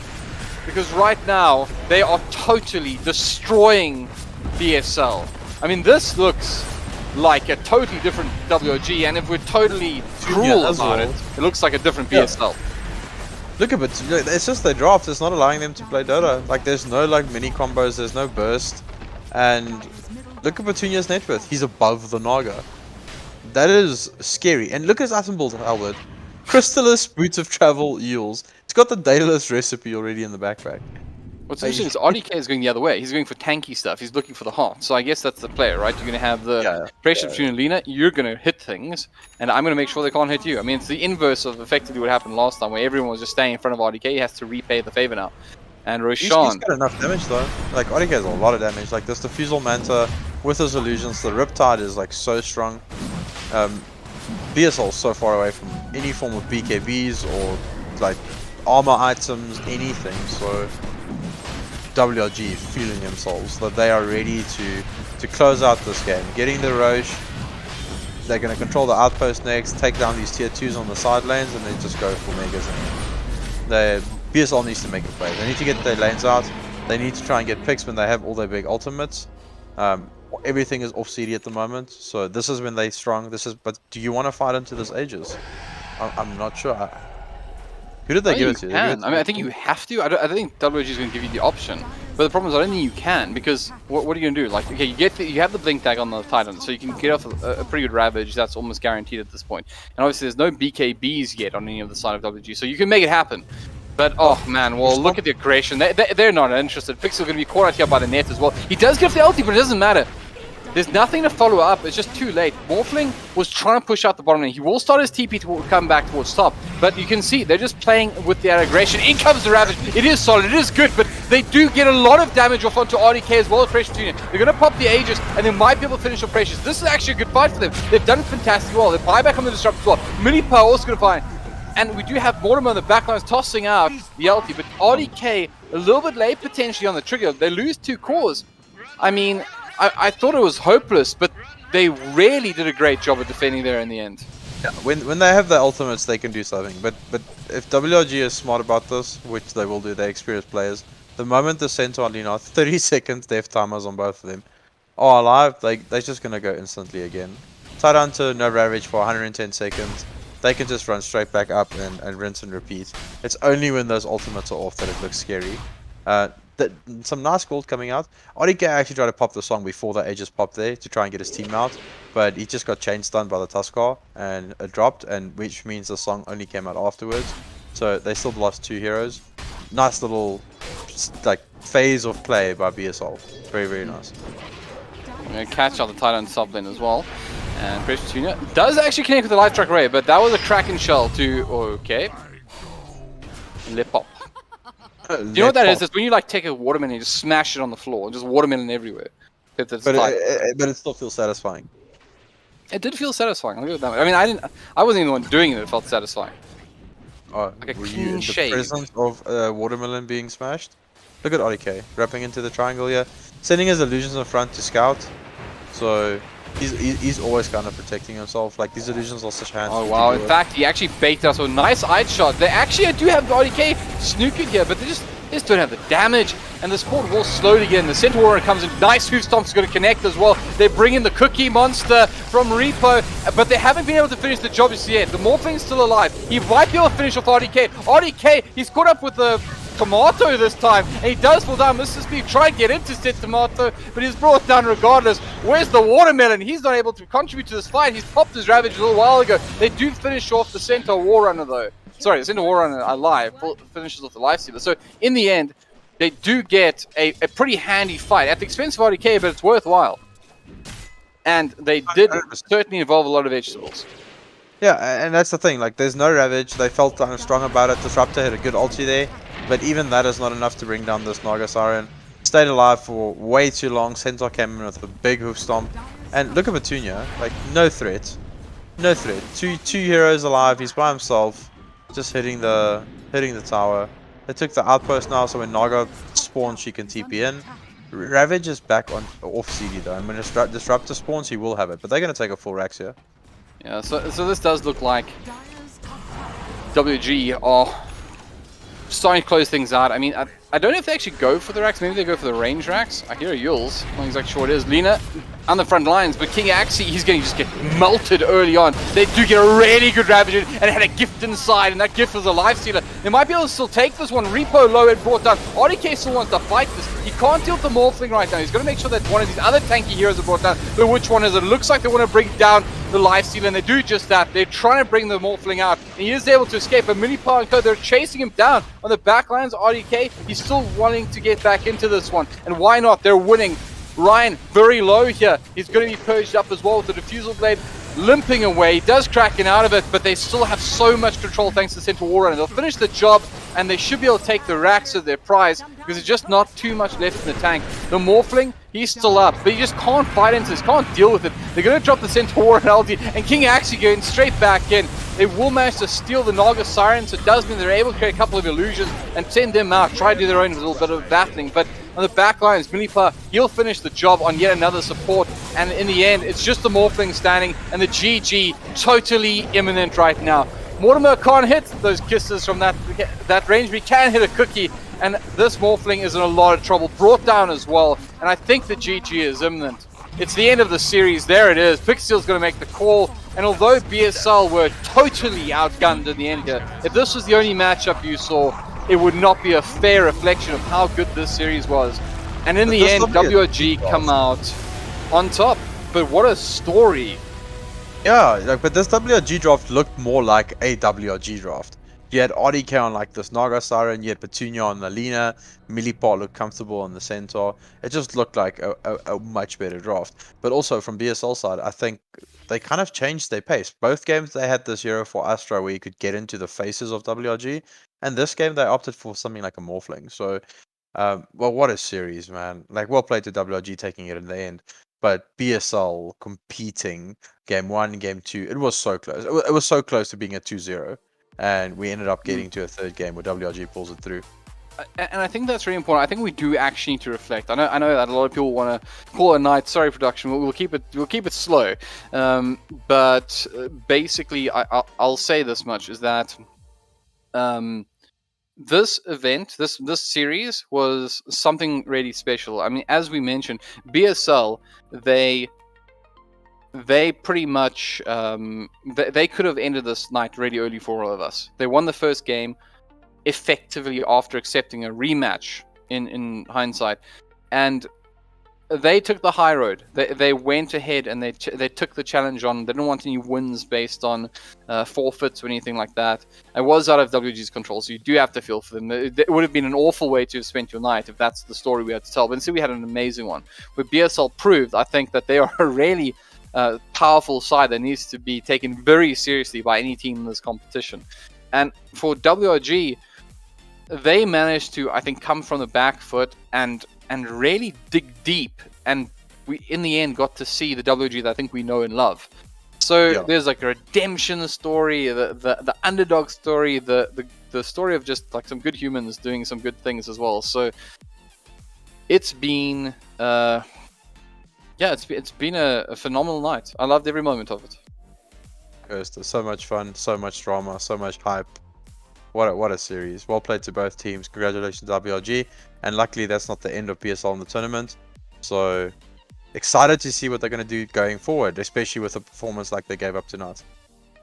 because right now they are totally destroying BSL. I mean, this looks like a totally different WOG, and if we're totally cruel about it, it looks like a different BSL. Look at it, it's just their draft, it's not allowing them to play Dota. Like, there's no like mini combos, there's no burst, and look at Petunia's net worth, he's above the Naga. That is scary. And look at his item build, Albert. Crystallis, Boots of Travel, Eels. It's got the Daedalus recipe already in the backpack. What's interesting is RDK is going the other way. He's going for tanky stuff. He's looking for the heart. So I guess that's the player, right? You're going to have the pressure between Lina. You're going to hit things, and I'm going to make sure they can't hit you. I mean, it's the inverse of effectively what happened last time, where everyone was just staying in front of RDK. He has to repay the favor now. And Roshan. He's got enough damage though. Like, RDK has a lot of damage. Like, this Diffusal Manta with his illusions, the Riptide is like so strong. BSL is so far away from any form of BKBs or like armor items, anything. So WRG feeling themselves that they are ready to close out this game. Getting the Roche, they're going to control the outpost next, take down these tier 2s on the side lanes, and then just go for megas. BSL needs to make a play. They need to get their lanes out. They need to try and get picks when they have all their big ultimates. Everything is off CD at the moment, so this is when they're strong. But do you want to fight into this Aegis? I'm not sure. Who did they give it to? I mean, I think you have to. I don't think WG is going to give you the option. But the problem is, I don't think you can, because what are you going to do? Like, okay, you have the blink tag on the Titan, so you can get off a pretty good Ravage. That's almost guaranteed at this point. And obviously, there's no BKBs yet on any of the side of WG, so you can make it happen. But, oh man, well, look at the aggression. They're not interested. Pixel going to be caught out here by the net as well. He does get off the ulti, but it doesn't matter. There's nothing to follow up. It's just too late. Morphling was trying to push out the bottom lane. He will start his TP to come back towards top. But you can see they're just playing with their aggression. In comes the Ravage. It is solid. It is good. But they do get a lot of damage off onto RDK as well as Precious Junior. They're going to pop the Aegis and they might be able to finish off Precious. This is actually a good fight for them. They've done fantastic well. They buy back on the Disrupt as well. Mini Power also going to find. And we do have Mortimer on the backlines tossing out the ulti. But RDK a little bit late potentially on the trigger. They lose 2 cores. I mean, I thought it was hopeless, but they really did a great job of defending there in the end. Yeah, when they have the ultimates, they can do something. But if WRG is smart about this, which they will do, they're experienced players, the moment the Centaur lean out, 30 seconds death timers on both of them are alive, they're just going to go instantly again. Tied on to no Ravage for 110 seconds. They can just run straight back up and rinse and repeat. It's only when those ultimates are off that it looks scary. Some nice gold coming out. RDK actually tried to pop the song before the Aegis popped there to try and get his team out, but he just got chain stunned by the Tuskar and it dropped, and which means the song only came out afterwards. So they still lost 2 heroes. Nice little like phase of play by BSL. Very, very nice. I'm going to catch out the Titan top lane as well. And Precious Junior does actually connect with the Light Strike Ray, but that was a Kraken Shell to... Okay. Lip Pop. Do you know what that is? It's when you like take a watermelon and just smash it on the floor, just watermelon everywhere. But it still feels satisfying. It did feel satisfying. I'll give it that. I mean, I wasn't even the one doing it. It felt satisfying. Like a clean shave. The presence of watermelon being smashed. Look at RDK wrapping into the triangle here, sending his illusions in front to scout. So he's always kind of protecting himself. Like, these illusions are such hands. Oh wow! In fact, he actually baited us with a nice eye shot. They actually do have the RDK snooking here, but they just don't have the damage. And the sport will slowly get in. The Centaur comes in. Nice hoof stomps going to connect as well. They bring in the Cookie Monster from Repo, but they haven't been able to finish the job just yet. The Morphling's still alive. He might be able to finish off RDK. RDK, he's caught up with the Tomato this time, and he does fall down. Mr. Speed try and get into Set Tomato, but he's brought down regardless. Where's the Watermelon? He's not able to contribute to this fight. He's popped his Ravage a little while ago. They do finish off the Centaur War Runner though. Sorry, the Centaur War Runner alive, finishes off the Lifestealer. So in the end, they do get a pretty handy fight at the expense of RDK, but it's worthwhile. And they did certainly involve a lot of edge stalls. Yeah, and that's the thing. Like, there's no Ravage. They felt kind of strong about it. Disruptor had a good ulti there, but even that is not enough to bring down this Naga Siren. Stayed alive for way too long. Centaur came in with a big hoof stomp, and look at Petunia. Like, no threat, no threat. Two heroes alive. He's by himself, just hitting the tower. They took the outpost now, so when Naga spawns, she can TP in. Ravage is back on off CD though, and when Disruptor spawns, he will have it. But they're gonna take a full Rax here. Yeah, so this does look like WG are starting to close things out. I mean, I don't know if they actually go for the Rax. Maybe they go for the range Rax. I hear Yules. I'm not exactly sure what it is. Lina on the front lines, but King Axie, he's going to just get melted early on. They do get a really good Ravage in, and it had a gift inside, and that gift was a Lifestealer. They might be able to still take this one. Repo low and brought down. RDK still wants to fight this. He can't tilt the Morphling right now. He's going to make sure that one of these other tanky heroes are brought down. But which one is it? It looks like they want to bring down the Lifestealer, and they do just that. They're trying to bring the Morphling out, and he is able to escape. But Minipa and Co, they're chasing him down on the backlines. RDK, he's still wanting to get back into this one, and why not? They're winning. Ryan, very low here. He's going to be purged up as well with the Diffusal Blade limping away. He does Kraken out of it, but they still have so much control thanks to Centaur War Runner. They'll finish the job, and they should be able to take the Rax as their prize, because there's just not too much left in the tank. The Morphling, he's still up, but he just can't fight into this, can't deal with it. They're going to drop the Centaur War Runner ulti, and King Axie going straight back in. They will manage to steal the Naga Siren, so it does mean they're able to create a couple of illusions and send them out, try to do their own little bit of battling. But on the back lines, Minipa, he'll finish the job on yet another support, and in the end, it's just the Morphling standing, and the GG totally imminent right now. Mortimer can't hit those kisses from that range, but he can hit a cookie, and this Morphling is in a lot of trouble, brought down as well, and I think the GG is imminent. It's the end of the series, there it is. Pixel's going to make the call, and although BSL were totally outgunned in the end here, if this was the only matchup you saw, it would not be a fair reflection of how good this series was. And in the end, WRG come out on top. But what a story. Yeah, like, but this WRG draft looked more like a WRG draft. You had RDK on like this Naga Siren, you had Petunia on the Lina, Millipar looked comfortable on the Centaur. It just looked like a much better draft. But also from BSL side, I think they kind of changed their pace. Both games they had this hero for Astra where you could get into the faces of WRG. And this game they opted for something like a Morphling. So, well, what a series, man. Like, well played to WRG taking it in the end. But BSL competing game 1, game 2, it was so close. It was so close to being a 2-0. And we ended up getting to a third game where WRG pulls it through. And I think that's really important. I think we do actually need to reflect. I know that a lot of people want to call it a night. Sorry, production. We'll keep it slow. But basically, I'll say this much: is that this event, this series, was something really special. I mean, as we mentioned, BSL they pretty much they could have ended this night really early for all of us. They won the first game effectively after accepting a rematch in hindsight, and they took the high road. They went ahead and they took the challenge on. They didn't want any wins based on forfeits or anything like that. It was out of WG's control, so you do have to feel for them. It would have been an awful way to have spent your night if that's the story we had to tell. But instead we had an amazing one. Where BSL proved, I think, that they are a really powerful side that needs to be taken very seriously by any team in this competition. And for WRG, they managed to, I think, come from the back foot and really dig deep, and we in the end got to see the WG that I think we know and love. So there's like a redemption story, the underdog story, the story of just like some good humans doing some good things as well. So it's been it's been a phenomenal night. I loved every moment of it. There's so much fun, so much drama, so much hype. What a series. Well played to both teams. Congratulations, WRG. And luckily, that's not the end of PSL in the tournament. So, excited to see what they're going to do going forward, especially with a performance like they gave up tonight.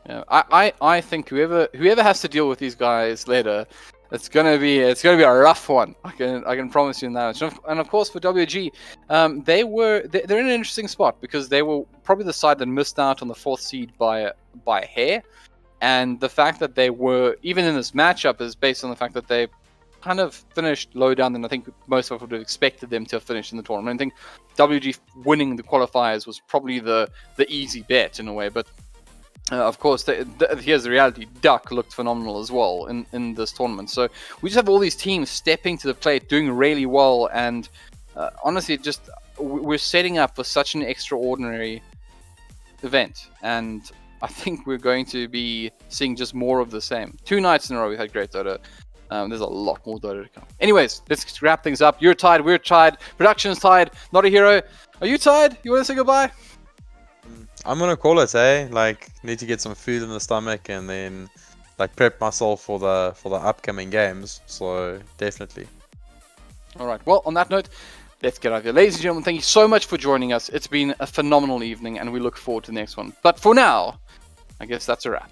Yeah, I think whoever has to deal with these guys later, It's gonna be a rough one. I can promise you that. And of course for WG, they're in an interesting spot because they were probably the side that missed out on the 4th seed by a hair, and the fact that they were even in this matchup is based on the fact that they kind of finished low down than I think most of us would have expected them to have finished in the tournament. I think WG winning the qualifiers was probably the easy bet in a way, but of course, here's the reality. Duck looked phenomenal as well in this tournament. So we just have all these teams stepping to the plate, doing really well, and honestly, we're setting up for such an extraordinary event. And I think we're going to be seeing just more of the same. 2 nights in a row we've had great Dota. There's a lot more Dota to come. Anyways, let's wrap things up. You're tied, we're tied, production's tied, notAhero. Are you tied? You want to say goodbye? I'm gonna call it, like, need to get some food in the stomach and then like prep myself for the upcoming games. So definitely. All right. Well, on that note, let's get out of here, ladies and gentlemen. Thank you so much for joining us. It's been a phenomenal evening, and we look forward to the next one. But for now, I guess that's a wrap.